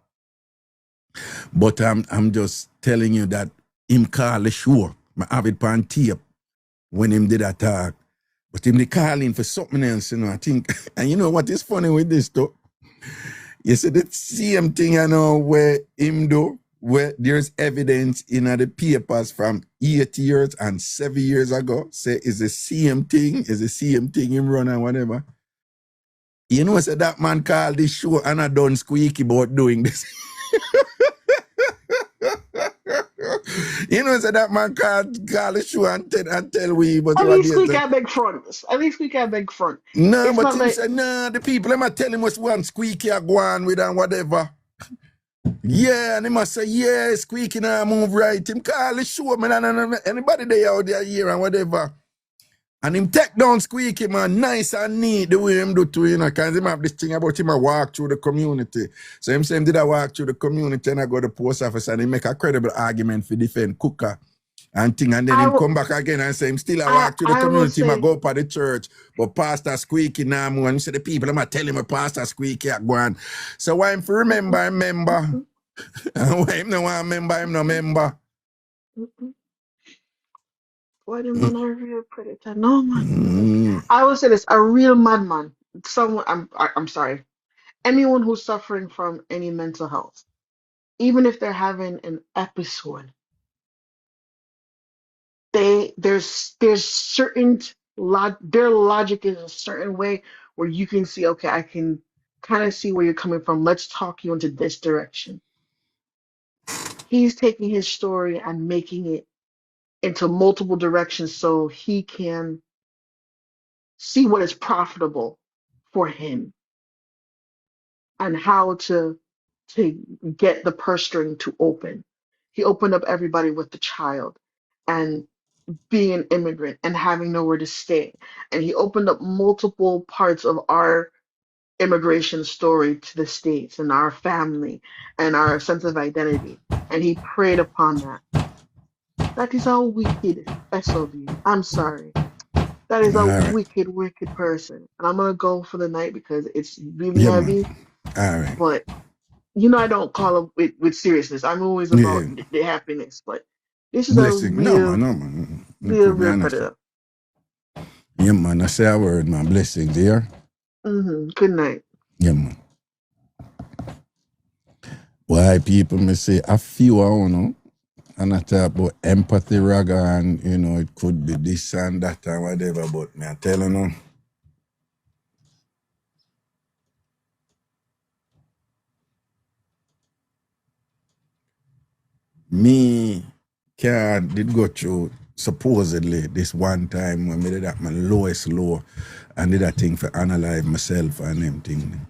But I'm just telling you that him call the show. I have it on tape when him did that talk. But him they calling for something else, I think. And you know what is funny with this though? You see the same thing, where him do, where there's evidence in the papers from 8 years and 7 years ago, say is the same thing, him run and whatever. You know, say that man called this show and I done squeaky about doing this. You know, say that man call the show and tell we, but At what least they we say. got big front. At least we got big front. No, It's but not him like say, nah, the people, them a tell him what's one squeaky a go on with and whatever. Yeah, and he must say, yeah, squeaky now move right. Him call the show, man, and anybody there out there here and whatever. And him take down Squeaky, man, nice and neat the way him do too, you know, because him have this thing about him a walk through the community. So him say him did a walk through the community and I go to the post office and he make a credible argument for defend Cooker and thing. And then I him will. come back again and say him still a walk through the I will community, him a say. go up at the church. But Pastor Squeaky now, and he say the people, I'm tell him a Pastor Squeaky a go on. So why him for remember, and why him no want remember, him no member. What am I a real predator? No man. I will say this: a real madman. Someone. I'm sorry. Anyone who's suffering from any mental health, even if they're having an episode, there's certain their logic is a certain way where you can see, okay, I can kind of see where you're coming from. Let's talk you into this direction. He's taking his story and making it into multiple directions so he can see what is profitable for him and how to get the purse string to open. He opened up everybody with the child and being an immigrant and having nowhere to stay. And he opened up multiple parts of our immigration story to the States and our family and our sense of identity. And he preyed upon that. That is a wicked SOB. I'm sorry. That is a All right. wicked, wicked person. And I'm gonna go for the night because it's really Yeah, man. heavy. All right. But I don't call it with seriousness. I'm always Yeah. about the happiness. But this is a Blessing. No, man, no, man. No real, problem. I real understand. predator. Yeah, man. I say a word, man. Blessing there. Good night. Yeah, man. Why people may say a few, I don't know. And I talk about empathy, raga, and it could be this and that and whatever, but me I tell you, me did go through supposedly this one time when me did at my lowest low and did a thing for analyze myself and everything.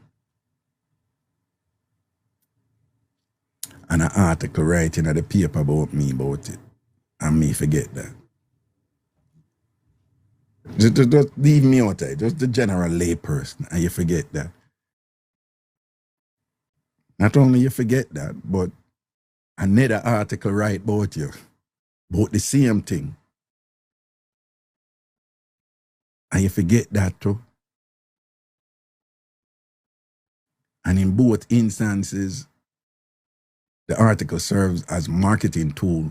And an article writing at the paper about it. And me forget that. Just leave me out there. Just the general lay person, and you forget that. Not only you forget that, but another article write about you, about the same thing. And you forget that too. And in both instances, the article serves as marketing tool.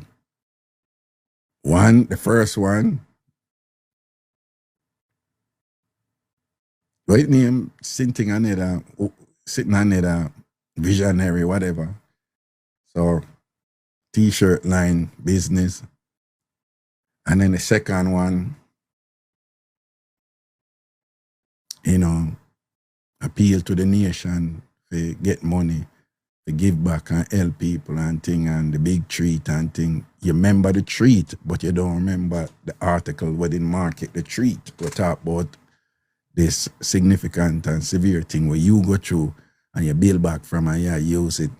The first one, right name, sitting on a visionary, whatever. So, t-shirt line business. And then the second one, appeal to the nation to get money, to give back and help people and thing, and the big treat and thing. You remember the treat, but you don't remember the article where they market the treat. We talk about this significant and severe thing where you go through and you build back from and you use it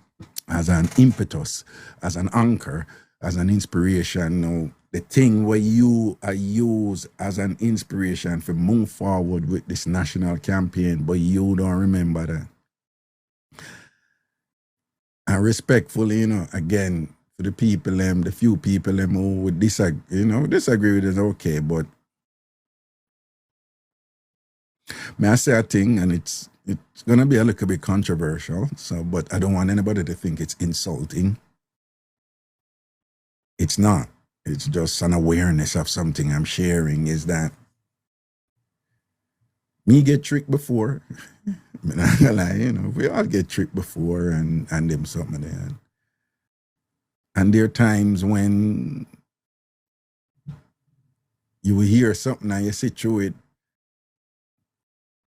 as an impetus, as an anchor, as an inspiration. Now, the thing where you are used as an inspiration for move forward with this national campaign, but you don't remember that. And respectfully, again, for the people, the few people who would disagree with it, okay, but may I say a thing, and it's gonna be a little bit controversial, but I don't want anybody to think it's insulting. It's not. It's just an awareness of something I'm sharing, is that me get tricked before. I'm not gonna lie, we all get tricked before and them something there. And there are times when you will hear something and you sit through it,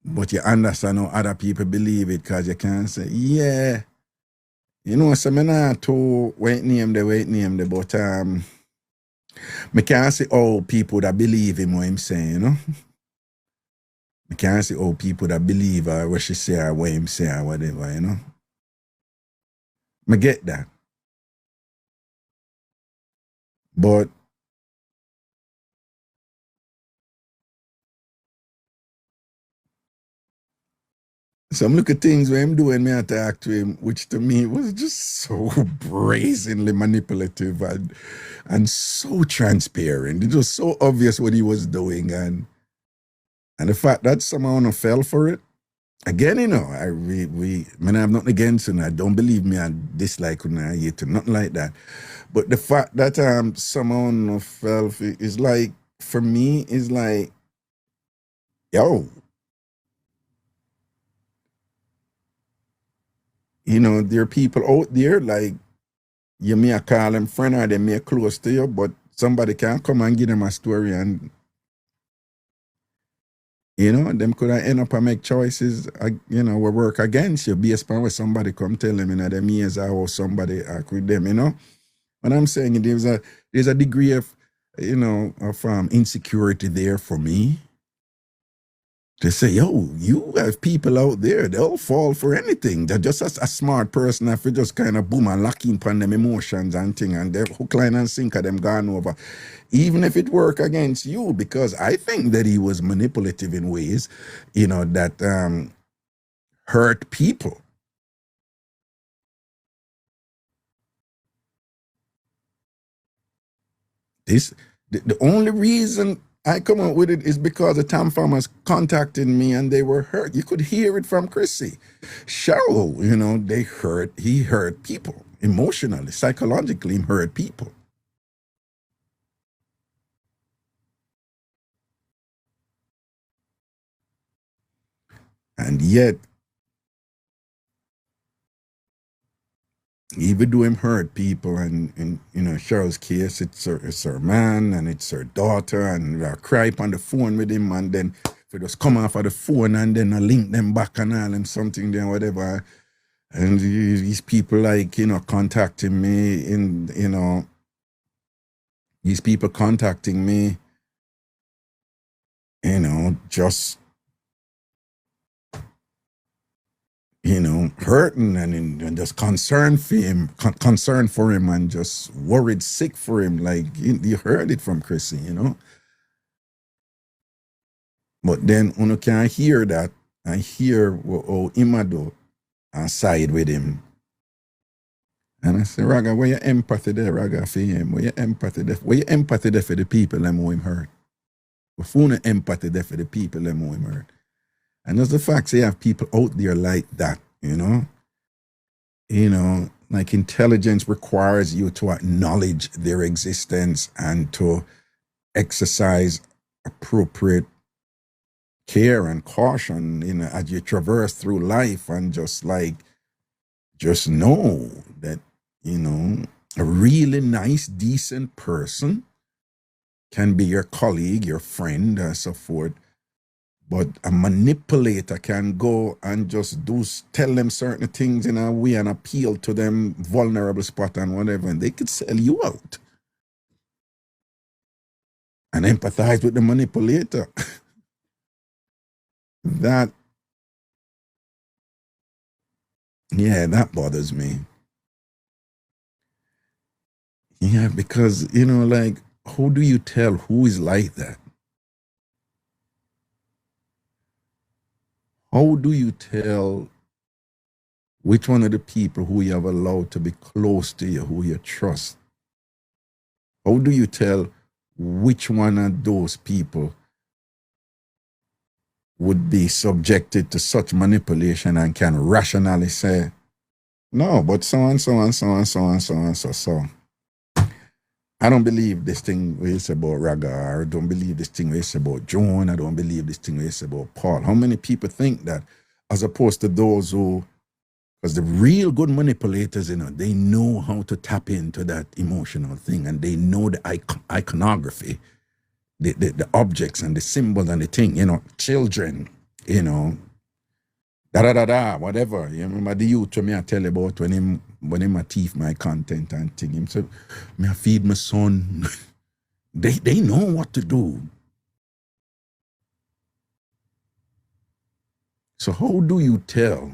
but you understand how other people believe it because you can't say, yeah, so I'm not to wait name there, but I can't see all people that believe in what I'm saying, I can't see all people that believe what she say or what I'm saying or whatever, I get that. But some look at things where him doing me I talk to him, which to me was just so brazenly manipulative and so transparent. It was so obvious what he was doing, and the fact that someone fell for it. Again, you know, I have nothing against him. I don't believe me. I dislike him. I hate him. Nothing like that. But the fact that someone fell for it is like, for me, is like, yo, you know, there are people out there like you may call them friend or they may close to you, but somebody can come and give them a story and, you know, them could end up and make choices, you know, will work against you based on what somebody come tell them in them years or somebody act with them, you know. What I'm saying, there's a degree of, you know, of insecurity there for me. To say, yo, you have people out there, they'll fall for anything. They're just a smart person if you just kind of boom and lock in upon them emotions and thing, and they're hook, line, and sinker them gone over. Even if it work against you, because I think that he was manipulative in ways, you know, that hurt people. The only reason I come up with it is because the Tamfammers contacted me and they were hurt. You could hear it from Chrissy. Cheryl, you know, he hurt people emotionally, psychologically, he hurt people. And yet, even though him hurt people, and you know, Cheryl's case, it's her man and it's her daughter, and I cry on the phone with him, and then they just come off of the phone and then I link them back and all them something then whatever. And these people like, you know, contacting me in, you know, these people contacting me, you know, just, you know, hurting and just concerned for him, and just worried sick for him. Like you heard it from Chrissy, you know. But then you can't hear that. I hear how Imado side with him. And I say, Raga, where your empathy there, Raga, for him? Where your empathy there? Where your empathy there for the people them who him hurt? Where no empathy there for the people them who him hurt? And there's the fact you have people out there like that, you know? You know, like intelligence requires you to acknowledge their existence and to exercise appropriate care and caution, you know, as you traverse through life, and just know that, you know, a really nice, decent person can be your colleague, your friend, and so forth. But a manipulator can go and just tell them certain things in a way and appeal to them vulnerable spot and whatever, and they could sell you out. And empathize with the manipulator. That bothers me. Yeah, because, you know, like, how do you tell who is like that? How do you tell which one of the people who you have allowed to be close to you, who you trust? How do you tell which one of those people would be subjected to such manipulation and can rationally say, no, but so and so and so and so and so and so. I don't believe this thing is about Raga. I don't believe this thing is about Joan. I don't believe this thing is about Paul. How many people think that, as opposed to those who, because the real good manipulators, you know, they know how to tap into that emotional thing, and they know the iconography, the objects and the symbols and the thing, you know, children, you know, whatever. You remember the youth me I tell you about when him a thief my content and thing. Him say, me I feed my son. they know what to do. So how do you tell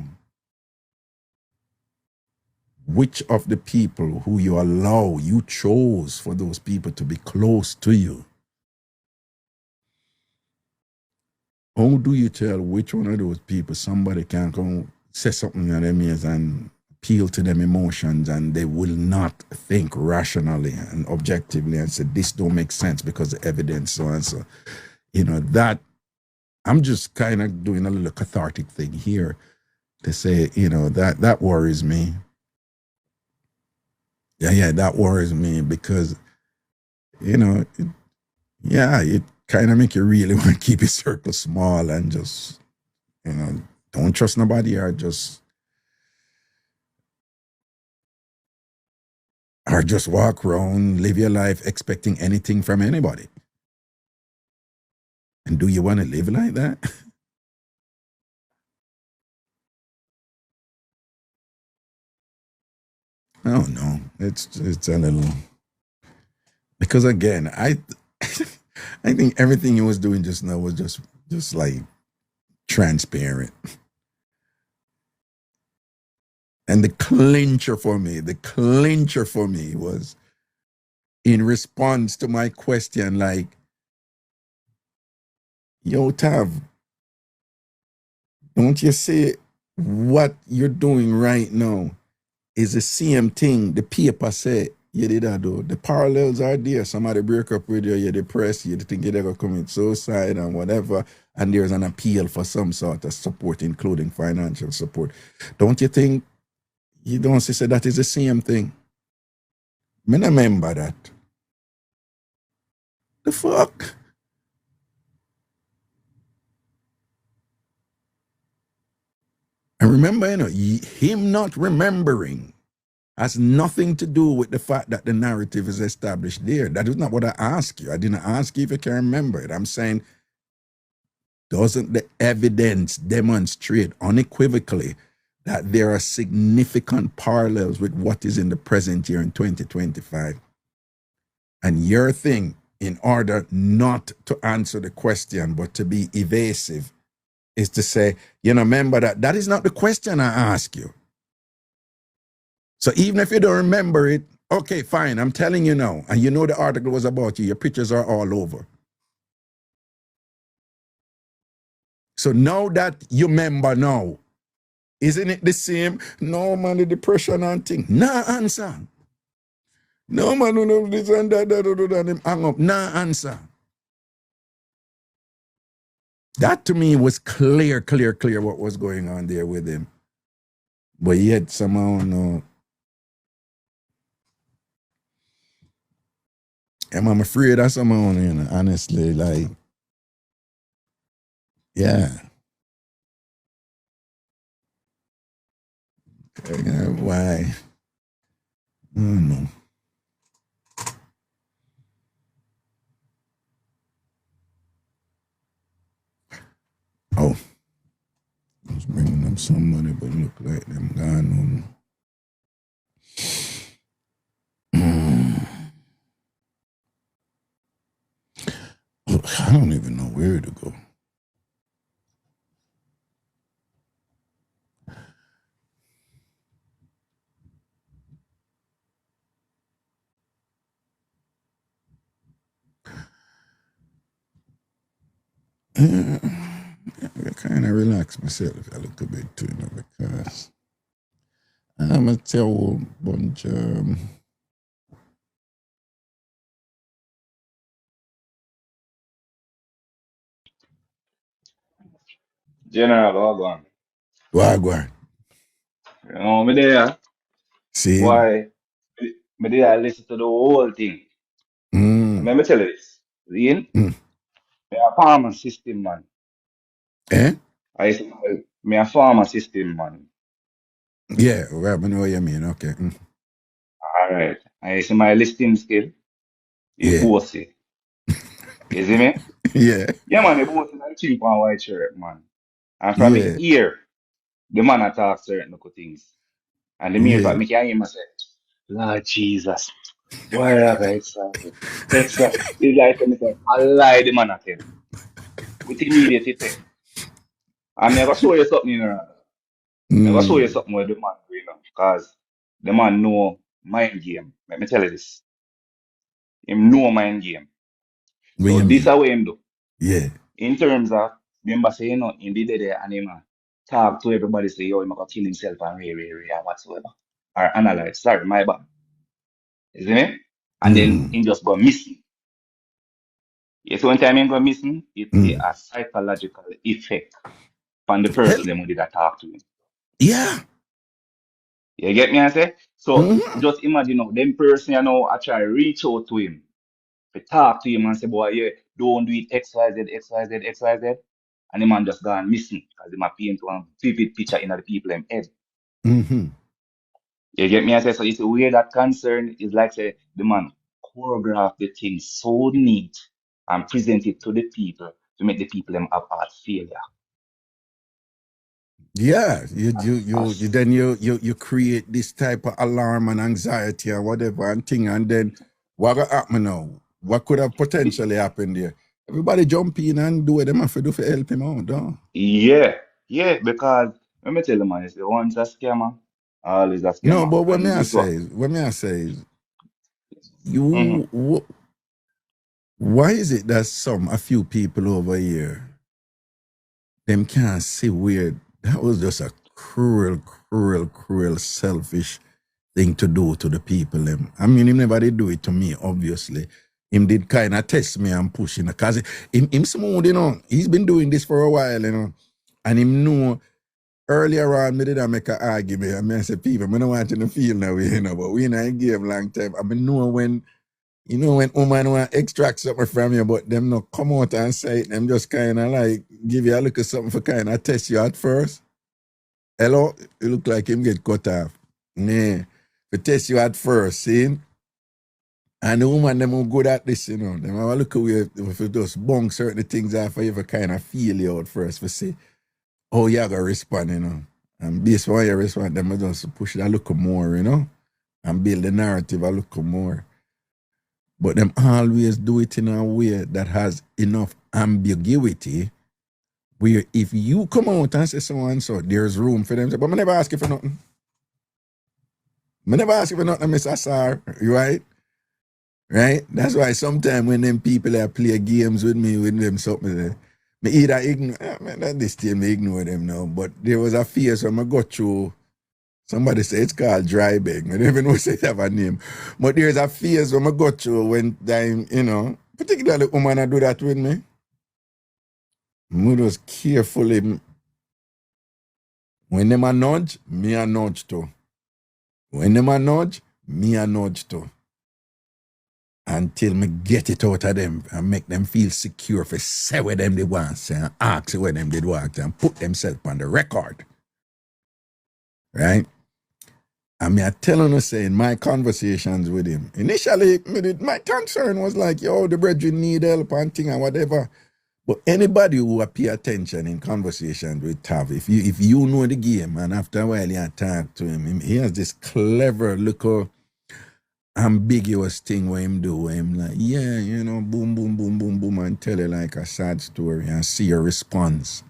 which of the people who you chose for those people to be close to you, How do you tell which one of those people somebody can come say something to them ears and appeal to them emotions and they will not think rationally and objectively and say this don't make sense because of evidence so and so. You know, that I'm just kind of doing a little cathartic thing here to say, you know, that worries me. Yeah, that worries me because, you know, it kind of make you really want to keep your circle small and just, you know, don't trust nobody or just walk around, live your life expecting anything from anybody. And do you want to live like that? I don't know. It's a little, because again, I I think everything he was doing just now was just like transparent. And the clincher for me was in response to my question, like, yo, Tav, don't you see what you're doing right now is the same thing the paper said you did that though. The parallels are there. Somebody break up with you, you're depressed, you think you're going to commit suicide and whatever, and there's an appeal for some sort of support, including financial support. Don't you think you don't say that is the same thing? I remember that. The fuck? And remember, you know, him not remembering has nothing to do with the fact that the narrative is established there. That is not what I asked you. I didn't ask you if you can remember it. I'm saying, doesn't the evidence demonstrate unequivocally that there are significant parallels with what is in the present year in 2025? And your thing, in order not to answer the question, but to be evasive, is to say, you know, remember that is not the question I ask you. So even if you don't remember it, okay, fine, I'm telling you now, and you know the article was about you, your pictures are all over. So now that you remember now, isn't it the same? No, man, the depression and thing. Nah, answer. No, man, no, this and that, hang up. Nah, answer. That to me was clear what was going on there with him. But yet somehow, no. And I'm afraid of somehow, you know, honestly, like, yeah. Why? I don't know. Oh, I was bringing them some money, but look like them gone on. Look, I don't even know where to go. I kind of relax myself a little bit too, you know, because I'm a tell bunch General Wagwan. Wagwan. You know, me there, See? boy, me there, I listen to the whole thing. And let me tell you this. Ian, me a farmer system man. Eh? I used to, me a farmer system man. Yeah, well, I know what you mean. Okay. Alright. I used to my listing skill. You Yeah. boss it. You see me? Yeah. Yeah, man, you boss it and chimp and white shirt, man. And from me Yeah. ear, the man attack certain little things. And the mere Yeah. fact, me can hear myself. Lord Jesus. Why are I excited? Excited. It's like when me say, I lie the man again. With immediate effect. I'm never show you something, you know. Never show you something where the man do, you know. Because the man know mind game. Let me tell you this. Him know mind game. What So you this mean? is what him do. Yeah. In terms of Remember say, in the day and him talk to everybody, say, yo, he might kill himself and and whatsoever. Or analyze. Sorry, my bad. You see me? And then he just go missing. Yes, one time he go missing, it be a psychological effect on the Hell, person them who did talk to him. yeah. You get me, I say? So just imagine now, them person, I try reach out to him, to talk to him and say, boy, yeah, don't do it X, Y, Z, X, Y, Z, X, Y, Z. And the man just gone missing because he might paint one vivid picture in the people in head. You get me, I say? So it's a way that concern is like, say, the man choreograph the thing so neat and present it to the people to make the people them have heart failure. Yeah, you As- then you create this type of alarm and anxiety and whatever and thing, and then what gonna happen now? What could have potentially happened there? Everybody jump in and do what they have to do for help him out, don't? Yeah, because let me tell you, man, it's once a scammer, always a No, scammer. but And this one, what may I say is, mm-hmm. why is it that a few people over here, them can't see weird? That was just a cruel, selfish thing to do to the people. I mean, him never did do it to me, obviously. Him did kind of test me and push, because him smooth, he's been doing this for a while, and him know earlier on, me did I make an argument, and I said, people, I don't want you to feel now, but we in a game long time. I mean, know when, when woman want to extract something from you, but them not come out and say it, them just kind of like give you a look at something for kind of test you at first. Hello, it look like him get cut off. Yeah. To test you at first, see? And the woman, them who good at this, them have a look away if you just bunk certain things off for you to kind of feel you out first for see how you gonna respond, And based on how you respond, them just push it a little more, and build the narrative a little more. But them always do it in a way that has enough ambiguity where if you come out and say so and so, there's room for them. But I never ask you for nothing. I never ask you for nothing, Mr. Sar, right? Right? That's why sometimes when them people that play games with me, with them something, me either ignore, man, this team, me ignore them now. But there was a phase when I got through, somebody say it's called dry bag. I don't even know if it have a name. But there's a phase when I got through when time, particularly women that do that with me. I just carefully, when them a nudge, me a nudge too. When them a nudge, me a nudge too. Until me get it out of them and make them feel secure for say what them they want say and ask what them did want and put themselves on the record. Right? And me I tell you, say in my conversations with him, initially my concern was like, yo, the brethren need help and thing and whatever. But anybody who will pay attention in conversations with Tav, if you know the game and after a while you talk to him, he has this clever little ambiguous thing where him do, where him like, yeah, boom, boom, boom, boom, boom, and tell you like a sad story and see your response.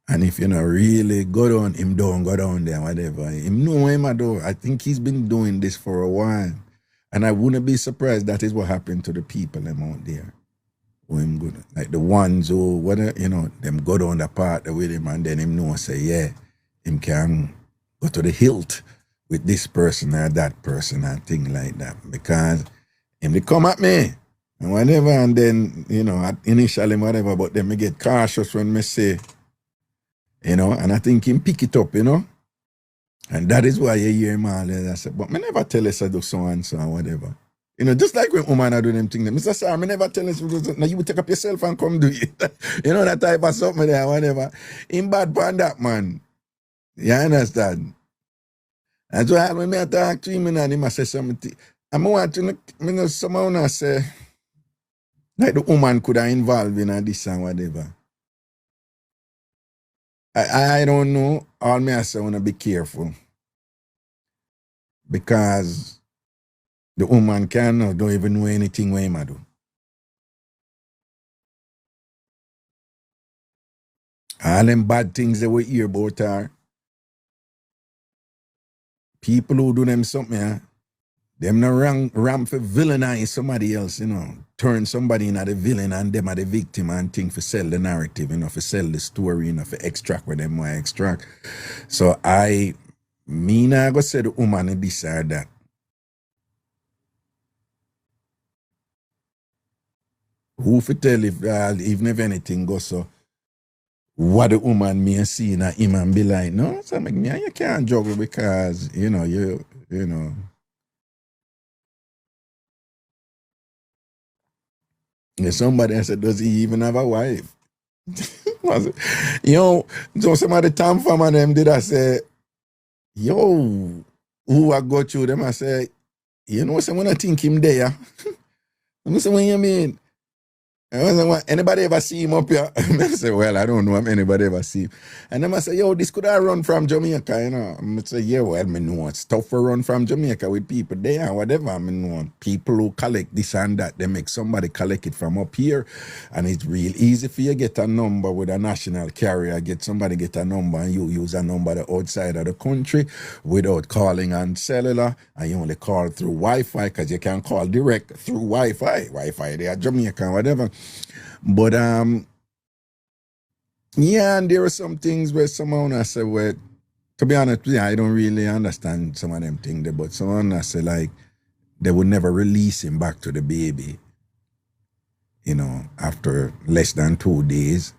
And if really go down there, whatever, him know him I do. I think he's been doing this for a while. And I wouldn't be surprised that is what happened to the people them out there. Who him good. Like the ones who, them go down the part with him and then him know say, yeah, him can go to the hilt with this person or that person and thing like that. Because him they come at me and whatever, and then, initially whatever, but then me get cautious when me say, and I think him pick it up, And that is why you hear him all that. I said, but me never tell us I do so and so and whatever. Just like when woman I do them things, Mr. Sir, me never tell us, now you take up yourself and come do it. That type of something there, whatever. Him bad pan that, man. You understand? That's why when I talk to him and him I say something, I'm watching, someone I say, like the woman could have involved in this and whatever. I don't know. All me I say, I want to be careful. Because the woman don't even know anything what him do. All them bad things that we hear about are people who do them something, Them no ram for villainize somebody else, you know. Turn somebody into the villain and them are the victim and think for sell the narrative, you know, for sell the story, you know, for extract what them want extract. So me nah go say the woman this or that. Who for tell if even if anything goes so what the woman may see in him and be like, no, so make me you can't juggle because you know you know. There's somebody that said, does he even have a wife? You know, so some of the Tamfammers them did I say, yo, who I go through them, I say, you know, someone I think him there. I say, what you mean? I was like, anybody ever see him up here? I say, well, I don't know if anybody ever see him. And then I say, yo, this could have run from Jamaica, you know. I say, yeah, well, I know it's tough for run from Jamaica with people there and whatever. I know people who collect this and that, they make somebody collect it from up here. And it's real easy for you get a number with a national carrier, somebody get a number and you use a number the outside of the country without calling on cellular. And you only call through Wi-Fi because you can call direct through Wi-Fi. Wi-Fi there, Jamaica, whatever. But yeah, and there are some things where someone I say, well, to be honest, yeah, I don't really understand some of them things there, but someone I say like they would never release him back to the baby, you know, after less than 2 days.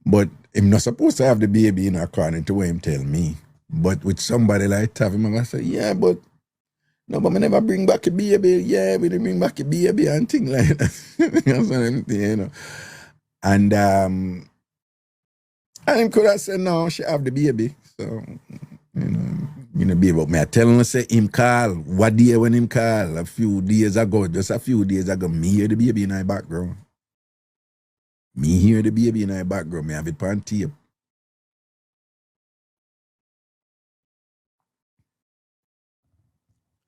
But I'm not supposed to have the baby, you know, according to what him tell me. But with somebody like Tavi, I'm gonna say, yeah, but no, but me never bring back a baby. Yeah, we didn't bring back a baby and things like that. You know. And him could have said, no, she have the baby. So, you know, baby. But me I tell him, say, him call. What day when him call? Just a few days ago, me hear the baby in my background. Me hear the baby in my background. Me have it on tape.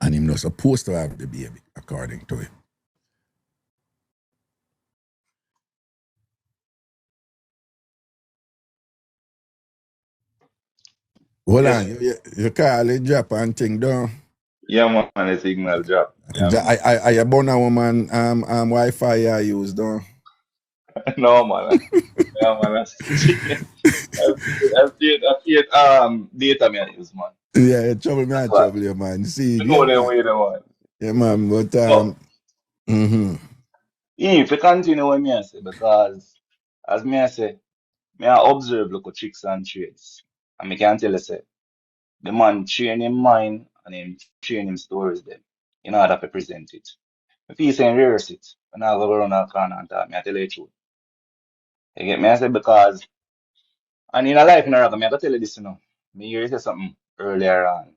And him not supposed to have the baby, according to him. Hold Yes. on, you call it drop and thing down. Yeah, man, the signal drop. Yeah, man. I born a woman Wi-Fi I use down. No, man. Yeah, man. That's data me I use, man. Yeah, trouble me That's and why. trouble you, man. See, You yeah, know them man. way, the one. Yeah, man, but So, mm-hmm. if you continue with me, I say, because as me I say, me I observe local tricks and trades. And me can tell you, say, the man train him mind and him train him stories them in order to present it. If he say rehearse it, when I go around that corner and talk, me I tell you the truth. You get me? I say, because, and in a life, in a rock, me I go tell you this, you know. Me hear you say something earlier on,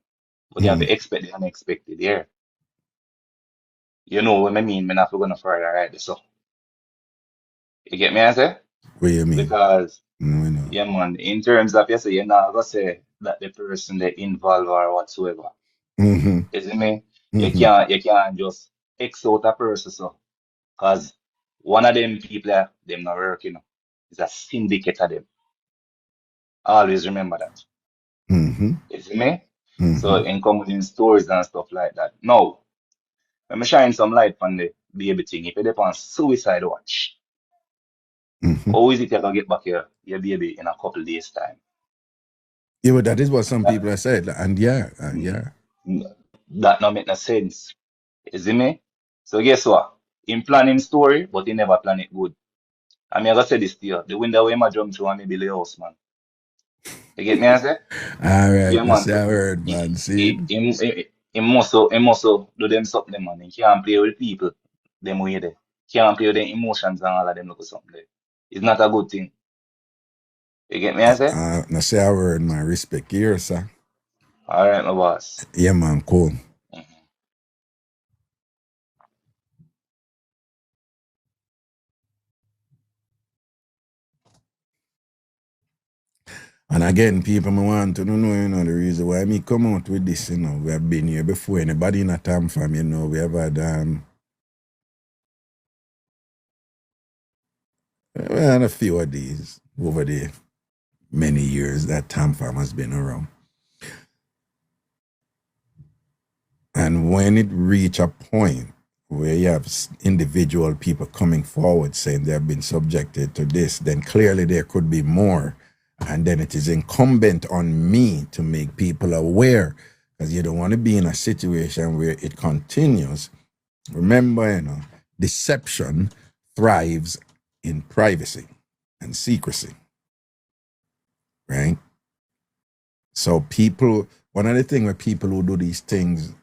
but you have to expect the unexpected here. You know what I mean? Me not going to further right so. You get me? I say? What you mean? Because, No. yeah, man, in terms of, you say, you're not going to say that the person they involved or whatsoever. Mm-hmm. You see me? Mm-hmm. You can't just X out a person, so. Because one of them people, them not working, you know, is a syndicate of them. Always remember that. Mm-hmm. You see me? So, Mm-hmm. in coming stories and stuff like that. Now, let me shine some light on the baby thing. If you're on suicide watch, Mm-hmm. how is it you can get back your baby in a couple days' time? Yeah, but that is what some people have said. And yeah. That not make no sense. You see me? So guess what? In planning story, but he never plan it good. I mean, I gotta say this to you. The window where my jump through and me build a house, man. You get me, I say? All right, Yeah, I man. say So I heard, man. See? he must do them something, man. He can't play with people them way there. Can't play with their emotions and all of them look something there. It's not a good thing. You get me, I say? I say I heard, man. Respect here, sir. All right, my boss. Yeah, man, cool. And again, people me want to know, you know, the reason why me come out with this, you know, we have been here before. Anybody in a TamFam, you know, we have had we had a few of these over the many years that TamFam has been around. And when it reach a point where you have individual people coming forward saying they have been subjected to this, then clearly there could be more. And then it is incumbent on me to make people aware, because you don't want to be in a situation where it continues. Remember, deception thrives in privacy and secrecy, right? So one of the things with people who do these things,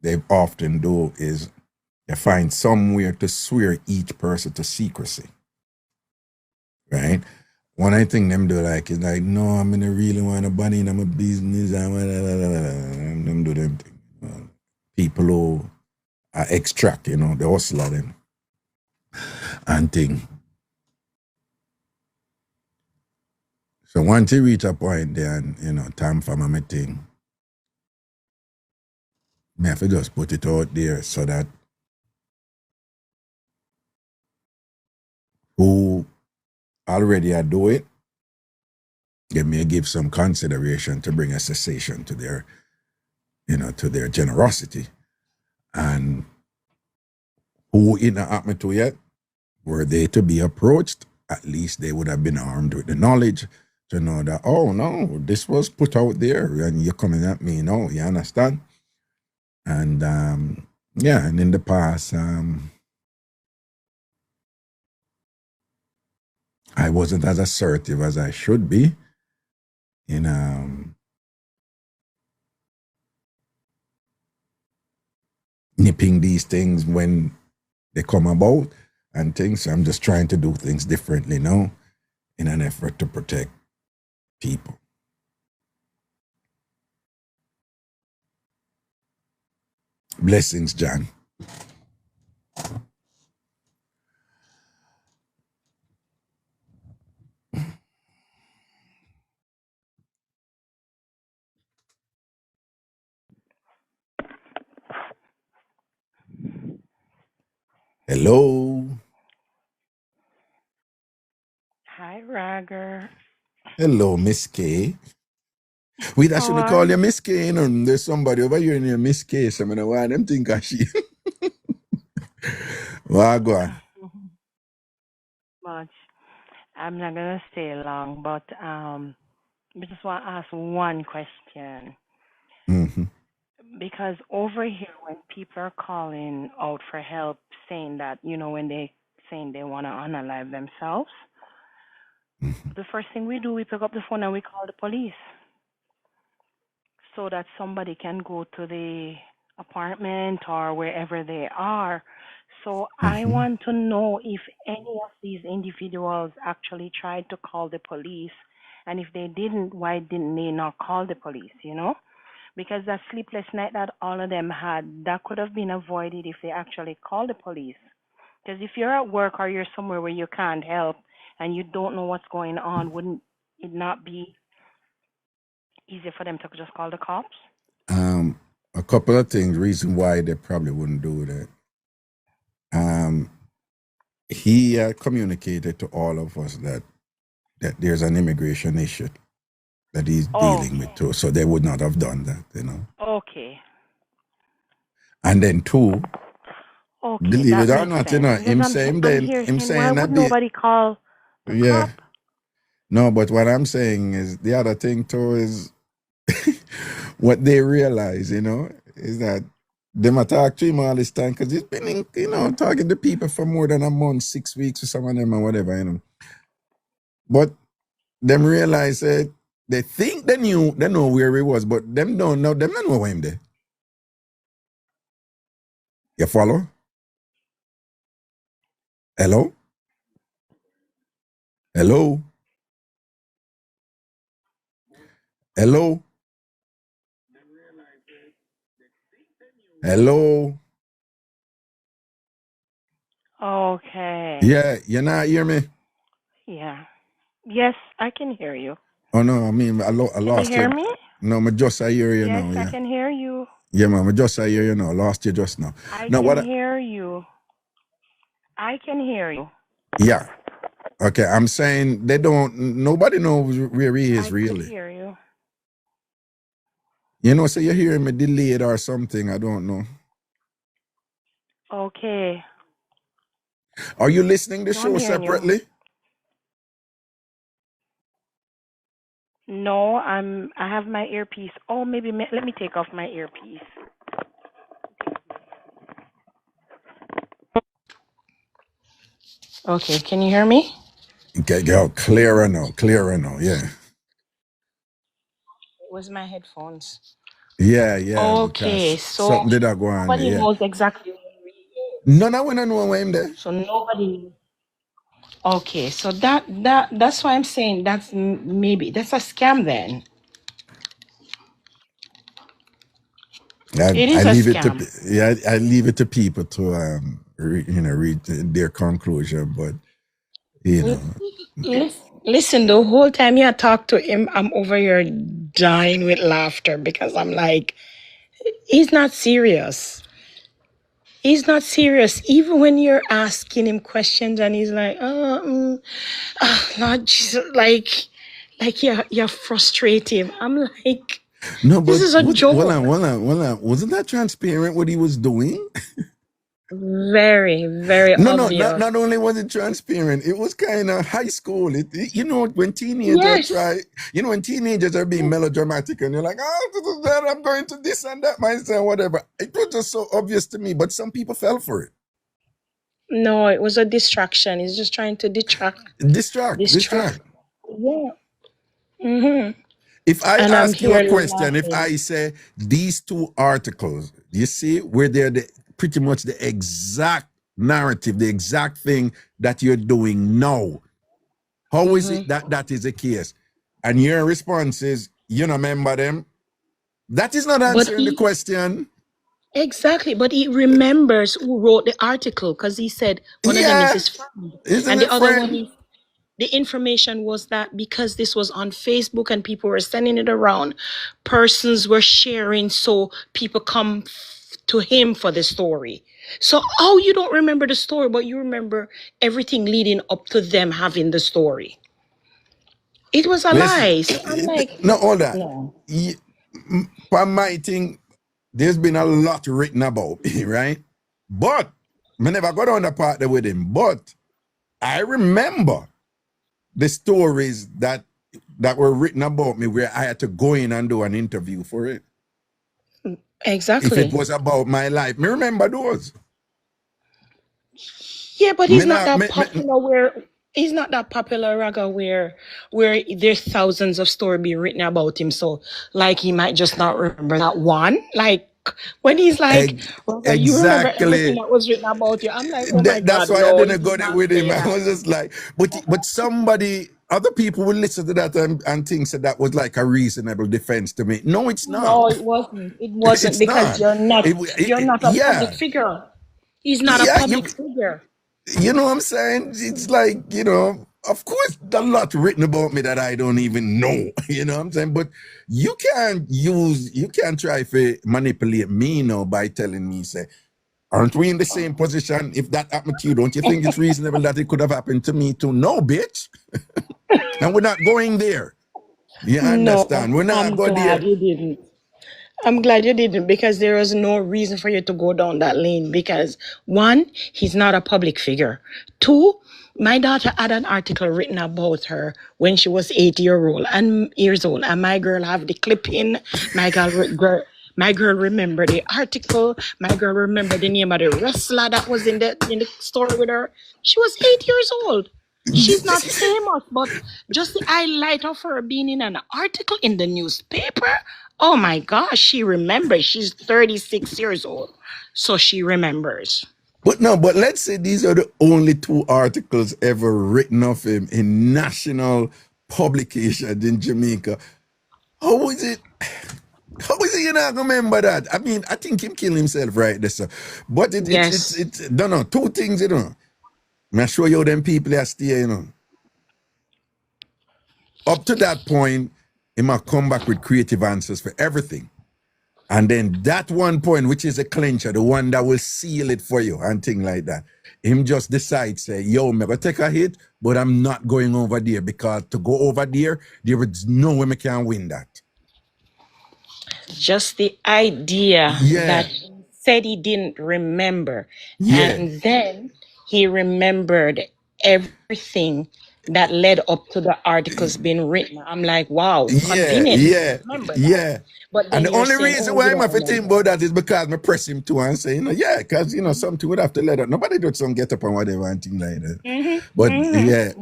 they often do is they find somewhere to swear each person to secrecy, right? One of the things them do is no, I'm gonna really want to bunny in my business, and them do them thing. People who are extract, the hustler them and thing. So once you reach a point there and, TamFam my thing, me have to just put it out there so that who already are do it, they may give some consideration to bring a cessation to their, to their generosity. And who it not happened to yet, were they to be approached, at least they would have been armed with the knowledge to know that, oh no, this was put out there and you're coming at me, you understand? And and in the past, I wasn't as assertive as I should be in nipping these things when they come about and things. So I'm just trying to do things differently now in an effort to protect people. Blessings, John. Hello. Hi, Rager. Hello, Miss K. Wait, I How shouldn't are call you? you Miss K, There's somebody over here named Miss K, so I don't know why them think I she. Well, go on. Much. I'm not gonna stay long, but I just want to ask one question. Mm-hmm. Because over here, when people are calling out for help, saying that when they saying they want to unalive themselves, the first thing we do, we pick up the phone and we call the police, so that somebody can go to the apartment or wherever they are. So I Mm-hmm. want to know if any of these individuals actually tried to call the police, and if they didn't, why didn't they not call the police, Because that sleepless night that all of them had, that could have been avoided if they actually called the police. Because if you're at work or you're somewhere where you can't help and you don't know what's going on, wouldn't it not be easier for them to just call the cops? A couple of things, reason why they probably wouldn't do that. He communicated to all of us that there's an immigration issue that he's dealing with too, so they would not have done that, Okay. And then two, Okay, believe that it or makes not, sense. Because I'm here him saying, why saying would that nobody call the yeah. cop? No, but what I'm saying is the other thing too is what they realize, is that them attack to him all this time because he's been, talking to people for more than a month, 6 weeks or some of them or whatever, But them realize that they think they know where he was, but them don't know where him there. You follow? Hello? Hello? Hello? Hello? Okay. Yeah, you not hear me? Yeah. Yes, I can hear you. Oh no, I mean I Can you lost hear you. me? No, I just I hear you Yes, now, I yeah. can hear you. Yeah, man, I just I hear you now. Lost you just now. I No, can what hear you. I can hear you. yeah. Okay, I'm saying nobody knows where he is I could really. hear you. You know, so you're hearing me delayed or something. I don't know. Okay. Are you listening to the No, I'm show hearing you. separately? No, I have my earpiece. Oh, maybe let me take off my earpiece. Okay, can you hear me? Okay, go clearer now. Yeah. It was my headphones. Yeah, Okay, because so something did I go on there, nobody yeah. knows exactly. None of them know where I'm there. So nobody. Okay, so that's why I'm saying maybe that's a scam then. It I is a leave it to scam. I leave it to people to reach their conclusion, but you know. Listen, the whole time you talk to him, I'm over here dying with laughter because I'm like, he's not serious. He's not serious. Even when you're asking him questions and he's like, Lord Jesus, like you're frustrating. I'm like, No, this but is a hold joke. on. Wasn't that transparent what he was doing? Very, very No, obvious. not only was it transparent, it was kind of high school. You know, when teenagers Yes. when teenagers are being melodramatic and you're like, oh, this is that, I'm going to this and that, myself, whatever. It was just so obvious to me, but some people fell for it. No, it was a distraction. He's just trying to distract. Distract. Yeah. Mm-hmm. If I And I'm ask you a here question, if laughing. I say these two articles, you see where they're pretty much the exact narrative, the exact thing that you're doing now. How is it that is the case? And your response is, you don't remember them? That is not But answering the question. exactly, but he remembers who wrote the article because he said one of them is Yeah, his friend. isn't And the it, other one friend? is the information was that because this was on Facebook and people were sending it around, persons were sharing, so people come to him for the story. So, oh, you don't remember the story, but you remember everything leading up to them having the story. It was a Listen, lie. So I'm like, no, all that. no. For my thing, there's been a lot written about me, right? But I never got on the part there with him. But I remember the stories that were written about me where I had to go in and do an interview for it. If it Exactly. was about my life, me remember those. Yeah, but Me he's not not, that popular where he's not that popular, Raga, where there's thousands of stories being written about him. So like he might just not remember that one. Like when he's like, Raga, you remember everything exactly. that was written about you. I'm like, oh my That's God, why I no, he didn't did go there not with him. say I that. was just like, but somebody, other people will listen to that and think that was like a reasonable defense to me. No, it's not. No, it wasn't. It wasn't It's because not. you're not a public Yeah, figure. He's not a yeah. public figure. You know what I'm saying? It's like, of course, a lot written about me that I don't even know. You know what I'm saying? But you can't try to manipulate me now by telling me, say, aren't we in the same position? If that happened to you, don't you think it's reasonable that it could have happened to me too? No, bitch. And we're not going there. You No, understand? We're not I'm going glad there. you didn't. I'm glad you didn't because there was no reason for you to go down that lane because one, he's not a public figure. Two, my daughter had an article written about her when she was 8 years old, and my girl have the clipping. My girl remember the article. My girl remember the name of the wrestler that was in the story with her. She was 8 years old. She's not famous, but just the highlight of her being in an article in the newspaper. Oh my gosh, she remembers. She's 36 years old. So she remembers. But no, but let's say these are the only two articles ever written of him in national publications in Jamaica. How is it? How is it you not remember that? I mean, I think him kill himself right there, sir. But Yes. don't know, two things, I'm show you them people that stay, Up to that point, he might come back with creative answers for everything. And then that one point, which is a clincher, the one that will seal it for you and thing like that, him just decide, say, yo, I'm going to take a hit, but I'm not going over there because to go over there is no way I can win that. just the idea Yeah, that he said he didn't remember, yeah, and then he remembered everything that led up to the articles being written. I'm like, wow, yeah, convenient. yeah, Remember that. yeah. But And then the you're only saying, reason oh, you why I'm don't have to think about remember. that is because I press him too and say, yeah, because something would have to let out. Nobody does some get up and whatever and thing like that. But yeah,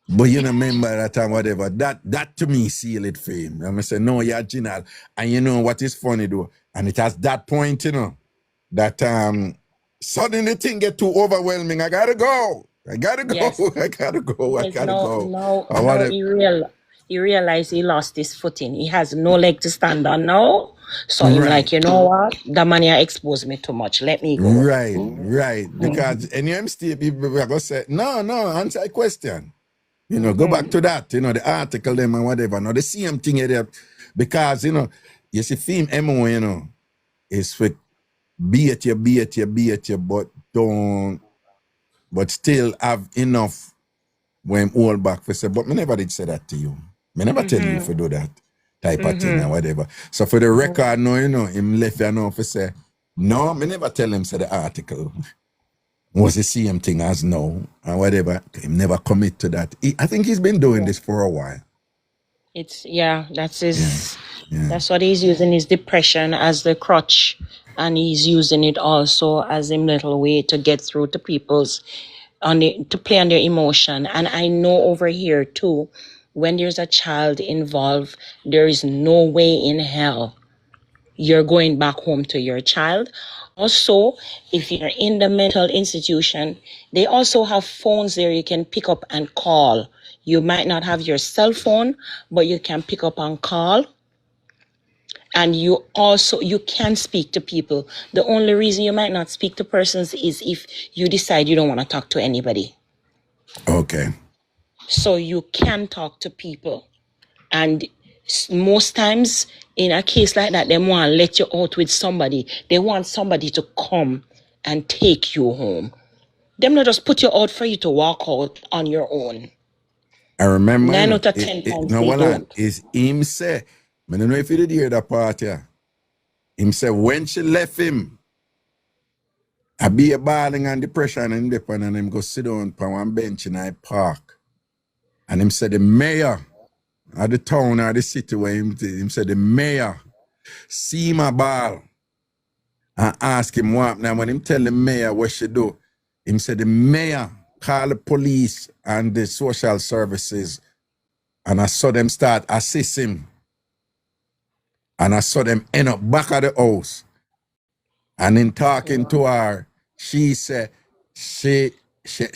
but remember that time, whatever. That to me seal it for him. I'm say, no, you're original. And you know what is funny though? And it has that point, that suddenly thing get too overwhelming. I gotta go. I gotta go. Yes, I gotta go. I because gotta go. Or no, whatever. he realized he lost his footing. He has no leg to stand on now. So him Right. like, you know what? The money exposed me too much. Let me go. Right. Because any still people are gonna say, no, answer a question. Go back to that, the article them and whatever. Now the same thing there. Because, you see film MO, is for beat you, but still have enough when hold back for say, but me never did say that to you. Me never tell you if you do that type of thing or whatever. So for the record, no, him left for say, no, me never tell him say the article was the same thing as now and whatever. Him never commit to that. I think he's been doing this for a while. That's his. Yeah. That's what he's using his depression as the crutch, and he's using it also as a little way to get through to people's to play on their emotion. And I know over here too, when there's a child involved, there is no way in hell you're going back home to your child. Also, if you're in the mental institution, they also have phones there you can pick up and call. You might not have your cell phone, but you can pick up and call. And you can speak to people. The only reason you might not speak to persons is if you decide you don't want to talk to anybody. Okay. So you can talk to people. And most times in a case like that, they want to let you out with somebody. They want somebody to come and take you home. Them not just put you out for you to walk out on your own. I remember 9 out of 10 times no, they don't. is him say, I don't know if you did hear that part here. Him say when she left him, I be a balling and depression and depend and him go sit down on one bench in a park. And him said the mayor of the town or the city where him said the mayor see my ball and ask him what. Now when him tell the mayor what she do, him said the mayor call the police and the social services and I saw them start assist him. And I saw them end up back at the house. And in talking to her, she said she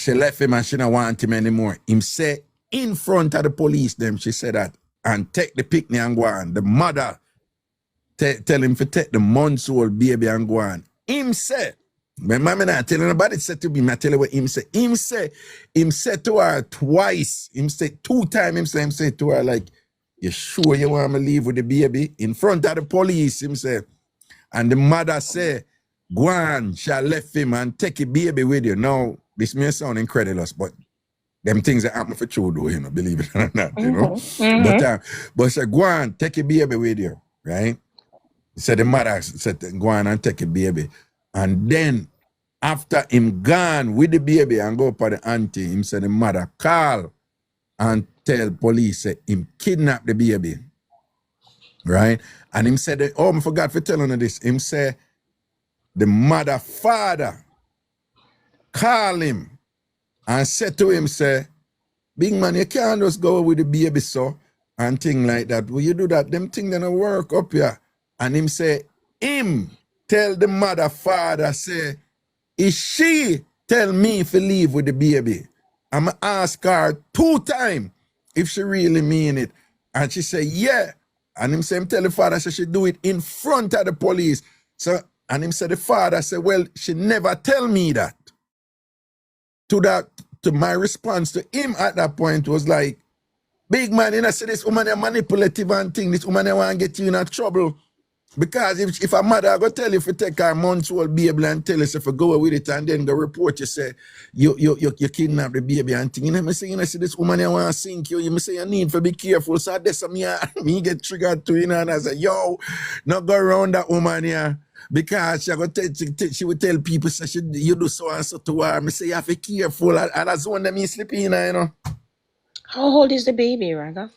left him and she don't want him anymore. Him say in front of the police them, she said that, and take the picnic and go on. The mother tell him to take the months-old baby and go on. Him say, my mama not telling nobody said to me, I tell you what him say. Him say to her twice. Him say 2 times, him say to her like, you sure you want me to leave with the baby? In front of the police, him say. And the mother say, go on, shall left him and take a baby with you. Now, this may sound incredulous, but them things that happen for true though, believe it or not, But say, go on, take a baby with you, right? So the mother said, go on and take a baby. And then, after him gone with the baby and go up to the auntie, him said the mother call and tell police say him kidnap the baby. Right? And him said, I forgot to tell you this. Him say the mother father call him and said to him, say, big man, you can't just go with the baby so and thing like that. Will you do that? Them things gonna work up here. And him say, him tell the mother father, say, is she tell me if leave with the baby? I'ma ask her 2 times if she really mean it. And she say, yeah. And him say, him tell the father, say she do it in front of the police. So, and him say, the father say, well, she never tell me that. To my response to him at that point was like, big man, you know, say this woman is manipulative and thing, this woman want to get you in trouble. Because if a mother go tell you if you take her months-old baby and tell us if you go with it and then go report you say you kidnap the baby and thing. You know, me say, you know, see this woman you want to sink you. You say you need to be careful. So that's me get triggered to, you know, and I say, yo, not go around that woman here. Because she would tell people, say, you do so and so to her. Me say, you have to be careful. And that's one that me sleeping, you know. How old is the baby, Raga?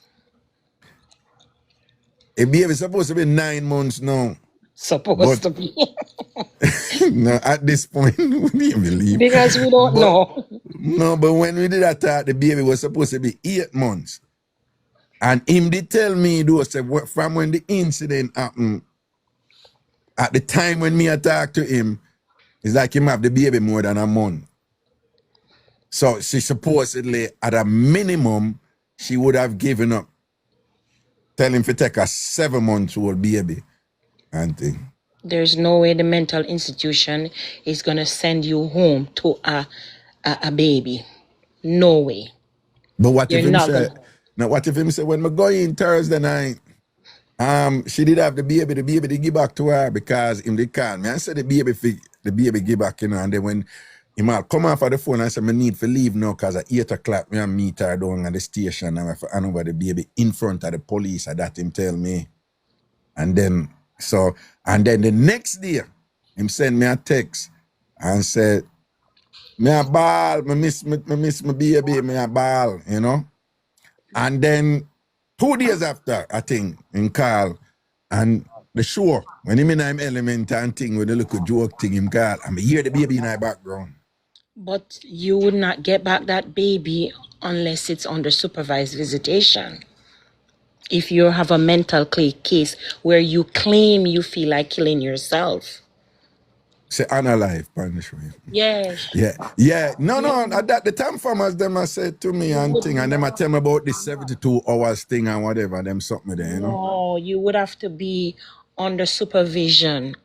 A baby supposed to be 9 months now. Supposed to be. No, at this point, we didn't believe. Because we don't know. No, but when we did that talk, the baby was supposed to be 8 months. And him did tell me, though, say, from when the incident happened, at the time when me I talked to him, it's like him have the baby more than a month. So she supposedly, at a minimum, she would have given up. Tell him to take a 7-month-old baby and thing. There's no way the mental institution is going to send you home to a baby. No way. But what You're if him not say, gonna. now what if him say, when we go in Thursday night, she did have the baby they give back to her because him they call me and say the baby give back, you know, and then when him all come off of the phone and say, I need to leave now because at 8 o'clock me and meet her down at the station and I hand over the baby in front of the police, and that him tell me. And then the next day, him send me a text and said, me a ball, me miss my baby, me a ball, you know. And then 2 days after, I think, him call, and the show, when him in him element and thing, with the little joke thing, him call, and me hear the baby in my background. But you would not get back that baby unless it's under supervised visitation. If you have a mental case where you claim you feel like killing yourself. Say unalive, punishment. Yes. Yeah. No, that the Tamfammers them I said to me and thing, and them I tell me about this 72 hours thing and whatever, them something there, you know. No, you would have to be under supervision.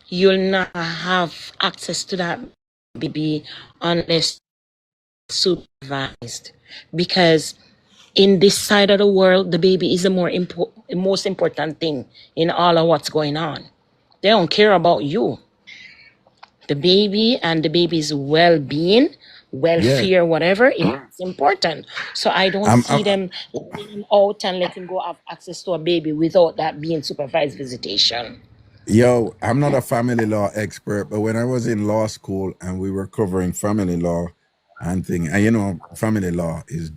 You'll not have access to that baby unless supervised. Because in this side of the world, the baby is the most important thing in all of what's going on. They don't care about you. The baby and the baby's well-being, welfare, whatever, it's important. So I don't see them letting him out and letting go have access to a baby without that being supervised visitation. Yo, I'm not a family law expert, but when I was in law school and we were covering family law and thing, and you know, family law is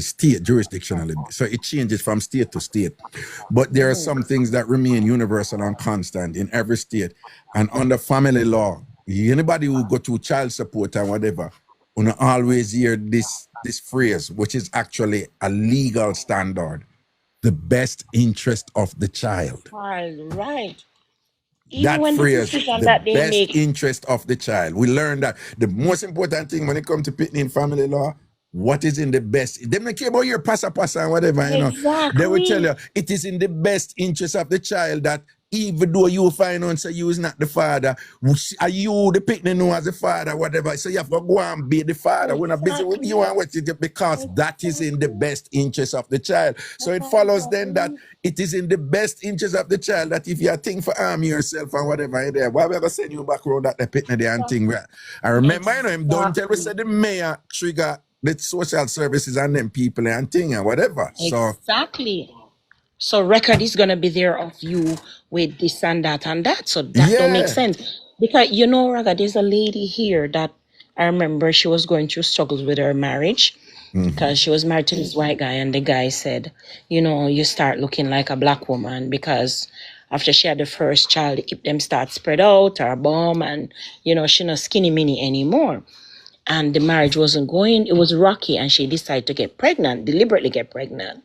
state jurisdictional, so it changes from state to state. But there are some things that remain universal and constant in every state. And under family law, anybody who go to child support and whatever, you always hear this phrase, which is actually a legal standard: the best interest of the child. Right. Even That when phrase, the decision the that they best make. interest of the child. We learned that the most important thing when it comes to pitting in family law, what is in the best, they don't care about your passa and whatever, you know. Exactly. They will tell you, it is in the best interest of the child that even though you find out say you is not the father, are you the pitting know as the father, whatever, so you have to go and be the father. We're not busy with you and what you get, because that is in the best interest of the child. So it follows then that it is in the best interest of the child that if you think for arm yourself and whatever there, why we ever send you back around that the pitting there and thing. I remember, you know, him don't tell us the mayor trigger the social services and them people and thing and whatever. Exactly. So record is gonna be there of you with this and that and that. So that don't make sense. Because you know, Raga, there's a lady here that I remember she was going through struggles with her marriage because she was married to this white guy, and the guy said, you know, you start looking like a black woman because after she had the first child, the hip them start spread out, her bum, and you know, she not skinny mini anymore. And the marriage wasn't going, it was rocky, and she decided to get pregnant, deliberately get pregnant.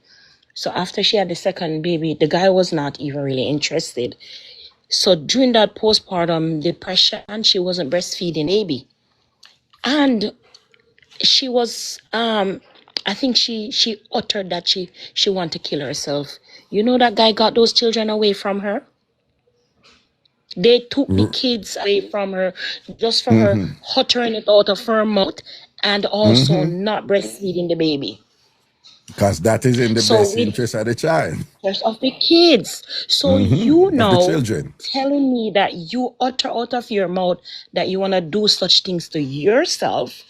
So after she had the second baby, the guy was not even really interested. So during that postpartum depression, she wasn't breastfeeding baby. And she was, I think she uttered that she wanted to kill herself. You know, that guy got those children away from her. They took the kids away from her just for her uttering it out of her mouth and also not breastfeeding the baby. Because that is in the So best with interest of the child. first of the kids. So you Of the now children. telling me that you utter out of your mouth that you want to do such things to yourself,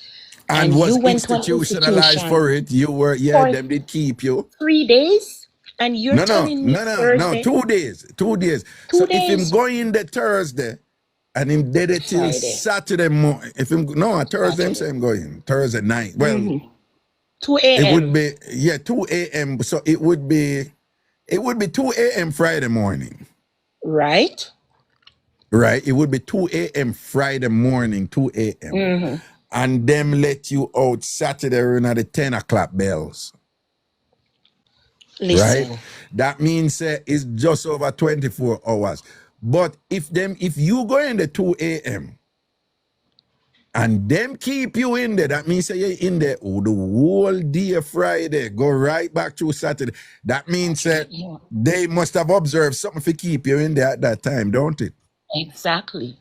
And and you was went to an institutionalized for institution it. You were, yeah, for them did keep you. 3 days, and you're telling me No, Thursday, 2 days. 2 days. So 2 if him days, going the Thursday and him did it till Friday, Saturday morning, if him, no, Thursday, him say Saturday, him going, Thursday night. Well, 2 it would a.m. be, yeah, 2 a.m. So it would be 2 a.m. Friday morning. Right? Right? It would be 2 a.m. Friday morning, 2 a.m. And them let you out Saturday around at the 10 o'clock bells. Listen. Right? That means it's just over 24 hours. But if you go in the 2 a.m. and them keep you in there, that means you're in there the whole day Friday, go right back to Saturday. That means they must have observed something to keep you in there at that time, don't it? Exactly.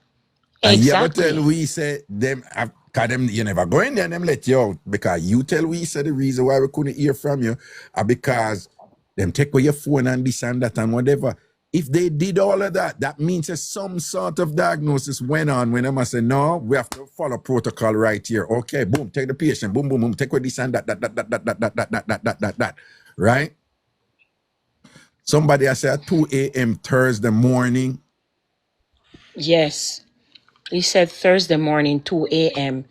And you ever tell Exactly. we say them, cause them you never go in there and them let you out because you tell we say the reason why we couldn't hear from you are because them take away your phone and this and that and whatever. If they did all of that, that means that some sort of diagnosis went on when them say, no, we have to follow protocol right here. Okay, boom, take the patient, boom, boom, boom, take away this and that. Right? Somebody I say at 2 a.m. Thursday morning. Yes. He said Thursday morning, 2 a.m.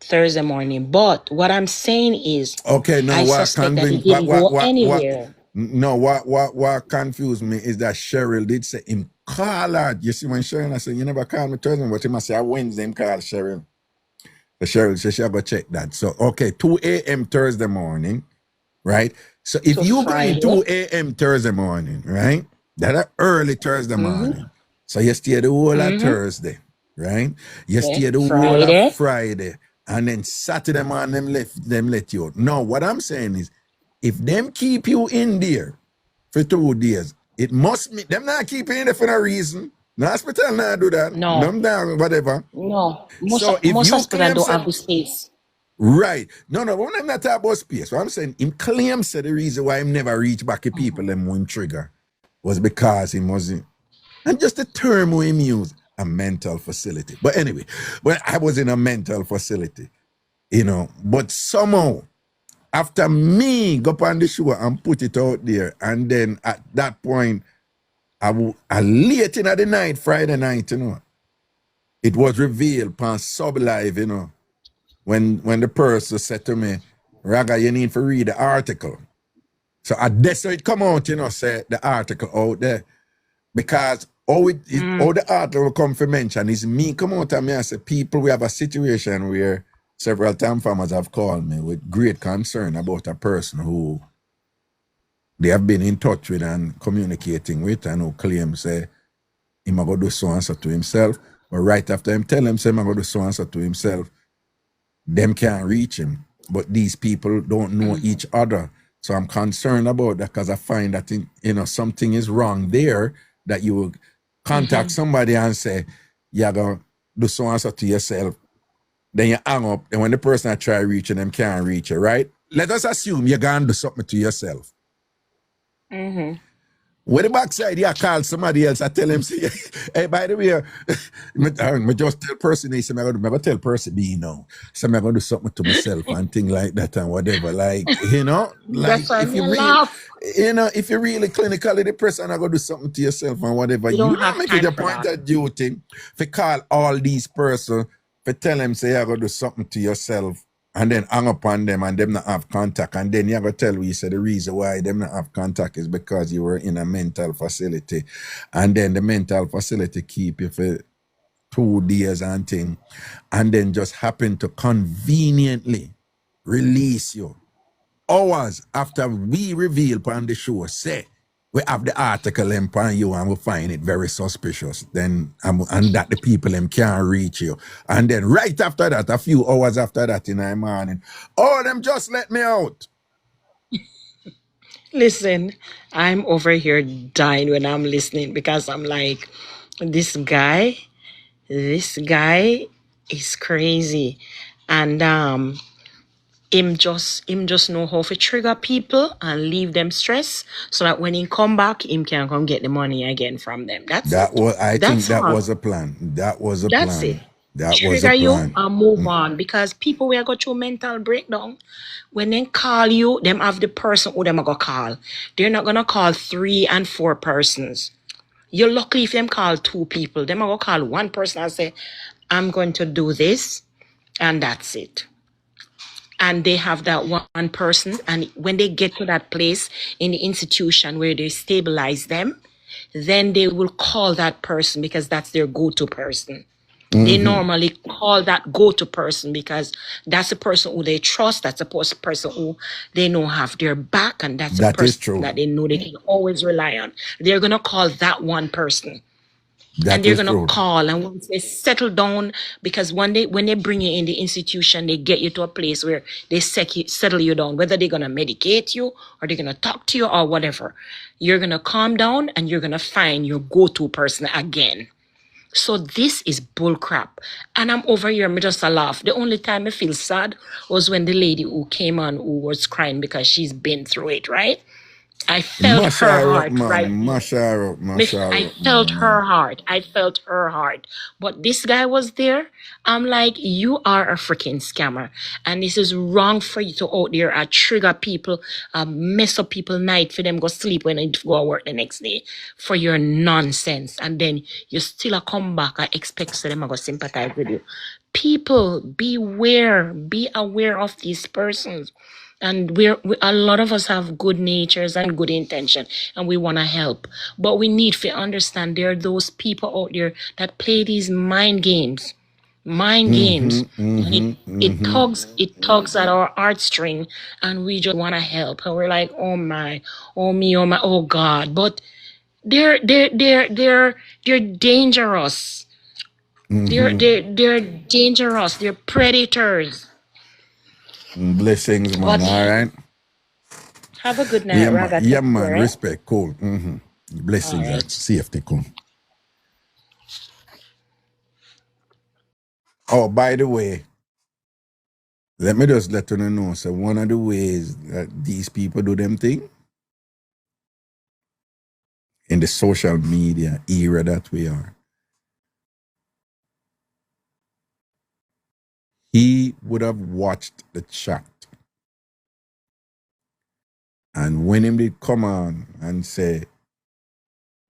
Thursday morning. But what I'm saying is, okay, no, I what suspect that he convince didn't go anywhere. what confused me is that Cheryl did say him call her. You see, when Cheryl I said, you never call me Thursday, but he must say a Wednesday him call Cheryl. So Cheryl said she'll go check that. So okay, 2 a.m. Thursday morning, right? So if So you go in 2 Friday. a.m. Thursday morning, right? That early Thursday morning. So you stay the whole of Thursday, right? You Okay. stay the whole of Friday. Friday. And then Saturday morning them let you out. No, what I'm saying is if them keep you in there for 2 days, it must be them not keep you in there for no reason. No hospital not do that. No. Them down, whatever. No. So if Most you hospitals claim don't said have the space. right. No, but I'm not talking about space. What I'm saying, him claim said the reason why him never reach back to people them won't trigger was because he wasn't. And just the term we use, a mental facility. But anyway, when I was in a mental facility, but somehow, after me go up on the show and put it out there, and then at that point, I late in the night, Friday night, it was revealed on Sub Live, when the person said to me, Raga, you need to read the article. So I so it come out, say the article out there. Because all the article come for mention is me come out and me and say, people, we have a situation where several Tamfammers have called me with great concern about a person who they have been in touch with and communicating with and who claims say he might go do so and so to himself. But right after him tell him say he might go do so and so to himself, them can't reach him. But these people don't know each other. So I'm concerned about that because I find that something is wrong there, that you will contact somebody and say, you're going to do so and so to yourself. Then you hang up, and when the person I try reaching them can't reach you, right? Let us assume you're going to do something to yourself. With the backside, you call somebody else, I tell him, say, hey, by the way, I just tell person A, I'm going to tell person B now. So I'm going to do something to myself and things like that and whatever. Like, like That's why if you I really, laugh. if you're really clinically depressed and I'm going to do something to yourself and whatever, You you don't don't have make time it a for point that. of duty to call all these persons, to tell them, say, you're going to do something to yourself. And then hang up on them and them not have contact. And then you're going to tell me, you say the reason why them not have contact is because you were in a mental facility. And then the mental facility keep you for 2 days and thing. And then just happen to conveniently release you. Hours after we reveal on the show, say, we have the article upon you and we find it very suspicious. Then, and that the people them can't reach you. And then right after that, a few hours after that in the morning, them just let me out. Listen, I'm over here dying when I'm listening because I'm like, this guy is crazy. And him just know how to trigger people and leave them stress so that when he come back, him can come get the money again from them. That's That it. was, I think That's that all. was a plan. That was a That's it. plan. That was a Trigger you plan. and move on. Because people will go through mental breakdown. When they call you, them have the person who them gonna call. They're not gonna call 3 and 4 persons. You're lucky if them call 2 people. Them gonna call 1 person and say, I'm going to do this, and that's it. And they have that one person, and when they get to that place in the institution where they stabilize them, then they will call that person because that's their go-to person. They normally call that go-to person because that's the person who they trust, that's the person who they know have their back, and that's the That is person true. that they know they can always rely on. They're going to call that one person. And That they're is gonna true. call, and once they settle down, because when they bring you in the institution, they get you to a place where they settle you down. Whether they're gonna medicate you or they're gonna talk to you or whatever, you're gonna calm down and you're gonna find your go-to person again. So this is bullcrap, and I'm over here. Me just a laugh. The only time I feel sad was when the lady who came on who was crying because she's been through it. Right? I felt Mash her her up, heart right man. there. Mash her up. Mash her I up, felt man. her heart. I felt her heart. But this guy was there. I'm like, you are a freaking scammer. And this is wrong for you to out there trigger people, mess up people night for them go sleep when they go to work the next day for your nonsense. And then you still come back and expect so them to go sympathize with you. People, beware. Be aware of these persons. And a lot of us have good natures and good intention, and we want to help, but we need to understand there are those people out there that play these mind games, and it tugs at our heartstring, and we just want to help, and we're like, oh my, oh me, oh my, oh God, but they're dangerous. They're dangerous. They're predators. Blessings, man. But All right. have a good night, Yeah, man. Raga. Yeah, Take man. care, eh? Respect. Cool. All Blessings and right. safety. Cool. Oh, by the way, let me just let you know. So one of the ways that these people do them thing in the social media era that we are, he would have watched the chat. And when him did come on and say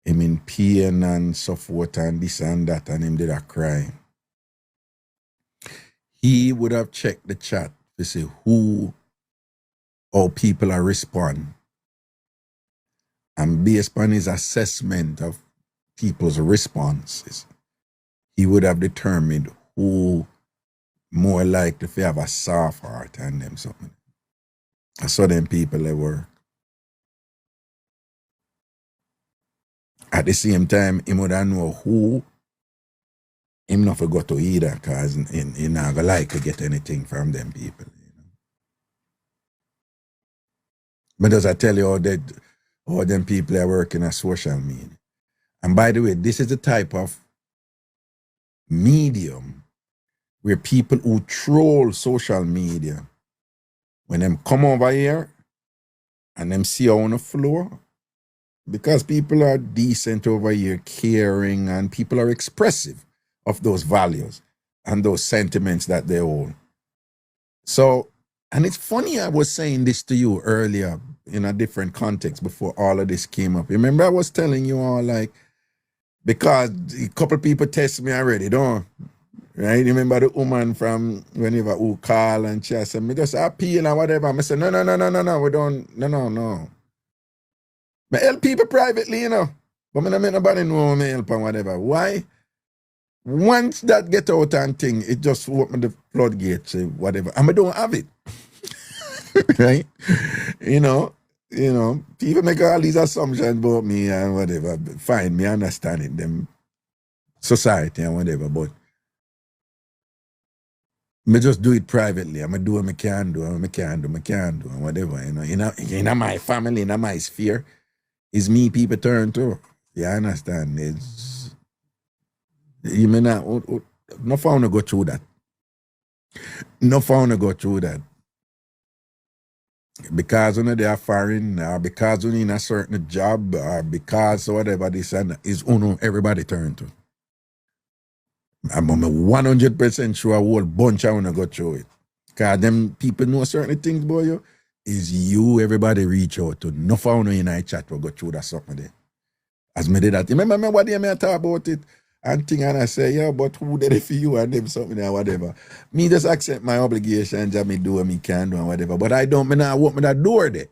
him in pain and so forth and this and that, and him did a cry, he would have checked the chat to see how people are responding. And based on his assessment of people's responses, he would have determined who more likely to have a soft heart and them something. I saw them people they were. At the same time, he would have know who him not forgot to either, because he not gonna like to get anything from them people. But as I tell you, all them people are working at social media. And by the way, this is the type of medium where people who troll social media, when them come over here and them see on the floor, because people are decent over here, caring, and people are expressive of those values and those sentiments that they hold. So, and it's funny, I was saying this to you earlier in a different context before all of this came up. Remember I was telling you all, like, because a couple people test me already, don't right? Remember the woman from whenever who call and she said, me just appeal and whatever. I said, no, we don't, no. I help people privately, you know. But I don't make nobody know me help and whatever. Why? Once that get out and thing, it just open the floodgates, whatever. And I don't have it. Right? You know, people make all these assumptions about me and whatever. Fine, me understand it, them society and whatever, but me just do it privately. I'm do what I can do, and whatever. You know, in my family, in my sphere, it's me people turn to. You understand? It's you may not no fun to go through that. No fun to go through that. Because they are foreign, or because in a certain job, or because whatever this and is everybody turn to. I'm 100% sure a whole bunch I wanna go through it. Cause them people know certain things, boy, yo, is you everybody reach out to. No phone in a chat will go through that something there. As me did that. Remember what day I talk about it and thing and I say, yeah, but who did it for you and them something or whatever. Me just accept my obligations and me do what me can do and whatever. But I don't me not open that door there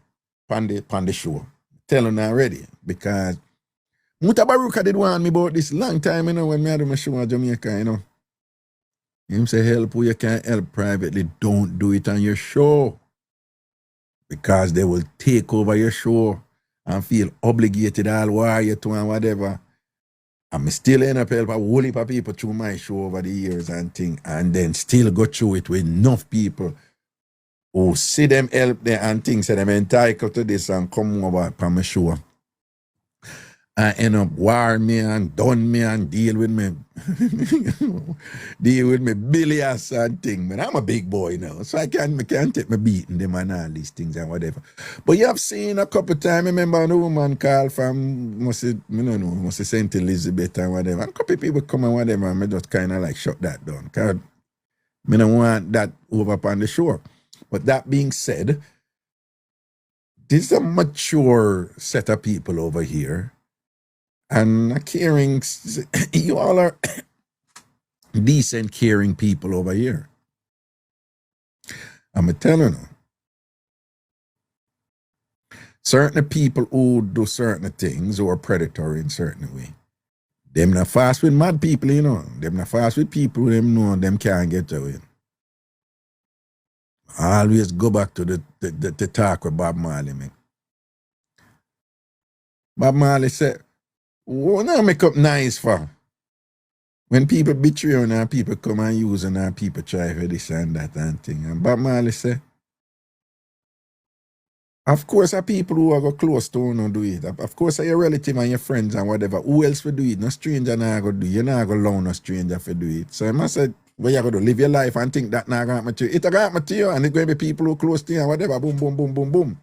on the show. Telling already. Because Mutabaruka did warn me about this long time, when me had my show in Jamaica, Him say help who you can help privately. Don't do it on your show. Because they will take over your show and feel obligated all wire you to and whatever. And me still end up help a whole heap of people through my show over the years and thing, and then still go through it with enough people who see them help there and things, say them entitled to this and come over from my show. And end up war me and done me and deal with me billions and thing. Man, I'm a big boy now, so I can't take my beating them and all these things and whatever. But you have seen a couple times, remember the woman called from must say St. Elizabeth and whatever. And a couple people come and whatever, and I just kind of like shut that down. Cause I don't want that over upon the shore. But that being said, this is a mature set of people over here. And caring, you all are decent, caring people over here. I'm telling you. Certain people who do certain things who are predatory in certain way. Them not fast with mad people, Them not fast with people who them know them can't get away. I always go back to the talk with Bob Marley, man. Bob Marley said, what not make up nice for? When people betray you and people come and use and people try for this and that and thing. And Bob Marley say, of course, people who are go close to you do it. Of course, your relative and your friends and whatever. Who else will do it? No stranger not go do it. You're not going to allow no stranger to do it. So I must say, well, you're going to live your life and think that not going to happen to you. It's going to happen to you, and it's going to be people who are close to you and whatever. Boom, boom, boom, boom, boom.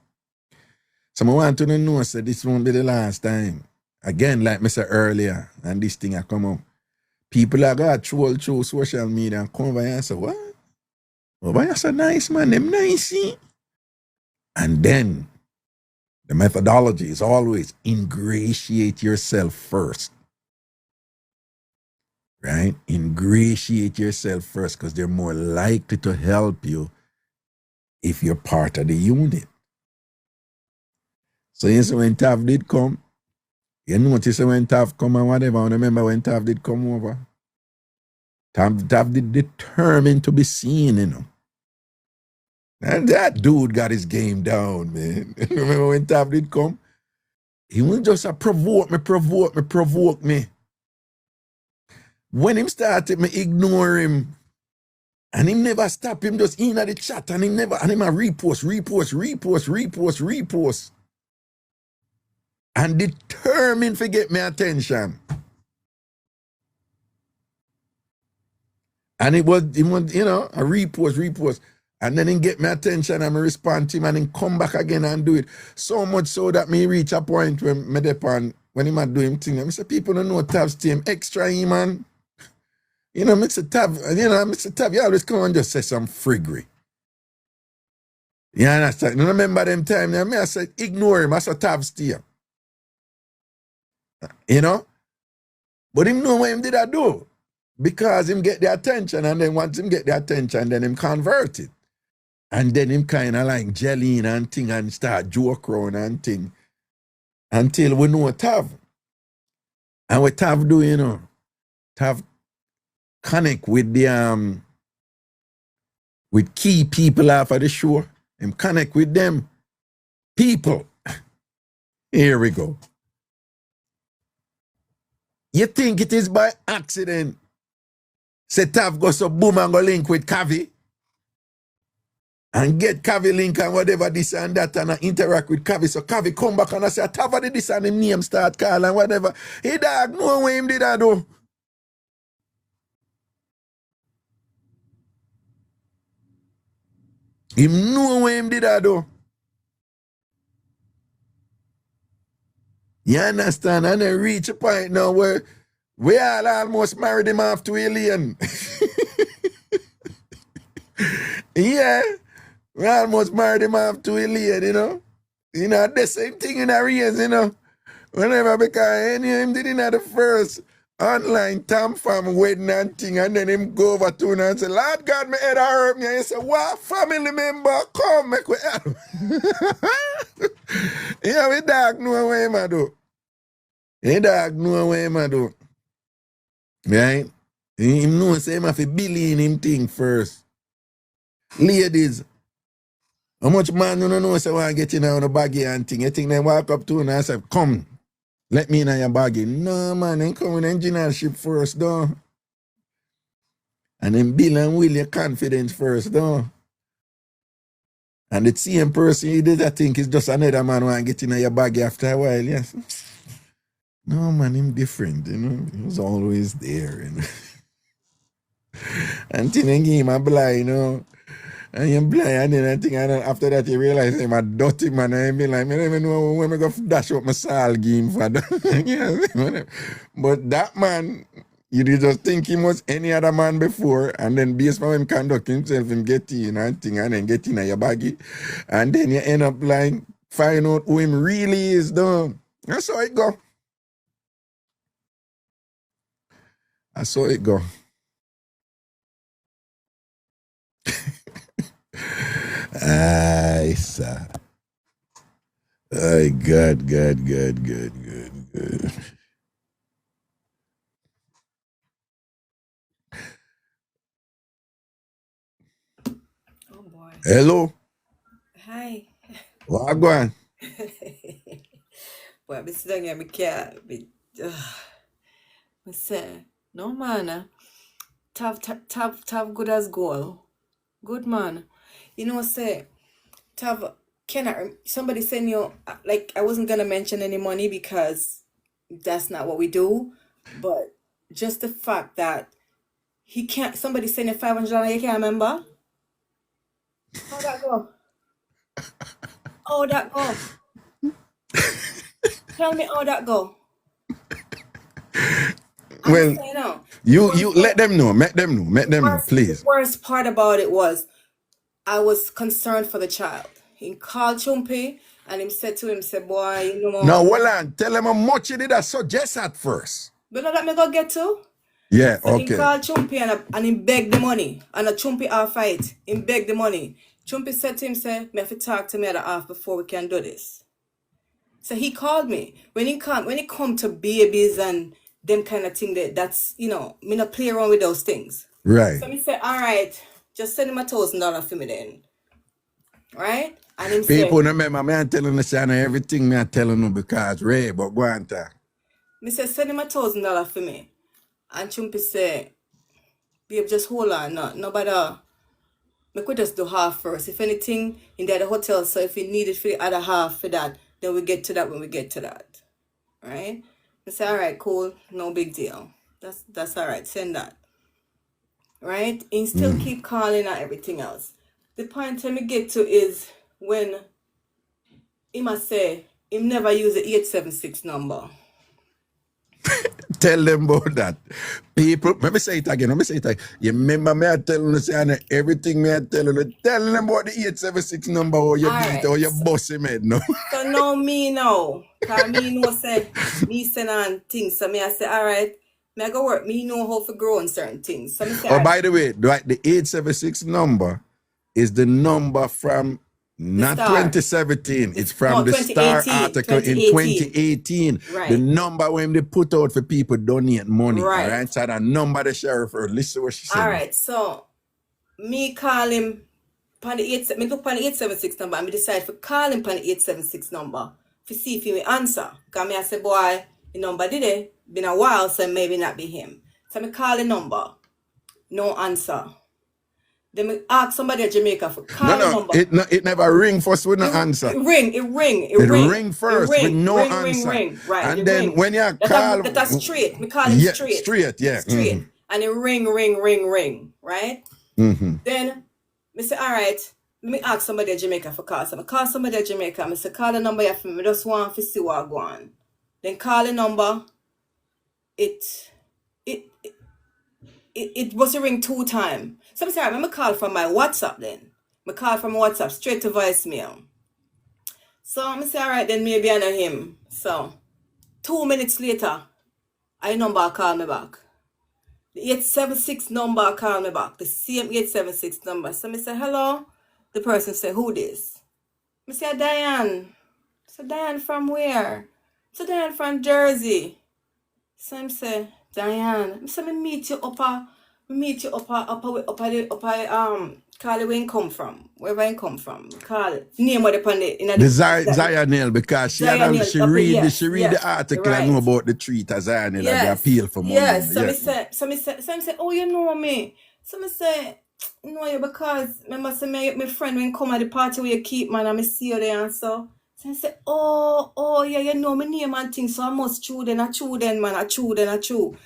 So I want to know, so this won't be the last time. Again, like I said earlier, and this thing I come up. People are going to troll through social media and come over and say, what? Oh, but you're so nice, man. Them nice, see? And then the methodology is always ingratiate yourself first. Right? Ingratiate yourself first because they're more likely to help you if you're part of the unit. So you see when Tav did come, you notice when Tav come and whatever, I remember when Tav did come over. Tav did determined to be seen, And that dude got his game down, man. Remember when Tav did come? He was just a provoke me. When him started, me ignore him. And him never stop him just in at the chat and him a repost. And determined to get my attention. And it was a repost. And then he get my attention and I respond to him and then come back again and do it. So much so that me reach a point when me depend when he might do him thing. I say people don't know Tav's team extra him, man. Mr. Tav, you always come and just say some friggery. You understand? You remember them time I said ignore him, I said Tav's team. But him know what him did I do. Because him get the attention and then once him get the attention, then him convert it. And then him kind of like jelly and thing and start joke around and thing. Until we know Tav. And what Tav do, Tav connect with the with key people off of the show. Him connect with them people. Here we go. You think it is by accident? Say Tav go so boom and go link with Kavi. And get Kavi link and whatever this and that and I interact with Kavi. So Kavi come back and I say, Tav did this and him name start call and whatever. He dog know what him did that do. Him know what him did that do. You understand? And then reach a point now where we all almost married him off to alien. Yeah. We almost married him off to alien, you know. You know, the same thing in areas, you know. Whenever, because any him did in the first online TamFam wedding and thing, and then him go over to him and say, Lord God, my head hurt me. And he say, what family member come make we help? Yeah, we dog know what him do. He dog know what him do. Right? Him know say him have to believe in him thing first. Ladies, how much man you know say want get in on the baggy and thing? You think they walk up to him and say, come, let me in on your baggy. No man, they come with engineership first, though. And then Bill and Will your confidence first, though. And the same person you did, I think, is just another man who want get in on your baggy after a while, yes. No man, him different, you know. He was always there, you know. And then give him a blind, you know. And you're blind, and then I think after that you realize I'm a dirty man, and I be like, I don't even know when I go dash up my sal game for that. Yeah. But that man, you just think he was any other man before, and then based on him conduct himself, him get in and thing, and then get in your baggy, and then you end up like find out who him really is, though. That's how it go. That's how it go. Aye, sir. Aye, good. Oh boy. Hello, Hi. what going? Boy, I sit down here, I can't be. I say, no man, Tav good as gold. Good man. You know, say, Tav, somebody send you, like, I wasn't gonna mention any money because that's not what we do, but just the fact that somebody send you $500, you can't remember? How that go? How that go? Tell me how that go. Well, Say now. you let them know, make them know, please. The worst part about it was I was concerned for the child. He called Chumpy and he said to him, say, boy, you know. Now, hold on, tell them how much you did I suggest at first. But now that me go get to. Yeah, So he okay. called Chumpy and he begged the money. And a Chumpy half fight. He begged the money. Chumpy said to him, say, me have to talk to me at the half before we can do this. So he called me. When he come to babies and them kind of thing, that's, you know, me not play around with those things. Right. So me say, all right, just send him $1,000 for me then. Right? And him People say, remember me I'm telling the son everything me I'm telling them because Ray, but go on talk. Me say, send him $1,000 for me. And Chumpy say, babe, just hold on, no bother. We could just do half first. If anything in the other hotel, so if you need it for the other half for that, then we get to that when we get to that. Right? I say, all right, cool, no big deal. That's all right, send that. Right? He still keep calling and everything else. The point I get to is when he must say, he never use the 876 number. Tell them about that. People, let me say it again. You remember me I telling you everything me I telling you. Tell them about the 876 number or you beat or you bust him head, no? So now me now. Cause me know say me send on things. So me I say, all right, me I go work. Me know how to grow on certain things. So me say, Oh, by the way, right, the 876 number is the number from not 2017. It's from the Star article in 2018. Right. The number when they put out for people donate money. Right. All right. So the number the sheriff heard. Listen what she said. All right. So me call him pan the 876 number and me decide to call him pan the 876 number to see if he will answer. Because me I say, boy, the number did it. Been a while, so maybe not be him. So me call the number. No answer. Then me ask somebody at Jamaica for call the number. It never ring first with no answer. It ring first with no answer. Right. And then when you call... That's straight. We call him straight. Straight, yeah. Straight. Mm-hmm. And it ring, right? Mm-hmm. Then me say, all right, let me ask somebody at Jamaica for call. So I call somebody at Jamaica. I say, call the number you for me. I just want to see what go on. Then call the number. It was a ring 2 times. So I'm sorry, I'm call from my WhatsApp then. I call from WhatsApp straight to voicemail. So I'm say, all right, then maybe I know him. So 2 minutes later, I number call me back. The 876 number call me back. The same 876 number. So I say, hello. The person say, who this? I say, Diane. So Diane from where? So Diane from Jersey. So I say, Diane. So I meet you up call it where you come from. Wherever you come from. Call it. Name what upon it. The Zionel, because she read the article right. and know about the treat as Zionel, Yes. the appeal for money. Yes. So I say, oh, you know me. So I say, no, you because remember say my friend when come at the party where you keep man and I see you there and so. So I say, oh yeah, you know my name and things, so I must chew then man, I chew.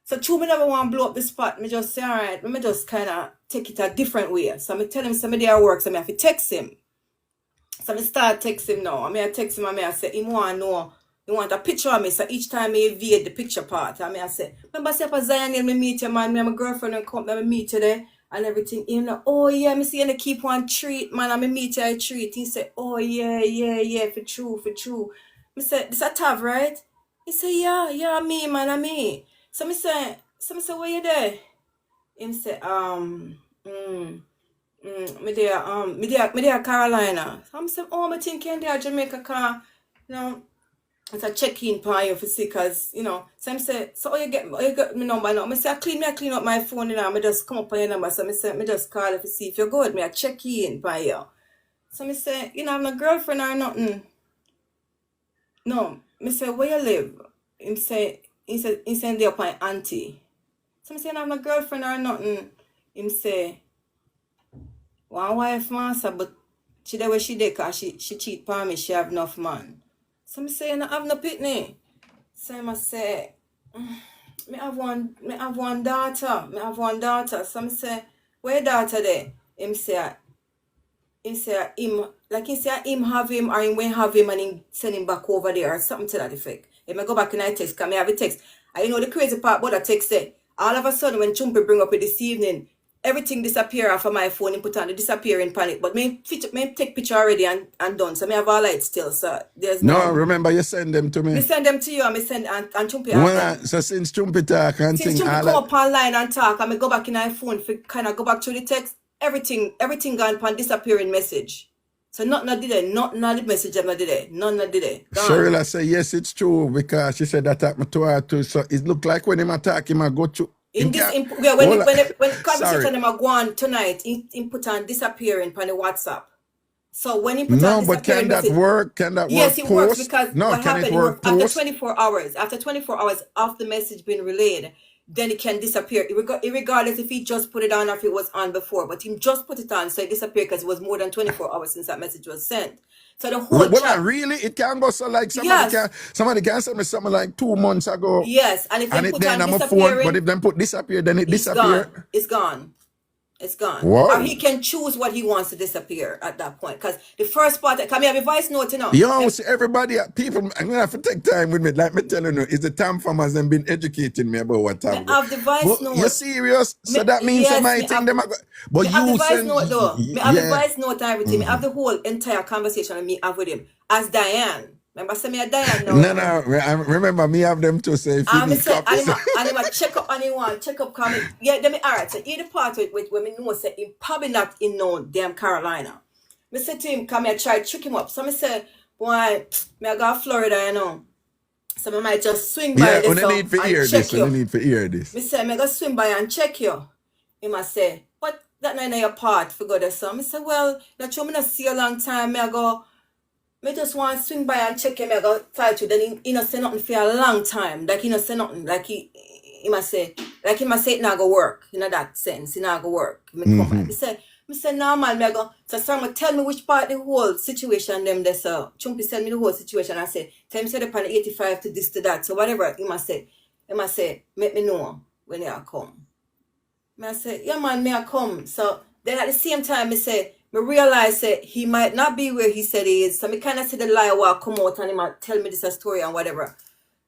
So true, me never want to blow up the spot. Me just say, all right, me just kind of take it a different way. So I tell him somebody at work, so I have to text him. So I start text him now. I text him and I say, he want to know, he want a picture of me. So each time I evade the picture part, I say, remember say for Zion, me meet you, man, me and my girlfriend and come, me meet you there and everything. He like, oh yeah, me see you keep one treat, man, and me meet you, I treat. He say, oh yeah, for true. Me say, this a Tav, right? He say, yeah, me, man, and me. So me say, where you there? Him say, me there Carolina. So I'm say, oh, me think you there Jamaica car, you know, it's a check-in for you for see, cause you know. So I'm say, so you get my number now. Me say, I clean up my phone, you know. Me just come up on your number. So me say, me just call if you see if you're good. Me a check in for you. So me say, you know, I'm a girlfriend or nothing. No, me say, where you live? Him say there up my auntie. So I say, I'm a girlfriend or nothing. Him say, one wife master, but she there where she there cause she cheat on me, she have enough man. So I say, I have no pitney. So I say, me have one daughter. So I say, where your daughter there? Him say him have him or him when have him and him send him back over there or something to that effect. If I go back and I text, because I have a text. And you know the crazy part about the text say, all of a sudden when Chumpy bring up it this evening, everything disappear off of my phone and put on the disappearing panic. But me take picture already and done. So I have all lights still. So there's no. Remember you send them to me. Me send them to you and me send and Chumpy. So since Chumpy talk and since Chumpy come up online and talk and me go back in my phone for kind of go back to the text. Everything gone upon disappearing message. So nothing I did it. Nothing I did message them I did it. None I did it. Cheryl say yes, it's true because she said that happened to her too. So it look like when him attack him, I go to when conversation them go on tonight, he put on disappearing on the WhatsApp. So when he put on but can that message, work? Can that yes, work? Yes, it works because what can happened it work after 24 hours. After 24 hours of the message being relayed, then it can disappear. Regardless if he just put it on or if it was on before. But he just put it on, so it disappeared because it was more than 24 hours since that message was sent. So the whole chat, really? It can go so like somebody can send me something like 2 months ago. Yes, and if they put on on my phone, but if them put disappear, then it disappear. It's gone. It's gone. Wow. Or he can choose what he wants to disappear at that point. Because the first part, can we have a voice note, you know? Yo, see everybody, people, I'm going to have to take time with me. Like me telling you, is the Tamfammers and been educating me about what time. I have the voice note. You're serious? So that means I might think them. But you have the voice send, note though. Me have the voice note and everything. Me have the whole entire conversation and me have with him. As Diane. Remember, say me a Diane now. No, I remember me have them too. Say, and I check up on anyone, check up comment. Yeah, then me alright. So he the part with when me know say he probably not in no damn Carolina. Me say to him, come here, try trick him up. So me say, boy, me I go to Florida, you know. So me might just swing by this and need to hear this. You need to hear this. Me say, me go swing by and check you. He must say, what that not in your part for God or so. Me say, well, not sure me not see you a long time. Me I go. Me just want to swing by and check him. I go talk to you. Then he not say nothing for a long time. Like he not say nothing. Like he must say it not go work. You know that sense. It not go work. Me come me say no man. Me I go. So someone tell me which part the whole situation them there. So Chumpy tell me the whole situation. I say tell me say the pan 85 to this to that. So whatever he must say make me know when you come. Me I say yeah man me I come. So then at the same time me say. I realize that he might not be where he said he is. So I kind of see the lie while come out and he might tell me this a story and whatever.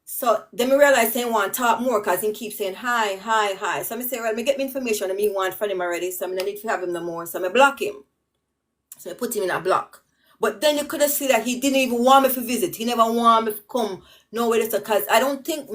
So then me realize he want to talk more because he keeps saying hi, hi, hi. So I say, well, me get me information and me want from him already, so I don't need to have him no more. So I block him. So I put him in a block. But then you could have seen that he didn't even want me to visit. He never want me to come nowhere because I don't think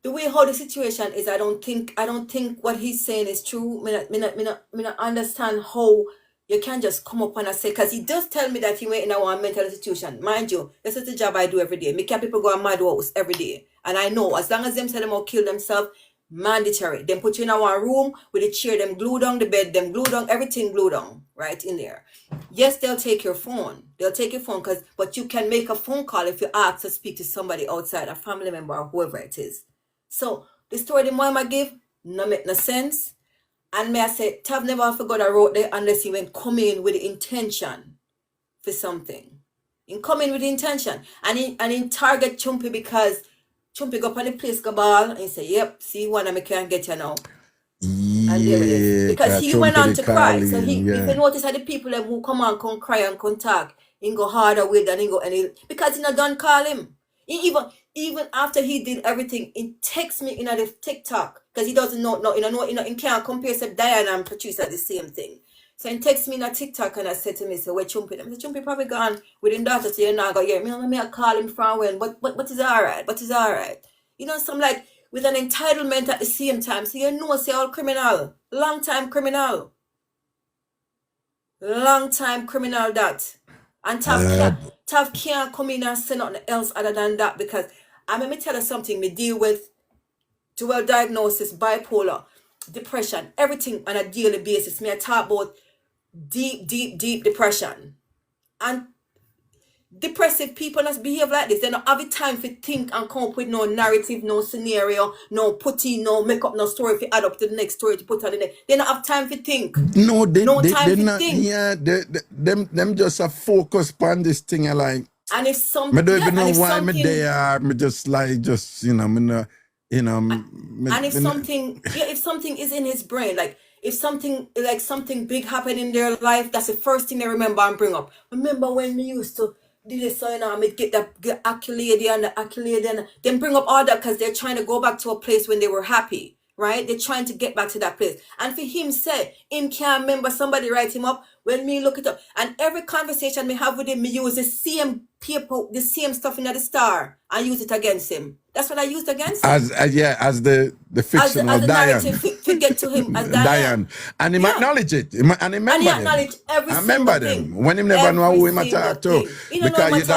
the way how the situation is, I don't think what he's saying is true. Me not understand how you can just come up and say, because he does tell me that he went in a mental institution. Mind you, this is the job I do every day. Me can people go on mad house every day. And I know as long as them say them will kill themselves, mandatory. Them put you in a one room with a chair, them glue down the bed, them glue down, everything glue down right in there. Yes, they'll take your phone. They'll take your phone but you can make a phone call if you ask to speak to somebody outside, a family member or whoever it is. So the story the mama give no make no sense. And me I say, Tav never forgot I wrote there unless he went come in with the intention for something. In come in with the intention. And in target Chumpy because Chumpy go up on the place go ball and he say, yep, see one of me can't get you now. And there it is. Because he went on to cry. So if you notice how the people who come on, come cry and come talk, he go harder with and he go because he not done call him. He even after he did everything, he texts me in the TikTok because he doesn't know he can't compare to Diana and Patrice at the same thing. So he texts me in a TikTok and I said to me, so where Chumpy? I said, Chumpy probably gone with his daughter, so you're not going to hear me. I call him from when, but it's all right. But it's all right. You know, some like with an entitlement at the same time. So you know, say all criminal. Long time criminal. Long time criminal that. And Tav can't come in and say nothing else other than that because let me tell you something, me deal with dual diagnosis, bipolar, depression, everything on a daily basis. Me I talk about deep depression. And depressive people must behave like this. They don't have the time to think and come up with no narrative, no scenario, no putty, no make up no story if you add up to the next story to put on the next. They don't have time to think. No, they Think. Yeah, them just a focus on this thing. Like, and if something, I don't even know why me there. Me just me if something is in his brain, like if something big happened in their life, that's the first thing they remember and bring up. Remember when we used to do this, so me get the accolade and then bring up all that because they're trying to go back to a place when they were happy, right? They're trying to get back to that place. And for him say, him can't remember, somebody write him up, when me look it up. And every conversation me have with him, me use the same people, the same stuff in the star and use it against him. That's what I used against him. As the fictional as the Diane. narrative to get to him as Diane. And he acknowledge it. And he acknowledge every remember them. Thing. When him never know who him talk to. Because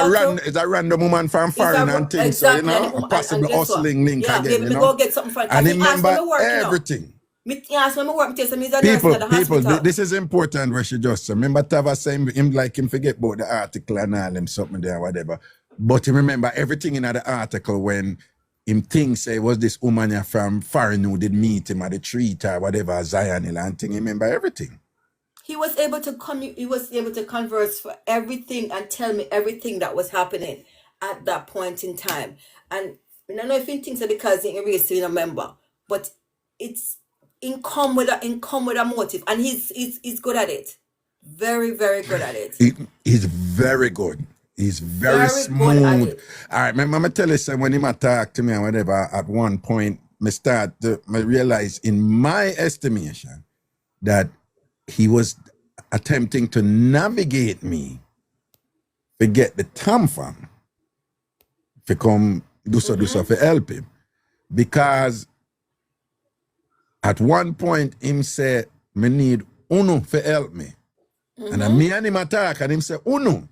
it's a random woman from foreign and things. Exactly. So, a possible hustling link again. Go get something from and he remember everything. People, this is important where she just remember Tava saying him like him forget about the article and all him something there, whatever. But he remember everything in the article when him thinks say was this woman from foreign who did meet him at the treat or whatever, Zion and thing. He remember everything. He was able to converse for everything and tell me everything that was happening at that point in time. And I don't know if he thinks that because he really still remember, but it's in come with a motive, and he's good at it. Very, very good at it. He's very good. He's very smooth. All right, my mama tell us when he talk to me or whatever, at one point, I realize in my estimation that he was attempting to navigate me to get the TamFam to come do so for help him. Because at one point, him say, me need Uno for help me. And me and him attack, and him say, Uno.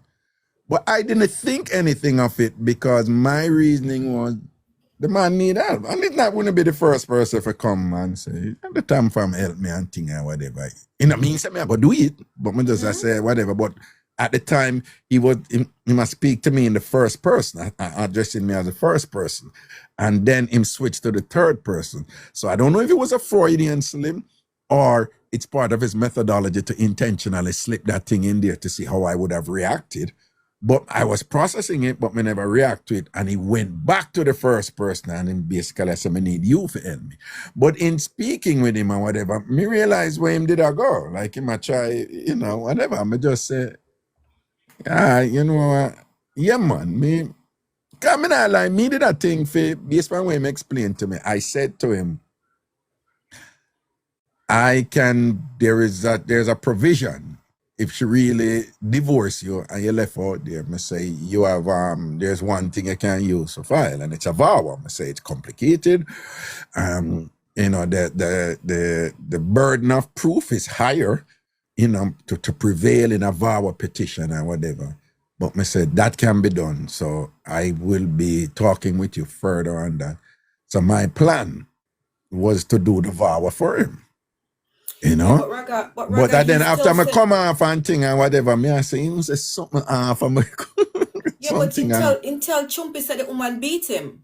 But I didn't think anything of it because my reasoning was, the man need help. And it's not going to be the first person to come and say, the TamFam help me and thing or whatever. You know, me say me I go do it, but me just I say whatever. But at the time, he must speak to me in the first person, addressing me as the first person. And then him switch to the third person. So I don't know if it was a Freudian slip or it's part of his methodology to intentionally slip that thing in there to see how I would have reacted. But I was processing it, but me never react to it. And he went back to the first person and him basically said, I need you to help me. But in speaking with him and whatever, me realize where him did I go. Like him I try, whatever. Me just say, yeah, man, me Coming out like me did that thing for based on what him explained to me. I said to him, there's a provision if she really divorce you and you left out there. I say you have there's one thing you can use to file and it's a vow. I say it's complicated. You know, the burden of proof is higher, you know, to prevail in a vow petition and whatever. But I said that can be done. So I will be talking with you further on that. So my plan was to do the vow for him. You know? Yeah, but then after I come off and thing and whatever, me I say, you say something off and yeah, but until Chumpy said the woman beat him.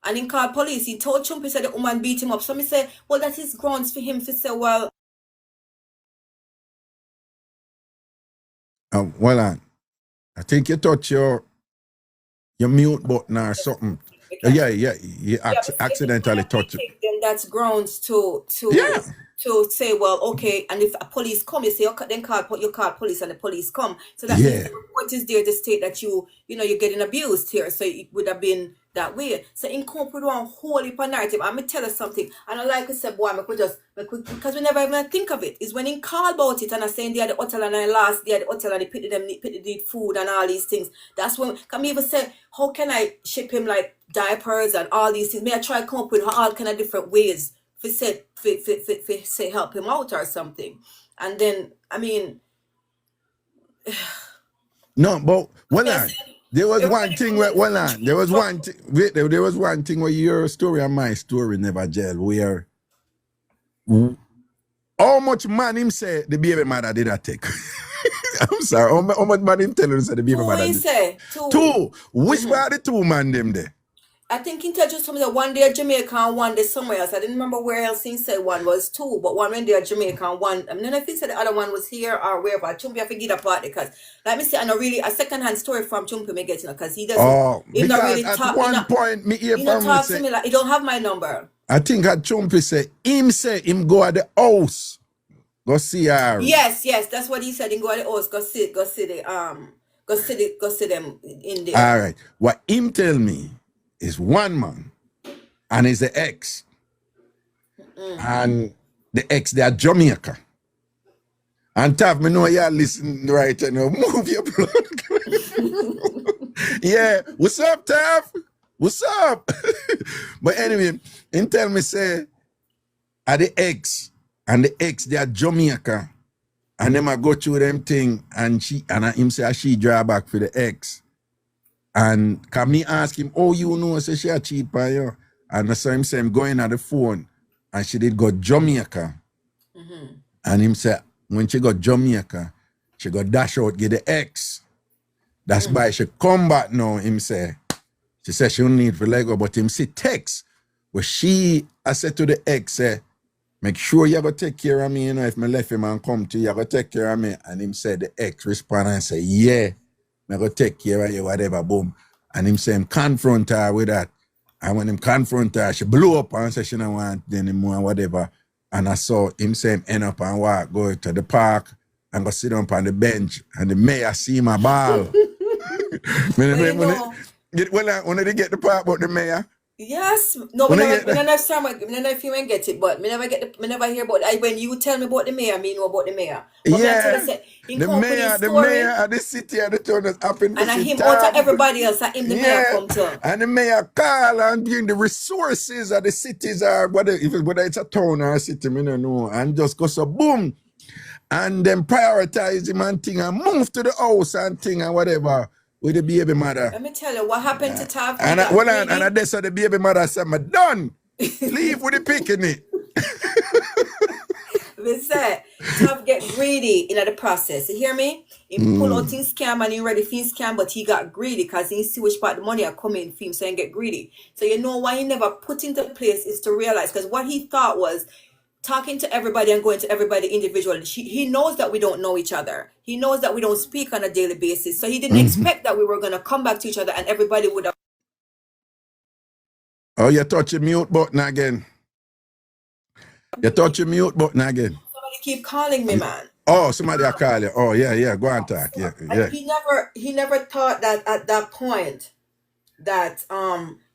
And in called police, he told Chumpy said the woman beat him up. So me say, well, that is grounds for him to say, well. Well, I think you touch your mute button or something. Yeah, you accidentally touch it. Then that's grounds to say, well, okay, and if a police come, you say you call police and the police come. So that means the report is there to state that you know you're getting abused here. So it would have been that way. So incorporate one whole heap of narrative. I'm gonna tell us something. And I like I said, boy, because we never even think of it. Is when he call about it and I saying they had the hotel and I last day at the hotel and they put food and all these things. That's when can me even say, how can I ship him like diapers and all these things? May I try to come up with all kind of different ways for say help him out or something. And then I mean no, but there was one thing where there was one thing where your story and my story never gel where how much man him say the baby mother did I take? I'm sorry, how much man him tell him say the baby mother did? Say two. Which were the two man them there? I think he just told me that one day Jamaica and one day somewhere else. I didn't remember where else he said one was two, but one went there Jamaica and one. I mean, if he said the other one was here or wherever, Chumpy have to get apart because, let me see, I know really a second-hand story from Chumpy me getting because he doesn't. Oh, he not really at talk. one point, me hear he from not talk to me like he don't have my number. I think at Chumpy say him go at the house, go see her. Yes, that's what he said. He go at the house, go see them in there. All right, what him tell me is one man. And it's the ex. And the ex, they are Jamaica. And Tav, me know you listen right now. Move your blood. Yeah. What's up, Tav? What's up? But anyway, him tell me say, are the ex. And the ex, they are Jamaica. And them I go through them thing. And him say she draw back for the ex. And can me ask him, oh, you know, say she a cheat by you. And I saw him say, I'm going on the phone. And she did go Jamaica. And him say, when she got Jamaica, she got dash out, get the ex. That's why she come back now, him say. She said she don't need for Lego, but him see text. Where I said to the ex, say, make sure you go take care of me, you know, if me left him and come to you, go take care of me. And him said, the ex respond and say, yeah, I go take care of you, whatever, boom. And him say, him confront her with that. And when him confront her, she blew up and said she don't want anymore, whatever. And I saw him say him end up and walk, go to the park and go sit down on the bench. And the mayor see my ball. When did they get the part about the mayor? Yes. No, I never if you ain't get it, but me never hear about it. When you tell me about the mayor, me know about the mayor. But yeah. The mayor of the city and the town has happened. And him out of everybody else, and him the mayor come to. And the mayor call and bring the resources of the cities or whether it's a town or a city, me don't know. And just go so boom. And then prioritize him and thing and move to the house and thing and whatever. With the baby mother. Let me tell you what happened to Tav. And I said the baby mother said, I'm done. Leave with the picnic. We said Tav get greedy in the process. You hear me? He pull out his scam and he ready for his scam, but he got greedy because he see which part the money are coming from, so he get greedy. So you know why he never put into place is to realize, because what he thought was talking to everybody and going to everybody individually. He knows that we don't know each other. He knows that we don't speak on a daily basis. So he didn't expect that we were going to come back to each other and everybody would have. Oh, you touch your mute button again. You touch your mute button again. Somebody keep calling me, man. Oh, somebody will call you. Oh, yeah. Go on, talk. Yeah. He never thought that at that point that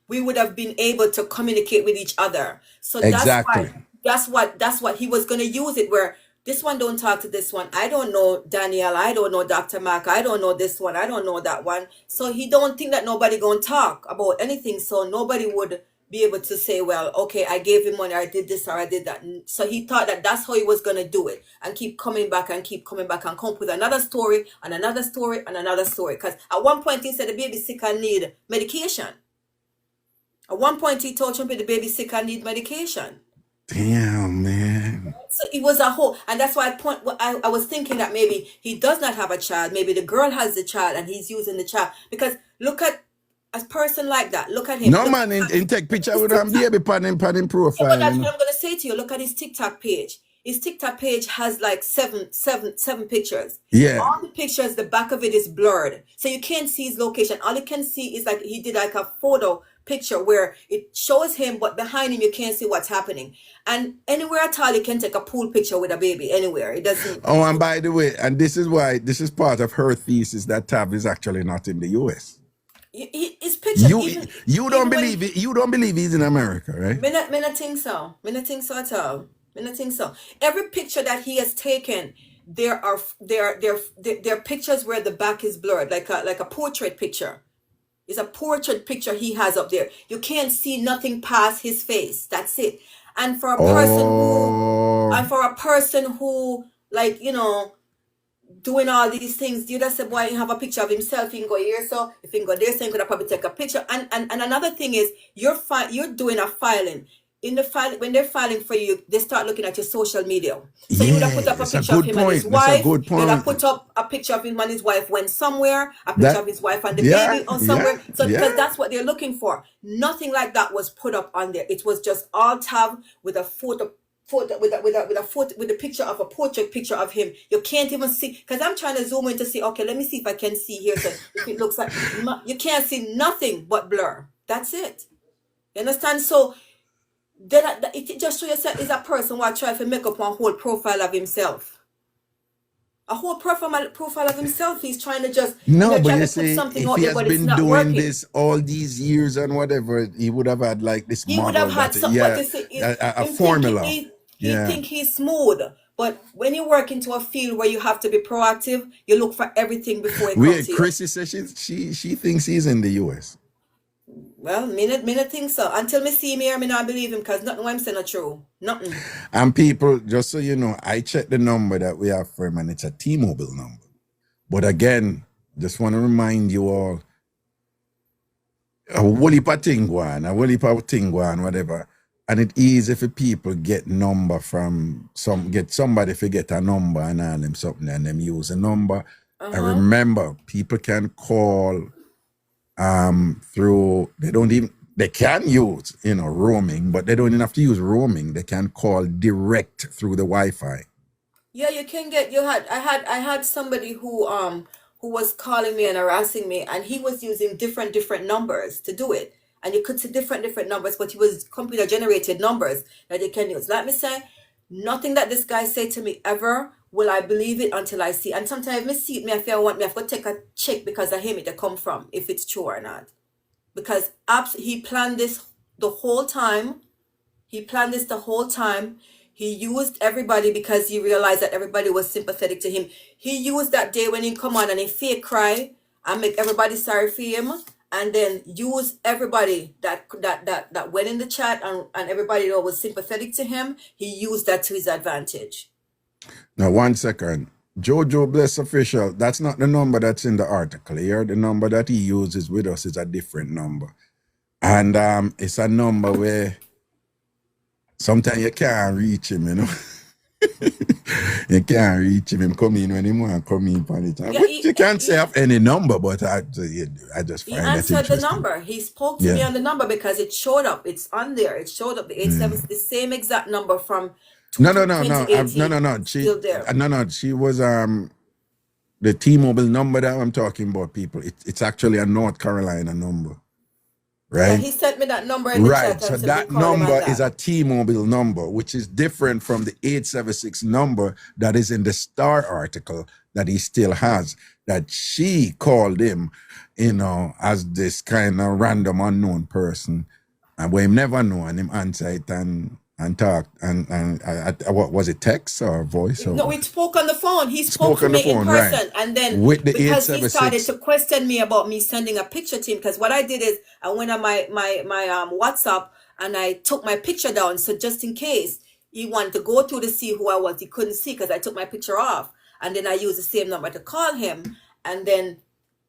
we would have been able to communicate with each other. So Exactly. that's what he was gonna use it, where this one don't talk to this one. I don't know Danielle, I don't know Dr. Mark, I don't know this one, I don't know that one. So he don't think that nobody gonna talk about anything. So nobody would be able to say, well, okay, I gave him money, I did this or I did that. So he thought that that's how he was gonna do it, and keep coming back and keep coming back and come up with another story and another story and another story. Because at one point he said the baby sick and need medication. At one point he told him the baby sick and need medication. Damn, man. So it was a whole, and that's why I was thinking that maybe he does not have a child. Maybe the girl has the child and he's using the child. Because look at a person like that. Look at him. No, Look man, in take picture with him baby pan in profile. but that's what I'm gonna say to you. Look at his TikTok page. His TikTok page has like seven pictures. Yeah. All the pictures, the back of it is blurred, so you can't see his location. All you can see is like he did like a photo picture where it shows him, but behind him you can't see what's happening. And anywhere at all, you can take a pool picture with a baby anywhere. It doesn't. Oh, and by the way, and this is why this is part of her thesis that Tav is actually not in the US. His picture. You don't believe it. You don't believe he's in America, right? Me not think so. Me not think so at all. Me not think so. Every picture that he has taken, there are pictures where the back is blurred, like a portrait picture. It's a portrait picture he has up there. You can't see nothing past his face. That's it. And for a person who like, you know, doing all these things, you just say, boy, you have a picture of himself, he can go here, so if he can go there, so you could probably take a picture. And another thing is, you're doing a filing. In the file, when they're filing for you, they start looking at your social media. So you would have put up a picture of him and his wife. You would have put up a picture of him and his wife went somewhere, a picture of his wife and the baby or somewhere. So because that's what they're looking for. Nothing like that was put up on there. It was just all tab with a photo with the picture of a portrait picture of him. You can't even see, because I'm trying to zoom in to see, okay, let me see if I can see here. So if it looks like, you can't see nothing but blur. That's it. You understand? So then it just shows yourself is a person who try to make up one whole profile of himself. A whole profile of himself. He's trying to just but trying you to put see, something if out he there, has but it's been not doing working. this all these years and whatever, he would have had like this He model, would have had something, but a formula. He think he's smooth, but when you work into a field where you have to be proactive, you look for everything before it comes to you. Chrissy says she thinks he's in the US. Well, me not think so. Until me see him here, me not believe him, because nothing what I'm saying is true. Nothing. And people, just so you know, I checked the number that we have for him, and it's a T-Mobile number. But again, just want to remind you all, a whole heap of thing going, whatever. And it easy for people get number from somebody forget a number and all them something and them use a number. And remember, people can call through, they can use, roaming, but they don't even have to use roaming. They can call direct through the Wi-Fi. Yeah, you can get, I had somebody who was calling me and harassing me, and he was using different numbers to do it. And you could see different numbers, but it was computer generated numbers that you can use. Let me say, nothing that this guy said to me ever will I believe it until I see. And sometimes I see it, I feel I have to take a check because I hear it to come from, if it's true or not. Because he planned this the whole time. He used everybody because he realized that everybody was sympathetic to him. He used that day when he come on and he fake cry and make everybody sorry for him, and then use everybody that went in the chat and everybody that was sympathetic to him. He used that to his advantage. Now, 1 second. Jojo Bless Official, that's not the number that's in the article here. The number that he uses with us is a different number. And it's a number where sometimes you can't reach him, You can't reach him. Come in when he want to come in on it. Yeah, you can't say have any number, but I just find that he answered the number. He spoke to me on the number because it showed up. It's on there. It showed up. The 87, the same exact number from No. Still there. She was the T-Mobile number that I'm talking about, people. It's actually a North Carolina number. Yeah, right? he sent me that number in the Right. chat So and said me that call him on number is that. a T-Mobile number, which is different from the 876 number that is in the Star article that he still has, that she called him, as this kind of random unknown person. And we never know, and him answer it and talk. And what was it, text or voice or No, what? we spoke on the phone. He spoke Spoke to on the me in phone, right. person. And then With the because he started 876. to question me about me sending a picture to him, because what I did is I went on my WhatsApp and I took my picture down. So just in case he wanted to go through to see who I was, he couldn't see because I took my picture off. And then I used the same number to call him. And then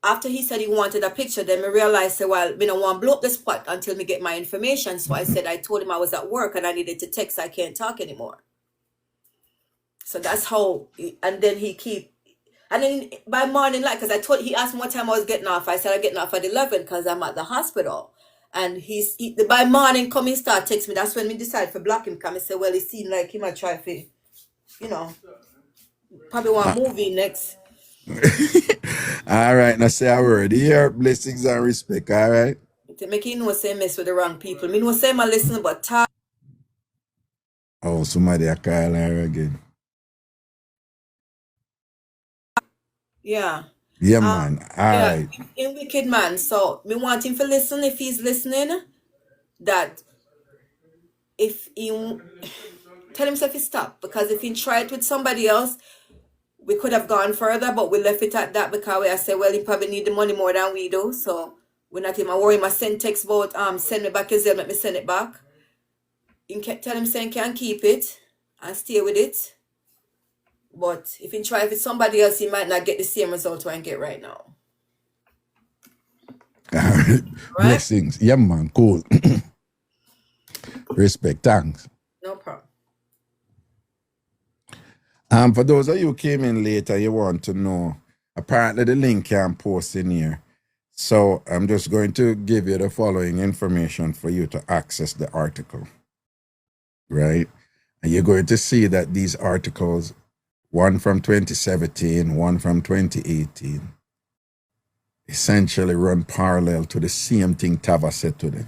after he said he wanted a picture, then I realized, well, we don't want to blow up the spot until me get my information. So I said, I told him I was at work and I needed to text. I can't talk anymore. So that's how, and then and then by morning, like, because he asked me what time I was getting off. I said I'm getting off at 11 because I'm at the hospital. And by morning, coming start text me. That's when we decide to block him. Come and say, well, it seemed like he might try to, probably want movie next. All right, now say a word here. Blessings and respect, all right? To make you know, say mess with the wrong people. Me know say my listen, but talk. Oh, somebody a call her again. Yeah. Yeah, man. All right. In wicked man. So me want him to listen if he's listening. That if he tell himself to stop, because if he tried with somebody else, we could have gone further, but we left it at that because I said, well, he probably need the money more than we do, so we're not even worry. I send text about send me back his let me send it back. You can tell him saying can keep it and stay with it. But if he try with somebody else, he might not get the same result I get right now. All right. Blessings. Yeah, man. Cool. Respect. Thanks. No problem. For those of you who came in later, you want to know, apparently the link can't post in here. So I'm just going to give you the following information for you to access the article. Right? And you're going to see that these articles, one from 2017, one from 2018, essentially run parallel to the same thing Tav said today.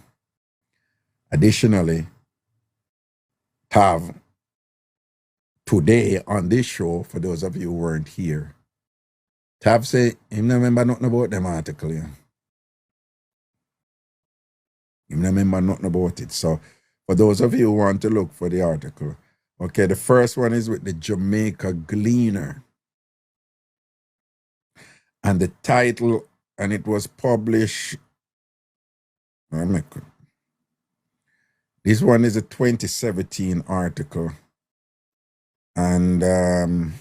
Additionally, Tav, today on this show, for those of you who weren't here, Tav said, him not remember nothing about them article, yeah. Him not remember nothing about it. So, for those of you who want to look for the article, okay, the first one is with the Jamaica Gleaner. And the title, and it was published, this one is a 2017 article. And the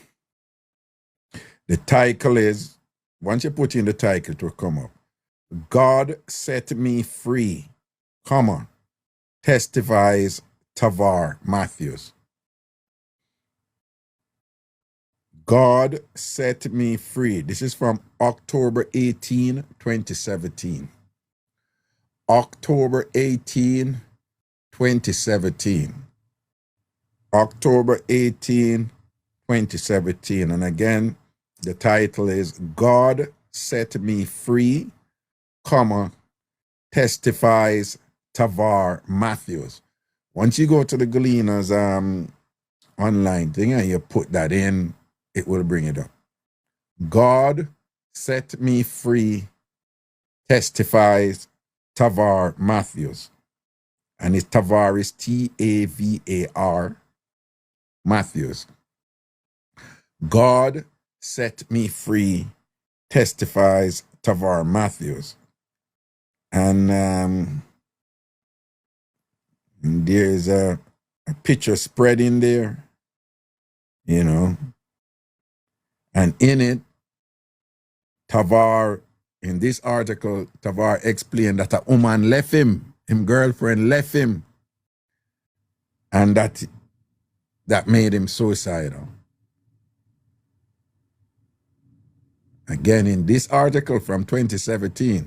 title is, once you put in the title, it will come up. God set me free, comma, testifies Tavar Matthews. God set me free. This is from October 18, 2017. October 18, 2017. October 18, 2017. And again, the title is God Set Me Free, comma, testifies Tavar Matthews. Once you go to the Gleaners online thing and you put that in, it will bring it up. God set me free, testifies Tavar Matthews. And it's Tavar is Tavar Matthews. God set me free, testifies Tavar Matthews. And there's a picture spread in there, you know. And in it, Tavar, in this article, Tavar explained that a woman left him, girlfriend left him, and that made him suicidal. Again, in this article from 2017,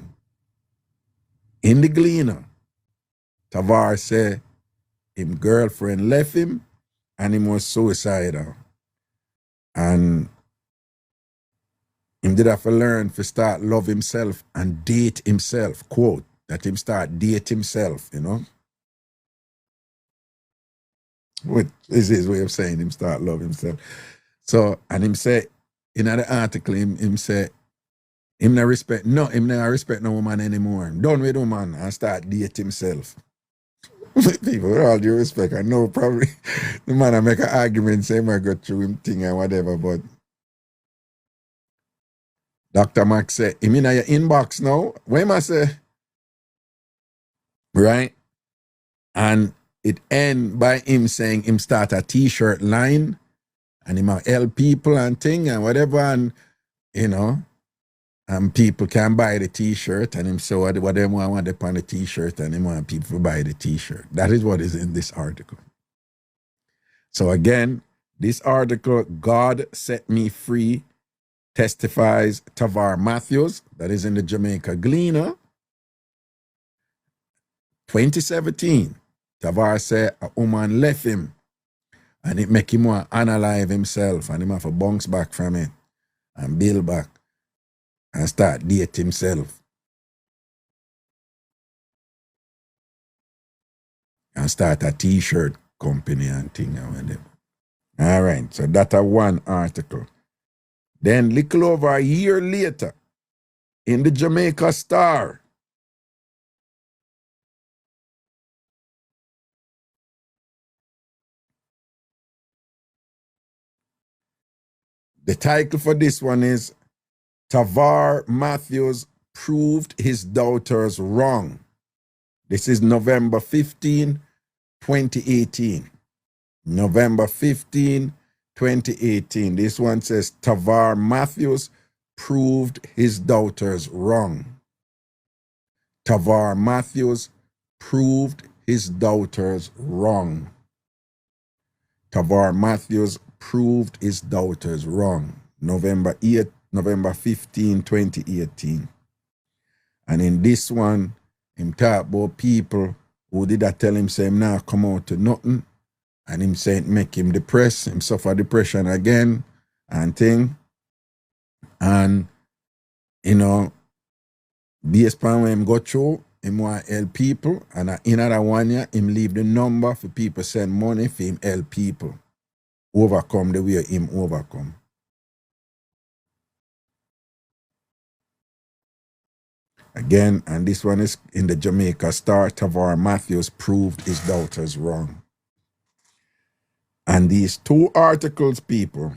in the Gleaner, Tavar said him girlfriend left him and he was suicidal. And him did have to learn to start love himself and date himself, quote. that him start date himself, you know. Which is his way of saying him start love himself. So, and him say, in the article, him say, him not respect no woman anymore. Done with woman and start date himself. People, with all due respect, I know probably the man I make an argument, say I go through him thing and whatever, but Dr. Max say, him in your inbox now, what am I say? Right? And it end by him saying him start a t-shirt line and him help people and thing and whatever, and you know, and people can buy the t-shirt and him say what they want upon the t-shirt and him want people to buy the t-shirt. That is what is in this article. So again, this article, God Set Me Free, testifies Tavar Matthews, that is in the Jamaica Gleaner, 2017. Tavar said a woman left him and it make him want to unalive himself and him have to bounce back from it and build back and start date himself and start a t-shirt company and thing and whatever. All right, so that's a one article. Then little over a year later, in the Jamaica Star, the title for this one is Tavar Matthews Proved His Doubters Wrong. This is November 15, 2018. November 15, 2018. This one says Tavar Matthews proved his doubters wrong. Tavar Matthews proved his doubters wrong. Tavar Matthews proved his doubters wrong. November 15, 2018. And in this one, him talk about people who did that tell him say him now come out to nothing. And him say it make him depressed, him suffer depression again and thing. And, you know, based on when him go through, him want to help people. And in other one year, him leave the number for people send money for him help people overcome the way him overcome. Again, and this one is in the Jamaica Star, Tavar Matthews proved his doubters wrong. And these two articles, people,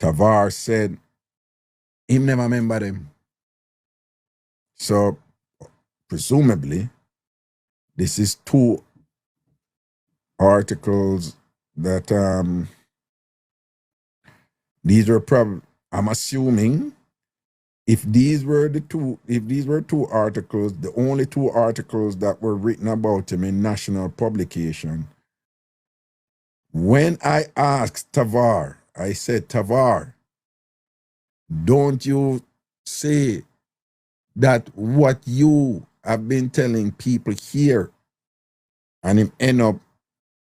Tavar said him never remember them. So, presumably, this is two articles that these were probably, I'm assuming, if these were two articles, the only two articles that were written about him in national publication, when I asked Tavar, I said, Tavar, don't you say that what you have been telling people here, and him end up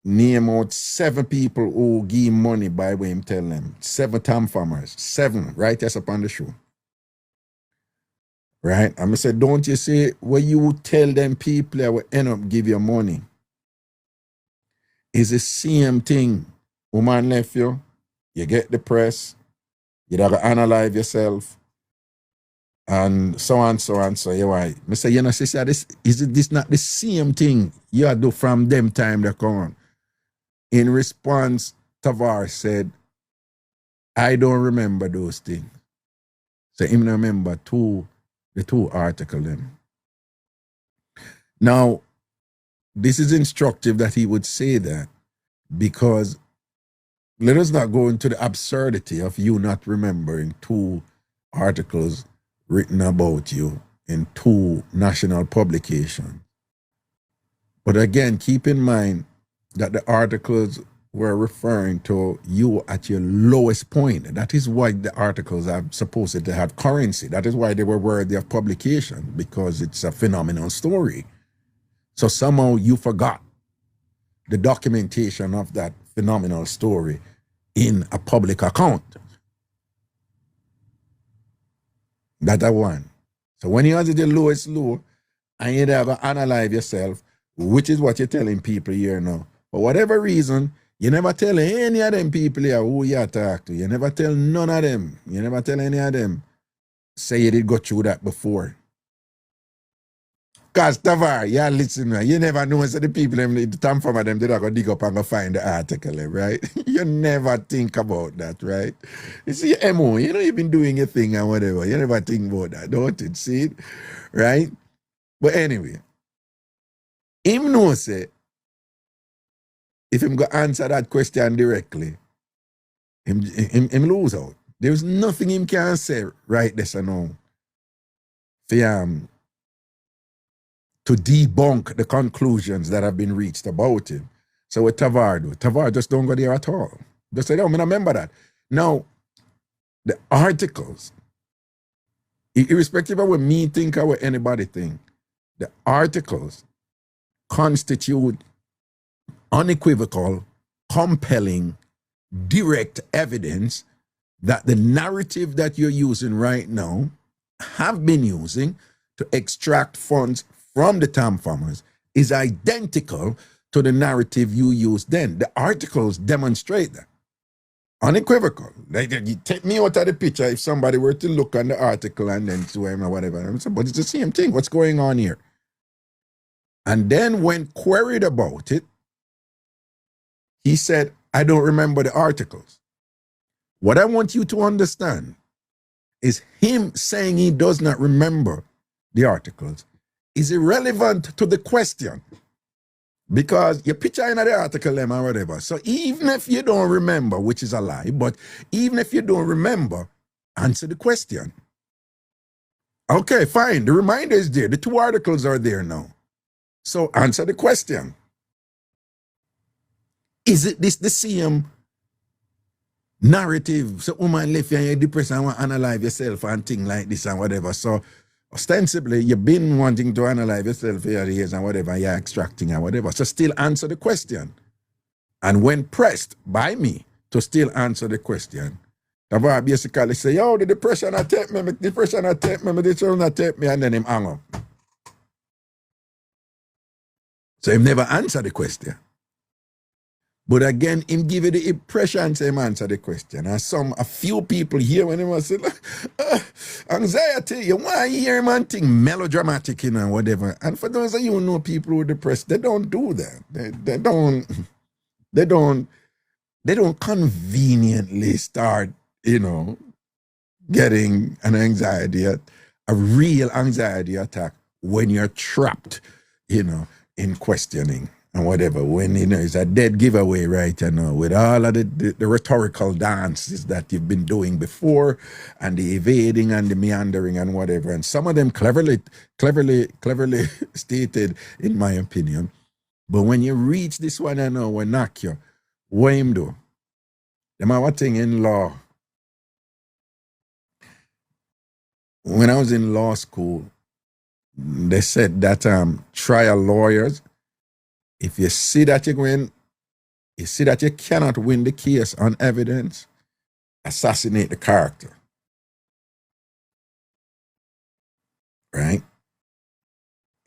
name out 7 people who give money by way him tell them. 7 Tamfammers. 7, right? That's up on the show. Right? And I said, don't you say when you tell them people that will end up give you money, is the same thing. Woman left you, you get depressed, you gotta analyze yourself, and so on, so on, so you why. I say, you know, sister, this not the same thing you do from them time that come on. In response, Tavar said, I don't remember those things. So him remember the two articles then. Now, this is instructive that he would say that, because let us not go into the absurdity of you not remembering 2 articles written about you in 2 national publications. But again, keep in mind that the articles were referring to you at your lowest point. That is why the articles are supposed to have currency. That is why they were worthy of publication, because it's a phenomenal story. So somehow you forgot the documentation of that phenomenal story in a public account. That's one. So when you're at the lowest low, and you have to analyze yourself, which is what you're telling people here now. For whatever reason, you never tell any of them people here who you talk to. You never tell none of them. You never tell any of them. Say you did go through that before. Because Tavar, you're listening, you never know. So the people, the Tamfammer, them, they're going to dig up and go find the article, right? You never think about that, right? You see, MO, you know, you've been doing your thing and whatever. You never think about that, don't you? See it? Right? But anyway, him know say, if him go answer that question directly, him lose out. There's nothing him can say right this and now for to debunk the conclusions that have been reached about him. So with Tavar just don't go there at all. Just say, oh, I remember that. Now, the articles, irrespective of what me think or what anybody think, the articles constitute unequivocal, compelling, direct evidence that the narrative that you're using right now, have been using to extract funds from the Tamfammers is identical to the narrative you used then. The articles demonstrate that. Unequivocal. Like, you take me out of the picture if somebody were to look on the article and then to him or whatever. But it's the same thing. What's going on here? And then when queried about it, he said, I don't remember the articles. What I want you to understand is him saying he does not remember the articles is irrelevant to the question, because you picture in the article them or whatever. So even if you don't remember, which is a lie, but even if you don't remember, answer the question. Okay, fine. The reminder is there. The two articles are there now. So answer the question. Is it this the same narrative? So woman left you and you're depressed and want to analyze yourself and things like this and whatever. So ostensibly, you've been wanting to analyze yourself for years and whatever, you're extracting and whatever. So still answer the question. And when pressed by me to still answer the question, Tavar basically say, yo, the depression attack me, the depression attack me, the depression attack me, and then him hang up. So him never answer the question. But again, him give you the impression to him answer the question. And a few people here when him say, anxiety, you want to hear him and think melodramatic, you know, whatever. And for those of you who know people who are depressed, they don't do that. They don't conveniently start, you know, getting an anxiety, a real anxiety attack when you're trapped, you know, in questioning and whatever, when, you know, it's a dead giveaway, right, you know, with all of the rhetorical dances that you've been doing before and the evading and the meandering and whatever, and some of them cleverly stated, in my opinion. But when you reach this one, I know, we knock you, what him do? Them have a thing in law. When I was in law school, they said that trial lawyers, if you see that you see that you cannot win the case on evidence, assassinate the character. Right?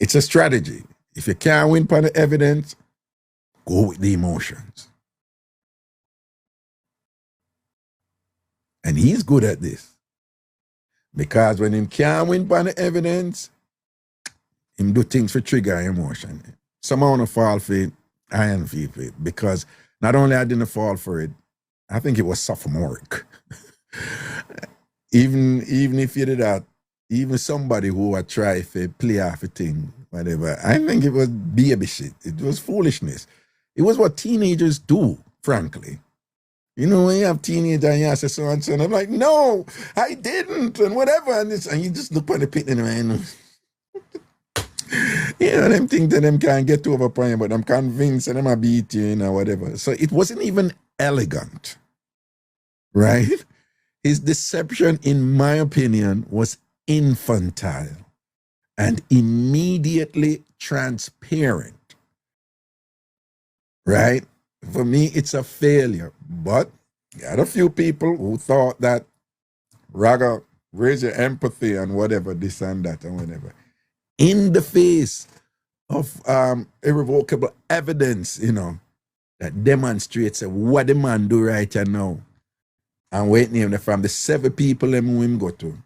It's a strategy. If you can't win upon the evidence, go with the emotions. And he's good at this. Because when him can't win upon the evidence, him do things for trigger emotion. Some I want to fall for it, I am for it. Because not only I didn't fall for it, I think it was sophomoric. even if you did that, even somebody who would try to play off a thing, whatever, I think it was baby shit. It was foolishness. It was what teenagers do, frankly. You know, when you have teenagers and you say so and so, and I'm like, no, I didn't, and whatever. And you just look at the pit in the man. You know, them think that them can't get over point, but I'm convinced that them a beat you, you know, whatever. So it wasn't even elegant, right? His deception, in my opinion, was infantile and immediately transparent, right? For me, it's a failure. But you had a few people who thought that Raga Where's your empathy and whatever, this and that and whatever? In the face of irrevocable evidence, that demonstrates what the man do right now. And wait name from the 7 people who him go to.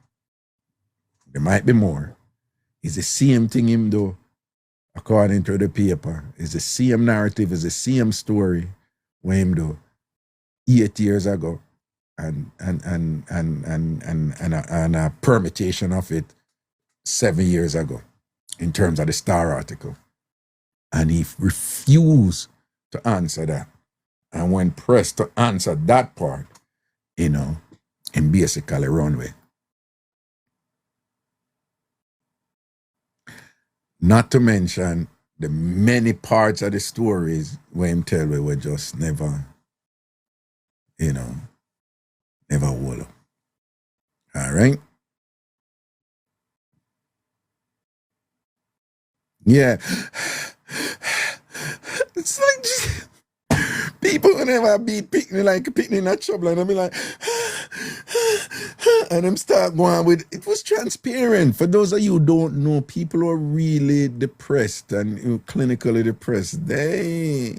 There might be more. It's the same thing him do, according to the paper. It's the same narrative, it's the same story what him do 8 years ago. And a permutation of it 7 years ago in terms of the Star article. And he refused to answer that. And when pressed to answer that part, and basically run away. Not to mention the many parts of the stories where him tell we were just never, never hold up. All right? Yeah. It's like just, people whenever I beat picnic like a picnic in a trouble and I be like, and them start going with, it was transparent. For those of you who don't know, people who are really depressed and clinically depressed, they...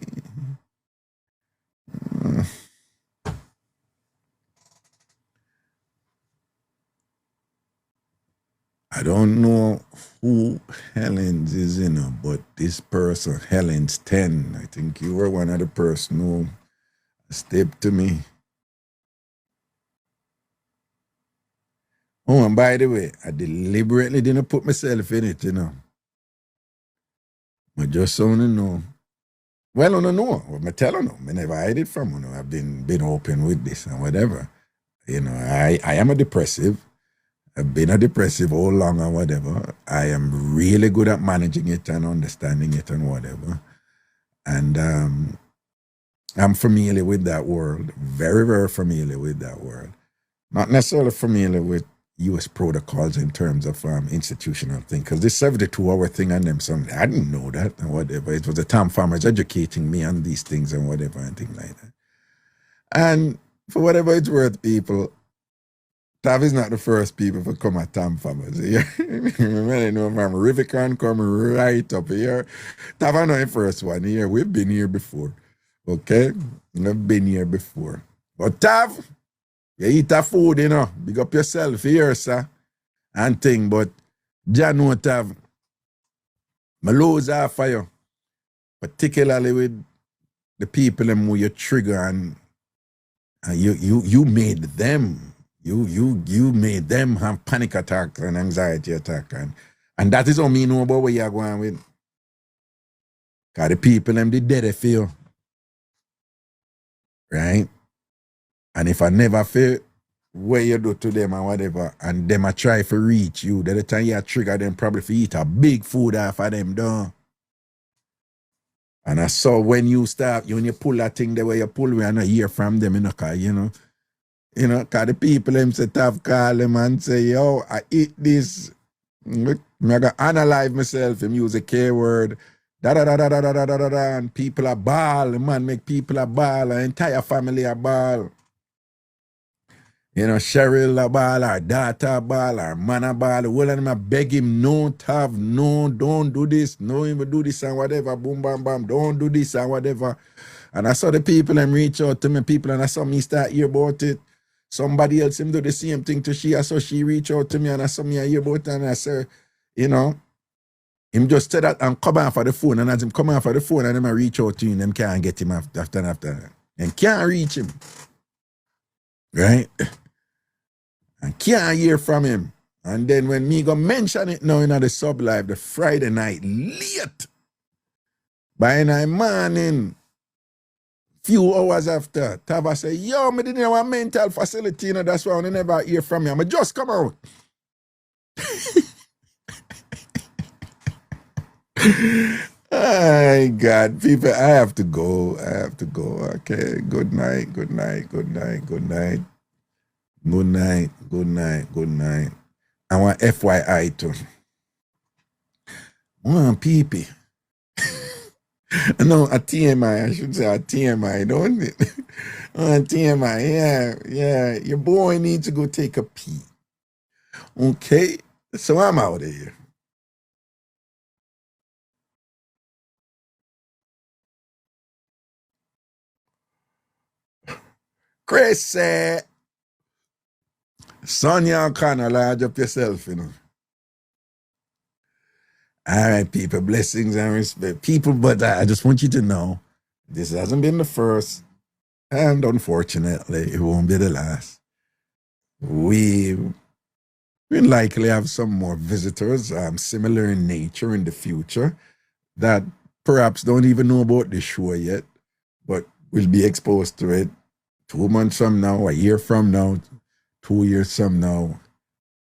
I don't know who Helen's is, but this person, Helen's 10, I think you were one of the person who stepped to me. Oh, and by the way, I deliberately didn't put myself in it, But just so you know. Well, I don't know. I tell you, I never hide it from you. I've been open with this and whatever. I am a depressive. I've been a depressive all along and whatever. I am really good at managing it and understanding it and whatever. And I'm familiar with that world. Very, very familiar with that world. Not necessarily familiar with U.S. protocols in terms of institutional thing. Because this 72-hour thing and them, something, I didn't know that and whatever. It was the Tamfammers educating me on these things and whatever and things like that. And for whatever it's worth, people, Tav is not the first people to come at Tamfammers. You know, from Rivicon come right up here. Tav is not the first one here. We've been here before. Okay? We've been here before. But Tav, you eat a food, Big up yourself here, sir. And thing, but Jah know Tav. My lows are for you. Particularly with the people who you trigger and you made them. You made them have panic attacks and anxiety attack. And that is how me know about what you're going with. Because the people them did dead for you. Right? And if I never feel what you do to them and whatever, and them I try to reach you, the time you trigger them probably for eat a big food off of them done. And I saw when you pull that thing the way you pull, we are not hear from them, because because the people them say tough call them and say, yo, I eat this. I'm gonna analyze myself and use a K word. And people are ball. The man make people a ball. Our entire family a ball. Cheryl a ball, our daughter a ball, our man a ball. All of them a beg him, no, Tav, no, don't do this, no, even do this and whatever, boom, bam, bam, don't do this and whatever. And I saw the people them reach out to me, and I saw me start hear about it. Somebody else him do the same thing to she. I saw she reach out to me and I saw me hear about it and I said, him just said that and come off of the phone, and as him come off of the phone and them I reach out to him, them can't get him after that. And can't reach him. Right? And can't hear from him. And then when me go mention it now in the sub live, the Friday night late, by night morning, few hours after, Tava say, yo, me didn't have a mental facility, that's why I never hear from you. I just come out. Oh, God, people, I have to go. Okay, good night. Good night. I want FYI too. People. No, a TMI, I should say a TMI, don't it? A TMI, yeah. Your boy needs to go take a pee. Okay, so I'm out of here. Chris said, Sonia kind of large up yourself, you know. All right, people, blessings and respect. People, but I just want you to know this hasn't been the first, and unfortunately, it won't be the last. We will likely have some more visitors, similar in nature in the future, that perhaps don't even know about the show yet, but will be exposed to it 2 months from now, a year from now, 2 years from now,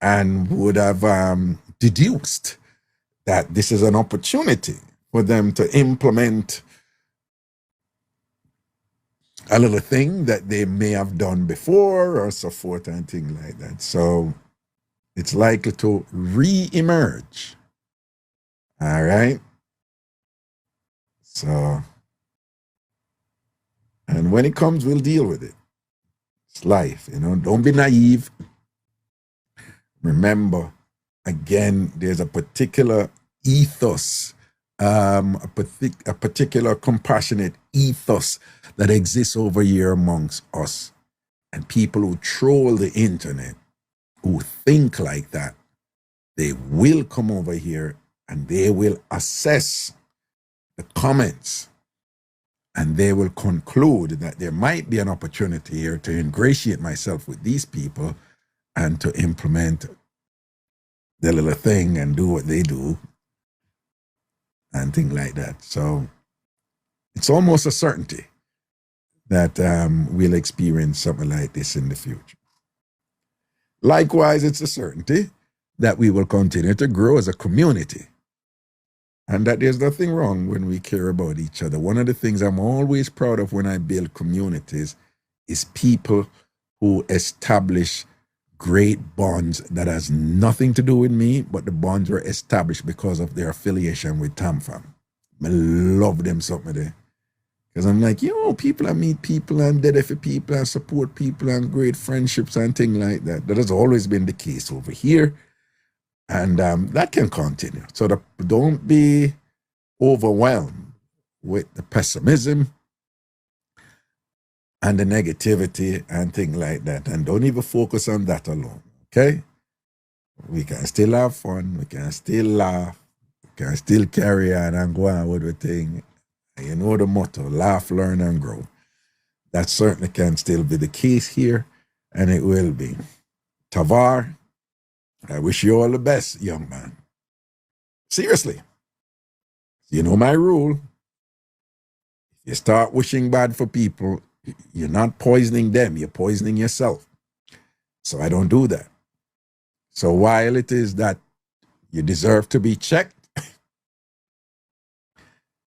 and would have deduced that this is an opportunity for them to implement a little thing that they may have done before or so forth and things like that. So it's likely to re-emerge. All right. So, and when it comes, we'll deal with it. It's life, you know. Don't be naive. Remember, again, there's a particular ethos, a particular compassionate ethos that exists over here amongst us. And people who troll the internet, who think like that, they will come over here and they will assess the comments and they will conclude that there might be an opportunity here to ingratiate myself with these people and to implement their little thing and do what they do and things like that. So it's almost a certainty that we'll experience something like this in the future. Likewise, it's a certainty that we will continue to grow as a community and that there's nothing wrong when we care about each other. One of the things I'm always proud of when I build communities is people who establish great bonds that has nothing to do with me, but the bonds were established because of their affiliation with TamFam. I love them something there. Because I'm like, people, I meet people and dead for people and support people and great friendships and things like that. That has always been the case over here. And that can continue. So don't be overwhelmed with the pessimism and the negativity and things like that. And don't even focus on that alone, okay? We can still have fun. We can still laugh. We can still carry on and go on with the thing. And you know the motto, laugh, learn, and grow. That certainly can still be the case here, and it will be. Tavar, I wish you all the best, young man. Seriously. You know my rule. If you start wishing bad for people, you're not poisoning them, you're poisoning yourself. So I don't do that. So while it is that you deserve to be checked,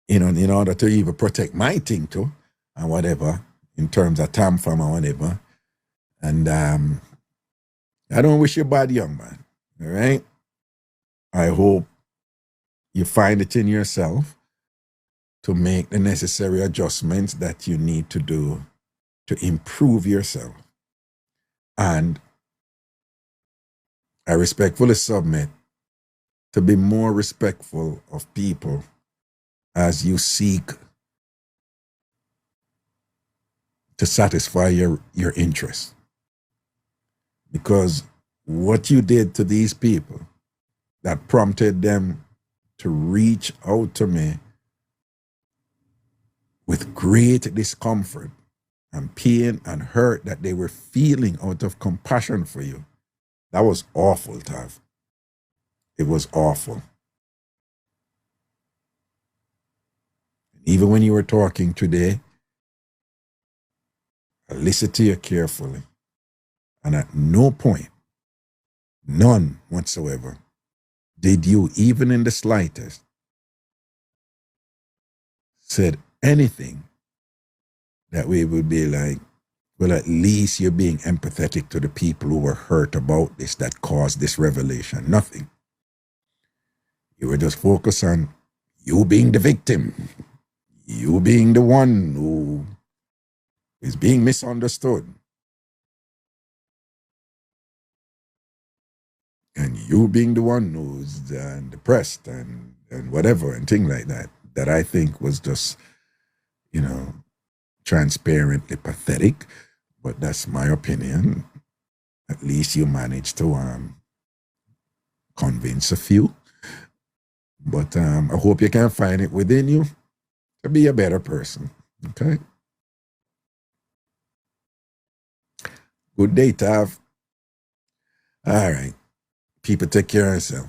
in order to even protect my thing too, and whatever, in terms of TamFam or whatever, and I don't wish you bad, young man, all right? I hope you find it in yourself to make the necessary adjustments that you need to do to improve yourself. And I respectfully submit to be more respectful of people as you seek to satisfy your interests. Because what you did to these people that prompted them to reach out to me with great discomfort and pain and hurt that they were feeling out of compassion for you, that was awful, Tav. It was awful. Even when you were talking today, I listened to you carefully. And at no point, none whatsoever, did you, even in the slightest, said anything that we would be like, well, at least you're being empathetic to the people who were hurt about this, that caused this revelation. Nothing. You were just focused on you being the victim, you being the one who is being misunderstood. you being the one who's depressed and whatever and things like that, that I think was just, transparently pathetic. But that's my opinion. At least you managed to convince a few. But I hope you can find it within you to be a better person. Okay? Good day, Tav. All right. People take care of yourself.